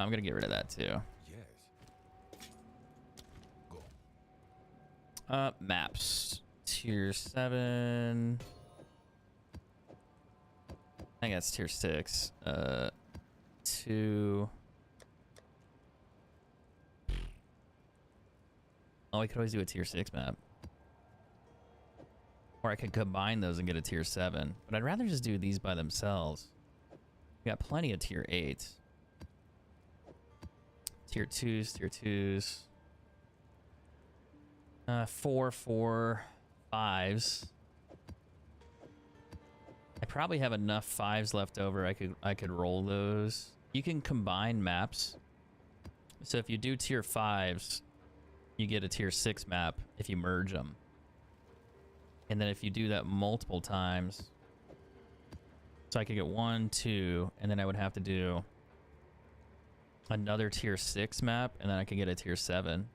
I'm going to get rid of that, too. Yes. Go. Maps. Tier 7. I think that's tier 6. 2. Oh, I could always do a tier 6 map. Or I could combine those and get a tier 7. But I'd rather just do these by themselves. We got plenty of tier 8. Tier 2s, tier 2s. 4, 4, 5s. I probably have enough 5s left over. I could roll those. You can combine maps. So if you do tier 5s, you get a tier 6 map if you merge them. And then if you do that multiple times, so I could get 1, 2, and then I would have to do another tier 6 map, and then I could get a tier 7.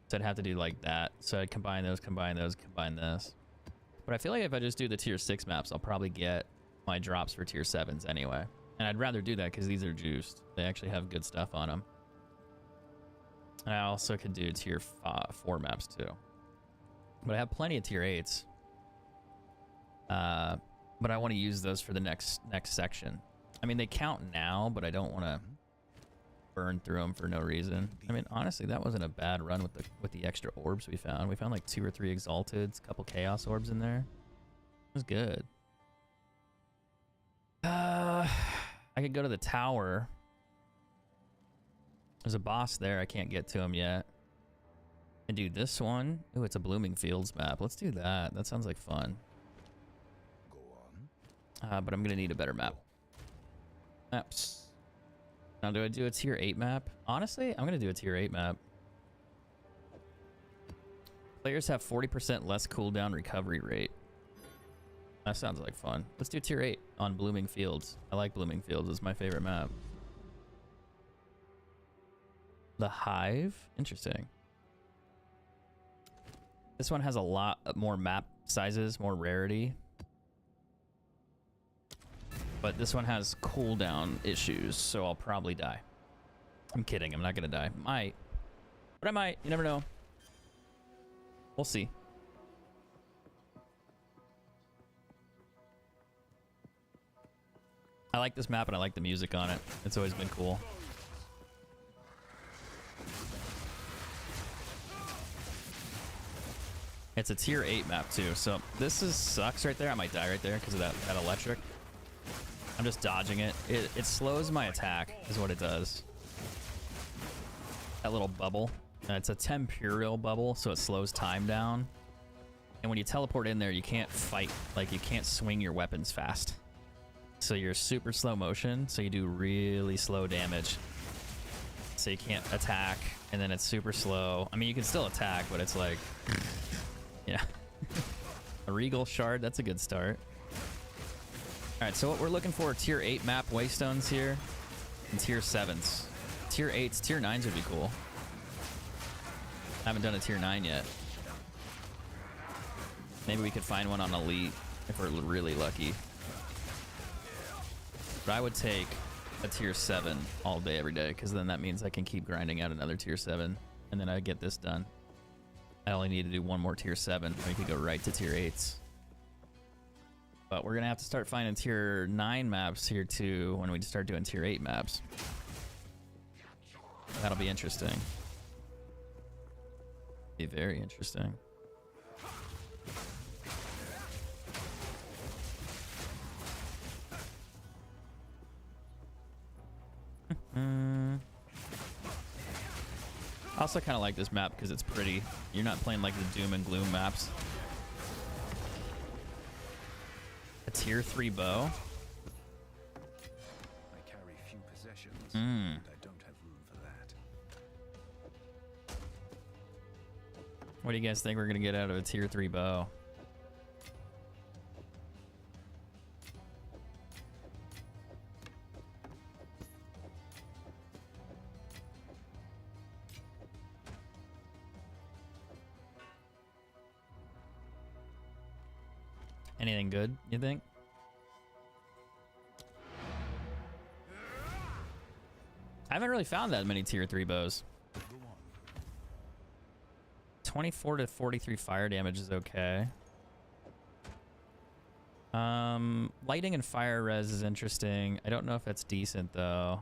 So I'd have to do like that. So I'd combine those, combine this. But I feel like if I just do the tier 6 maps, I'll probably get my drops for tier 7s anyway. And I'd rather do that because these are juiced. They actually have good stuff on them. And I also could do tier 4 maps too. But I have plenty of tier 8s. But I want to use those for the next section. I mean, they count now, but I don't want to burn through them for no reason. I mean, honestly, that wasn't a bad run with the extra orbs we found. We found like 2 or 3 exalteds, a couple chaos orbs in there. It was good. I could go to the tower. There's a boss there. I can't get to him yet. And do this one. Ooh, it's a Blooming Fields map. Let's do that. That sounds like fun. Go on. But I'm gonna need a better map. Maps. Now, do I do a tier 8 map? Honestly, I'm gonna do a tier 8 map. Players have 40% less cooldown recovery rate. That sounds like fun. Let's do tier 8 on Blooming Fields. I like Blooming Fields. It's my favorite map. The Hive? Interesting. This one has a lot more map sizes, more rarity. But this one has cooldown issues, so I'll probably die. I'm kidding, I'm not gonna die. Might. But I might, you never know. We'll see. I like this map and I like the music on it. It's always been cool. It's a tier 8 map too, so this sucks right there. I might die right there because of that electric. I'm just dodging it. It slows my attack is what it does. That little bubble. It's a temporal bubble, so it slows time down. And when you teleport in there, you can't fight. Like, you can't swing your weapons fast. So you're super slow motion, so you do really slow damage. So you can't attack, and then it's super slow. I mean, you can still attack, but it's like... yeah. A Regal Shard, that's a good start. Alright, so what we're looking for are tier 8 map Waystones here, and tier 7s. Tier 8s, tier 9s would be cool. I haven't done a tier 9 yet. Maybe we could find one on Elite if we're really lucky. But I would take a tier 7 all day, every day, because then that means I can keep grinding out another tier 7, and then I get this done. I only need to do one more tier 7, and we could go right to tier 8s. But we're going to have to start finding tier 9 maps here, too, when we start doing tier 8 maps. That'll be interesting. Be very interesting. I also kind of like this map because it's pretty. You're not playing like the Doom and Gloom maps. A tier 3 bow. I carry few possessions, and I don't have room for that. What do you guys think we're gonna get out of a tier 3 bow? Anything good, you think? I haven't really found that many tier 3 bows. 24 to 43 fire damage is okay. Lightning and fire res is interesting. I don't know if that's decent though.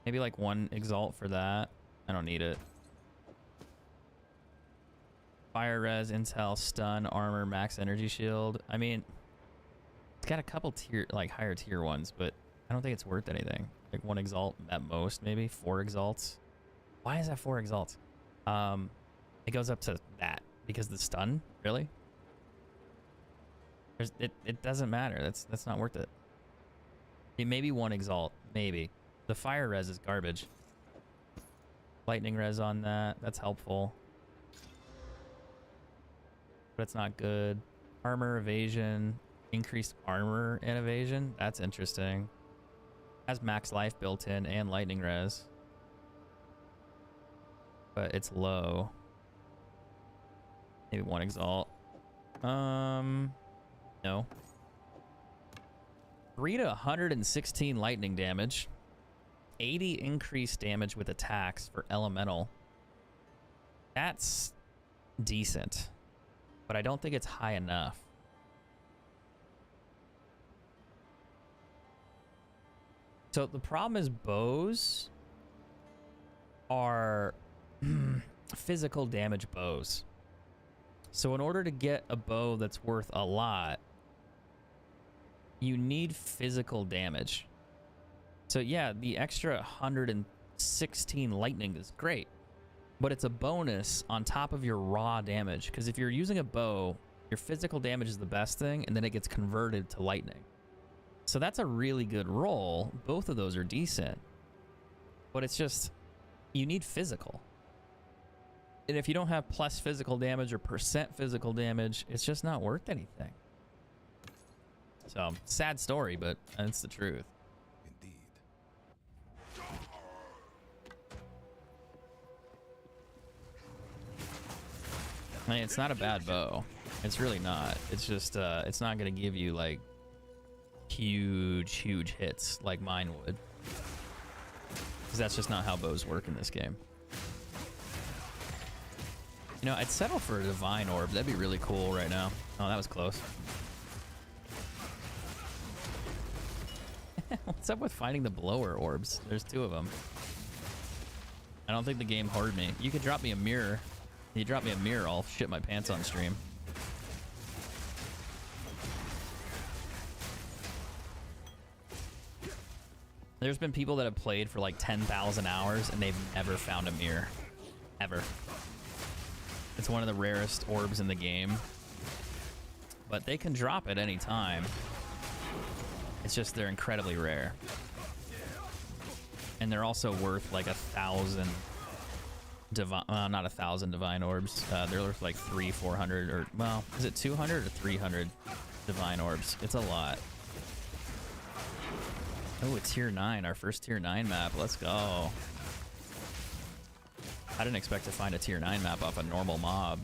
Maybe like 1 exalt for that. I don't need it. Fire res, intel, stun, armor, max energy shield. I mean, it's got a couple tier, like higher tier ones, but I don't think it's worth anything. Like 1 exalt at most, maybe 4 exalts. Why is that 4 exalts? It goes up to that because the stun, really? It doesn't matter. That's not worth it. Maybe 1 exalt, maybe. The fire res is garbage. Lightning res on that, that's helpful. But it's not good. Armor, evasion, increased armor and evasion. That's interesting. Has max life built in and lightning res. But it's low. Maybe 1 exalt. No. 3 to 116 lightning damage. 80 increased damage with attacks for elemental. That's decent. But I don't think it's high enough. So the problem is bows are physical damage bows. So in order to get a bow that's worth a lot, you need physical damage. So yeah, the extra 116 lightning is great. But it's a bonus on top of your raw damage. Because if you're using a bow, your physical damage is the best thing, and then it gets converted to lightning. So that's a really good roll. Both of those are decent. But it's just, you need physical. And if you don't have plus physical damage or percent physical damage, it's just not worth anything. So, sad story, but that's the truth. Indeed. I mean, it's not a bad bow. It's really not. It's just, it's not going to give you, like, huge hits like mine would. Because that's just not how bows work in this game. You know, I'd settle for a Divine Orb. That'd be really cool right now. Oh, that was close. What's up with finding the blower orbs? There's 2 of them. I don't think the game heard me. You could drop me a mirror. If you drop me a mirror, I'll shit my pants on stream. There's been people that have played for like 10,000 hours and they've never found a mirror. Ever. It's one of the rarest orbs in the game. But they can drop at any time. It's just they're incredibly rare. And they're also worth like 1,000 divine, not 1,000 divine orbs. They're worth like 400, or, well, is it 200 or 300 divine orbs? It's a lot. Oh, a tier 9, our first tier 9 map. Let's go. I didn't expect to find a tier 9 map off a normal mob.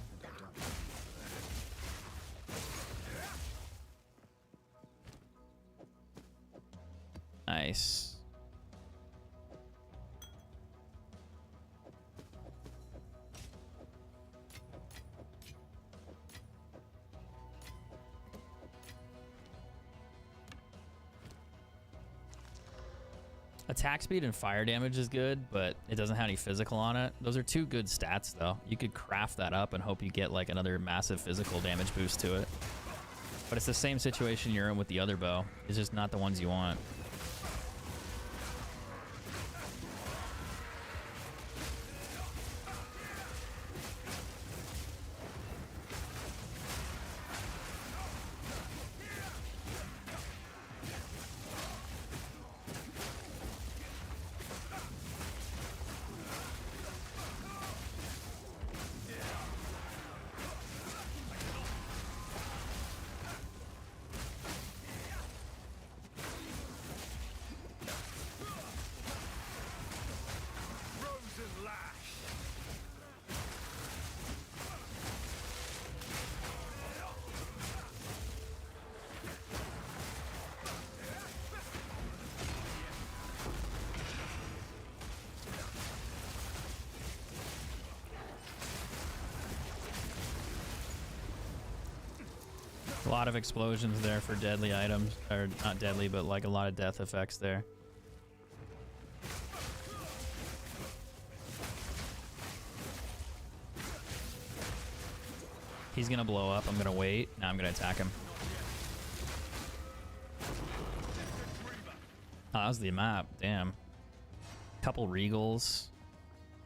Nice. Attack speed and fire damage is good, but it doesn't have any physical on it. Those are 2 good stats, though. You could craft that up and hope you get like another massive physical damage boost to it. But it's the same situation you're in with the other bow. It's just not the ones you want. A lot of explosions there for deadly items, or not deadly, but like a lot of death effects there. He's gonna blow up. I'm gonna wait. Now I'm gonna attack him. Oh, that was the map. Damn. Couple Regals.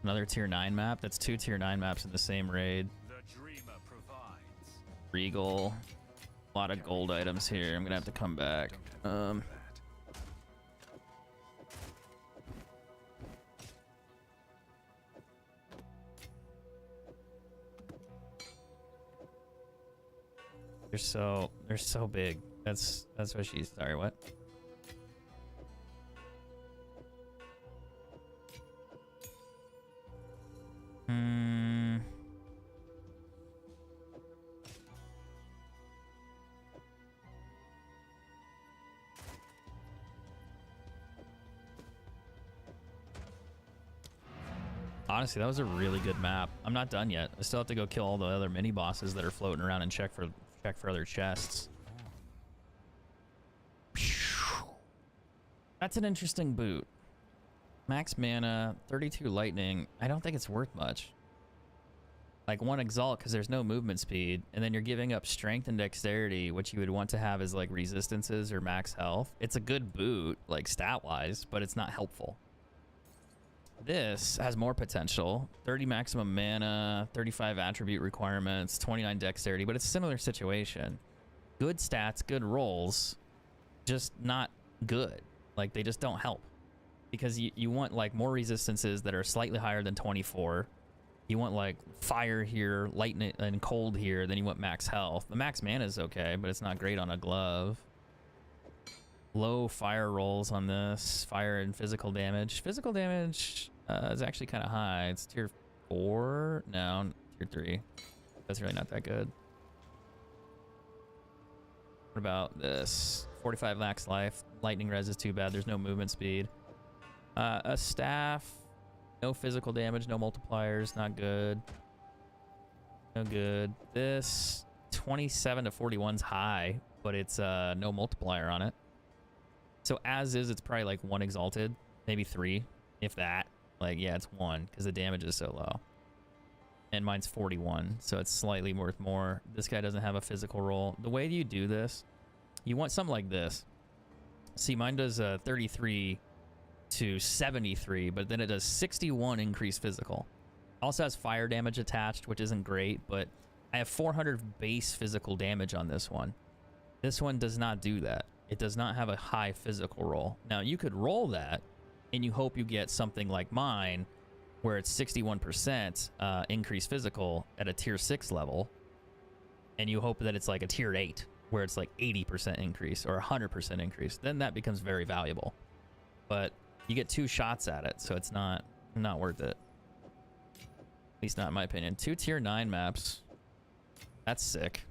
Another tier 9 map. That's 2 tier 9 maps in the same raid. Regal. A lot of gold items here. I'm gonna have to come back. They're so big. That's what she's. Sorry, what? Honestly, that was a really good map. I'm not done yet. I still have to go kill all the other mini bosses that are floating around and check for other chests. That's an interesting boot. Max mana, 32 lightning. I don't think it's worth much. Like 1 exalt because there's no movement speed, and then you're giving up strength and dexterity, which you would want to have as like resistances or max health. It's a good boot, like stat-wise, but it's not helpful. This has more potential. 30 maximum mana, 35 attribute requirements, 29 dexterity, but it's a similar situation. Good stats, good rolls, just not good. Like, they just don't help. Because you want, like, more resistances that are slightly higher than 24. You want, like, fire here, lightning, and cold here. Then you want max health. The max mana is okay, but it's not great on a glove. Low fire rolls on this. Fire and physical damage. Physical damage is actually kind of high. It's tier 4. No, tier 3. That's really not that good. What about this? 45 lax life. Lightning res is too bad. There's no movement speed. A staff. No physical damage. No multipliers. Not good. No good. This 27 to 41's high, but it's no multiplier on it. So as is, it's probably like 1 exalted. Maybe 3, if that. Like, yeah, it's 1 because the damage is so low. And mine's 41, so it's slightly worth more. This guy doesn't have a physical roll. The way you do this, you want something like this. See, mine does 33 to 73, but then it does 61 increased physical. Also has fire damage attached, which isn't great, but I have 400 base physical damage on this one. This one does not do that. It does not have a high physical roll. Now, you could roll that, and you hope you get something like mine, where it's 61% increased physical at a tier 6 level, and you hope that it's like a tier 8, where it's like 80% increase or 100% increase. Then that becomes very valuable. But you get 2 shots at it, so it's not worth it. At least not in my opinion. 2 tier 9 maps. That's sick.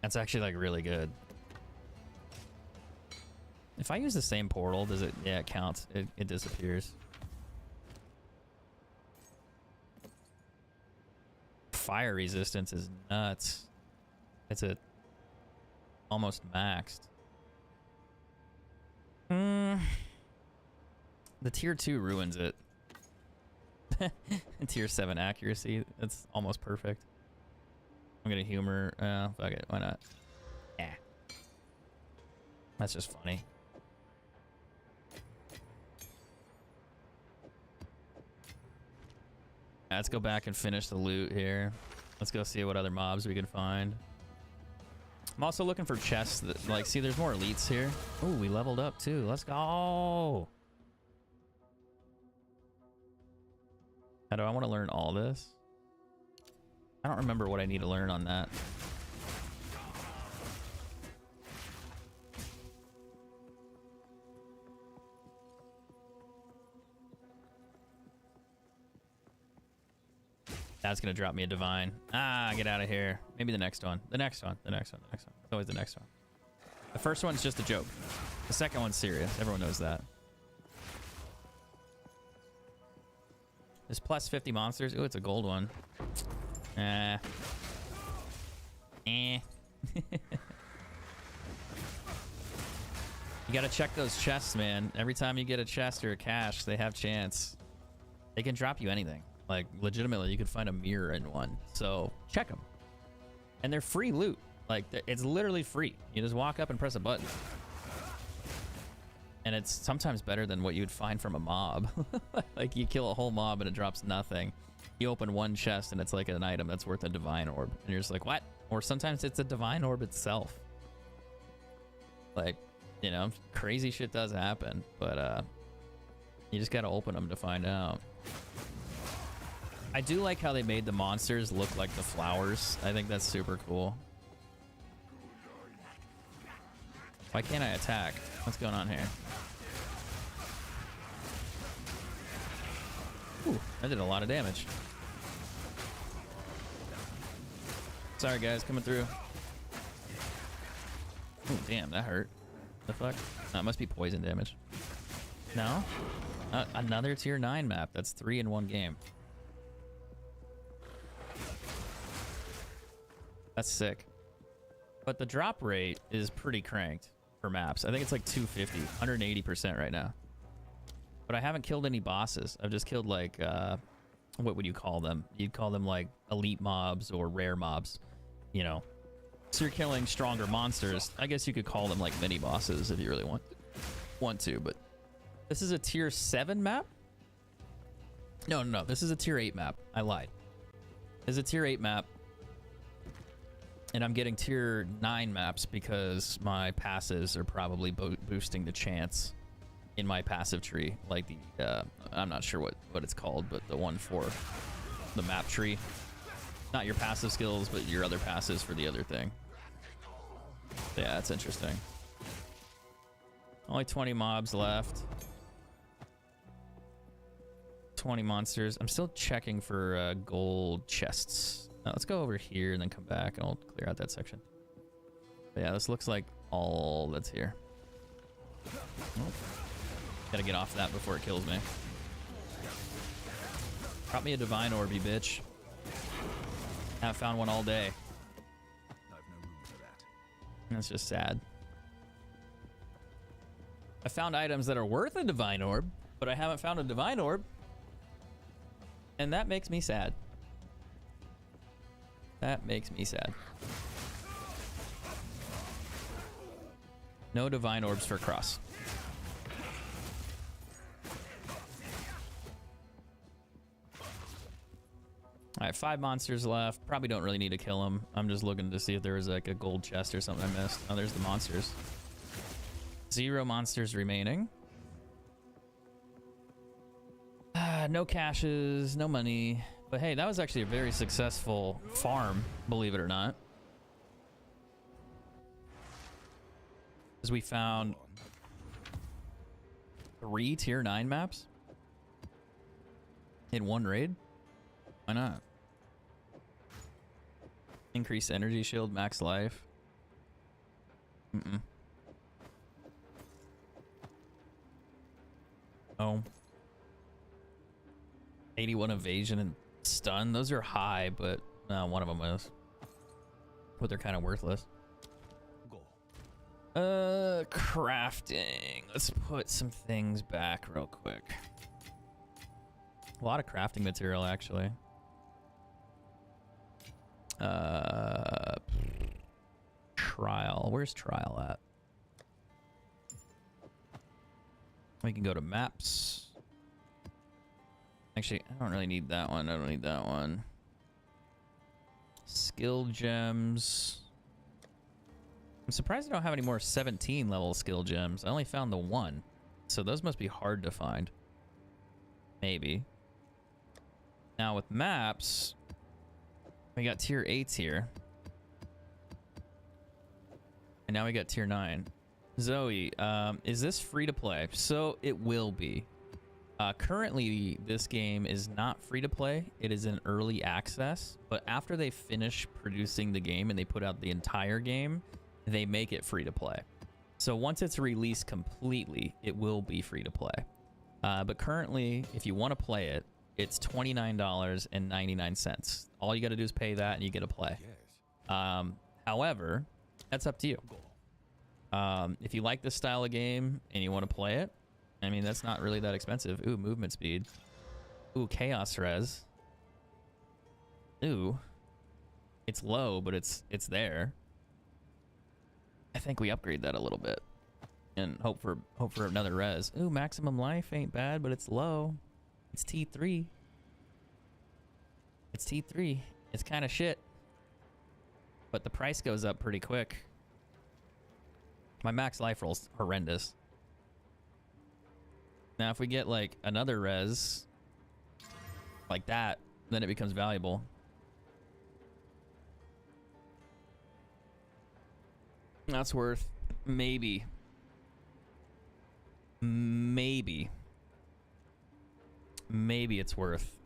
That's actually like really good. If I use the same portal, does it? Yeah, it counts. It disappears. Fire resistance is nuts. It's almost maxed. The tier 2 ruins it. Tier 7 accuracy. That's almost perfect. I'm gonna humor. Fuck it. Why not? Yeah. That's just funny. Let's go back and finish the loot here. Let's go see what other mobs we can find. I'm also looking for chests that, like, see, there's more elites here. Oh, we leveled up too. Let's go. How do I want to learn all this? I don't remember what I need to learn on that. That's gonna drop me a divine. Ah, get out of here. Maybe the next one. The next one. The next one. The next one. It's always the next one. The first one's just a joke. The second one's serious. Everyone knows that. There's plus 50 monsters. Ooh, it's a gold one. You gotta check those chests, man. Every time you get a chest or a cache, they have chance. They can drop you anything. Like, legitimately, you could find a mirror in one. So, check them. And they're free loot. Like, it's literally free. You just walk up and press a button. And it's sometimes better than what you'd find from a mob. Like, you kill a whole mob and it drops nothing. You open one chest and it's like an item that's worth a divine orb. And you're just like, what? Or sometimes it's a divine orb itself. Like, you know, crazy shit does happen. But, you just gotta open them to find out. I do like how they made the monsters look like the flowers. I think that's super cool. Why can't I attack? What's going on here? Ooh, that did a lot of damage. Sorry guys, coming through. Ooh, damn, that hurt. The fuck? No, it must be poison damage. No? Another tier 9 map. That's 3 in one game. That's sick. But the drop rate is pretty cranked for maps. I think it's like 250, 180% right now. But I haven't killed any bosses. I've just killed like, what would you call them? You'd call them like elite mobs or rare mobs, you know. So you're killing stronger monsters. I guess you could call them like mini bosses if you really want to, but this is a tier 7 map? No. This is a tier 8 map. I lied. This is a tier 8 map. And I'm getting tier 9 maps because my passives are probably boosting the chance in my passive tree. Like the, I'm not sure what it's called, but the one for the map tree. Not your passive skills, but your other passives for the other thing. Yeah, that's interesting. Only 20 mobs left. 20 monsters. I'm still checking for gold chests. Let's go over here and then come back and I'll clear out that section. But yeah, this looks like all that's here. Oh. Gotta get off that before it kills me. Drop me a divine orb, you bitch. Haven't found one all day. I've no room for that. That's just sad. I found items that are worth a divine orb, but I haven't found a divine orb. And that makes me sad. That makes me sad. No divine orbs for Cross. All right, 5 monsters left. Probably don't really need to kill them. I'm just looking to see if there was like a gold chest or something I missed. Oh, there's the monsters. 0 monsters remaining. No caches, no money. But hey, that was actually a very successful farm, believe it or not. Because we found 3 tier 9 maps in one raid. Why not? Increase energy shield, max life. Oh. 81 evasion and stun. Those are high, but one of them is. But they're kind of worthless. Crafting. Let's put some things back real quick. A lot of crafting material, actually. Trial. Where's trial at? We can go to maps. Actually, I don't really need that one. I don't need that one. Skill gems. I'm surprised I don't have any more 17 level skill gems. I only found the 1. So those must be hard to find. Maybe. Now with maps, we got tier 8s here. And now we got tier 9. Zoe, is this free to play? So it will be. Currently, this game is not free to play. It is in early access. But after they finish producing the game and they put out the entire game, they make it free to play. So once it's released completely, it will be free to play. But currently, if you want to play it, it's $29.99. All you got to do is pay that and you get to play. However, that's up to you. If you like this style of game and you want to play it, I mean, that's not really that expensive. Ooh, movement speed. Ooh, chaos res. Ooh. It's low, but it's there. I think we upgrade that a little bit and hope for another res. Ooh, maximum life ain't bad, but it's low. It's T3. It's T3. It's kind of shit. But the price goes up pretty quick. My max life roll's horrendous. Now, if we get like another res like that, then it becomes valuable. That's worth maybe it's worth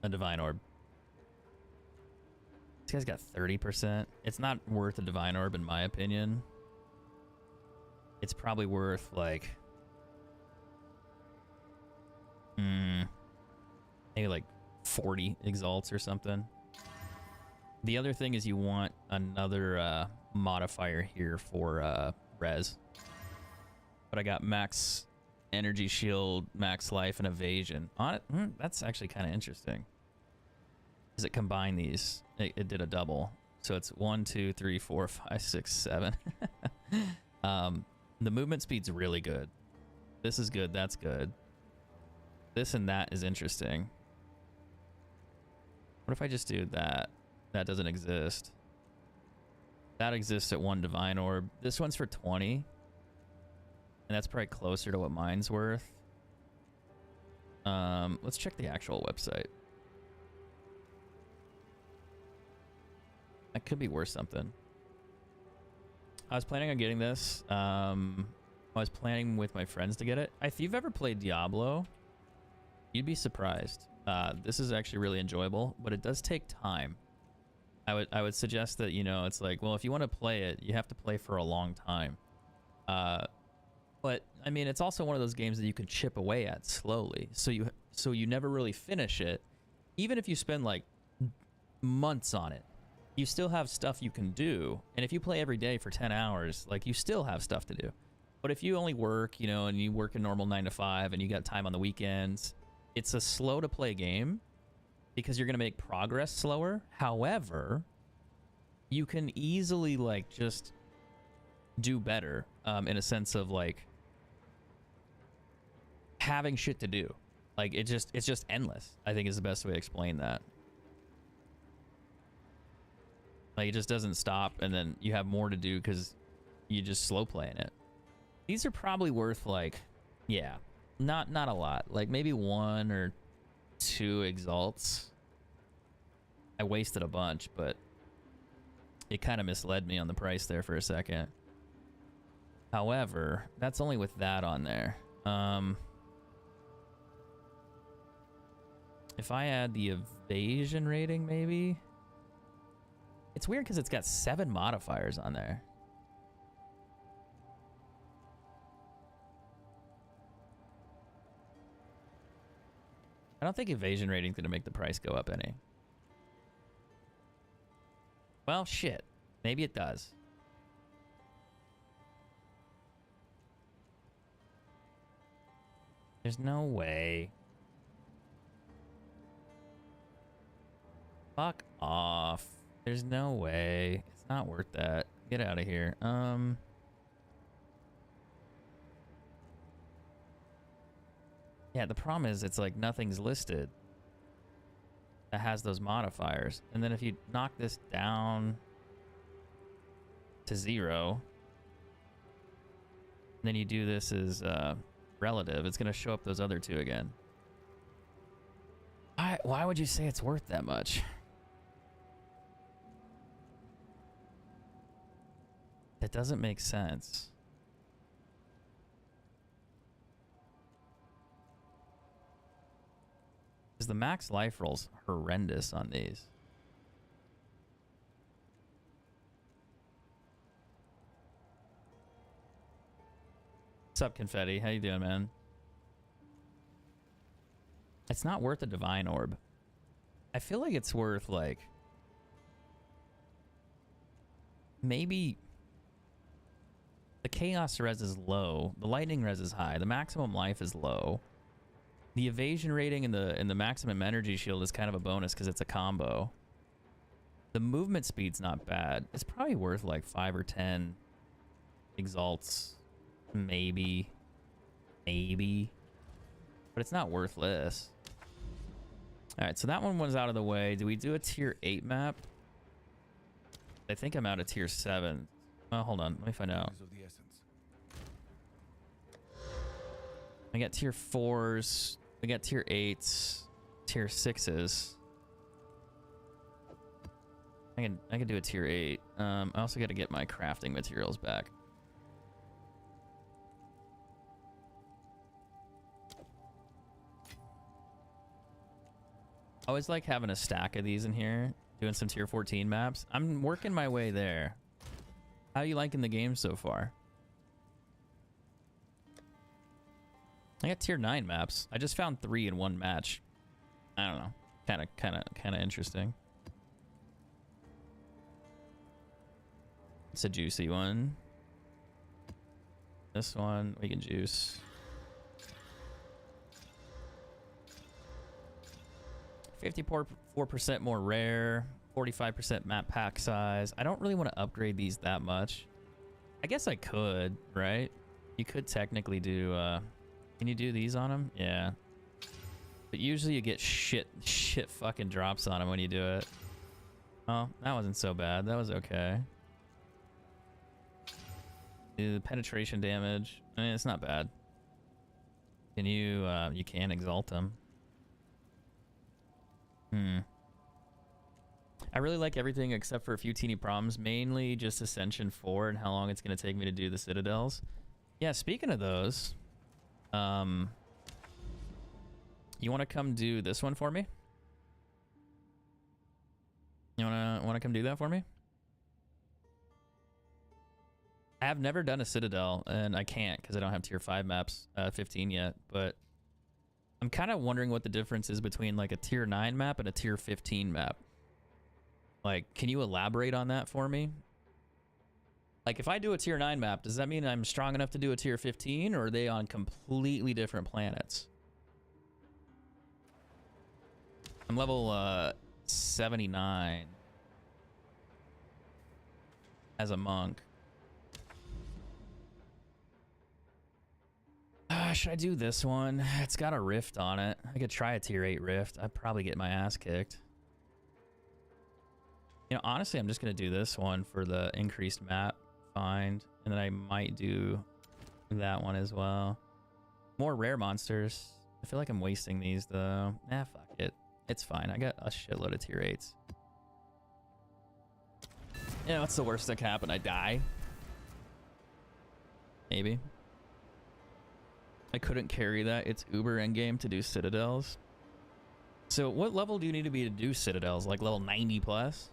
a divine orb. This guy's got 30%. It's not worth a divine orb in my opinion. It's probably worth like maybe like 40 exalts or something. The other thing is you want another modifier here for res. But I got max energy shield, max life, and evasion on it. That's actually kind of interesting. Does it combine these? It did a double. So it's 1, 2, 3, 4, 5, 6, 7. The movement speed's really good. This is good. That's good. This and that is interesting. What if I just do that? That doesn't exist. That exists at 1 divine orb. This one's for 20. And that's probably closer to what mine's worth. Let's check the actual website. That could be worth something. I was planning on getting this. I was planning with my friends to get it. If you've ever played Diablo, You'd be surprised. This is actually really enjoyable, but it does take time. I would suggest that, you know, it's like, well, if you want to play it, you have to play for a long time. But I mean, it's also one of those games that you can chip away at slowly. So you never really finish it. Even if you spend like months on it, you still have stuff you can do. And if you play every day for 10 hours, like, you still have stuff to do. But if you only work, you know, and you work a normal 9 to 5 and you got time on the weekends, it's a slow to play game because you're going to make progress slower. However, you can easily, like, just do better in a sense of, like, having shit to do. Like, it's just endless, I think, is the best way to explain that. Like, it just doesn't stop, and then you have more to do because you just slow playing it. These are probably worth, like, yeah, not a lot. Like, maybe 1 or 2 exalts. I wasted a bunch, but it kind of misled me on the price there for a second. However, that's only with that on there. If I add the evasion rating, maybe. It's weird because it's got 7 modifiers on there. I don't think evasion rating is going to make the price go up any. Well, shit. Maybe it does. There's no way. Fuck off. There's no way. It's not worth that. Get out of here. Yeah, the problem is it's like nothing's listed that has those modifiers. And then if you knock this down to 0, and then you do this as relative, it's going to show up those other 2 again. Why would you say it's worth that much? That doesn't make sense. Because the max life roll's horrendous on these. What's up, Confetti? How you doing, man? It's not worth a divine orb. I feel like it's worth, like, maybe the chaos res is low, the lightning res is high, the maximum life is low. The evasion rating and the maximum energy shield is kind of a bonus because it's a combo. The movement speed's not bad. It's probably worth like 5 or 10 exalts, maybe, but it's not worth this. All right, so that one was out of the way. Do we do a tier 8 map? I think I'm out of tier 7. Oh, hold on, let me find out. I got tier 4s. We got tier 8s, tier 6s. I can do a tier 8. I also got to get my crafting materials back. I always like having a stack of these in here, doing some tier 14 maps. I'm working my way there. How are you liking the game so far? I got tier 9 maps. I just found 3 in one match. I don't know. Kind of interesting. It's a juicy one. This one we can juice. 54% more rare, 45% map pack size. I don't really want to upgrade these that much. I guess I could, right? You could technically do, can you do these on them? Yeah. But usually you get shit fucking drops on them when you do it. Oh, that wasn't so bad. That was okay. The penetration damage, I mean, it's not bad. Can you, you can exalt them. I really like everything except for a few teeny problems, mainly just Ascension 4 and how long it's going to take me to do the Citadels. Yeah, speaking of those, You want to come do this one for me? You wanna come do that for me? I have never done a Citadel, and I can't because I don't have tier 5 maps 15 yet, but I'm kind of wondering what the difference is between like a tier 9 map and a tier 15 map. Like, can you elaborate on that for me? Like, if I do a tier 9 map, does that mean I'm strong enough to do a tier 15, or are they on completely different planets? I'm level 79 as a monk. Should I do this one? It's got a rift on it. I could try a tier 8 rift. I'd probably get my ass kicked. You know, honestly, I'm just going to do this one for the increased map find. And then I might do that one as well. More rare monsters. I feel like I'm wasting these, though. Nah, fuck it. It's fine. I got a shitload of tier 8s. Yeah, what's the worst that can happen? I die? Maybe. I couldn't carry that. It's uber endgame to do Citadels. So what level do you need to be to do Citadels? Like level 90 plus?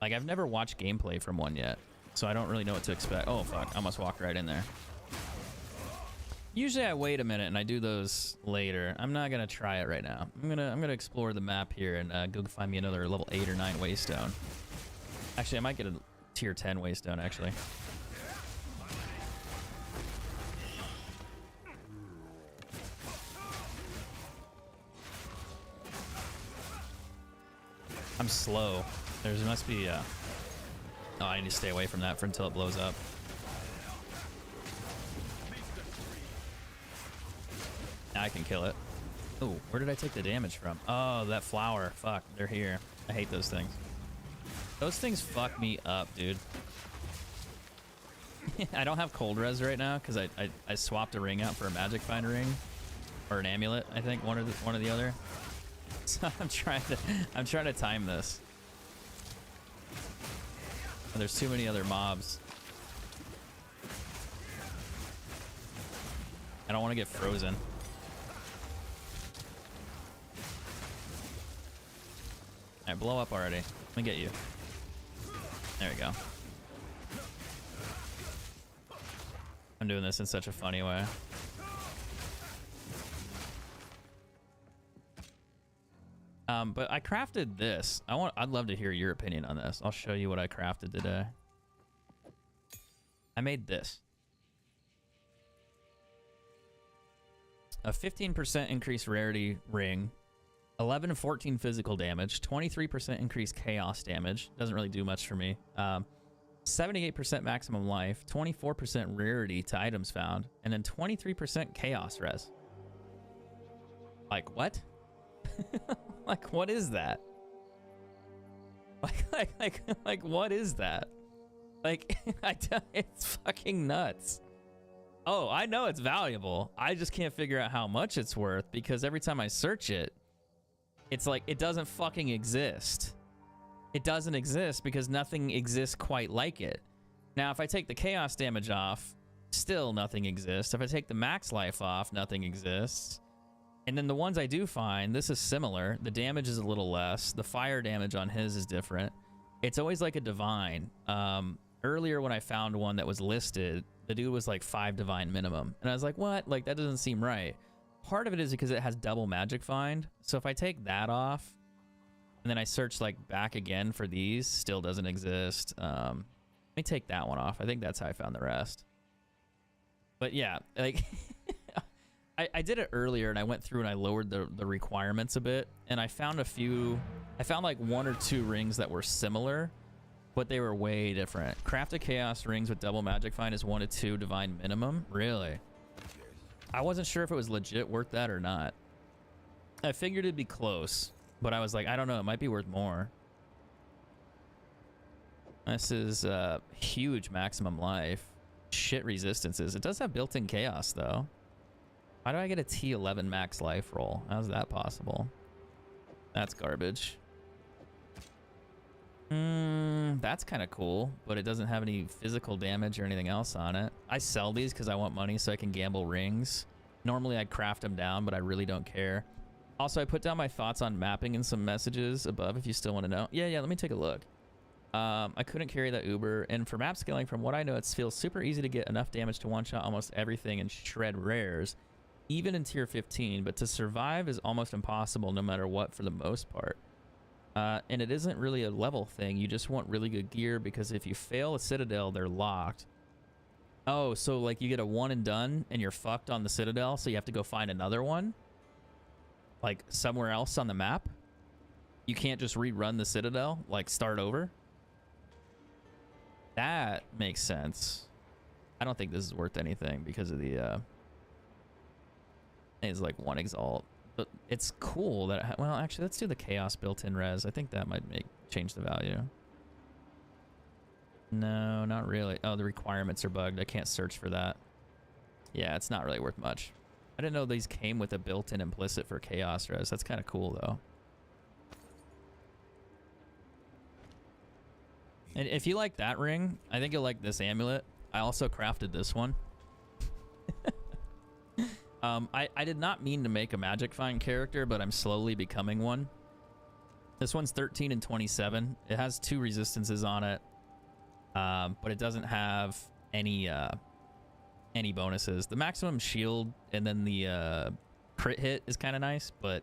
Like, I've never watched gameplay from one yet, so I don't really know what to expect. Oh, fuck. I almost walked right in there. Usually I wait a minute and I do those later. I'm not going to try it right now. I'm gonna explore the map here and go find me another level 8 or 9 waystone. Actually, I might get a tier 10 waystone, actually. I'm slow. There must be oh, I need to stay away from that for until it blows up. Now I can kill it. Oh, where did I take the damage from? Oh, that flower. Fuck, they're here. I hate those things. Those things fuck me up, dude. I don't have cold res right now because I swapped a ring out for a magic find ring. Or an amulet, I think, one or the other. So I'm trying to time this. And there's too many other mobs. I don't want to get frozen. Alright, blow up already. Let me get you. There we go. I'm doing this in such a funny way. But I crafted this. I'd love to hear your opinion on this. I'll show you what I crafted today. I made this. A 15% increased rarity ring, 11 to 14 physical damage, 23% increased chaos damage. Doesn't really do much for me. 78% maximum life, 24% rarity to items found, and then 23% chaos res. Like, what? Like, what is that? Like, what is that? Like, it's fucking nuts. Oh, I know it's valuable. I just can't figure out how much it's worth because every time I search it, it's like, it doesn't fucking exist. It doesn't exist because nothing exists quite like it. Now, if I take the chaos damage off, still nothing exists. If I take the max life off, nothing exists. And then the ones I do find, this is similar. The damage is a little less. The fire damage on his is different. It's always like a divine. Earlier when I found one that was listed, the dude was like 5 divine minimum. And I was like, what? Like, that doesn't seem right. Part of it is because it has double magic find. So if I take that off, and then I search like back again for these, still doesn't exist. Let me take that one off. I think that's how I found the rest. But yeah, like... I did it earlier and I went through and I lowered the requirements a bit and I found like 1 or 2 rings that were similar, but they were way different. Crafted chaos rings with double magic find is 1 to 2 divine minimum. Really? I wasn't sure if it was legit worth that or not. I figured it'd be close, but I was like, I don't know, it might be worth more. This is huge maximum life. Shit resistances. It does have built-in chaos though. Why do I get a T11 max life roll? How's that possible? That's garbage. That's kind of cool, but it doesn't have any physical damage or anything else on it. I sell these because I want money so I can gamble rings. Normally I'd craft them down, but I really don't care. Also, I put down my thoughts on mapping in some messages above if you still want to know. Yeah, let me take a look. I couldn't carry that Uber, and for map scaling, from what I know, it feels super easy to get enough damage to one-shot almost everything and shred rares, even in tier 15, but to survive is almost impossible no matter what for the most part. And it isn't really a level thing. You just want really good gear, because if you fail a Citadel, they're locked. Oh, so like you get a one and done and you're fucked on the Citadel, so you have to go find another one? Like somewhere else on the map? You can't just rerun the Citadel, like start over? That makes sense. I don't think this is worth anything because of the it's like one exalt. But it's cool that well, actually let's do the chaos built-in res. I think that might change the value. No, not really. Oh, the requirements are bugged. I can't search for that. Yeah, it's not really worth much. I didn't know these came with a built-in implicit for chaos res. That's kind of cool though. And if you like that ring, I think you'll like this amulet. I also crafted this one. I did not mean to make a magic find character, but I'm slowly becoming one. This one's 13 and 27. It has 2 resistances on it. But it doesn't have any bonuses. The maximum shield and then the crit hit is kind of nice, but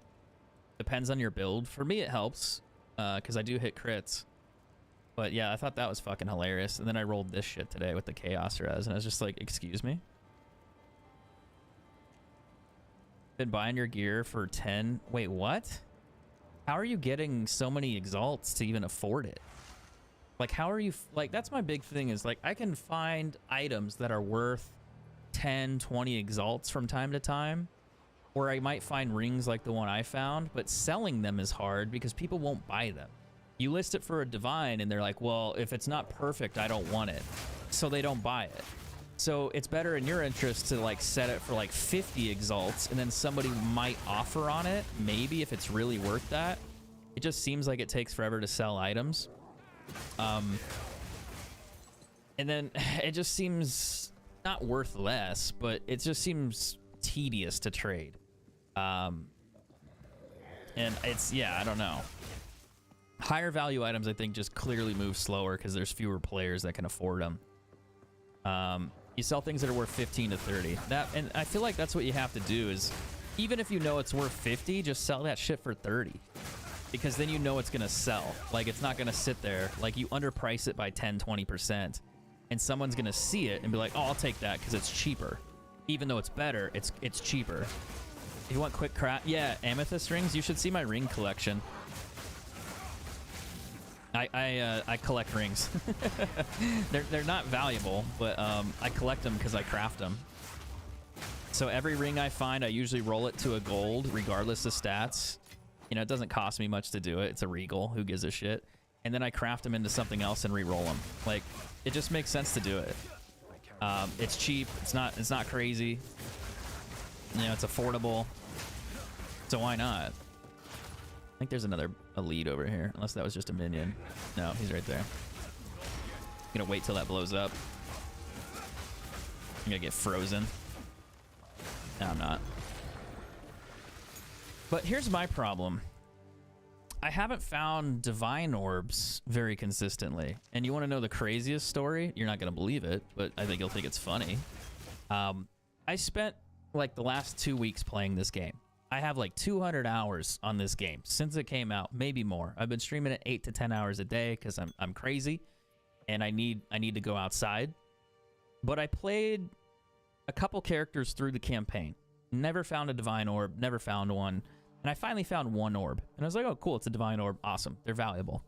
depends on your build. For me, it helps because I do hit crits. But yeah, I thought that was fucking hilarious. And then I rolled this shit today with the chaos res, and I was just like, excuse me? Been buying your gear for 10. Wait, what? How are you getting so many exalts to even afford it? Like, how are you, like, that's my big thing is, like, I can find items that are worth 10, 20 exalts from time to time, or I might find rings like the one I found, but selling them is hard because people won't buy them. You list it for a divine, and they're like, well, if it's not perfect, I don't want it. So they don't buy it. So it's better in your interest to, like, set it for, like, 50 exalts, and then somebody might offer on it, maybe, if it's really worth that. It just seems like it takes forever to sell items. And then it just seems not worth less, but it just seems tedious to trade. And it's, yeah, I don't know. Higher value items, I think, just clearly move slower because there's fewer players that can afford them. You sell things that are worth 15 to 30. And I feel like that's what you have to do is, even if you know it's worth 50, just sell that shit for 30. Because then you know it's gonna sell. Like, it's not gonna sit there. Like, you underprice it by 10, 20%, and someone's gonna see it and be like, oh, I'll take that because it's cheaper. Even though it's better, it's cheaper. If you want quick craft, yeah, amethyst rings. You should see my ring collection. I collect rings. they're not valuable, but I collect them because I craft them. So every ring I find, I usually roll it to a gold, regardless of stats. You know, it doesn't cost me much to do it. It's a regal. Who gives a shit? And then I craft them into something else and re-roll them. Like, it just makes sense to do it. It's cheap. It's not crazy. You know, it's affordable. So why not? I think there's another elite over here, unless that was just a minion. No, he's right there. I'm gonna wait till that blows up. I'm gonna get frozen. No, I'm not. But here's my problem. I haven't found divine orbs very consistently. And you want to know the craziest story? You're not going to believe it, but I think you'll think it's funny. I spent like the last 2 weeks playing this game. I have like 200 hours on this game since it came out, maybe more. I've been streaming it 8 to 10 hours a day because I'm crazy and I need to go outside. But I played a couple characters through the campaign. Never found a divine orb, never found one. And I finally found one orb. And I was like, oh, cool, it's a divine orb. Awesome, they're valuable.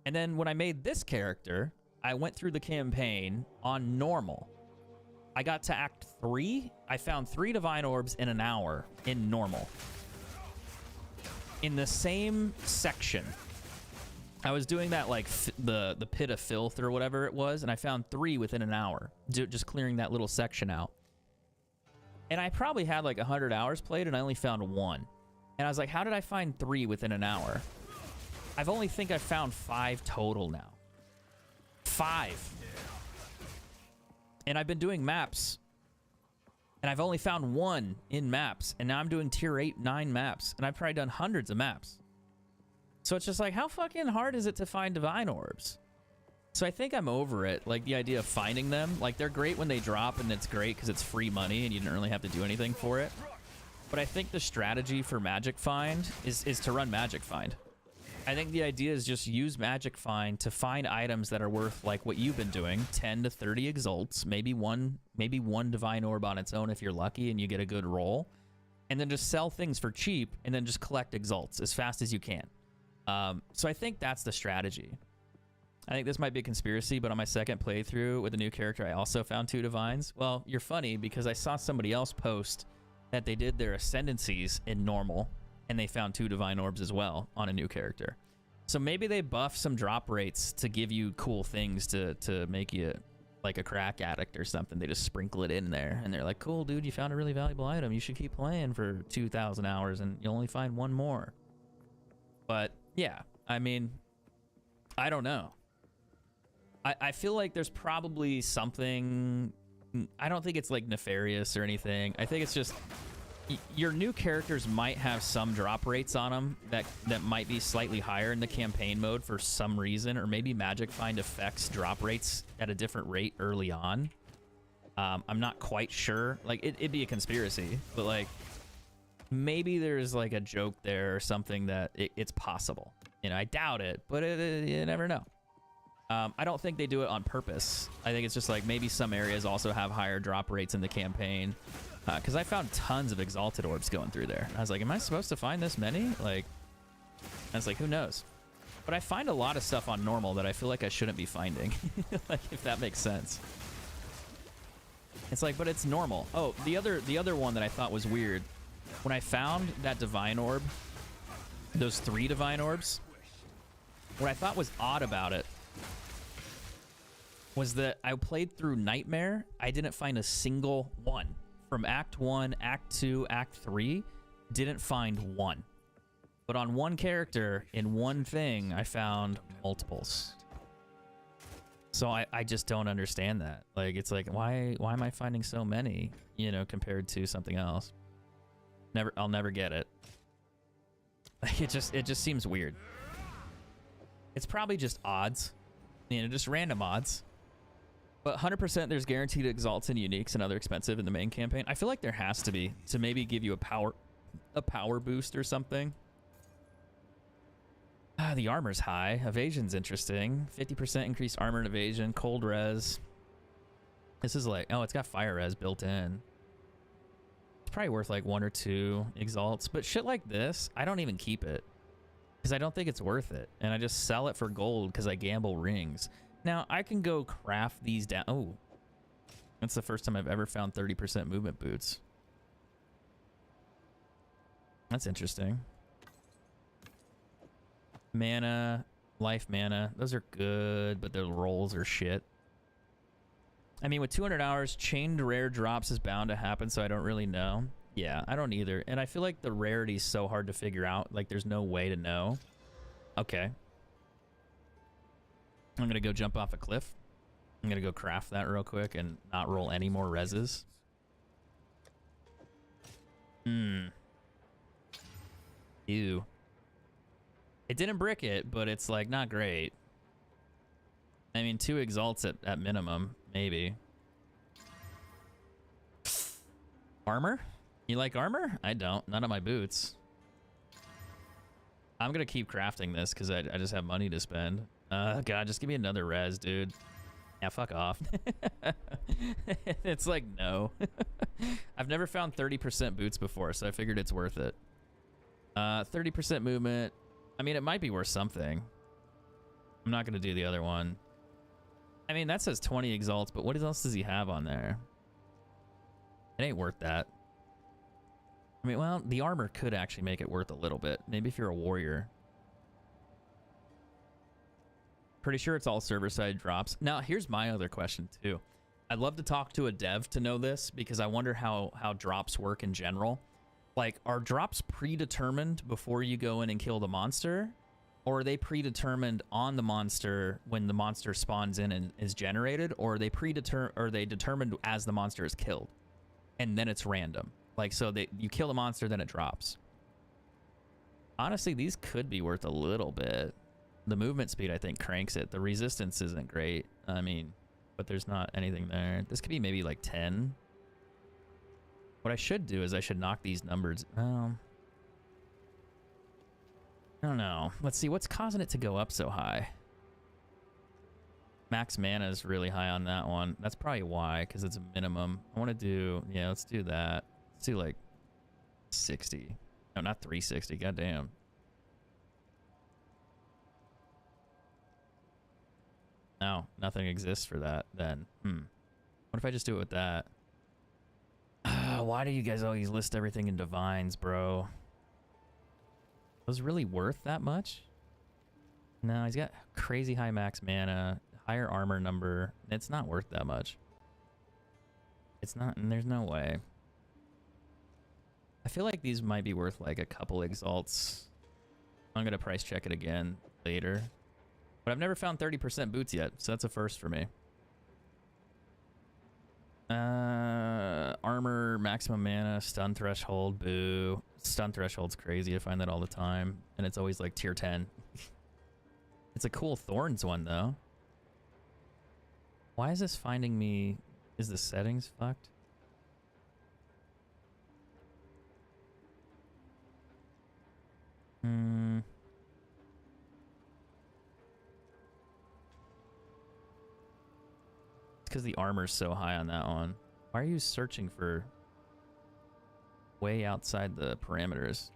And then when I made this character, I went through the campaign on normal. I got to Act 3. I found 3 divine orbs in an hour in normal. In the same section. I was doing that like the pit of filth or whatever it was, and I found 3 within an hour. Just clearing that little section out. And I probably had like 100 hours played, and I only found 1. And I was like, how did I find 3 within an hour? I found 5 total now. 5. And I've been doing maps. And And I've only found one in maps, and now I'm doing tier 8, 9 maps, and I've probably done hundreds of maps. So it's just like, how fucking hard is it to find divine orbs? So I think I'm over it. Like, the idea of finding them. Like, they're great when they drop, and it's great because it's free money, and you didn't really have to do anything for it. But I think the strategy for Magic Find is to run Magic Find. I think the idea is just use Magic Find to find items that are worth, like what you've been doing, 10 to 30 exalts, maybe one divine orb on its own if you're lucky and you get a good roll, and then just sell things for cheap and then just collect exalts as fast as you can. So I think that's the strategy. I think this might be a conspiracy, but on my second playthrough with a new character, I also found 2 divines. Well, you're funny because I saw somebody else post that they did their ascendancies in normal, and they found 2 divine orbs as well on a new character. So maybe they buff some drop rates to give you cool things to make you like a crack addict or something. They just sprinkle it in there, and they're like, cool, dude, you found a really valuable item. You should keep playing for 2,000 hours, and you'll only find 1 more. But, yeah, I mean, I don't know. I feel like there's probably something... I don't think it's, like, nefarious or anything. I think it's just... your new characters might have some drop rates on them that might be slightly higher in the campaign mode for some reason, or maybe Magic Find affects drop rates at a different rate early on. I'm not quite sure. Like, it'd be a conspiracy, but, like, maybe there's, like, a joke there or something that it's possible. You know, I doubt it, but you never know. I don't think they do it on purpose. I think it's just like maybe some areas also have higher drop rates in the campaign. Because I found tons of exalted orbs going through there. I was like, am I supposed to find this many? Like, I was like, who knows? But I find a lot of stuff on normal that I feel like I shouldn't be finding. Like, if that makes sense. It's like, but it's normal. Oh, the other one that I thought was weird. When I found that divine orb, those 3 divine orbs, what I thought was odd about it was that I played through Nightmare. I didn't find a single one. From Act 1, Act 2, Act 3, didn't find one. But on one character, in one thing, I found multiples. So I just don't understand that. Like, it's like, why am I finding so many, you know, compared to something else? I'll never get it. Like, it just seems weird. It's probably just odds. You know, just random odds. But 100% there's guaranteed exalts and uniques and other expensive in the main campaign. I feel like there has to be to maybe give you a power boost or something. The armor's high. Evasion's interesting. 50% increased armor and evasion. Cold res. This is like, oh, it's got fire res built in. It's probably worth like 1 or 2 exalts. But shit like this, I don't even keep it. Because I don't think it's worth it. And I just sell it for gold because I gamble rings. Now, I can go craft these down. Oh, that's the first time I've ever found 30% movement boots. That's interesting. Mana, life mana. Those are good, but the rolls are shit. I mean, with 200 hours, chained rare drops is bound to happen, so I don't really know. Yeah, I don't either. And I feel like the rarity is so hard to figure out. Like, there's no way to know. Okay. I'm going to go jump off a cliff. I'm going to go craft that real quick and not roll any more reses. Ew. It didn't brick it, but it's like not great. I mean, 2 exalts at minimum, maybe. Armor? You like armor? I don't. None of my boots. I'm going to keep crafting this because I just have money to spend. God, just give me another res, dude. Yeah, fuck off. It's like, no. I've never found 30% boots before, so I figured it's worth it. 30% movement. I mean, it might be worth something. I'm not going to do the other one. I mean, that says 20 exalts, but what else does he have on there? It ain't worth that. I mean, well, the armor could actually make it worth a little bit. Maybe if you're a warrior. Pretty sure it's all server-side drops. Now, here's my other question, too. I'd love to talk to a dev to know this, because I wonder how drops work in general. Like, are drops predetermined before you go in and kill the monster? Or are they predetermined on the monster when the monster spawns in and is generated? Or are they determined as the monster is killed? and then it's random. Like, so you kill the monster, then it drops. Honestly, these could be worth a little bit. The movement speed, I think, cranks it. The resistance isn't great. I mean, but there's not anything there. This could be maybe like 10. What I should do is I should knock these numbers. I don't know. Let's see. What's causing it to go up so high? Max mana is really high on that one. That's probably why, because it's a minimum. I want to do... Yeah, let's do that. Let's do like 60. No, not 360. Goddamn. No, nothing exists for that then. What if I just do it with that? Why do you guys always list everything in divines, bro? Was it really worth that much? No, he's got crazy high max mana, higher armor number. It's not worth that much. It's not, and there's no way. I feel like these might be worth like a couple exalts. I'm gonna price check it again later. But I've never found 30% boots yet, so that's a first for me. Armor, maximum mana, stun threshold, boo. Stun threshold's crazy. I find that all the time. And it's always like tier 10. It's a cool Thorns one, though. Why is this finding me... Is the settings fucked? It's because the armor's so high on that one. Why are you searching for way outside the parameters?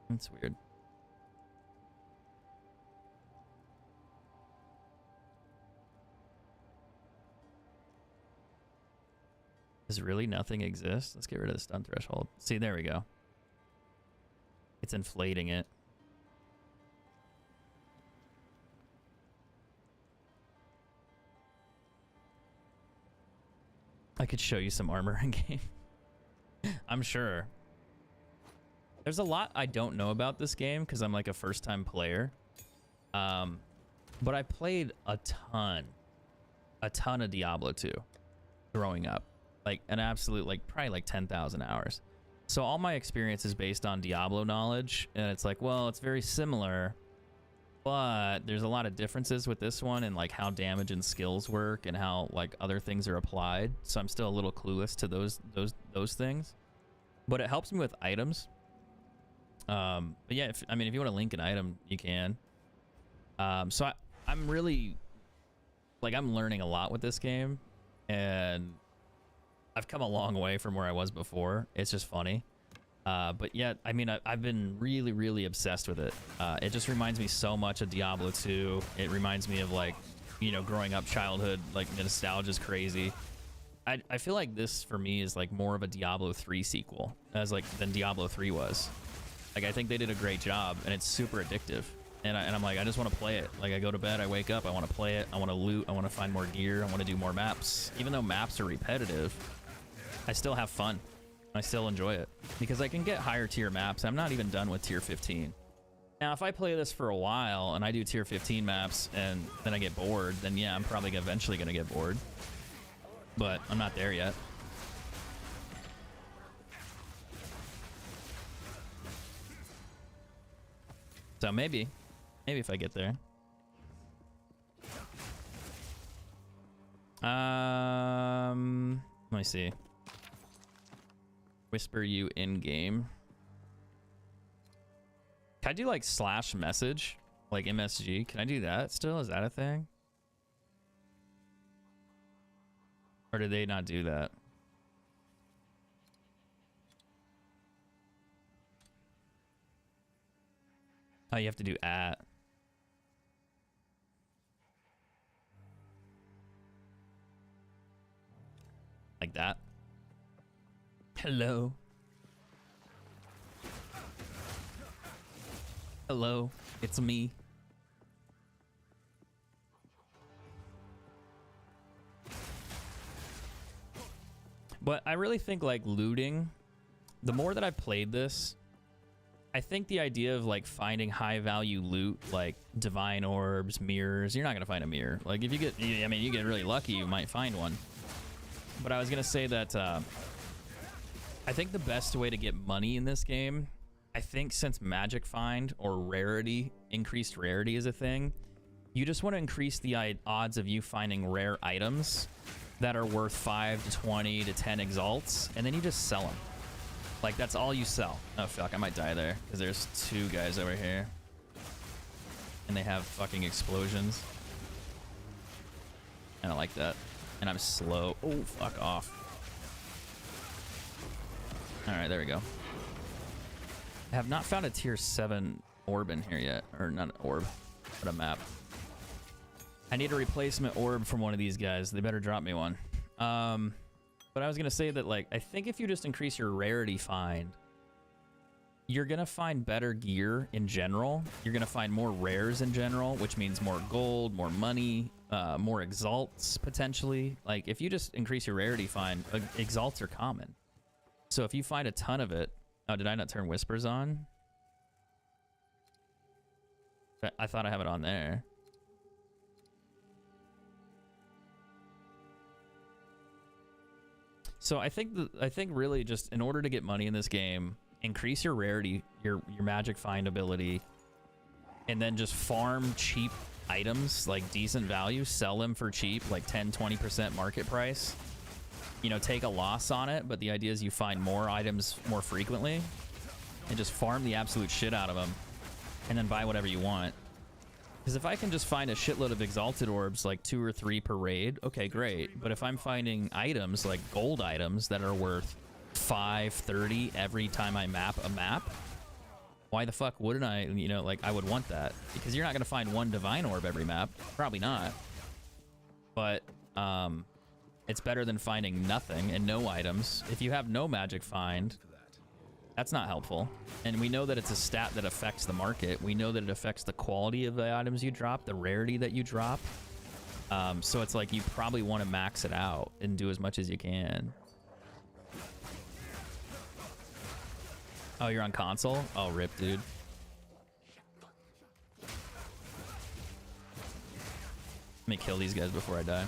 That's weird. Does really nothing exist? Let's get rid of the stun threshold. See, there we go. It's inflating it. I could show you some armor in game. I'm sure. There's a lot I don't know about this game because I'm like a first-time player. But I played a ton of Diablo 2 growing up. Like an absolute, like probably like 10,000 hours. So all my experience is based on Diablo knowledge. And it's like, well, it's very similar. But there's a lot of differences with this one and like how damage and skills work and how like other things are applied. So I'm still a little clueless to those things. But it helps me with items. But yeah, if you want to link an item, you can. So I'm really like I'm learning a lot with this game, and I've come a long way from where I was before. It's just funny. But yeah, I mean, I've been really obsessed with it. It just reminds me so much of Diablo 2. It reminds me of like, you know, growing up childhood, like nostalgia's crazy. I feel like this for me is like more of a Diablo 3 sequel than Diablo 3 was. Like I think they did a great job, and it's super addictive. And I'm like, I just want to play it. Like I go to bed, I wake up, I want to play it. I want to loot, I want to find more gear, I want to do more maps. Even though maps are repetitive, I still have fun. I still enjoy it because I can get higher tier maps. I'm not even done with tier 15. Now, if I play this for a while and I do tier 15 maps and then I get bored, then yeah, I'm probably eventually going to get bored. But I'm not there yet. So maybe if I get there. Let me see. Whisper you in game. Can I do like slash message, like MSG? Can I do that still? Is that a thing? Or did they not do that? Oh, you have to do at. Like that. Hello. Hello, it's me. But I really think like looting, the more that I've played this, I think the idea of like finding high value loot like divine orbs, mirrors, you're not gonna find a mirror. Like if you get, I mean, you get really lucky, you might find one. But I was gonna say that I think the best way to get money in this game, I think since Magic Find or rarity, increased rarity is a thing, you just want to increase the odds of you finding rare items that are worth 5 to 20 to 10 exalts, and then you just sell them. Like, that's all you sell. Oh, fuck, I might die there, because there's 2 guys over here. And they have fucking explosions. I don't like that. And I'm slow. Oh, fuck off. Alright, there we go. I have not found a tier 7 orb in here yet. Or not an orb, but a map. I need a replacement orb from one of these guys. They better drop me one. But I was going to say that, like, I think if you just increase your rarity find, you're going to find better gear in general. You're going to find more rares in general, which means more gold, more money, more exalts, potentially. Like, if you just increase your rarity find, exalts are common. So if you find a ton of it... Oh, did I not turn whispers on? I thought I have it on there. So I think really just in order to get money in this game, increase your rarity, your magic find ability, and then just farm cheap items, like decent value, sell them for cheap, like 10-20% market price. You know, take a loss on it, but the idea is you find more items more frequently and just farm the absolute shit out of them and then buy whatever you want. Because if I can just find a shitload of exalted orbs, like 2 or 3 per raid, okay, great. But if I'm finding items, like gold items, that are worth 530 every time I map a map, why the fuck wouldn't I, you know, like, I would want that. Because you're not going to find 1 divine orb every map. Probably not. But, it's better than finding nothing and no items. If you have no magic find, that's not helpful. And we know that it's a stat that affects the market. We know that it affects the quality of the items you drop, the rarity that you drop. So it's like you probably want to max it out and do as much as you can. Oh, you're on console? Oh, rip, dude. Let me kill these guys before I die.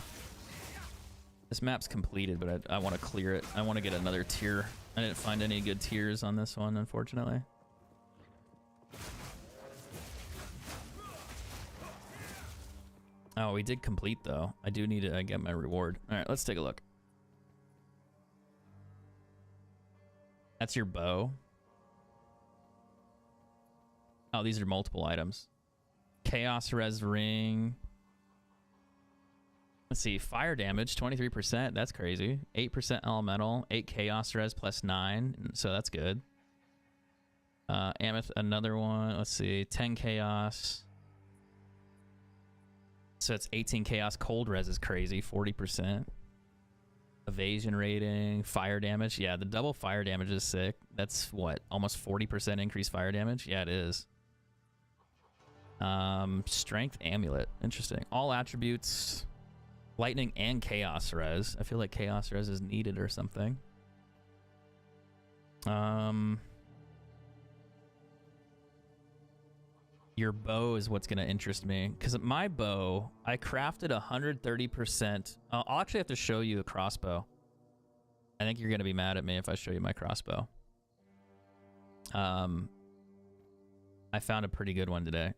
This map's completed, but I want to clear it. I want to get another tier. I didn't find any good tiers on this one, unfortunately. Oh, we did complete, though. I do need to get my reward. All right, let's take a look. That's your bow. Oh, these are multiple items. Chaos Res Ring. Let's see, fire damage, 23%. That's crazy. 8% elemental, 8 chaos res plus 9. So that's good. Ameth, another one. Let's see, 10 chaos. So it's 18 chaos. Cold res is crazy, 40%. Evasion rating, fire damage. Yeah, the double fire damage is sick. That's what, almost 40% increased fire damage? Yeah, it is. Strength amulet. Interesting. All attributes. Lightning and Chaos Res. I feel like Chaos Res is needed or something. Your bow is what's going to interest me. Because my bow, I crafted 130%. I'll actually have to show you a crossbow. I think you're going to be mad at me if I show you my crossbow. I found a pretty good one today.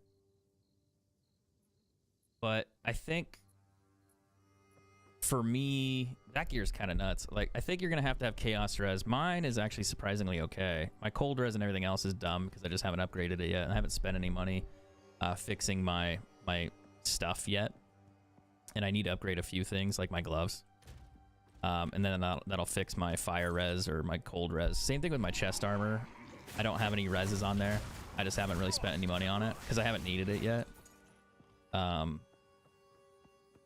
But I think... for me, that gear is kind of nuts. Like, I think you're going to have Chaos Res. Mine is actually surprisingly okay. My Cold Res and everything else is dumb because I just haven't upgraded it yet. I haven't spent any money fixing my stuff yet. And I need to upgrade a few things, like my gloves. And then that'll fix my Fire Res or my Cold Res. Same thing with my chest armor. I don't have any reses on there. I just haven't really spent any money on it because I haven't needed it yet.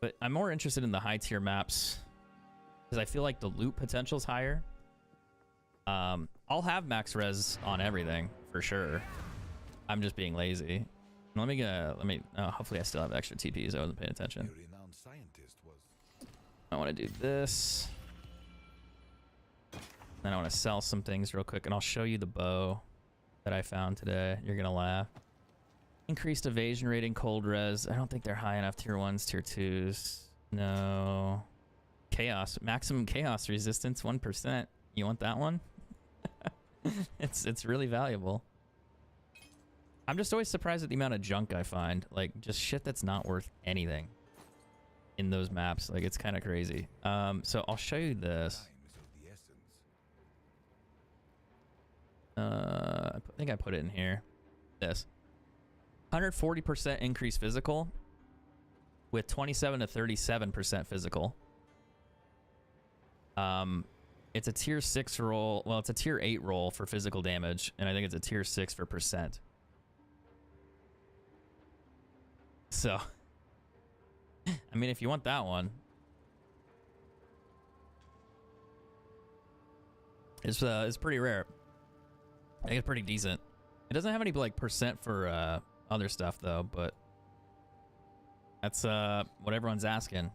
But I'm more interested in the high tier maps because I feel like the loot potential is higher. I'll have max res on everything for sure. I'm just being lazy. Let me hopefully I still have extra TPs. I wasn't paying attention. I want to do this. Then I want to sell some things real quick, and I'll show you the bow that I found today. You're gonna laugh. Increased evasion rating, cold res. I don't think they're high enough. Tier 1s, tier 2s. No. Chaos. Maximum chaos resistance, 1%. You want that one? It's really valuable. I'm just always surprised at the amount of junk I find. Like, just shit that's not worth anything in those maps. Like, it's kind of crazy. So I'll show you this. I think I put it in here. This 140% increase physical with 27 to 37% physical. It's a tier 6 roll. Well, it's a tier 8 roll for physical damage, and I think it's a tier 6 for percent. So, I mean, if you want that one, it's pretty rare. I think it's pretty decent. It doesn't have any like percent for other stuff though, but that's what everyone's asking.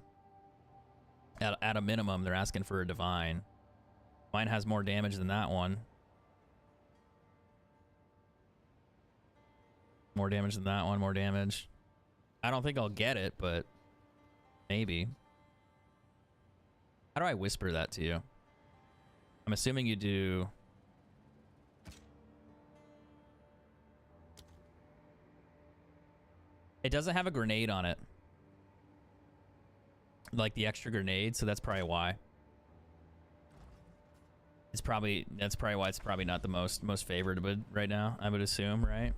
At a minimum, they're asking for a divine. Mine has more damage than that one. More damage than that one, more damage. I don't think I'll get it, but maybe. How do I whisper that to you? I'm assuming you do... It doesn't have a grenade on it. Like the extra grenade, so that's probably why. That's probably why it's probably not the most favored right now, I would assume, right?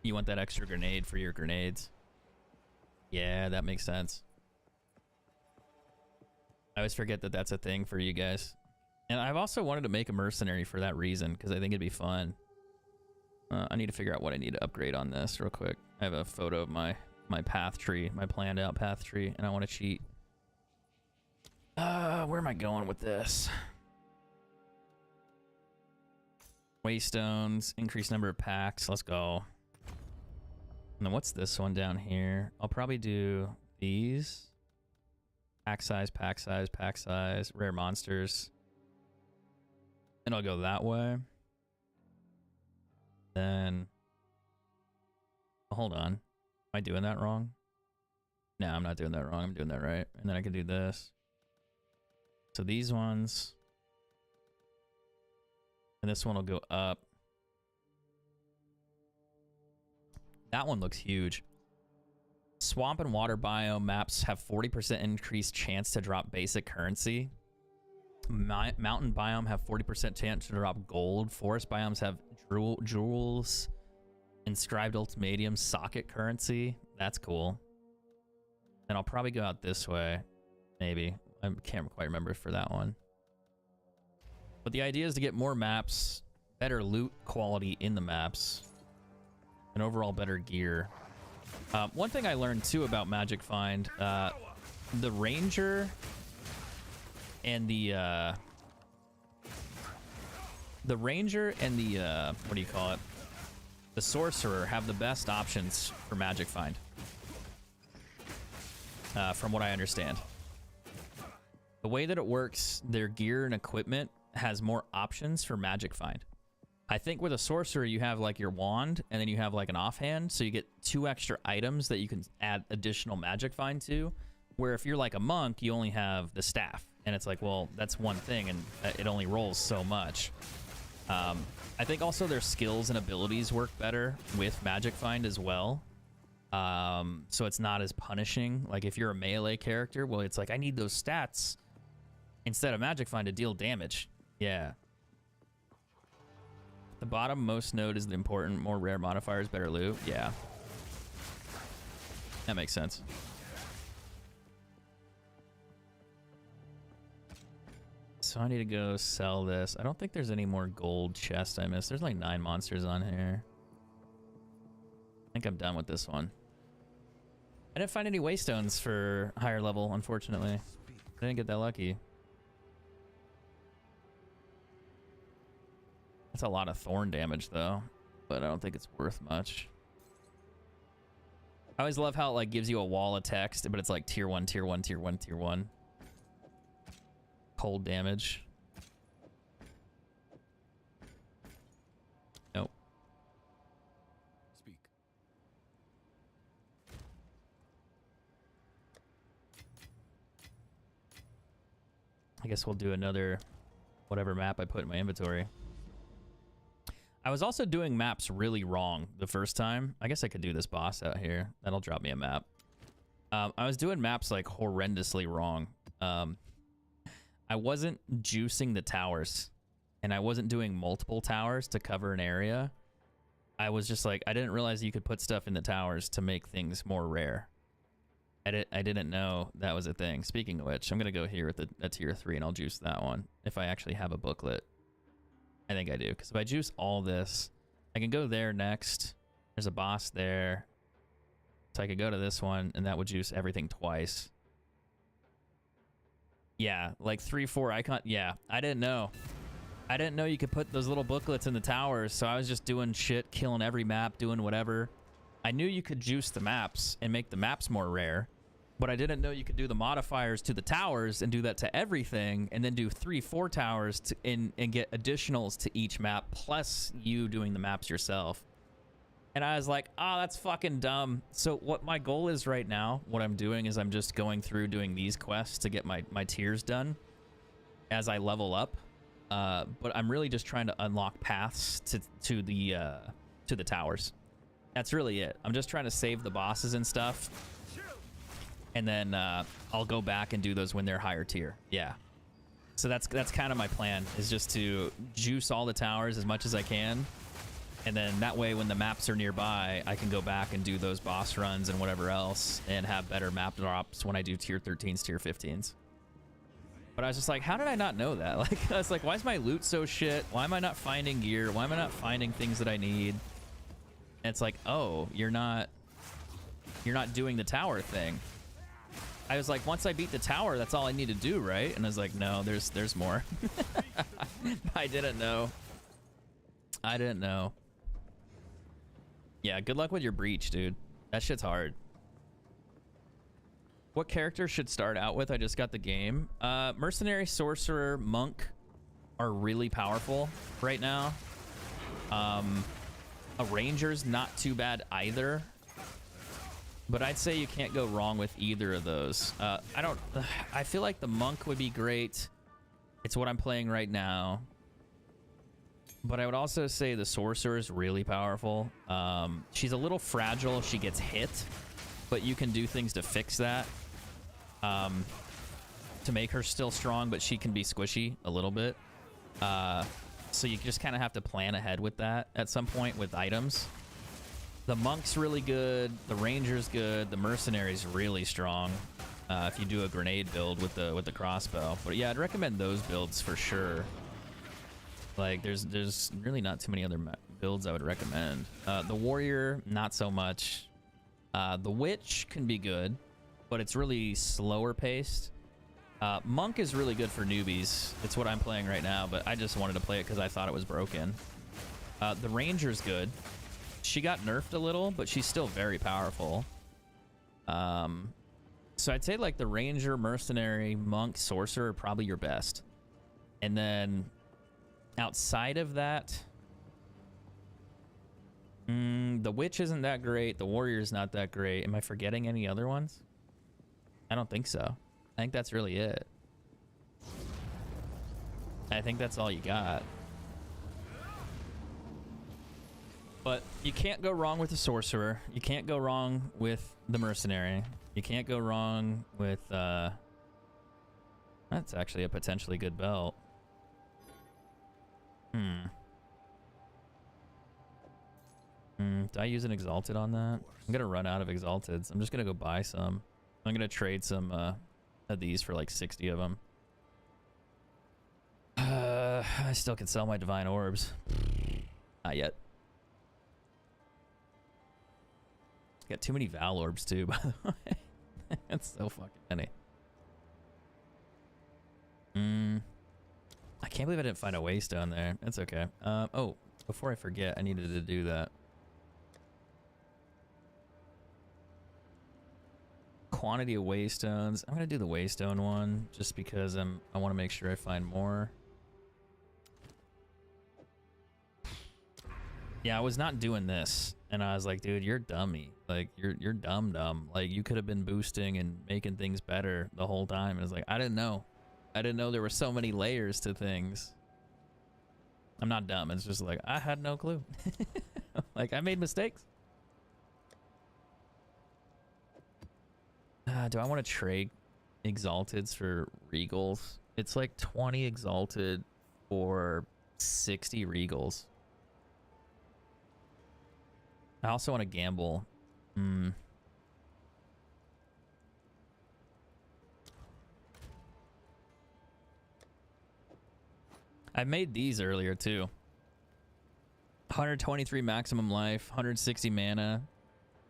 You want that extra grenade for your grenades. Yeah, that makes sense. I always forget that that's a thing for you guys. And I've also wanted to make a mercenary for that reason, because I think it'd be fun. I need to figure out what I need to upgrade on this real quick. I have a photo of my path tree, my planned out path tree, and I want to cheat. Where am I going with this? Waystones, increased number of packs. Let's go. And then what's this one down here? I'll probably do these. Pack size, pack size, pack size, rare monsters. And I'll go that way. Then... Oh, hold on. Am I doing that wrong? No, I'm not doing that wrong. I'm doing that right. And then I can do this. So these ones. And this one will go up. That one looks huge. Swamp and water biome maps have 40% increased chance to drop basic currency. Mountain biome have 40% chance to drop gold. Forest biomes have jewels, inscribed ultimatum, socket currency. That's cool. And I'll probably go out this way. Maybe. I can't quite remember for that one. But the idea is to get more maps, better loot quality in the maps, and overall better gear. One thing I learned too about Magic Find, the Ranger and the what do you call it? The Sorcerer have the best options for Magic Find. From what I understand. The way that it works, their gear and equipment has more options for Magic Find. I think with a Sorcerer, you have like your wand, and then you have like an offhand, so you get 2 extra items that you can add additional Magic Find to. Where if you're like a monk, you only have the staff, and it's like, well, that's one thing, and it only rolls so much. I think also their skills and abilities work better with Magic Find as well. So it's not as punishing. Like if you're a melee character, well, it's like, I need those stats instead of Magic Find to deal damage. Yeah. The bottom most node is the important, more rare modifiers, better loot. Yeah. That makes sense. So I need to go sell this. I don't think there's any more gold chests I missed. There's like 9 monsters on here. I think I'm done with this one. I didn't find any waystones for higher level, unfortunately. I didn't get that lucky. That's a lot of thorn damage though, but I don't think it's worth much. I always love how it like gives you a wall of text, but it's like tier 1, tier 1, tier 1, tier 1. Cold damage. Nope. Speak. I guess we'll do another whatever map I put in my inventory. I was also doing maps really wrong the first time. I guess I could do this boss out here. That'll drop me a map. I was doing maps like horrendously wrong. I wasn't juicing the towers, and I wasn't doing multiple towers to cover an area. I was just like, I didn't realize you could put stuff in the towers to make things more rare. I didn't know that was a thing. Speaking of which, I'm gonna go here with a tier 3 and I'll juice that one if I actually have a booklet. I think I do, because if I juice all this, I can go there next. There's a boss there. So I could go to this one, and that would juice everything twice. Yeah, like 3, 4 icon. Yeah, I didn't know. I didn't know you could put those little booklets in the towers, so I was just doing shit, killing every map, doing whatever. I knew you could juice the maps and make the maps more rare, but I didn't know you could do the modifiers to the towers and do that to everything, and then do 3, 4 towers and get additionals to each map, plus you doing the maps yourself. And I was like, oh, that's fucking dumb. So what my goal is right now, what I'm doing is I'm just going through doing these quests to get my tiers done as I level up. But I'm really just trying to unlock paths to the towers. That's really it. I'm just trying to save the bosses and stuff. And then I'll go back and do those when they're higher tier. Yeah. So that's kind of my plan, is just to juice all the towers as much as I can. And then that way, when the maps are nearby, I can go back and do those boss runs and whatever else and have better map drops when I do tier 13s, tier 15s. But I was just like, how did I not know that? Like, I was like, why is my loot so shit? Why am I not finding gear? Why am I not finding things that I need? And it's like, oh, you're not doing the tower thing. I was like, once I beat the tower, that's all I need to do, right? And I was like, no, there's more. I didn't know. I didn't know. Yeah, good luck with your breach, dude. That shit's hard. What character should start out with? I just got the game. Mercenary, Sorcerer, Monk are really powerful right now. A Ranger's not too bad either. But I'd say you can't go wrong with either of those. I feel like the Monk would be great. It's what I'm playing right now. But I would also say the Sorcerer is really powerful. She's a little fragile. She gets hit, but you can do things to fix that. To make her still strong, but she can be squishy a little bit. So you just kind of have to plan ahead with that at some point with items. The Monk's really good. The Ranger's good. The Mercenary's really strong. If you do a grenade build with the crossbow. But yeah, I'd recommend those builds for sure. Like, there's really not too many other builds I would recommend. The Warrior, not so much. The Witch can be good, but it's really slower paced. Monk is really good for newbies. It's what I'm playing right now, but I just wanted to play it because I thought it was broken. The Ranger's good. She got nerfed a little, but she's still very powerful. So I'd say like the Ranger, Mercenary, Monk, Sorcerer are probably your best. And then outside of that, the Witch isn't that great. The Warrior's not that great. Am I forgetting any other ones? I don't think so. I think that's really it. I think that's all you got. But you can't go wrong with the Sorcerer. You can't go wrong with the Mercenary. You can't go wrong with, that's actually a potentially good belt. Did I use an Exalted on that? I'm gonna run out of Exalteds. I'm just gonna go buy some. I'm gonna trade some of these for like 60 of them. I still can sell my Divine Orbs. Not yet. Got too many Val Orbs too, by the way. That's so fucking many. I can't believe I didn't find a Waystone there. That's okay. Oh, before I forget, I needed to do that. Quantity of Waystones. I'm gonna do the Waystone one just because I want to make sure I find more. Yeah, I was not doing this, and I was like, dude, you're dummy. Like, you're dumb. Like, you could have been boosting and making things better the whole time. And I was like, I didn't know. I didn't know there were so many layers to things. I'm not dumb. It's just like, I had no clue. Like, I made mistakes. Do I want to trade Exalteds for Regals? It's like 20 Exalted for 60 Regals. I also want to gamble. I made these earlier too. 123 maximum life, 160 mana,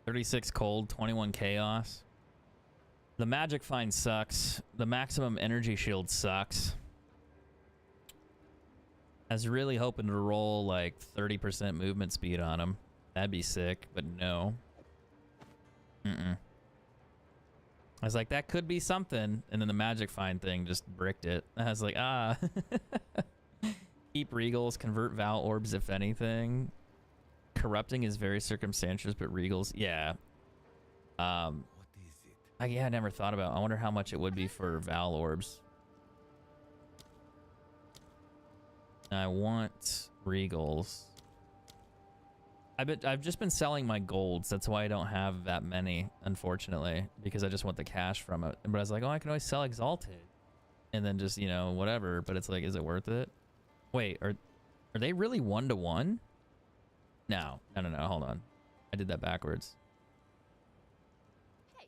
36 cold, 21 chaos. The magic find sucks. The maximum energy shield sucks. I was really hoping to roll like 30% movement speed on him. That'd be sick, but no. I was like, that could be something, and then the magic find thing just bricked it. I was like, ah. Keep Regals, convert Val Orbs if anything. Corrupting is very circumstantial, but Regals, yeah. What is it? I never thought about. I wonder how much it would be for Val Orbs. I want Regals. I've just been selling my golds. That's why I don't have that many, unfortunately, because I just want the cash from it. But I was like, oh, I can always sell Exalted, and then just, you know, whatever. But it's like, is it worth it? Wait, are they really 1-to-1? No, hold on. I did that backwards.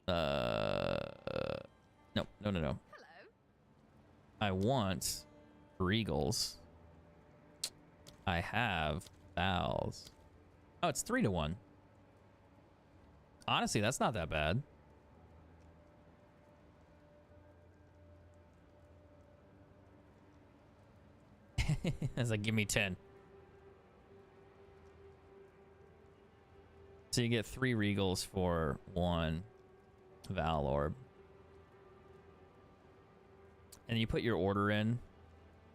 No. Hello. I want Regals. I have Vals. Oh, it's 3-to-1. Honestly, that's not that bad. I was like, give me 10. So you get 3 Regals for 1 Val Orb. And you put your order in,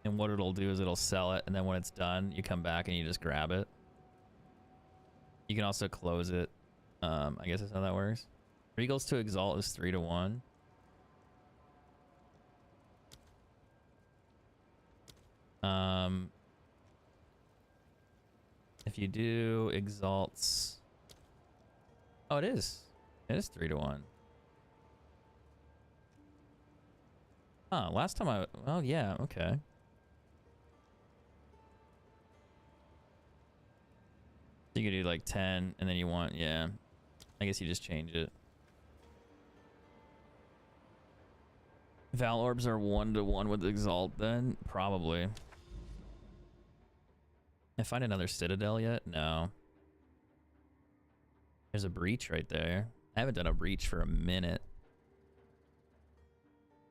and what it'll do is it'll sell it, and then when it's done, you come back and you just grab it. You can also close it. I guess that's how that works. Regals to Exalt is 3-to-1. If you do Exalts... Oh, it is. It is 3-to-1. Huh, last time I... Well, yeah, okay. You could do like 10, and then you want... Yeah. I guess you just change it. Val Orbs are 1-to-1 with Exalt, then? Probably. I find another Citadel yet? No. There's a Breach right there. I haven't done a Breach for a minute.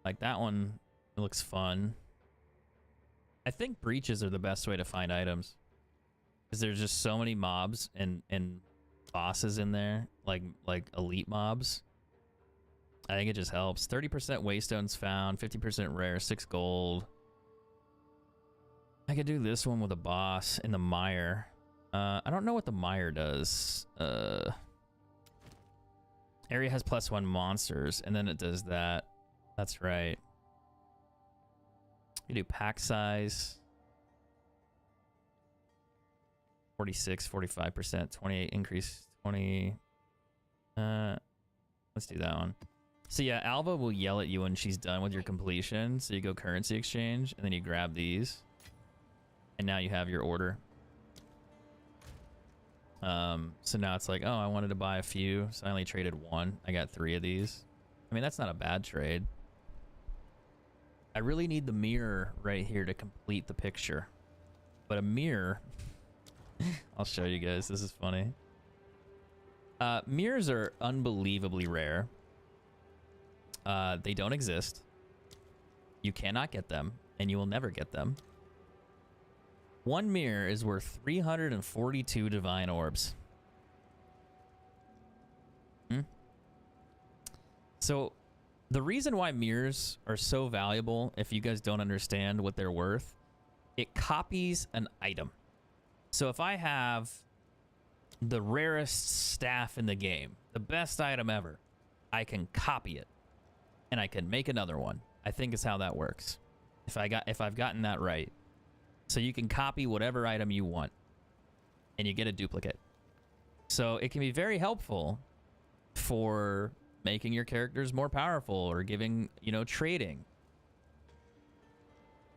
Like, that one looks fun. I think Breaches are the best way to find items. Because there's just so many mobs and bosses in there. Like elite mobs. I think it just helps. 30% Waystones found, 50% rare, 6 gold. I could do this one with a boss in the mire. I don't know what the mire does. Area has +1 monsters, and then it does that. That's right. You do pack size. 46, 45%, 28 increase, 20. Let's do that one. So yeah, Alva will yell at you when she's done with your completion. So you go currency exchange, and then you grab these. And now you have your order. So now it's like, oh, I wanted to buy a few, so I only traded 1. I got 3 of these. I mean, that's not a bad trade. I really need the mirror right here to complete the picture. But a mirror... I'll show you guys. This is funny. Mirrors are unbelievably rare. They don't exist. You cannot get them, and you will never get them. 1 mirror is worth 342 divine orbs. So, the reason why mirrors are so valuable, if you guys don't understand what they're worth, it copies an item. So if I have the rarest staff in the game, the best item ever, I can copy it, and I can make another one. I think is how that works. If I've gotten that right. So you can copy whatever item you want, and you get a duplicate. So it can be very helpful for making your characters more powerful or giving, you know, trading.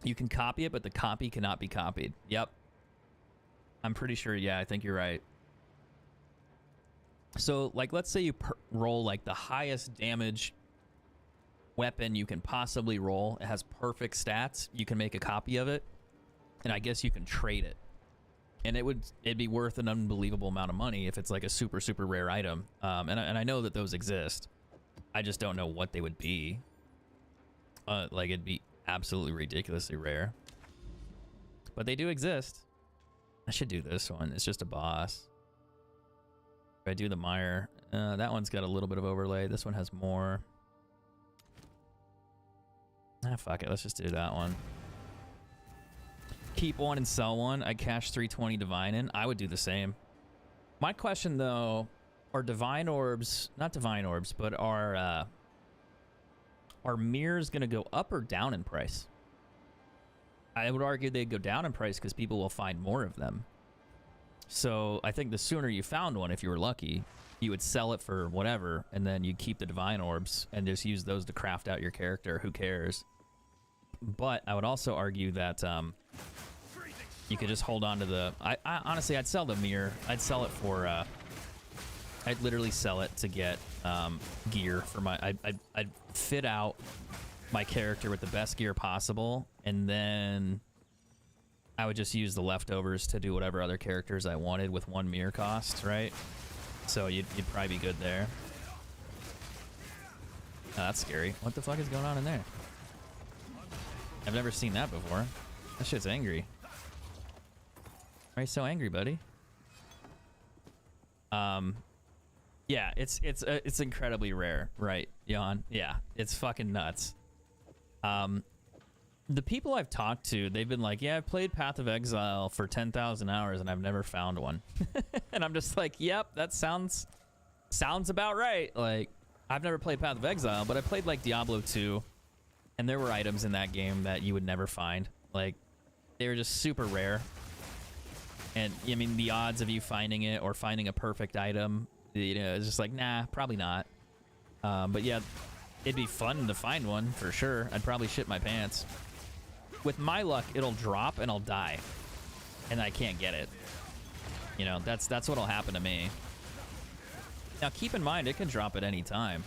You can copy it, but the copy cannot be copied. Yep. I'm pretty sure, yeah, I think you're right. So, like, let's say you roll, like, the highest damage weapon you can possibly roll. It has perfect stats. You can make a copy of it, and I guess you can trade it. And it'd be worth an unbelievable amount of money if it's, like, a super, super rare item. And I know that those exist. I just don't know what they would be. Like, it'd be absolutely ridiculously rare. But they do exist. I should do this one. It's just a boss. If I do the mire, that one's got a little bit of overlay. This one has more. Ah, fuck it. Let's just do that one. Keep one and sell one. I cash 320 divine in. I would do the same. My question, though, are divine orbs, not divine orbs, but are mirrors going to go up or down in price? I would argue they'd go down in price because people will find more of them. So I think the sooner you found one, if you were lucky, you would sell it for whatever, and then you'd keep the divine orbs and just use those to craft out your character. Who cares? But I would also argue that you could just hold on to the... I honestly, I'd sell the mirror. I'd sell it for... I'd literally sell it to get gear for my... I'd fit out my character with the best gear possible, and then I would just use the leftovers to do whatever other characters I wanted with one mirror cost, right? So you'd probably be good there. Oh, that's scary. What the fuck is going on in there? I've never seen that before. That shit's angry. Why are you so angry, buddy? Yeah, it's incredibly rare, right, Jan? Yeah, it's fucking nuts. The people I've talked to, they've been like, yeah, I've played Path of Exile for 10,000 hours and I've never found one. And I'm just like, yep, that sounds about right. Like, I've never played Path of Exile, but I played like Diablo 2, and there were items in that game that you would never find. Like, they were just super rare. And I mean, the odds of you finding it or finding a perfect item, you know, it's just like, nah, probably not. But yeah, it'd be fun to find one for sure. I'd probably shit my pants. With my luck, it'll drop and I'll die, and I can't get it. You know, that's what'll happen to me. Now, keep in mind, it can drop at any time.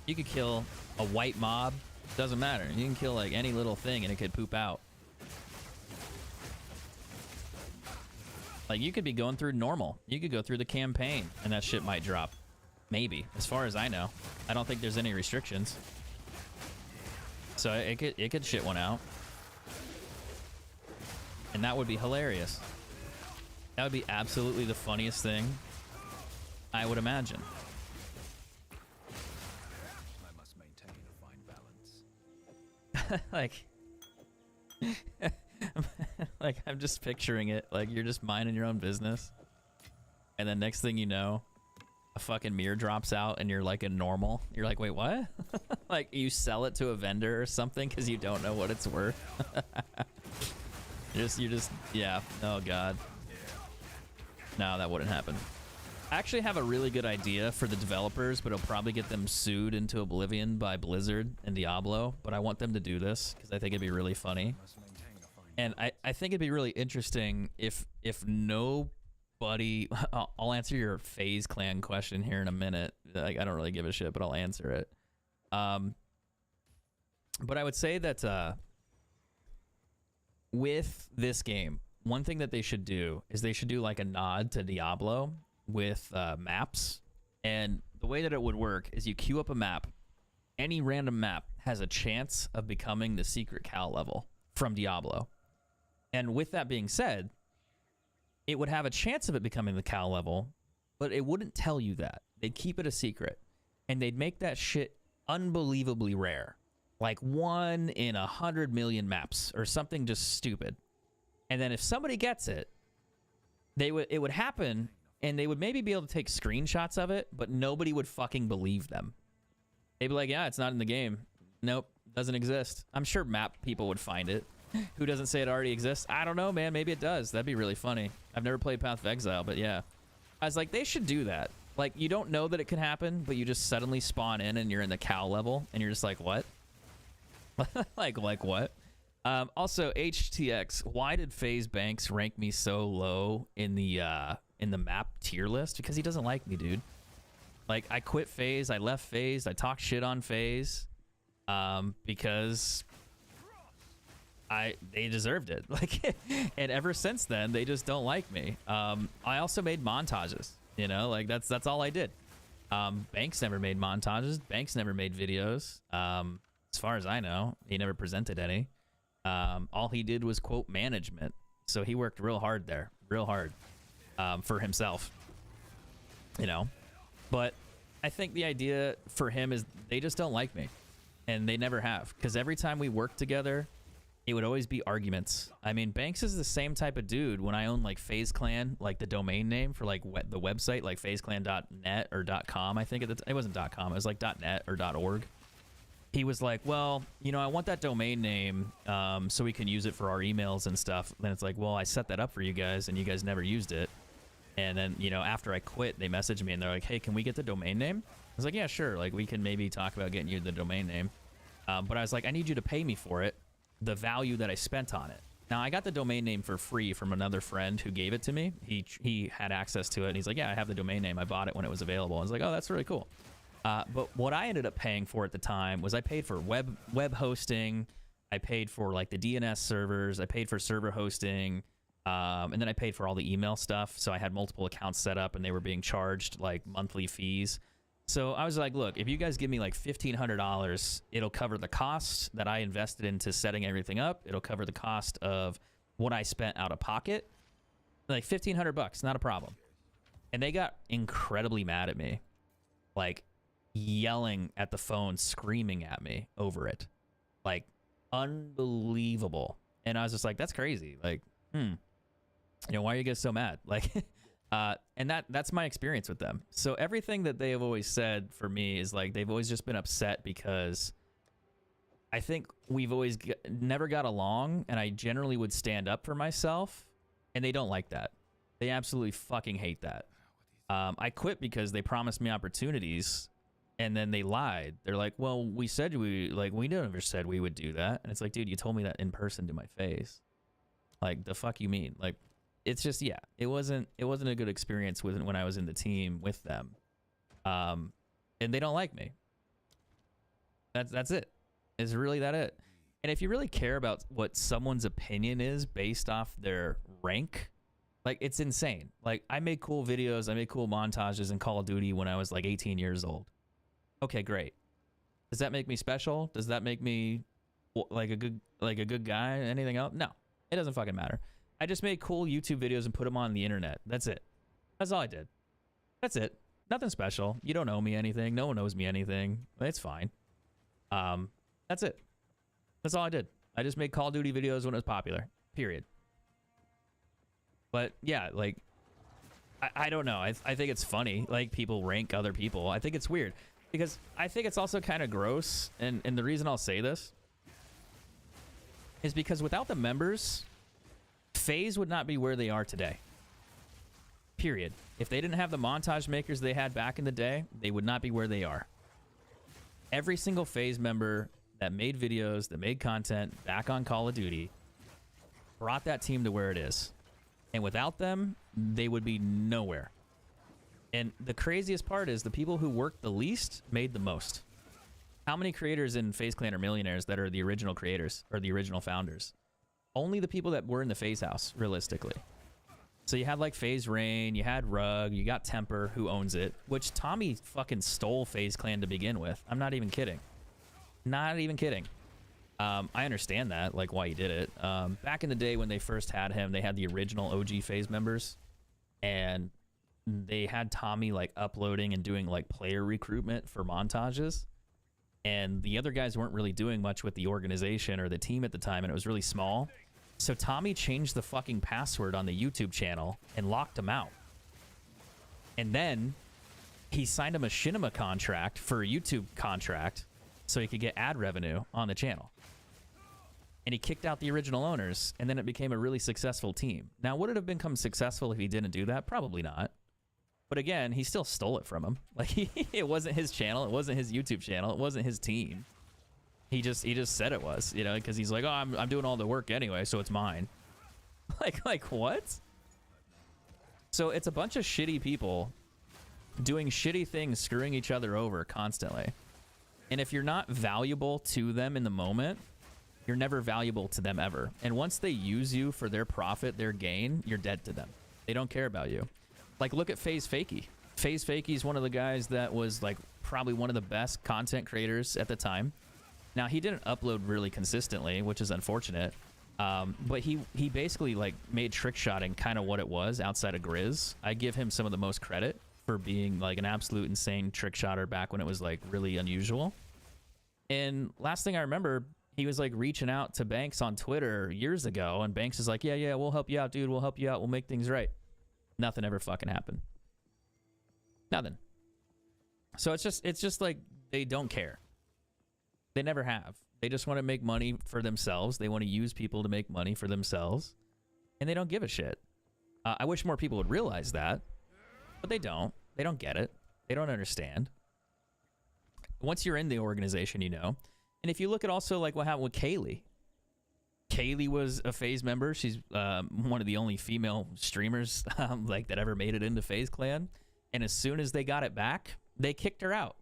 You could kill a white mob, doesn't matter. You can kill like any little thing and it could poop out. Like, you could be going through normal. You could go through the campaign and that shit might drop. Maybe, as far as I know. I don't think there's any restrictions. So it could shit one out. And that would be hilarious. That would be absolutely the funniest thing I would imagine. I must maintain a fine balance. Like, I'm just picturing it. Like, you're just minding your own business, and then next thing you know, a fucking mirror drops out and you're like a normal. You're like, wait, what? Like, you sell it to a vendor or something because you don't know what it's worth. you're just, yeah. Oh, God. No, that wouldn't happen. I actually have a really good idea for the developers, but it'll probably get them sued into oblivion by Blizzard and Diablo. But I want them to do this because I think it'd be really funny. And I think it'd be really interesting if nobody... I'll answer your FaZe Clan question here in a minute. Like, I don't really give a shit, but I'll answer it. But I would say that with this game, one thing that they should do is they should do like a nod to Diablo with maps. And the way that it would work is you queue up a map. Any random map has a chance of becoming the secret Cal level from Diablo. And with that being said, it would have a chance of it becoming the Cal level, but it wouldn't tell you that. They'd keep it a secret. And they'd make that shit unbelievably rare. Like 1 in 100 million maps or something just stupid. And then if somebody gets it, it would happen, and they would maybe be able to take screenshots of it, but nobody would fucking believe them. They'd be like, yeah, it's not in the game. Nope, doesn't exist. I'm sure map people would find it. Who doesn't say it already exists? I don't know, man. Maybe it does. That'd be really funny. I've never played Path of Exile, but yeah. I was like, they should do that. Like, you don't know that it can happen, but you just suddenly spawn in and you're in the cow level, and you're just like, what? like what? Also, HTX, why did FaZe Banks rank me so low in the map tier list? Because he doesn't like me, dude. Like, I quit FaZe, I left FaZe, I talked shit on FaZe, because they deserved it. Like, and ever since then, they just don't like me. I also made montages, you know, like that's all I did. Banks never made montages. Banks never made videos. As far as I know, he never presented any. All he did was quote management. So he worked real hard there, real hard, for himself, you know. But I think the idea for him is they just don't like me, and they never have, because every time we worked together, it would always be arguments. I mean, Banks is the same type of dude. When I owned like FaZe Clan, like the domain name for like the website, like FaZeClan.net or .com, I think it wasn't .com, it was like .net or .org. He was like, well, you know, I want that domain name so we can use it for our emails and stuff. Then it's like, well, I set that up for you guys and you guys never used it. And then, you know, after I quit, they messaged me and they're like, hey, can we get the domain name? I was like, yeah, sure. Like, we can maybe talk about getting you the domain name. But I was like, I need you to pay me for it, the value that I spent on it. Now, I got the domain name for free from another friend who gave it to me. He had access to it, and he's like, yeah, I have the domain name. I bought it when it was available. I was like, oh, that's really cool. But what I ended up paying for at the time was I paid for web hosting. I paid for, like, the DNS servers. I paid for server hosting. And then I paid for all the email stuff. So I had multiple accounts set up, and they were being charged, like, monthly fees. So I was like, look, if you guys give me like $1,500, it'll cover the costs that I invested into setting everything up. It'll cover the cost of what I spent out of pocket. Like $1,500, not a problem. And they got incredibly mad at me, like yelling at the phone, screaming at me over it, like unbelievable. And I was just like, that's crazy. Like, you know, why are you guys so mad? Like, and that's my experience with them. So everything that they have always said for me is like, they've always just been upset because I think we've always never got along, and I generally would stand up for myself, and they don't like that. They absolutely fucking hate that. I quit because they promised me opportunities, and then they lied. They're like, well, we never said we would do that. And it's like, dude, you told me that in person to my face. Like, the fuck you mean? Like, it's just, yeah, it wasn't a good experience when I was in the team with them. And they don't like me. That's it. Is really that it. And if you really care about what someone's opinion is based off their rank, like, it's insane. Like, I made cool videos, I made cool montages in Call of Duty when I was like 18 years old. Okay, great. Does that make me special? Does that make me like a good guy? Anything else? No, it doesn't fucking matter. I just made cool YouTube videos and put them on the internet. That's it. That's all I did. That's it. Nothing special. You don't owe me anything. No one owes me anything. It's fine. That's it. That's all I did. I just made Call of Duty videos when it was popular. Period. But yeah, like, I don't know. I think it's funny. Like, people rank other people. I think it's weird because I think it's also kind of gross. And the reason I'll say this is because without the members, FaZe would not be where they are today. Period. If they didn't have the montage makers they had back in the day, they would not be where they are. Every single FaZe member that made videos, that made content back on Call of Duty, brought that team to where it is. And without them, they would be nowhere. And the craziest part is the people who worked the least made the most. How many creators in FaZe Clan are millionaires that are the original creators or the original founders? Only the people that were in the FaZe house, realistically. So you had like FaZe Rain, you had Rug, you got Temper, who owns it, which Tommy fucking stole FaZe Clan to begin with. I'm not even kidding. Not even kidding. I understand that, like why he did it. Back in the day when they first had him, they had the original OG FaZe members, and they had Tommy like uploading and doing like player recruitment for montages. And the other guys weren't really doing much with the organization or the team at the time, and it was really small. So Tommy changed the fucking password on the YouTube channel and locked him out. And then he signed a machinima contract for a YouTube contract so he could get ad revenue on the channel. And he kicked out the original owners, and then it became a really successful team. Now, would it have become successful if he didn't do that? Probably not. But again, he still stole it from him. Like, it wasn't his channel. It wasn't his YouTube channel. It wasn't his team. He just said it was, you know, because he's like, oh, I'm doing all the work anyway, so it's mine. Like what? So it's a bunch of shitty people doing shitty things, screwing each other over constantly. And if you're not valuable to them in the moment, you're never valuable to them ever. And once they use you for their profit, their gain, you're dead to them. They don't care about you. Like, look at FaZe Fakey. FaZe Fakey is one of the guys that was like probably one of the best content creators at the time. Now, he didn't upload really consistently, which is unfortunate. But he basically like made trick shotting kind of what it was outside of Grizz. I give him some of the most credit for being like an absolute insane trick shotter back when it was like really unusual. And last thing I remember, he was like reaching out to Banks on Twitter years ago, and Banks is like, yeah, we'll help you out, dude. We'll help you out. We'll make things right. Nothing ever fucking happened. Nothing. So it's just like they don't care. They never have. They just want to make money for themselves. They want to use people to make money for themselves, and they don't give a shit. I wish more people would realize that, but they don't. They don't get it. They don't understand. Once you're in the organization, you know. And if you look at also like what happened with Kaylee. Kaylee was a FaZe member. She's one of the only female streamers like that ever made it into FaZe Clan. And as soon as they got it back, they kicked her out.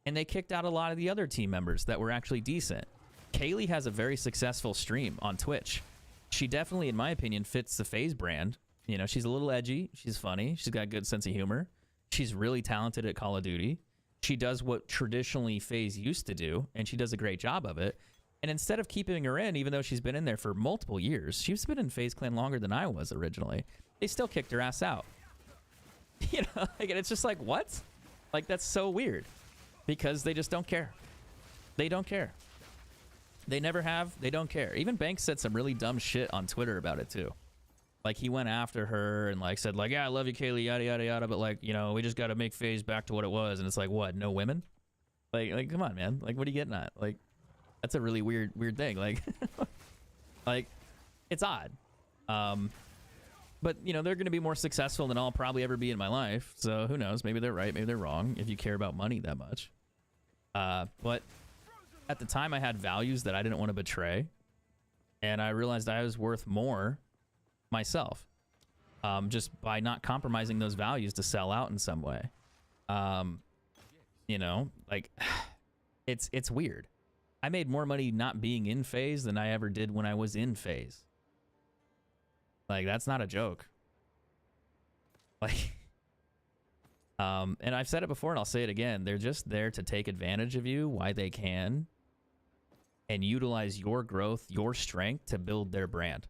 And they kicked out a lot of the other team members that were actually decent. Kaylee has a very successful stream on Twitch. She definitely, in my opinion, fits the FaZe brand. You know, she's a little edgy. She's funny. She's got a good sense of humor. She's really talented at Call of Duty. She does what traditionally FaZe used to do, and she does a great job of it. And instead of keeping her in, even though she's been in there for multiple years, she's been in FaZe Clan longer than I was originally, they still kicked her ass out. You know, like, and it's just like, what? Like, that's so weird. Because they just don't care. They don't care. They never have. They don't care. Even Banks said some really dumb shit on Twitter about it, too. Like, he went after her and, like, said, like, yeah, I love you, Kaylee, yada, yada, yada, but, like, you know, we just got to make FaZe back to what it was. And it's like, what, no women? Like, come on, man. Like, what are you getting at? Like, that's a really weird thing. Like, like, it's odd. But, you know, they're going to be more successful than I'll probably ever be in my life. So who knows? Maybe they're right. Maybe they're wrong if you care about money that much. But at the time, I had values that I didn't want to betray. And I realized I was worth more myself just by not compromising those values to sell out in some way. You know, like, it's weird. I made more money not being in FaZe than I ever did when I was in FaZe. Like, that's not a joke. Like, and I've said it before and I'll say it again. They're just there to take advantage of you while they can and utilize your growth, your strength to build their brand.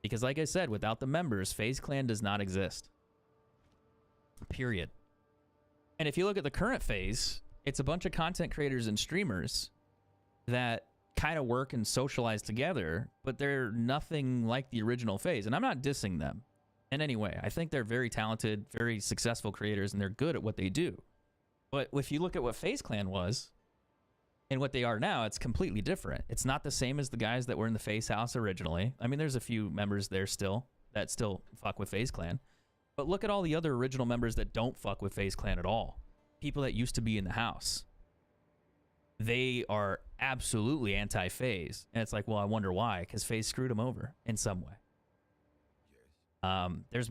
Because like I said, without the members, FaZe Clan does not exist. Period. And if you look at the current FaZe, it's a bunch of content creators and streamers that kind of work and socialize together, but they're nothing like the original FaZe. And I'm not dissing them in any way. I think they're very talented, very successful creators, and they're good at what they do. But if you look at what FaZe Clan was and what they are now, it's completely different. It's not the same as the guys that were in the FaZe house originally. I mean, there's a few members there still that still fuck with FaZe Clan. But look at all the other original members that don't fuck with FaZe Clan at all. People that used to be in the house. They are absolutely anti-FaZe. And it's like, well, I wonder why, because FaZe screwed them over in some way. There's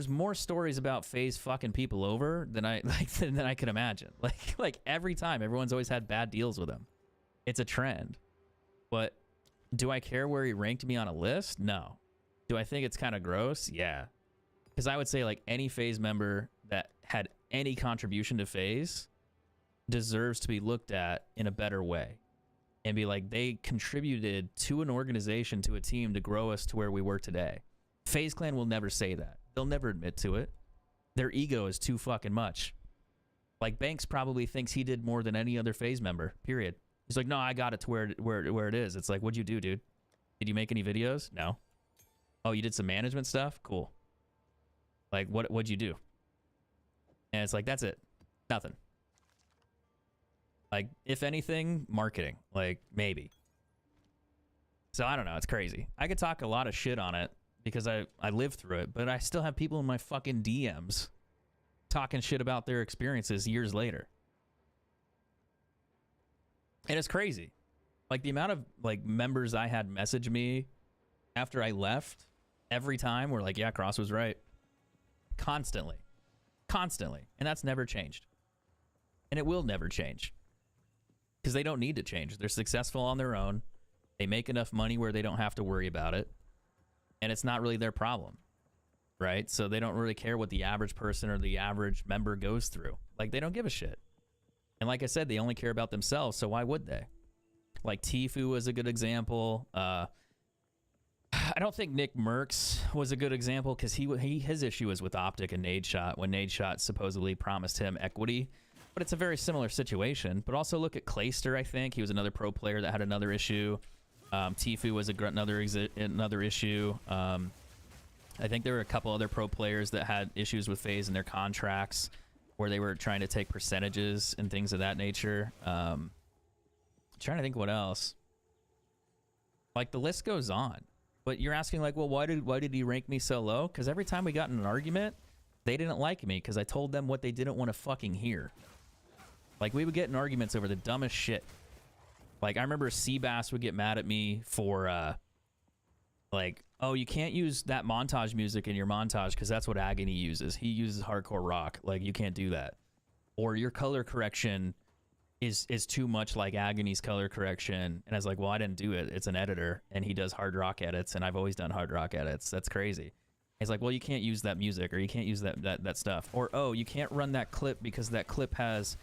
more stories about FaZe fucking people over than than I can imagine. Like every time, everyone's always had bad deals with him. It's a trend. But do I care where he ranked me on a list? No. Do I think it's kind of gross? Yeah. Because I would say like any FaZe member that had any contribution to FaZe deserves to be looked at in a better way and be like, they contributed to an organization, to a team to grow us to where we were today. FaZe Clan will never say that. They'll never admit to it. Their ego is too fucking much. Like, Banks probably thinks he did more than any other FaZe member, period. He's like, no, I got it to where it is. It's like, what'd you do, dude? Did you make any videos? No. Oh, you did some management stuff? Cool. Like, what'd you do? And it's like, that's it. Nothing. Like, if anything, marketing. Like, maybe. So I don't know. It's crazy. I could talk a lot of shit on it because I lived through it, but I still have people in my fucking DMs talking shit about their experiences years later. And it's crazy. Like the amount of like members I had message me after I left every time were like, yeah, Cross was right. Constantly. Constantly. And that's never changed. And it will never change. Because they don't need to change. They're successful on their own. They make enough money where they don't have to worry about it. And it's not really their problem. Right? So they don't really care what the average person or the average member goes through. Like, they don't give a shit. And like I said, they only care about themselves, so why would they? Like, Tfue was a good example. I don't think Nick Merckx was a good example because his issue was with Optic and Nadeshot when Nadeshot supposedly promised him equity. But it's a very similar situation. But also look at Clayster, I think. He was another pro player that had another issue. Tfue was another issue. I think there were a couple other pro players that had issues with FaZe in their contracts where they were trying to take percentages and things of that nature. Trying to think what else. Like, the list goes on. But you're asking, like, well, why did he rank me so low? Because every time we got in an argument, they didn't like me because I told them what they didn't want to fucking hear. Like, we would get in arguments over the dumbest shit. Like, I remember Seabass would get mad at me for, like, oh, you can't use that montage music in your montage because that's what Agony uses. He uses hardcore rock. Like, you can't do that. Or your color correction is too much like Agony's color correction. And I was like, well, I didn't do it. It's an editor, and he does hard rock edits, and I've always done hard rock edits. That's crazy. He's like, well, you can't use that music, or you can't use that stuff. Or, oh, you can't run that clip because that clip has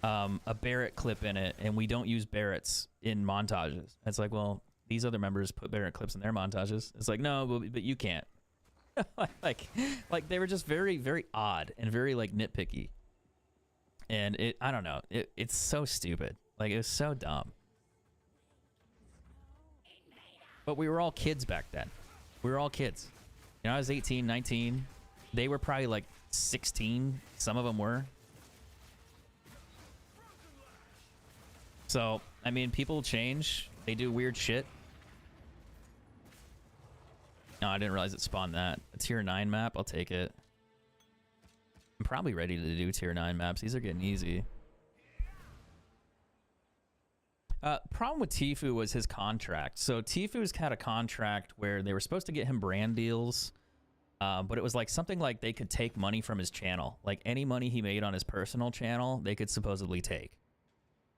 a Barrett clip in it, and we don't use Barretts in montages. It's like, well, these other members put Barrett clips in their montages. It's like, no, but you can't. like they were just very, very odd and very, like, nitpicky. And I don't know. It's so stupid. Like, it was so dumb. But we were all kids back then. We were all kids. You know, I was 18, 19. They were probably like 16. Some of them were. So, I mean, people change. They do weird shit. No, I didn't realize it spawned that. A tier 9 map, I'll take it. I'm probably ready to do tier 9 maps. These are getting easy. Problem with Tfue was his contract. So Tfue's had a contract where they were supposed to get him brand deals, but it was like something like they could take money from his channel. Like, any money he made on his personal channel, they could supposedly take.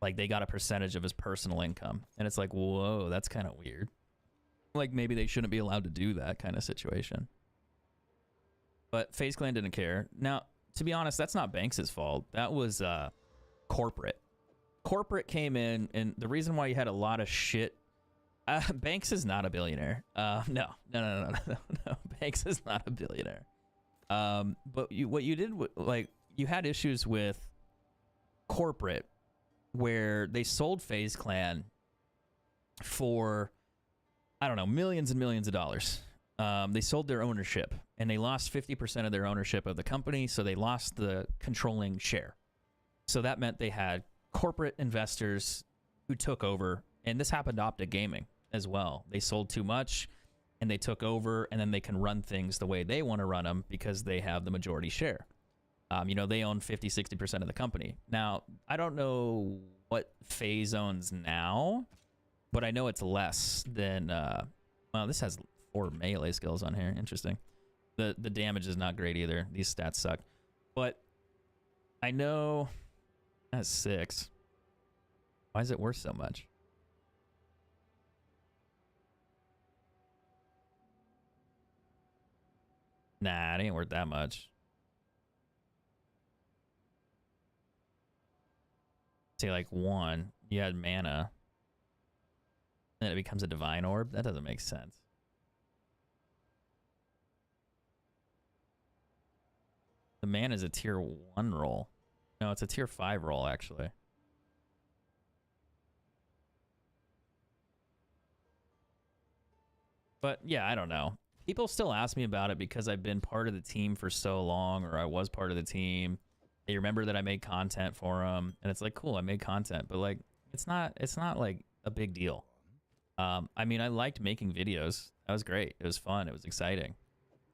Like, they got a percentage of his personal income. And it's like, whoa, that's kind of weird. Like, maybe they shouldn't be allowed to do that kind of situation. But FaZe Clan didn't care. Now, to be honest, that's not Banks' fault. That was corporate. Corporate came in, and the reason why you had a lot of shit... Banks is not a billionaire. No. Banks is not a billionaire. But what you did, like, you had issues with corporate where they sold FaZe Clan for, I don't know, millions and millions of dollars. They sold their ownership, and they lost 50% of their ownership of the company, so they lost the controlling share. So that meant they had corporate investors who took over, and this happened to Optic Gaming as well. They sold too much, and they took over, and then they can run things the way they want to run them because they have the majority share. You know, they own 50, 60% of the company. Now, I don't know what FaZe owns now, but I know it's less than... well, this has 4 melee skills on here. Interesting. The damage is not great either. These stats suck. But I know... That's 6. Why is it worth so much? Nah, it ain't worth that much. Say like 1. You had mana. Then it becomes a divine orb? That doesn't make sense. The mana is a tier 1 roll. No, it's a tier 5 roll, actually. But yeah, I don't know. People still ask me about it because I've been part of the team for so long, or I was part of the team. They remember that I made content for them, and it's like, cool, I made content, but like, it's not like a big deal. I mean, I liked making videos. That was great. It was fun. It was exciting.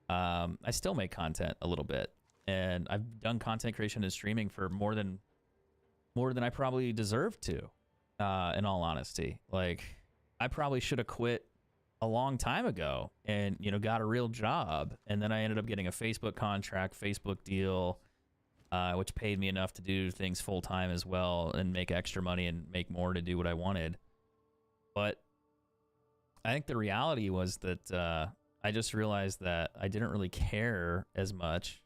I still make content a little bit, and I've done content creation and streaming for more than I probably deserve to, in all honesty. Like, I probably should have quit a long time ago and, you know, got a real job. And then I ended up getting a Facebook contract, Facebook deal, which paid me enough to do things full time as well and make extra money and make more to do what I wanted. But I think the reality was that I just realized that I didn't really care as much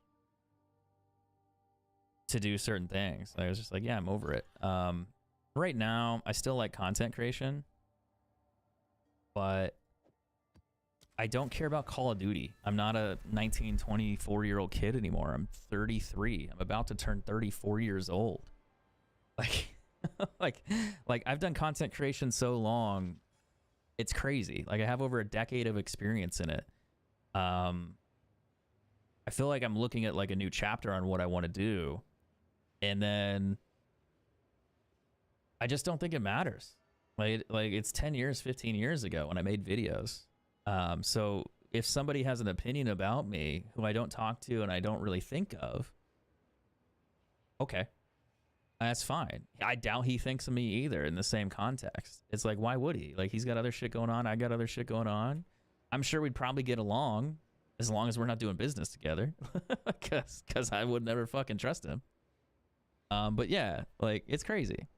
to do certain things. I was just like, yeah, I'm over it. Right now, I still like content creation, but I don't care about Call of Duty. I'm not a 19, 24-year-old kid anymore. I'm 33. I'm about to turn 34 years old. Like, like I've done content creation so long, it's crazy. Like, I have over a decade of experience in it. I feel like I'm looking at like a new chapter on what I want to do. And then I just don't think it matters. Like it's 10 years, 15 years ago when I made videos. So if somebody has an opinion about me who I don't talk to and I don't really think of, okay, that's fine. I doubt he thinks of me either in the same context. It's like, why would he? Like, he's got other shit going on. I got other shit going on. I'm sure we'd probably get along as long as we're not doing business together, because I would never fucking trust him. But yeah, like, it's crazy.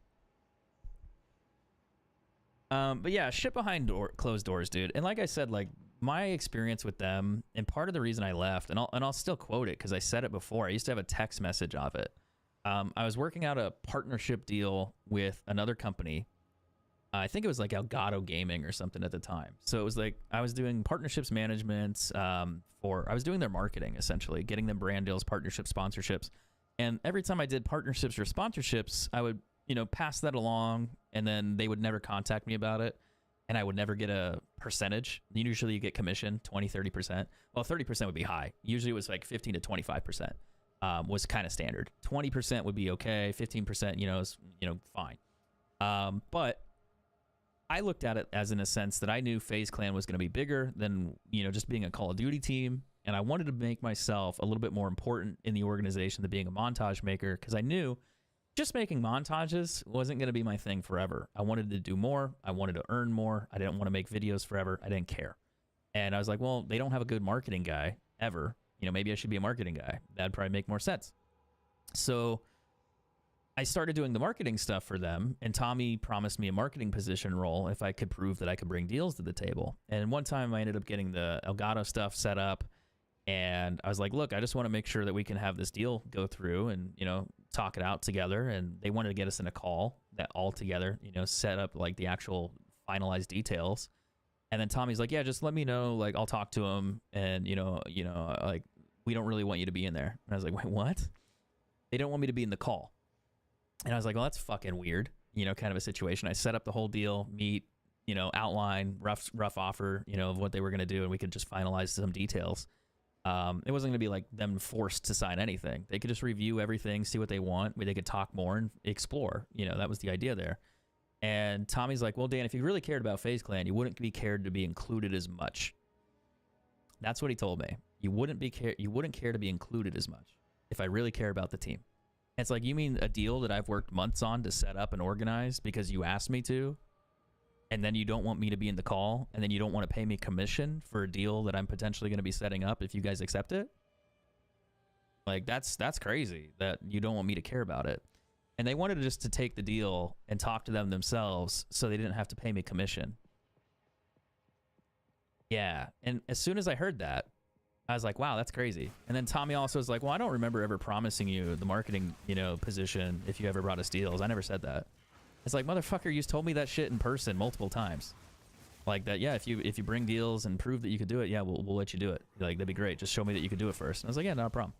But yeah, shit behind closed doors, dude. And like I said, like, my experience with them, and part of the reason I left, and I'll still quote it because I said it before. I used to have a text message of it. I was working out a partnership deal with another company. I think it was like Elgato Gaming or something at the time. So it was like I was doing partnerships management I was doing their marketing, essentially, getting them brand deals, partnerships, sponsorships. And every time I did partnerships or sponsorships, I would, you know, pass that along, and then they would never contact me about it, and I would never get a percentage. Usually you get commission, 20, 30%. Well, 30% would be high. Usually it was like 15 to 25%. Was kind of standard. 20% would be okay. 15%, is, fine. But I looked at it as in a sense that I knew FaZe Clan was going to be bigger than, just being a Call of Duty team. And I wanted to make myself a little bit more important in the organization than being a montage maker, because I knew just making montages wasn't going to be my thing forever. I wanted to do more. I wanted to earn more. I didn't want to make videos forever. I didn't care. And I was like, well, they don't have a good marketing guy ever. Maybe I should be a marketing guy. That'd probably make more sense. So I started doing the marketing stuff for them, and Tommy promised me a marketing position role if I could prove that I could bring deals to the table. And one time I ended up getting the Elgato stuff set up, and I was like, look, I just want to make sure that we can have this deal go through and, talk it out together. And they wanted to get us in a call that all together, set up like the actual finalized details. And then Tommy's like, yeah, just let me know. Like, I'll talk to him. And, like, we don't really want you to be in there. And I was like, wait, what? They don't want me to be in the call. And I was like, well, that's fucking weird, kind of a situation. I set up the whole deal, meet, outline, rough offer, of what they were going to do. And we could just finalize some details. It wasn't going to be like them forced to sign anything. They could just review everything, see what they want. They could talk more and explore. That was the idea there. And Tommy's like, well, Dan, if you really cared about FaZe Clan, you wouldn't be cared to be included as much. That's what he told me. You wouldn't care to be included as much if I really care about the team. And it's like, you mean a deal that I've worked months on to set up and organize because you asked me to, and then you don't want me to be in the call, and then you don't want to pay me commission for a deal that I'm potentially going to be setting up if you guys accept it? Like, that's crazy that you don't want me to care about it. And they wanted just to take the deal and talk to them themselves so they didn't have to pay me commission. Yeah. And as soon as I heard that, I was like, wow, that's crazy. And then Tommy also was like, well, I don't remember ever promising you the marketing, position if you ever brought us deals. I never said that. It's like, motherfucker, you told me that shit in person multiple times. Like that, yeah, if you bring deals and prove that you could do it, yeah, we'll let you do it. Like, that'd be great. Just show me that you could do it first. And I was like, yeah, no problem.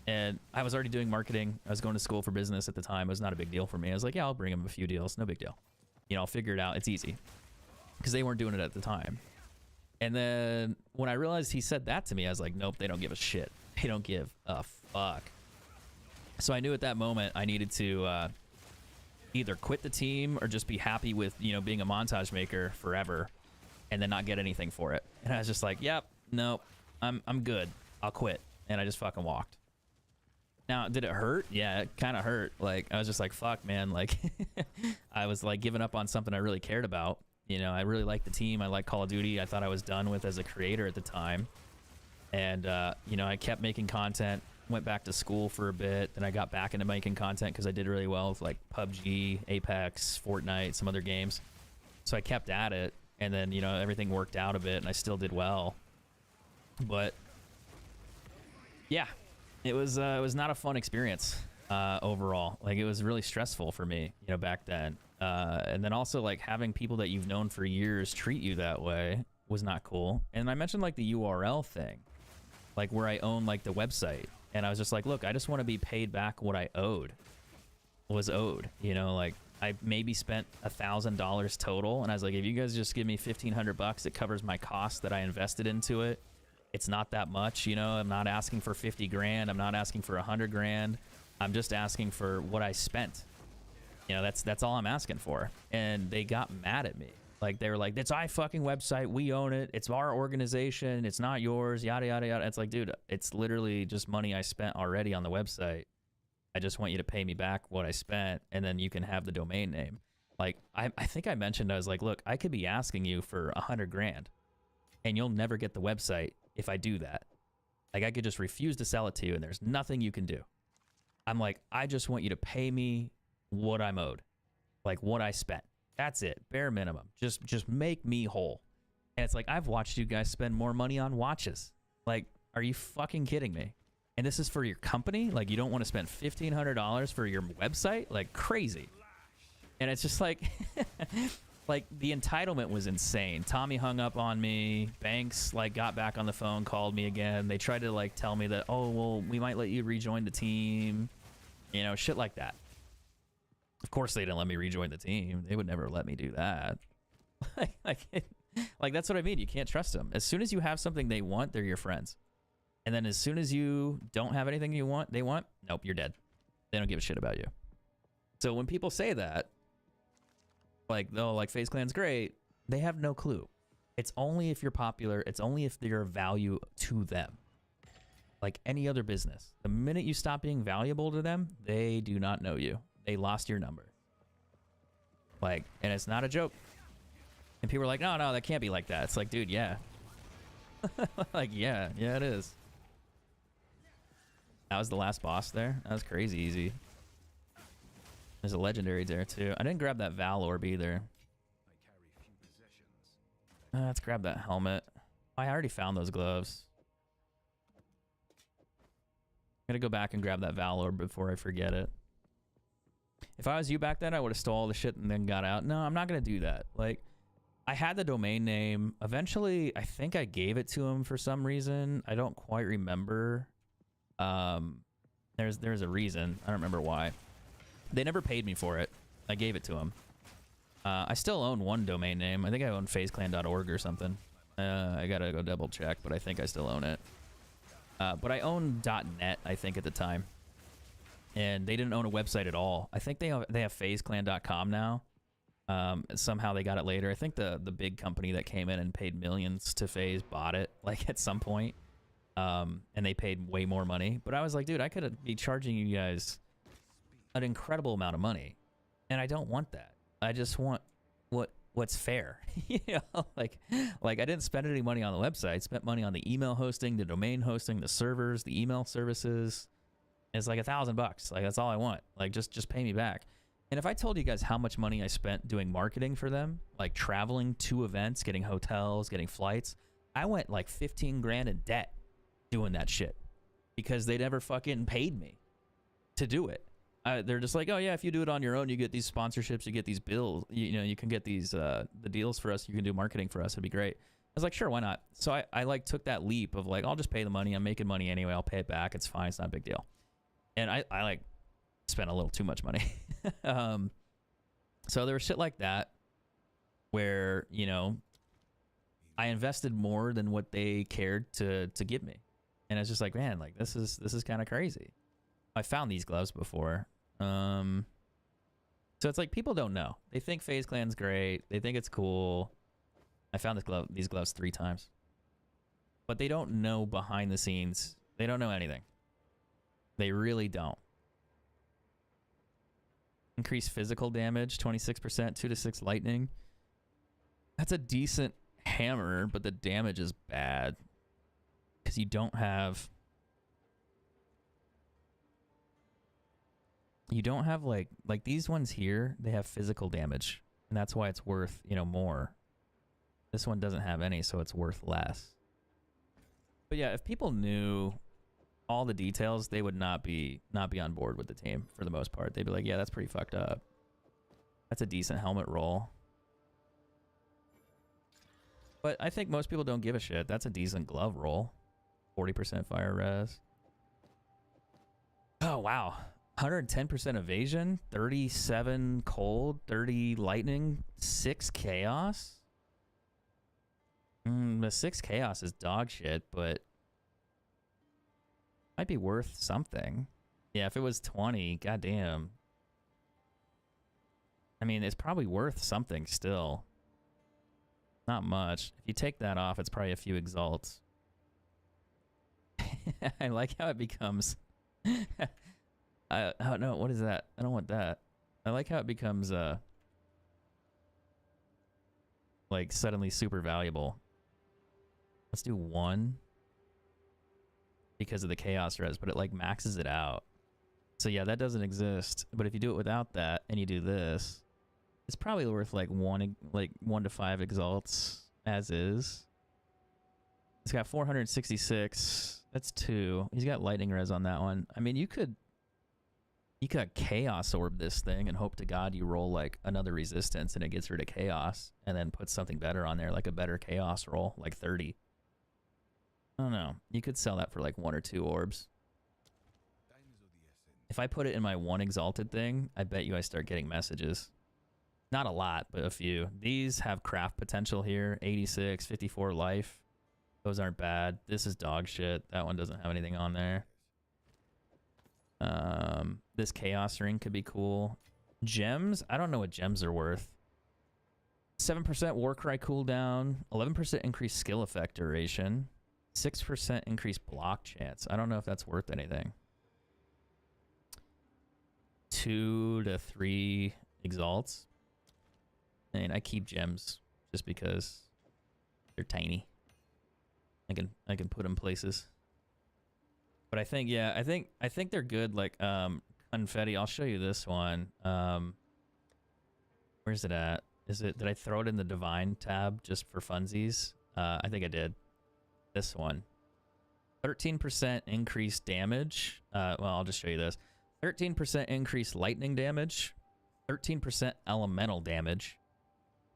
And I was already doing marketing. I was going to school for business at the time. It was not a big deal for me. I was like, yeah, I'll bring him a few deals. No big deal. I'll figure it out. It's easy. Because they weren't doing it at the time. And then when I realized he said that to me, I was like, nope, they don't give a shit. They don't give a fuck. So I knew at that moment I needed to either quit the team or just be happy with, you know, being a montage maker forever and then not get anything for it. And I was just like, yep, nope, I'm good. I'll quit. And I just fucking walked. Now, did it hurt? Yeah, it kind of hurt. Like, I was just like, fuck, man. Like, I was like giving up on something I really cared about. You know, I really liked the team. I liked Call of Duty. I thought I was done with as a creator at the time. And, you know, I kept making content, went back to school for a bit. Then I got back into making content because I did really well with like PUBG, Apex, Fortnite, some other games. So I kept at it. And then, you know, everything worked out a bit and I still did well. But, yeah. It was not a fun experience overall. Like, it was really stressful for me, you know, back then. And then also, like, having people that you've known for years treat you that way was not cool. And I mentioned, like, the URL thing, like, where I own, like, the website. And I was just like, look, I just want to be paid back what I was owed. You know, like, I maybe spent $1,000 total. And I was like, if you guys just give me $1,500, it covers my costs that I invested into it. It's not that much, you know. I'm not asking for 50 grand. I'm not asking for 100 grand. I'm just asking for what I spent. You know, that's all I'm asking for. And they got mad at me. Like, they were like, "It's our fucking website. We own it. It's our organization. It's not yours." Yada yada yada. It's like, dude, it's literally just money I spent already on the website. I just want you to pay me back what I spent, and then you can have the domain name. Like, I think I mentioned, I was like, look, I could be asking you for 100 grand, and you'll never get the website. If I do that, like, I could just refuse to sell it to you and there's nothing you can do. I'm like, I just want you to pay me what I'm owed, like what I spent. That's it, bare minimum. Just make me whole. And it's like, I've watched you guys spend more money on watches. Like, are you fucking kidding me? And this is for your company? Like, you don't want to spend $1,500 for your website? Like, crazy. And it's just like, like, the entitlement was insane. Tommy hung up on me. Banks, like, got back on the phone, called me again. They tried to, like, tell me that, oh, well, we might let you rejoin the team. You know, shit like that. Of course they didn't let me rejoin the team. They would never let me do that. like, that's what I mean. You can't trust them. As soon as you have something they want, they're your friends. And then as soon as you don't have anything they want, nope, you're dead. They don't give a shit about you. So when people say that, like, oh, like, FaZe Clan's great, they have no clue. It's only if you're popular. It's only if you're of value to them. Like any other business. The minute you stop being valuable to them, they do not know you. They lost your number. Like, and it's not a joke. And people are like, no, that can't be like that. It's like, dude, yeah. Like, yeah, it is. That was the last boss there. That was crazy easy. There's a legendary there too. I didn't grab that Val orb either. Let's grab that helmet. I already found those gloves. I'm gonna go back and grab that Val orb before I forget it. If I was you back then, I would have stole all the shit and then got out. No, I'm not gonna do that. Like, I had the domain name. Eventually, I think I gave it to him for some reason. I don't quite remember. There's a reason. I don't remember why. They never paid me for it. I gave it to them. I still own one domain name. I think I own phaseclan.org or something. I gotta go double check, but I think I still own it. But I owned .net, I think, at the time. And they didn't own a website at all. I think they have phaseclan.com now. Somehow they got it later. I think the big company that came in and paid millions to FaZe bought it, like, at some point. And they paid way more money. But I was like, dude, I could be charging you guys an incredible amount of money. And I don't want that. I just want what's fair. You know, like I didn't spend any money on the website. I spent money on the email hosting, the domain hosting, the servers, the email services. It's like $1,000. Like, that's all I want. Like, just pay me back. And if I told you guys how much money I spent doing marketing for them, like traveling to events, getting hotels, getting flights, I went like 15 grand in debt doing that shit because they never fucking paid me to do it. They're just like, oh yeah, if you do it on your own, you get these sponsorships, you get these bills, you know, you can get these the deals for us, you can do marketing for us, it'd be great. I was like, sure, why not? So I like took that leap of like, I'll just pay the money, I'm making money anyway, I'll pay it back, it's fine, it's not a big deal. And I like spent a little too much money. So there was shit like that where, you know, I invested more than what they cared to give me. And it's just like, man, like, this is kind of crazy. I found these gloves before. So it's like people don't know. They think FaZe Clan's great. They think it's cool. I found these gloves 3 times. But they don't know behind the scenes. They don't know anything. They really don't. Increased physical damage, 26%, 2 to 6 lightning. That's a decent hammer, but the damage is bad. Because you don't have... You don't have like these ones here, they have physical damage. And that's why it's worth, you know, more. This one doesn't have any, so it's worth less. But yeah, if people knew all the details, they would not be on board with the team for the most part. They'd be like, yeah, that's pretty fucked up. That's a decent helmet roll. But I think most people don't give a shit. That's a decent glove roll. 40% fire res. Oh, wow. 110% evasion, 37 cold, 30 lightning, 6 chaos. The 6 chaos is dog shit, but might be worth something. Yeah, if it was 20, goddamn. I mean, it's probably worth something still. Not much. If you take that off, it's probably a few exalts. I like how it becomes... oh no, what is that? I don't want that. I like how it becomes like suddenly super valuable. Let's do 1 because of the chaos res, but it like maxes it out. So yeah, that doesn't exist. But if you do it without that and you do this, it's probably worth like 1 to 5 exalts as is. It's got 466. That's 2. He's got lightning res on that one. I mean, you could chaos orb this thing and hope to God you roll like another resistance and it gets rid of chaos, and then put something better on there, like a better chaos roll, like 30. I don't know. You could sell that for like 1 or 2 orbs. If I put it in my 1 exalted thing, I bet you I start getting messages. Not a lot, but a few. These have craft potential here. 86, 54 life. Those aren't bad. This is dog shit. That one doesn't have anything on there. This chaos ring could be cool. Gems? I don't know what gems are worth. 7% Warcry cooldown. 11% increased skill effect duration. 6% increased block chance. I don't know if that's worth anything. 2 to 3 exalts. I mean, I keep gems just because they're tiny. I can put them places. But I think, yeah, I think they're good. Like confetti. I'll show you this one. Where's it at? Did I throw it in the divine tab just for funsies? I think I did. This one. 13% increased damage. Well, I'll just show you this. 13% increased lightning damage. 13% elemental damage.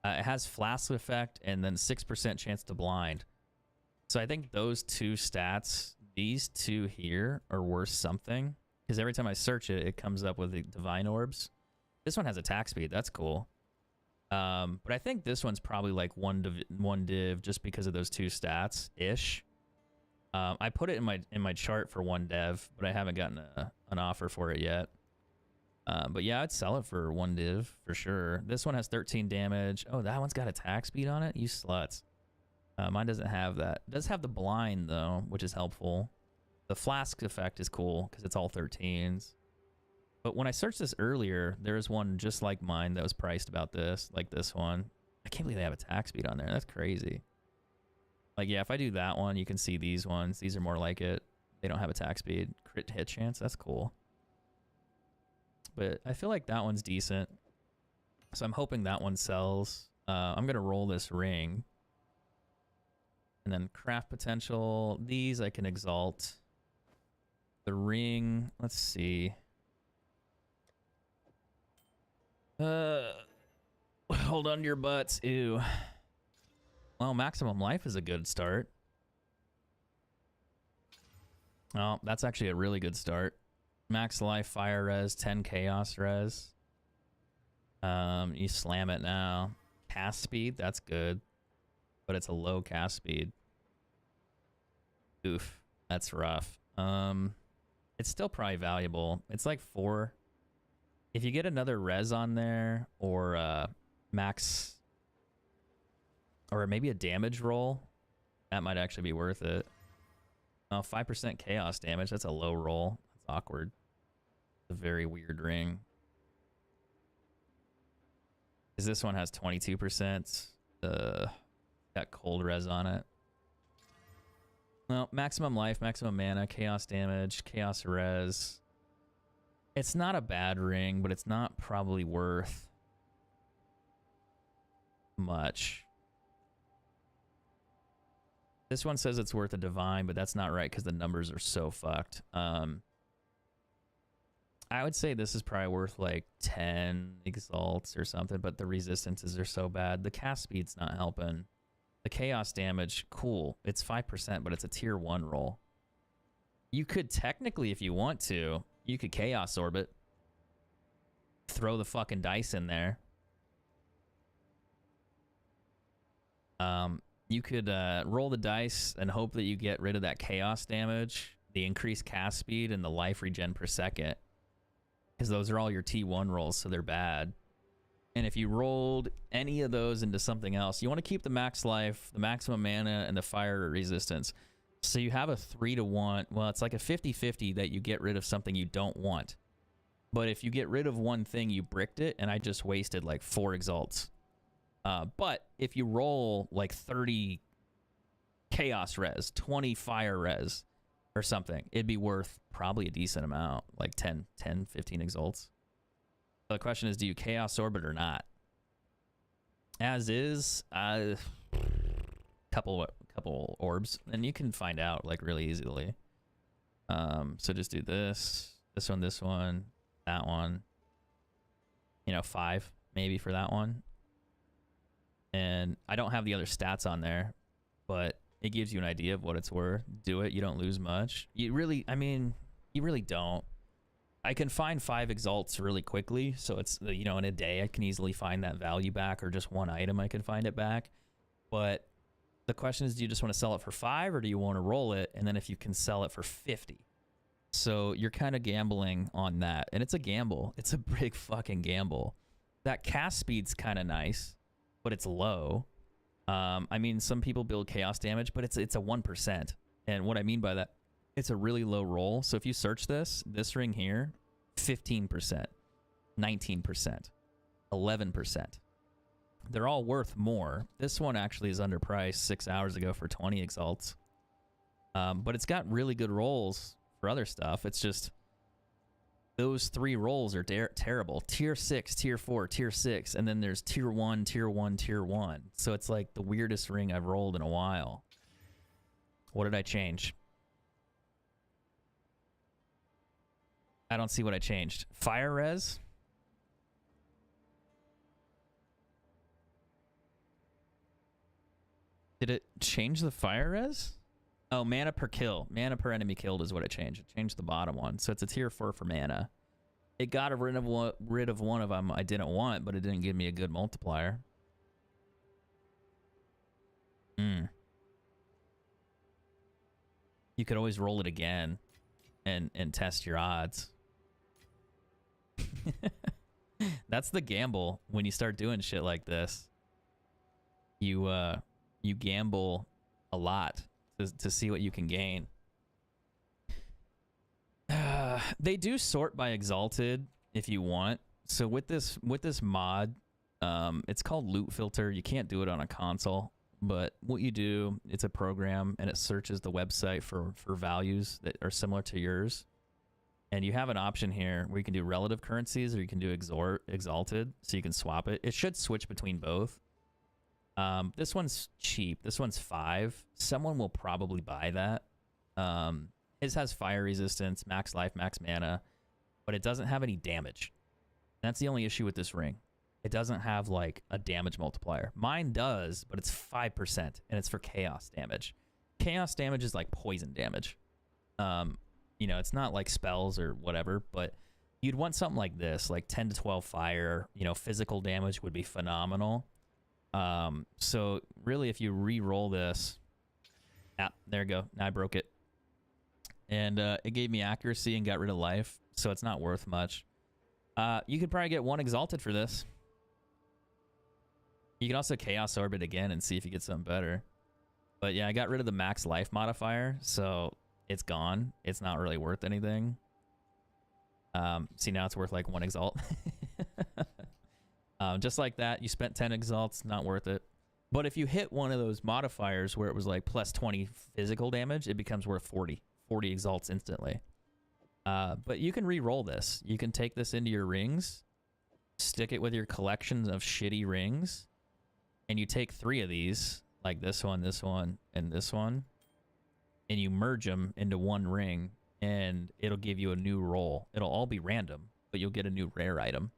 It has flask effect and then 6% chance to blind. So I think those 2 stats, these 2 here, are worth something. Because every time I search it, it comes up with the divine orbs. This one has attack speed. That's cool. But I think this one's probably like one div just because of those 2 stats ish. I put it in my chart for 1 dev, but I haven't gotten an offer for it yet. But yeah, I'd sell it for 1 div for sure. This one has 13 damage. Oh, that one's got attack speed on it. You sluts. Mine doesn't have that. It does have the blind though, which is helpful. The flask effect is cool because it's all 13s. But when I searched this earlier, there was one just like mine that was priced about this, like this one. I can't believe they have attack speed on there. That's crazy. Like, yeah, if I do that one, you can see these ones. These are more like it. They don't have attack speed. Crit hit chance. That's cool. But I feel like that one's decent. So I'm hoping that one sells. I'm going to roll this ring. And then craft potential. These I can exalt. The ring. Let's see. Hold on to your butts. Ew. Well, maximum life is a good start. Oh, that's actually a really good start. Max life, fire res, 10 chaos res. You slam it now. Cast speed, that's good. But it's a low cast speed. Oof, that's rough. It's still probably valuable. It's like 4. If you get another res on there, or max, or maybe a damage roll, that might actually be worth it. Oh, 5% chaos damage. That's a low roll. That's awkward. It's a very weird ring. Because this one has 22%. Got cold res on it. Well, maximum life, maximum mana, chaos damage, chaos res. It's not a bad ring, but it's not probably worth much. This one says it's worth a divine, but that's not right because the numbers are so fucked. I would say this is probably worth like 10 exalts or something, but the resistances are so bad. The cast speed's not helping. The chaos damage, cool. It's 5%, but it's a tier 1 roll. You could technically, if you want to, you could chaos orbit. Throw the fucking dice in there. You could roll the dice and hope that you get rid of that chaos damage, the increased cast speed, and the life regen per second. Because those are all your T1 rolls, so they're bad. And if you rolled any of those into something else, you want to keep the max life, the maximum mana, and the fire resistance. So you have a 3-to-1. Well, it's like a 50-50 that you get rid of something you don't want. But if you get rid of one thing, you bricked it, and I just wasted like 4 exalts. But if you roll like 30 chaos res, 20 fire res, or something, it'd be worth probably a decent amount, like 10, 15 exalts. So the question is, do you chaos orbit or not? As is, couple orbs, and you can find out like really easily. So just do this one, that one. You know, 5 maybe for that one. And I don't have the other stats on there, but it gives you an idea of what it's worth. Do it. You don't lose much. You really don't. I can find 5 exalts really quickly. So it's, you know, in a day, I can easily find that value back, or just one item I can find it back. But the question is, do you just want to sell it for 5, or do you want to roll it? And then if you can sell it for 50. So you're kind of gambling on that. And it's a gamble. It's a big fucking gamble. That cast speed's kind of nice, but it's low. I mean, some people build chaos damage, but it's a 1%. And what I mean by that, it's a really low roll. So if you search this ring here, 15%, 19%, 11%. They're all worth more. This one actually is underpriced 6 hours ago for 20 exalts. But it's got really good rolls for other stuff. It's just those 3 rolls are terrible. Tier 6, Tier 4, Tier 6, and then there's Tier 1, Tier 1, Tier 1. So it's like the weirdest ring I've rolled in a while. What did I change? I don't see what I changed. Fire res? Did it change the fire res? Oh, mana per kill. Mana per enemy killed is what it changed. It changed the bottom one. So it's a tier 4 for mana. It got rid of one of them I didn't want, but it didn't give me a good multiplier. You could always roll it again and test your odds. That's the gamble when you start doing shit like this. You gamble a lot to see what you can gain. They do sort by exalted if you want. So with this mod, it's called loot filter. You can't do it on a console, but what you do, it's a program and it searches the website for values that are similar to yours. And you have an option here where you can do relative currencies, or you can do exalted, so you can swap it. It should switch between both. This one's cheap. This one's 5. Someone will probably buy that. His has fire resistance, max life, max mana, but it doesn't have any damage. That's the only issue with this ring. It doesn't have like a damage multiplier. Mine does, but it's 5%, and it's for chaos damage. Chaos damage is like poison damage. You know, it's not like spells or whatever, but you'd want something like this, like 10 to 12 fire. You know, physical damage would be phenomenal. So really, if you re-roll this, there you go. Now I broke it. And it gave me accuracy and got rid of life, so it's not worth much. You could probably get 1 Exalted for this. You can also Chaos Orbit again and see if you get something better. But yeah, I got rid of the max life modifier, so it's gone. It's not really worth anything. See, now it's worth like 1 Exalt. Just like that, you spent 10 Exalts, not worth it. But if you hit one of those modifiers where it was like plus 20 physical damage, it becomes worth 40. 40 Exalts instantly. But you can re-roll this. You can take this into your rings, stick it with your collections of shitty rings, and you take 3 of these, like this one, and this one, and you merge them into 1 ring, and it'll give you a new roll. It'll all be random, but you'll get a new rare item.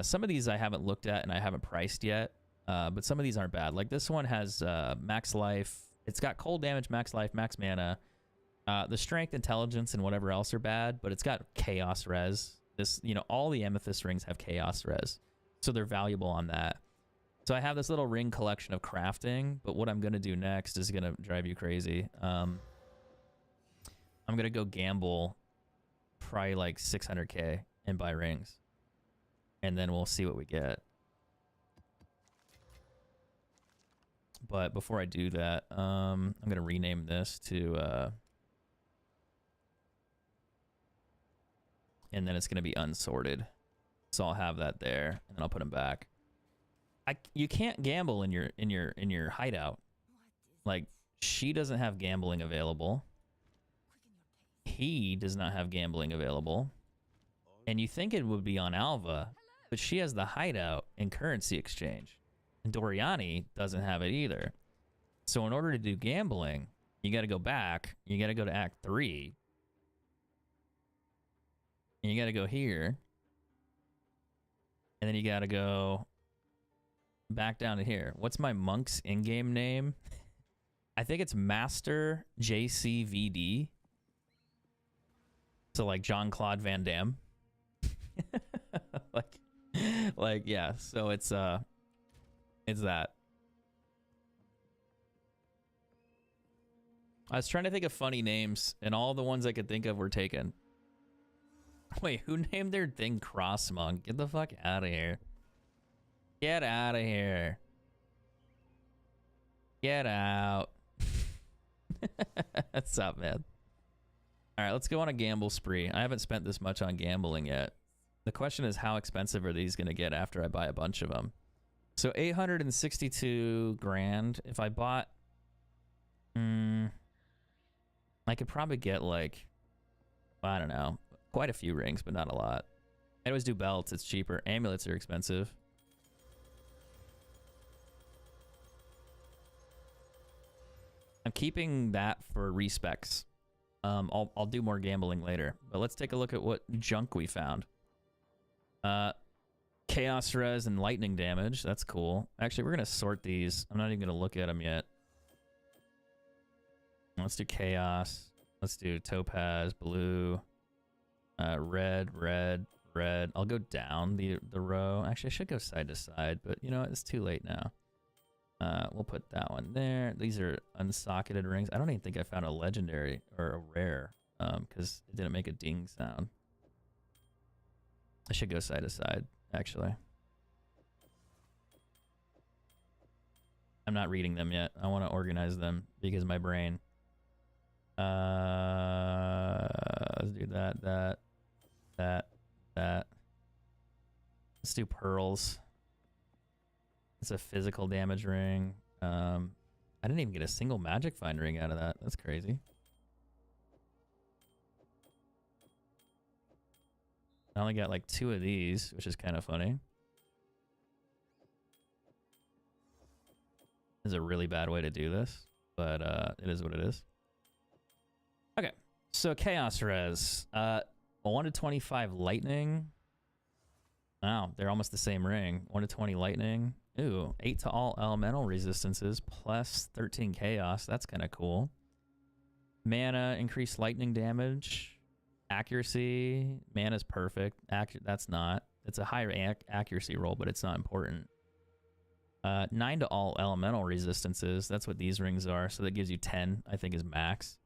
Some of these I haven't looked at and I haven't priced yet, but some of these aren't bad. Like this one has max life. It's got cold damage, max life, max mana. The strength, intelligence, and whatever else are bad, but it's got chaos res. This, you know, all the amethyst rings have chaos res, so they're valuable on that. So I have this little ring collection of crafting, but what I'm gonna do next is gonna drive you crazy. I'm gonna go gamble probably like 600k and buy rings, and then we'll see what we get. But before I do that, I'm gonna rename this to and then it's gonna be unsorted. So I'll have that there, and then I'll put them back. You can't gamble in your hideout. Like, she doesn't have gambling available. He does not have gambling available. And you think it would be on Alva, but she has the hideout and currency exchange. And Doriani doesn't have it either. So in order to do gambling, you got to go back. You got to go to Act 3. And you got to go here. And then you got to go back down to here. What's my monk's in-game name? I think it's Master JCVD. So like Jean-Claude Van Damme. like yeah, so it's that. I was trying to think of funny names, and all the ones I could think of were taken. Wait, who named their thing Cross Monk? Get the fuck out of here. Get out of here. Get out. What's up, man? All right, let's go on a gamble spree. I haven't spent this much on gambling yet. The question is, how expensive are these going to get after I buy a bunch of them? So 862 grand. If I bought... I could probably get like... I don't know. Quite a few rings, but not a lot. I always do belts. It's cheaper. Amulets are expensive. I'm keeping that for respecs. I'll do more gambling later, but let's take a look at what junk we found. Chaos res and lightning damage. That's cool. Actually, we're gonna sort these. I'm not even gonna look at them yet. Let's do chaos. Let's do topaz, blue, red, red, red. I'll go down the row. Actually, I should go side to side, but you know what? It's too late now. We'll put that one there. These are unsocketed rings. I don't even think I found a legendary or a rare, because it didn't make a ding sound. I should go side to side, actually. I'm not reading them yet. I want to organize them because of my brain. Let's do that. Let's do pearls. It's a physical damage ring. I didn't even get a single magic find ring out of that. That's crazy. I only got like 2 of these, which is kind of funny. This is a really bad way to do this, but it is what it is. Okay, so Chaos Res. 1 to 25 lightning. Wow, they're almost the same ring. 1 to 20 lightning. Ooh, 8 to all elemental resistances plus 13 chaos. That's kind of cool. Mana, increased lightning damage. Accuracy. Mana's perfect. That's not. It's a higher accuracy roll, but it's not important. 9 to all elemental resistances. That's what these rings are. So that gives you 10, I think is max.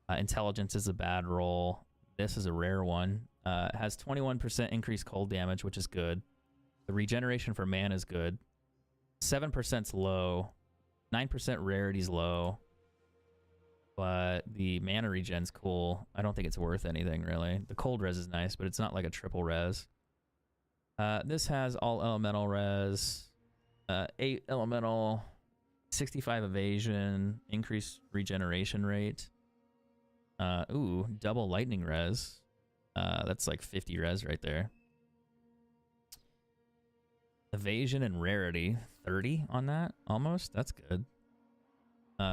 Intelligence is a bad roll. This is a rare one. Has 21% increased cold damage, which is good. The regeneration for mana is good. 7%'s low. 9% rarity's low. But the mana regen's cool. I don't think it's worth anything, really. The cold res is nice, but it's not like a triple res. This has all elemental res. 8 elemental. 65 evasion. Increased regeneration rate. Ooh, double lightning res. That's like 50 res right there. Evasion and rarity, 30 on that, almost. That's good.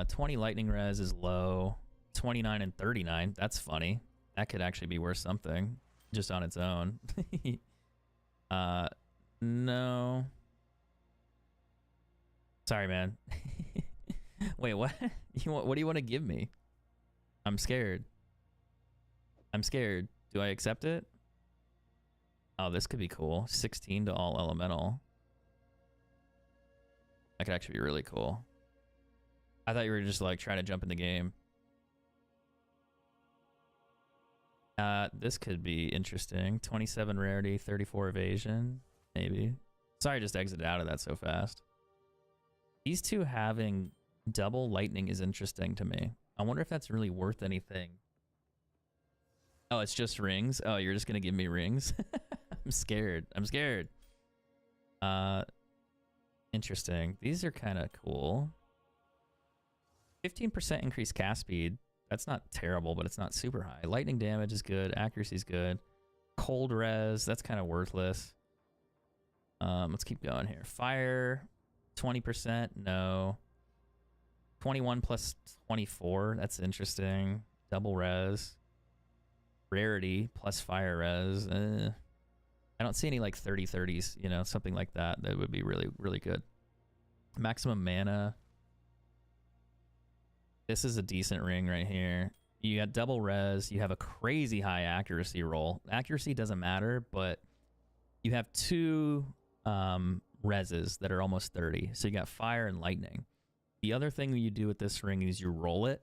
20 lightning res is low. 29 and 39, that's funny. That could actually be worth something, just on its own. No. Sorry, man. Wait, what? What do you want to give me? I'm scared. I'm scared. Do I accept it? Oh, this could be cool. 16 to all elemental. That could actually be really cool. I thought you were just like trying to jump in the game. This could be interesting. 27 rarity, 34 evasion, maybe. Sorry, I just exited out of that so fast. These two having double lightning is interesting to me. I wonder if that's really worth anything. Oh, it's just rings? Oh, you're just gonna give me rings? I'm scared. I'm scared. Interesting. These are kind of cool. 15% increased cast speed. That's not terrible, but it's not super high. Lightning damage is good. Accuracy is good. Cold res, that's kind of worthless. Let's keep going here. Fire, 20%, no. 21 plus 24, that's interesting. Double res. Rarity plus fire res. I don't see any like 30/30s, you know, something like that. That would be really, really good. Maximum mana. This is a decent ring right here. You got double res. You have a crazy high accuracy roll. Accuracy doesn't matter, but you have two reses that are almost 30. So you got fire and lightning. The other thing that you do with this ring is you roll it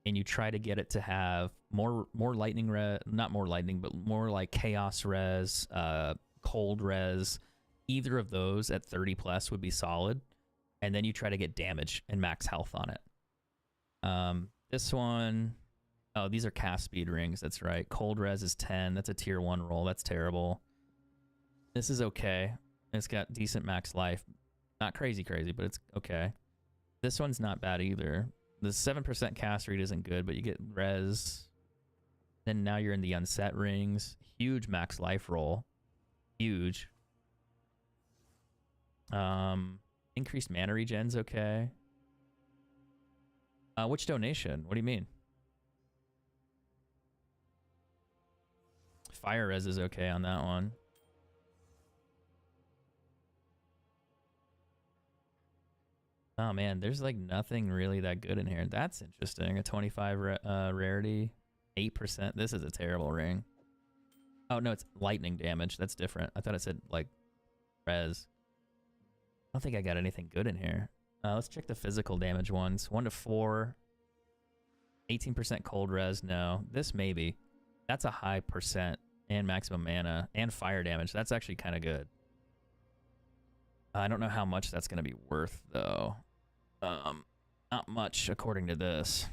and you try to get it to have more lightning res, not more lightning, but more like chaos res, cold res. Either of those at 30 plus would be solid. And then you try to get damage and max health on it. This one, oh, these are cast speed rings. That's right. Cold res is 10. That's a tier 1 roll. That's terrible. This is okay. It's got decent max life. Not crazy, but it's okay. This one's not bad either. The 7% cast rate isn't good, but you get res. Then now you're in the unset rings. Huge max life roll. Huge. Increased mana regen's okay. Which donation? What do you mean? Fire res is okay on that one. Oh man, there's like nothing really that good in here. That's interesting. A 25 rarity, 8%. This is a terrible ring. Oh no, it's lightning damage. That's different. I thought it said like res. I don't think I got anything good in here. Let's check the physical damage ones. 1 to 4. 18% cold res. No. This maybe. That's a high percent. And maximum mana. And fire damage. That's actually kind of good. I don't know how much that's going to be worth, though. Not much, according to this.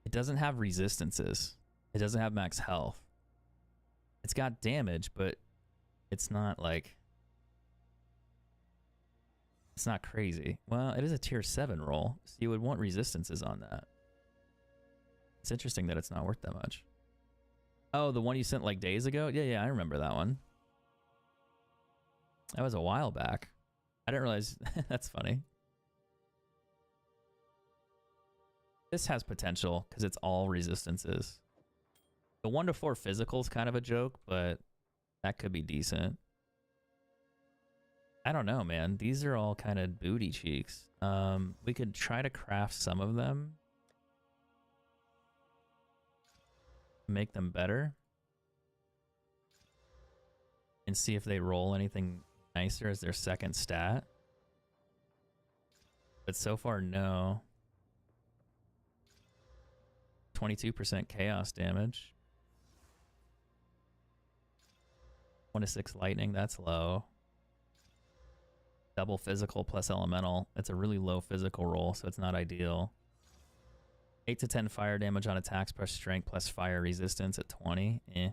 It doesn't have resistances. It doesn't have max health. It's got damage, but it's not like... It's not crazy. Well, it is a tier 7 roll, so you would want resistances on that. It's interesting that it's not worth that much. Oh, the one you sent like days ago? Yeah, I remember that one. That was a while back. I didn't realize. That's funny. This has potential because it's all resistances. The 1 to 4 physical is kind of a joke, but that could be decent. I don't know, man. These are all kind of booty cheeks. We could try to craft some of them. Make them better. And see if they roll anything nicer as their second stat. But so far, no. 22% chaos damage. 1 to 6 lightning, that's low. Double physical plus elemental. That's a really low physical roll, so it's not ideal. 8 to 10 fire damage on attacks plus strength plus fire resistance at 20. Eh.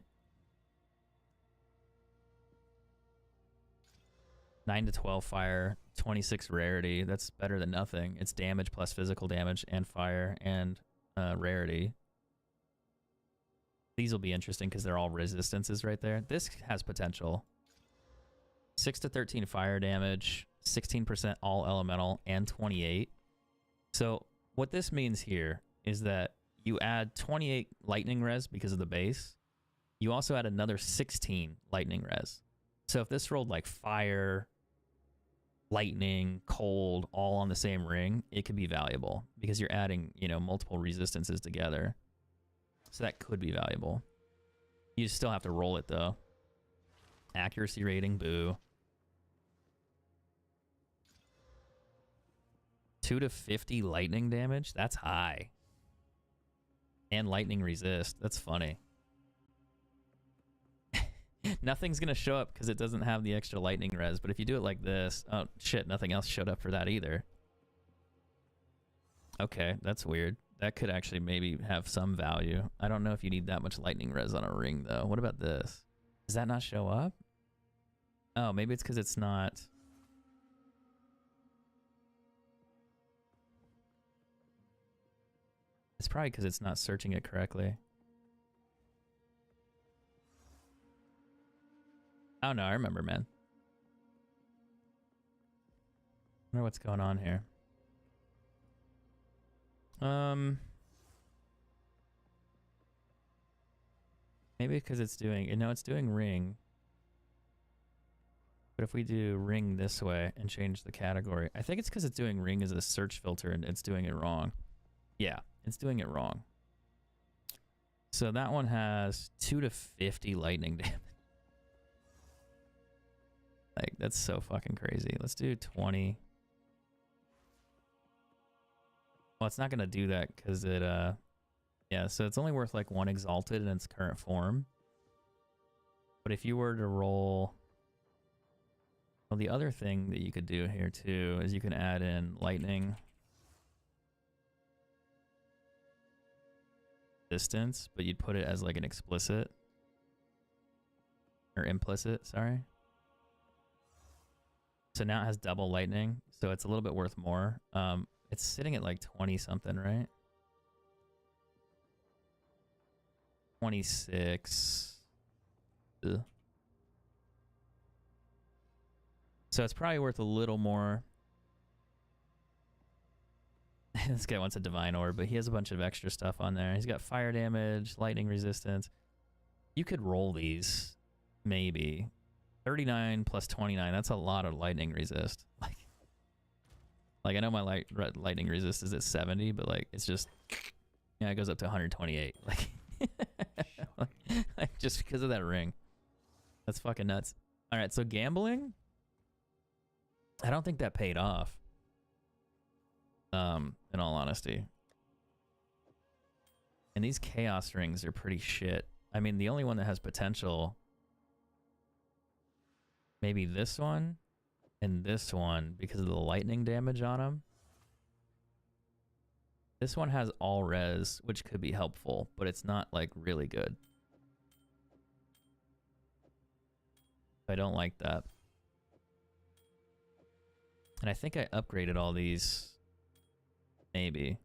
9 to 12 fire, 26 rarity. That's better than nothing. It's damage plus physical damage and fire and rarity. These will be interesting because they're all resistances right there. This has potential. 6 to 13 fire damage, 16% all elemental, and 28. So what this means here is that you add 28 lightning res because of the base. You also add another 16 lightning res. So if this rolled like fire, lightning, cold, all on the same ring, it could be valuable because you're adding, you know, multiple resistances together. So that could be valuable. You still have to roll it though. Accuracy rating, boo. 2 to 50 lightning damage? That's high. And lightning resist. That's funny. Nothing's gonna show up because it doesn't have the extra lightning res, but if you do it like this... Oh, shit, nothing else showed up for that either. Okay, that's weird. That could actually maybe have some value. I don't know if you need that much lightning res on a ring, though. What about this? Does that not show up? Oh, maybe it's because it's not... It's probably because it's not searching it correctly. Oh, no, I remember, man. I wonder what's going on here. Maybe because it's doing, you know, it's doing ring. But if we do ring this way and change the category, I think it's because it's doing ring as a search filter and it's doing it wrong. Yeah, it's doing it wrong. So that one has 2 to 50 lightning damage. Like, that's so fucking crazy. Let's do 20. Well, it's not going to do that because it, yeah, so it's only worth like 1 exalted in its current form. But if you were to roll... Well, the other thing that you could do here too is you can add in lightning distance, but you'd put it as like an explicit. Or implicit, sorry. So now it has double lightning, so it's a little bit worth more. It's sitting at like 20 something, right? 26. Ugh. So it's probably worth a little more. This guy wants a divine orb, but he has a bunch of extra stuff on there. He's got fire damage, lightning resistance. You could roll these, maybe. 39 plus 29, that's a lot of lightning resist. Like I know my lightning resist is at 70, but like it's just, yeah, it goes up to 128. Like just because of that ring. That's fucking nuts. All right, so gambling, I don't think that paid off. In all honesty. And these chaos rings are pretty shit. I mean, the only one that has potential, maybe this one and this one because of the lightning damage on them. This one has all res, which could be helpful, but it's not like really good. I don't like that. And I think I upgraded all these. Maybe.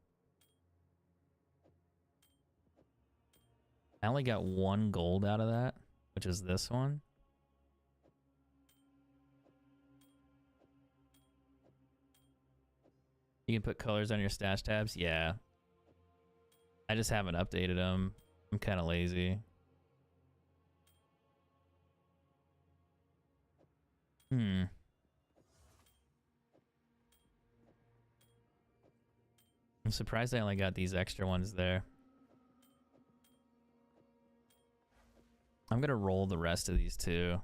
I only got 1 gold out of that, which is this one. You can put colors on your stash tabs? Yeah. I just haven't updated them. I'm kind of lazy. I'm surprised I only got these extra ones there. I'm gonna roll the rest of these too.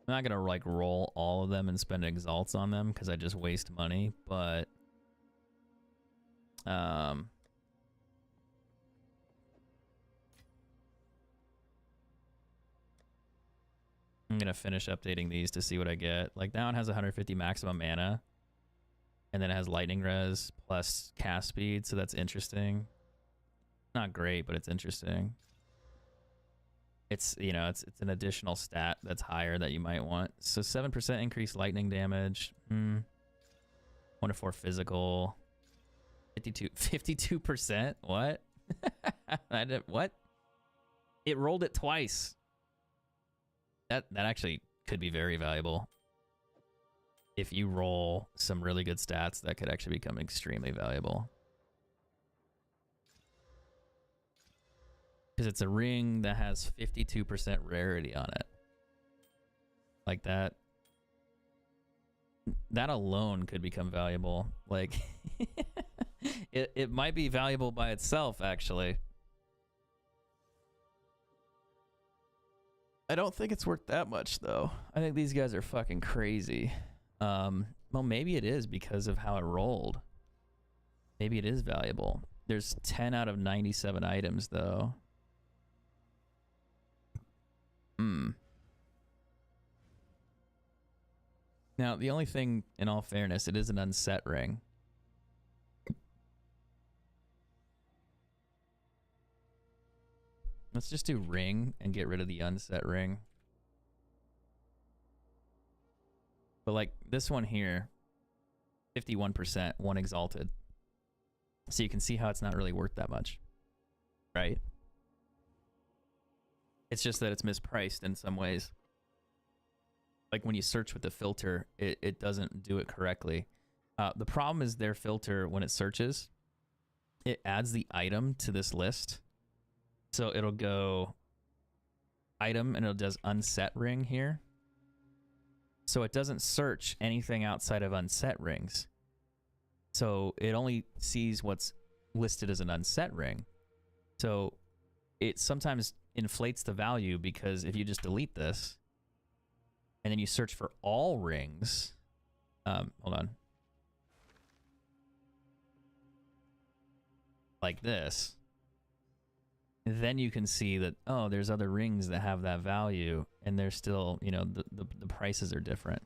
I'm not gonna like roll all of them and spend exalts on them because I just waste money, but I'm gonna finish updating these to see what I get. Like that one has 150 maximum mana, and then it has lightning res plus cast speed, so that's interesting. Not great, but it's interesting. It's, you know, it's an additional stat that's higher that you might want. So 7% increased lightning damage. 1 to 4 physical. 52%? What? What? It rolled it twice. That actually could be very valuable. If you roll some really good stats, that could actually become extremely valuable. Because it's a ring that has 52% rarity on it. Like that. That alone could become valuable. Like, it might be valuable by itself, actually. I don't think it's worth that much, though. I think these guys are fucking crazy. Well, maybe it is because of how it rolled. Maybe it is valuable. There's 10 out of 97 items, though. Now, the only thing, in all fairness, it is an unset ring. Let's just do ring and get rid of the unset ring. But like this one here, 51%, 1 exalted. So you can see how it's not really worth that much, right? It's just that it's mispriced in some ways. Like when you search with the filter, it doesn't do it correctly. The problem is their filter, when it searches, it adds the item to this list. So it'll go item and it does unset ring here. So it doesn't search anything outside of unset rings. So it only sees what's listed as an unset ring. So it sometimes inflates the value because if you just delete this and then you search for all rings, hold on. Like this. Then you can see that, oh, there's other rings that have that value, and they're still, you know, the prices are different.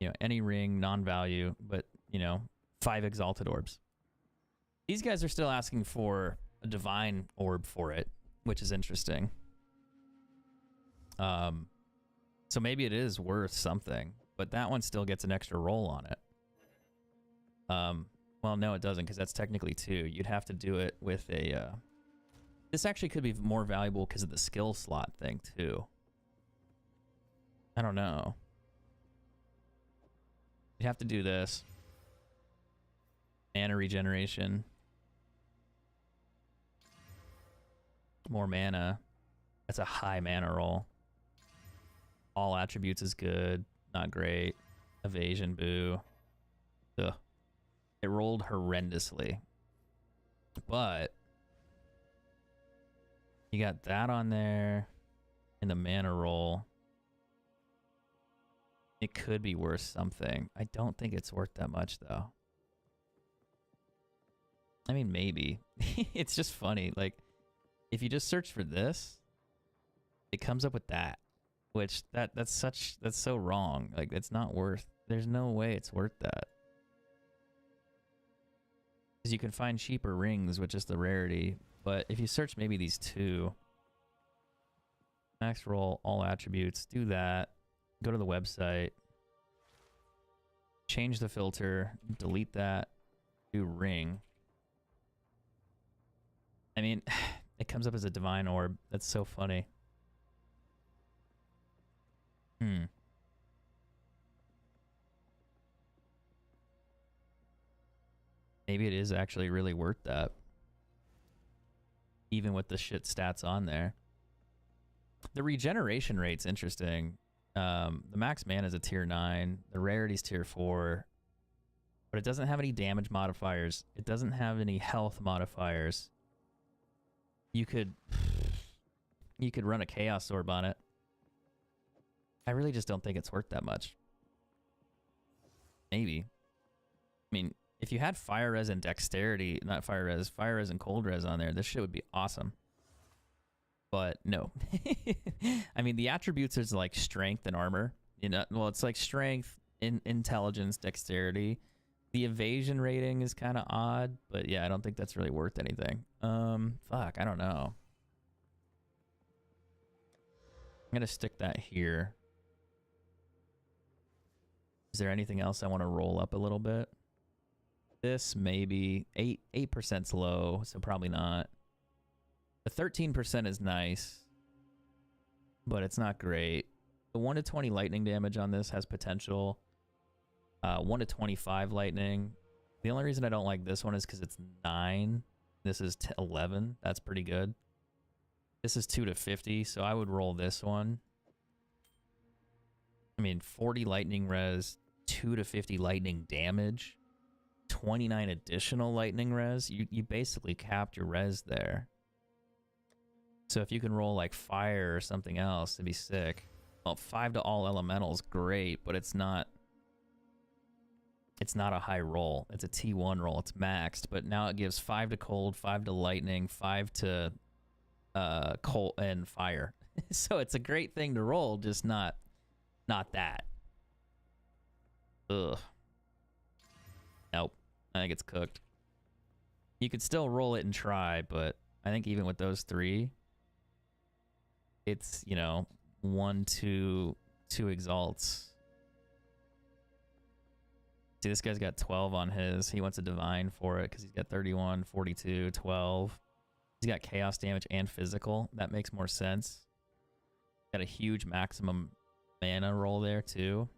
You know, any ring, non-value, but, you know, 5 exalted orbs. These guys are still asking for a divine orb for it, which is interesting. So maybe it is worth something, but that one still gets an extra roll on it. Well, no, it doesn't, because that's technically 2. You'd have to do it with a... This actually could be more valuable because of the skill slot thing, too. I don't know. You have to do this. Mana regeneration. More mana. That's a high mana roll. All attributes is good. Not great. Evasion, boo. Ugh. It rolled horrendously. But... you got that on there, and the mana roll. It could be worth something. I don't think it's worth that much, though. I mean, maybe. It's just funny. Like, if you just search for this, it comes up with that. Which, that's so wrong. Like, it's not worth... there's no way it's worth that. Because you can find cheaper rings with just the rarity. But if you search maybe these 2, max roll, all attributes, do that, go to the website, change the filter, delete that, do ring. I mean, it comes up as a divine orb. That's so funny. Maybe it is actually really worth that. Even with the shit stats on there. The regeneration rate's interesting. The max mana is a tier 9. The rarity's tier 4. But it doesn't have any damage modifiers. It doesn't have any health modifiers. You could run a chaos orb on it. I really just don't think it's worth that much. Maybe. I mean, if you had fire res and dexterity, not fire res and cold res on there, this shit would be awesome. but no. I mean, the attributes is like strength and armor. You know, well, it's like strength, intelligence, dexterity. The evasion rating is kind of odd, but yeah, I don't think that's really worth anything. Fuck, I don't know. I'm gonna stick that here. Is there anything else I want to roll up a little bit? This maybe 8%'s low, so probably not. The 13% is nice, but it's not great. The 1 to 20 lightning damage on this has potential. 1 to 25 lightning. The only reason I don't like this one is because it's 9. This is 11. That's pretty good. This is 2 to 50, so I would roll this one. I mean, 40 lightning res, 2 to 50 lightning damage, 29 additional lightning res. You basically capped your res there. So if you can roll like fire or something else, it'd be sick. Well, 5 to all elementals, great, but it's not a high roll. It's a T1 roll. It's maxed, but now it gives 5 to cold, 5 to lightning, 5 to cold and fire. So it's a great thing to roll, just not that. Ugh. Nope. I think it's cooked. You could still roll it and try, but I think even with those 3, it's, you know, 1, 2 exalts. See, this guy's got 12 on his. He wants a divine for it because he's got 31, 42, 12. He's got chaos damage and physical. That makes more sense. Got a huge maximum mana roll there, too.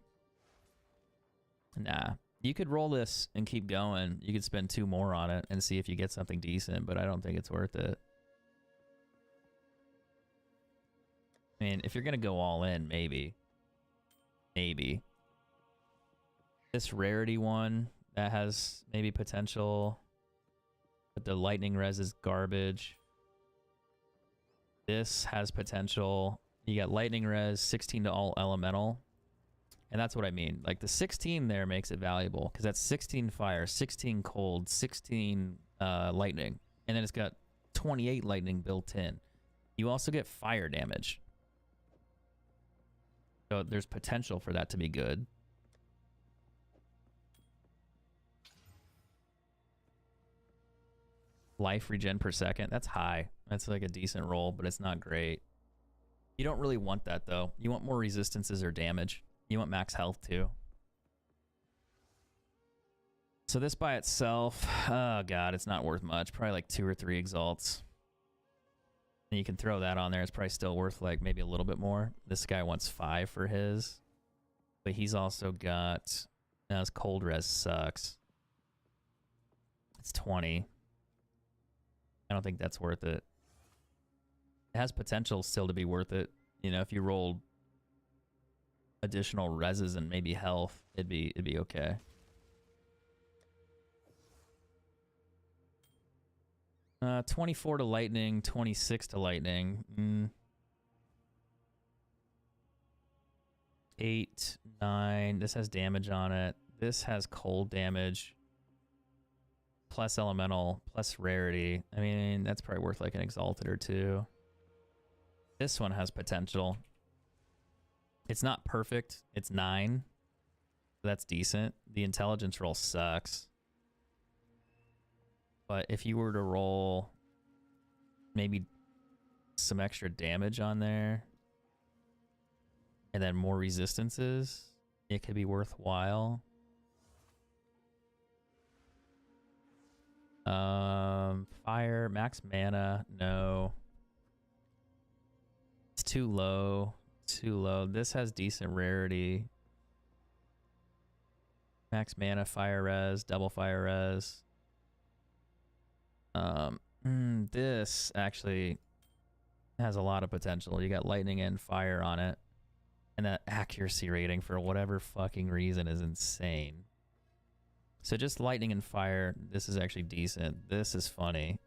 Nah. You could roll this and keep going. You could spend 2 more on it and see if you get something decent, but I don't think it's worth it. I mean, if you're going to go all in, maybe. Maybe. This rarity one, that has maybe potential, but the lightning res is garbage. This has potential. You got lightning res, 16 to all elemental. And that's what I mean. Like the 16 there makes it valuable because that's 16 fire, 16 cold, 16 lightning. And then it's got 28 lightning built in. You also get fire damage. So there's potential for that to be good. Life regen per second. That's high. That's like a decent roll, but it's not great. You don't really want that, though. You want more resistances or damage. You want max health, too. So this by itself, oh god, it's not worth much. Probably like 2 or 3 exalts. And you can throw that on there. It's probably still worth like maybe a little bit more. This guy wants 5 for his. But he's also got... Now his cold res sucks. It's 20. I don't think that's worth it. It has potential still to be worth it. You know, if you rolled additional reses and maybe health, it'd be okay. Uh, 24 to lightning, 26 to lightning. 8, 9. This has damage on it. This has cold damage. Plus elemental, plus rarity. I mean, that's probably worth like an exalted or 2. This one has potential. It's not perfect. It's 9. That's decent. The intelligence roll sucks. But if you were to roll maybe some extra damage on there and then more resistances, it could be worthwhile. Fire, max mana, no. It's too low. Too low. This has decent rarity. Max mana, fire res, double fire res. This actually has a lot of potential. You got lightning and fire on it. And that accuracy rating for whatever fucking reason is insane. So just lightning and fire, this is actually decent. This is funny.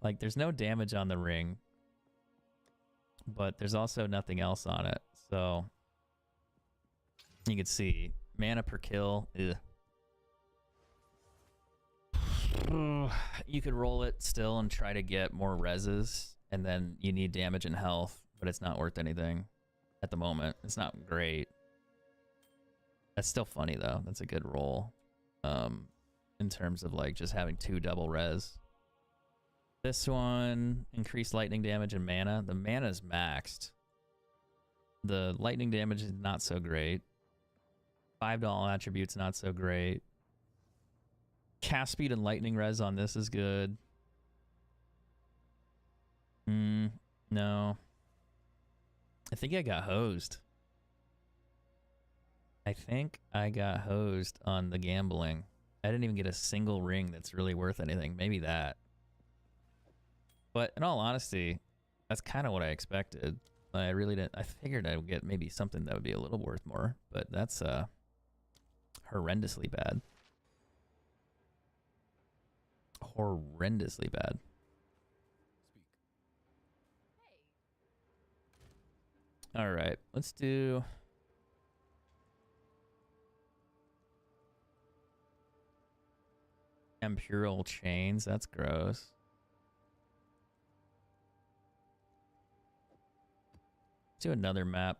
Like, there's no damage on the ring. But there's also nothing else on it. So, you can see, mana per kill, ugh. You could roll it still and try to get more reses. and then you need damage and health, but it's not worth anything at the moment. It's not great. That's still funny though. That's a good roll. In terms of like just having 2 double res. This one, increased lightning damage and mana. The mana is maxed. The lightning damage is not so great. $5 attributes not so great. Cast speed and lightning res on this is good. No. I think I got hosed. I think I got hosed on the gambling. I didn't even get a single ring that's really worth anything. Maybe that. But in all honesty, that's kind of what I expected. I really didn't. I figured I would get maybe something that would be a little worth more, but that's horrendously bad. Horrendously bad. All right, let's do Imperial Chains. That's gross. Let's do another map.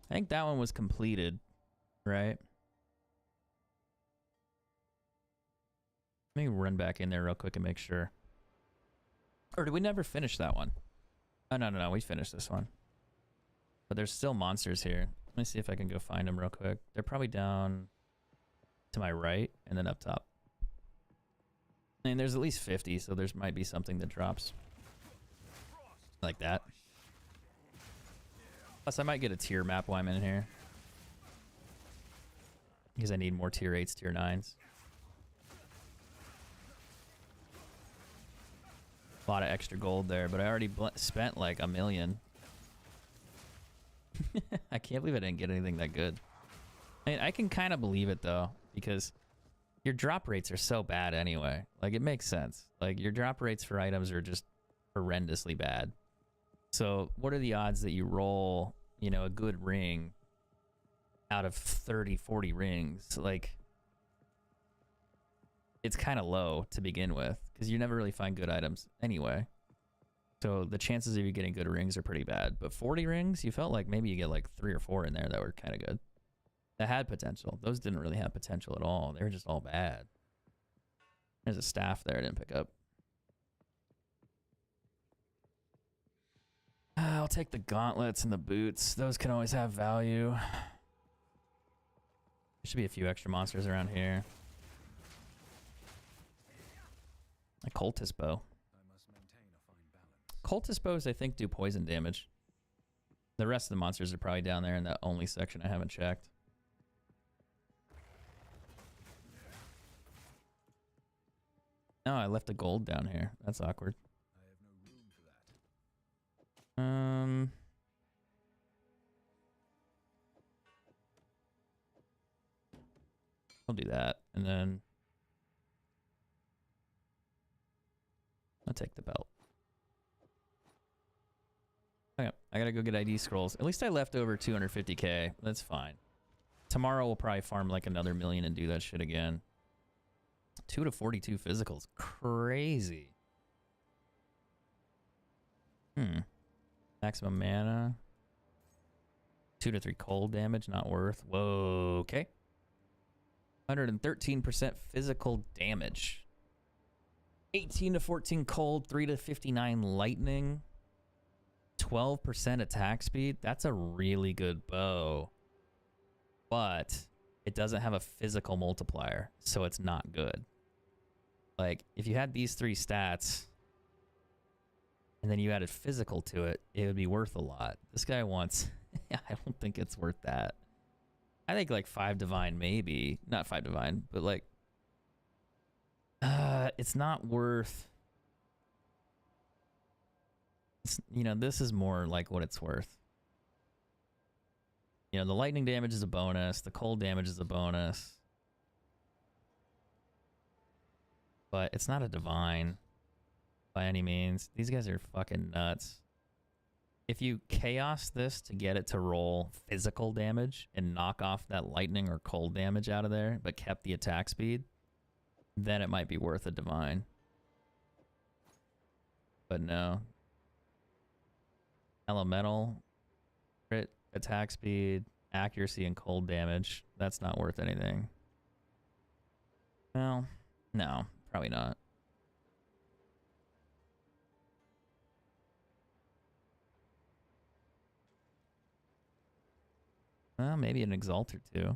I think that one was completed, right? Let me run back in there real quick and make sure. Or did we never finish that one? Oh, no, we finished this one. But there's still monsters here. Let me see if I can go find them real quick. They're probably down to my right and then up top. I mean, there's at least 50, so there might be something that drops. Like that. Plus, I might get a tier map while I'm in here. Because I need more tier 8s, tier 9s. A lot of extra gold there, but I already spent like $1 million. I can't believe I didn't get anything that good. I mean, I can kind of believe it though, because your drop rates are so bad anyway. Like, it makes sense. Like, your drop rates for items are just horrendously bad. So what are the odds that you roll, you know, a good ring out of 30, 40 rings? Like, it's kind of low to begin with, because you never really find good items anyway. So the chances of you getting good rings are pretty bad. But 40 rings, you felt like maybe you get like 3 or 4 in there that were kind of good. That had potential. Those didn't really have potential at all. They were just all bad. There's a staff there I didn't pick up. I'll take the gauntlets and the boots. Those can always have value. There should be a few extra monsters around here. A cultist bow. Cultist bows, I think, do poison damage. The rest of the monsters are probably down there in that only section I haven't checked. No, I left the gold down here. That's awkward. I'll do that, and then I'll take the belt. Okay, I gotta go get ID scrolls. At least I left over 250k. That's fine. Tomorrow we'll probably farm like another 1 million and do that shit again. 2 to 42 physicals. Crazy. Maximum mana. 2 to 3 cold damage. Not worth. Whoa. Okay. 113% physical damage. 18 to 14 cold. 3 to 59 lightning. 12% attack speed. That's a really good bow. But it doesn't have a physical multiplier, so it's not good. Like, if you had these 3 stats and then you added physical to it, it would be worth a lot. This guy wants... I don't think it's worth that. I think like 5 divine maybe. Not 5 divine, but like... it's not worth... you know, this is more like what it's worth. You know, the lightning damage is a bonus. The cold damage is a bonus. But it's not a divine by any means. These guys are fucking nuts. If you chaos this to get it to roll physical damage and knock off that lightning or cold damage out of there, but kept the attack speed, then it might be worth a divine. but no. Elemental, crit, attack speed, accuracy, and cold damage. That's not worth anything. Well, no, probably not. Well, maybe an Exalt or two.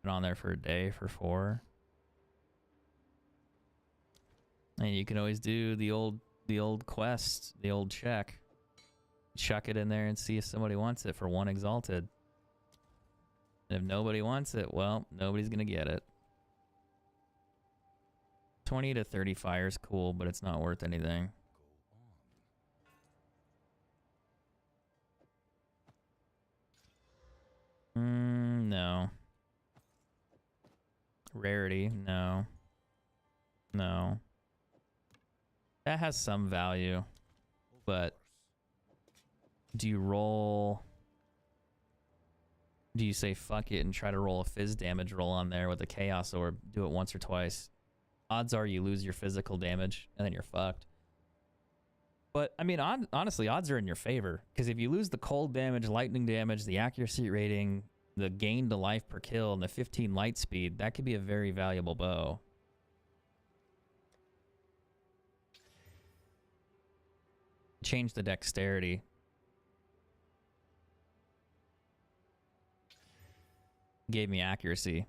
Been on there for a day for 4. And you can always do the old quest, the old check. Chuck it in there and see if somebody wants it for 1 Exalted. And if nobody wants it, well, nobody's gonna get it. 20 to 30 fire is cool, but it's not worth anything. No. Rarity, no. No. That has some value, but do you roll... Do you say fuck it and try to roll a phys damage roll on there with a chaos orb? Do it once or twice. Odds are you lose your physical damage and then you're fucked. But, I mean, honestly, odds are in your favor. Because if you lose the cold damage, lightning damage, the accuracy rating, the gain to life per kill, and the 15 light speed, that could be a very valuable bow. Change the dexterity. Gave me accuracy.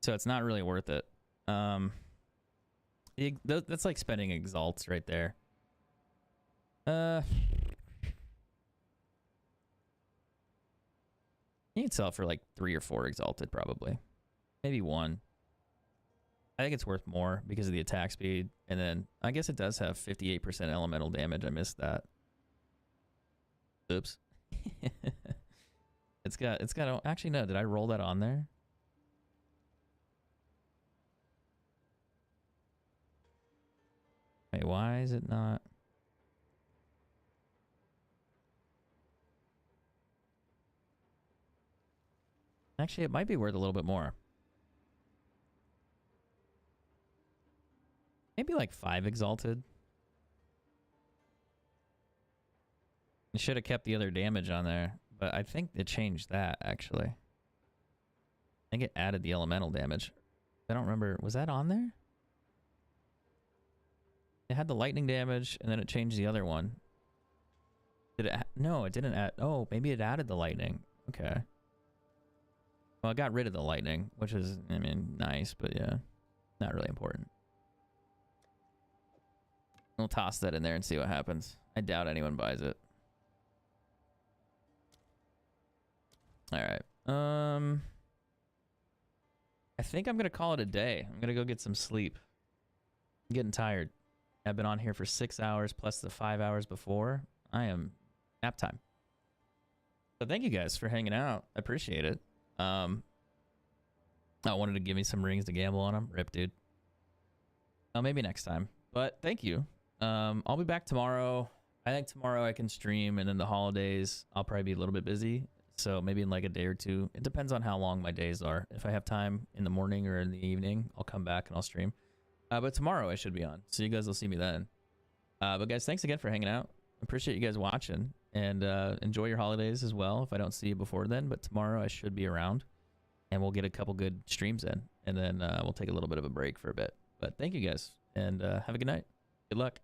So it's not really worth it. That's like spending exalts right there. You can sell it for like 3 or 4 exalted probably. Maybe 1. I think it's worth more because of the attack speed. And then I guess it does have 58% elemental damage. I missed that. Oops. It's got actually no, did I roll that on there? Wait, why is it not? Actually, it might be worth a little bit more. Maybe like 5 exalted. I should have kept the other damage on there, but I think it changed that actually. I think it added the elemental damage. I don't remember, was that on there? It had the lightning damage and then it changed the other one. Did it? No, it didn't add. Oh, maybe it added the lightning. Okay. Well, it got rid of the lightning, which is, I mean, nice, but yeah, not really important. We'll toss that in there and see what happens. I doubt anyone buys it. All right. I think I'm gonna call it a day. I'm gonna go get some sleep. I'm getting tired. I've been on here for 6 hours plus the 5 hours before. I am nap time. So thank you guys for hanging out. I appreciate it. I wanted to give me some rings to gamble on them. Rip, dude. Oh, maybe next time. But thank you. I'll be back tomorrow. I think tomorrow I can stream, and then the holidays I'll probably be a little bit busy. So maybe in like a day or two. It depends on how long my days are. If I have time in the morning or in the evening, I'll come back and I'll stream. But tomorrow I should be on, so you guys will see me then. But guys, thanks again for hanging out. Appreciate you guys watching, and enjoy your holidays as well if I don't see you before then. But tomorrow I should be around, and we'll get a couple good streams in, and then we'll take a little bit of a break for a bit. But thank you guys, and have a good night. Good luck.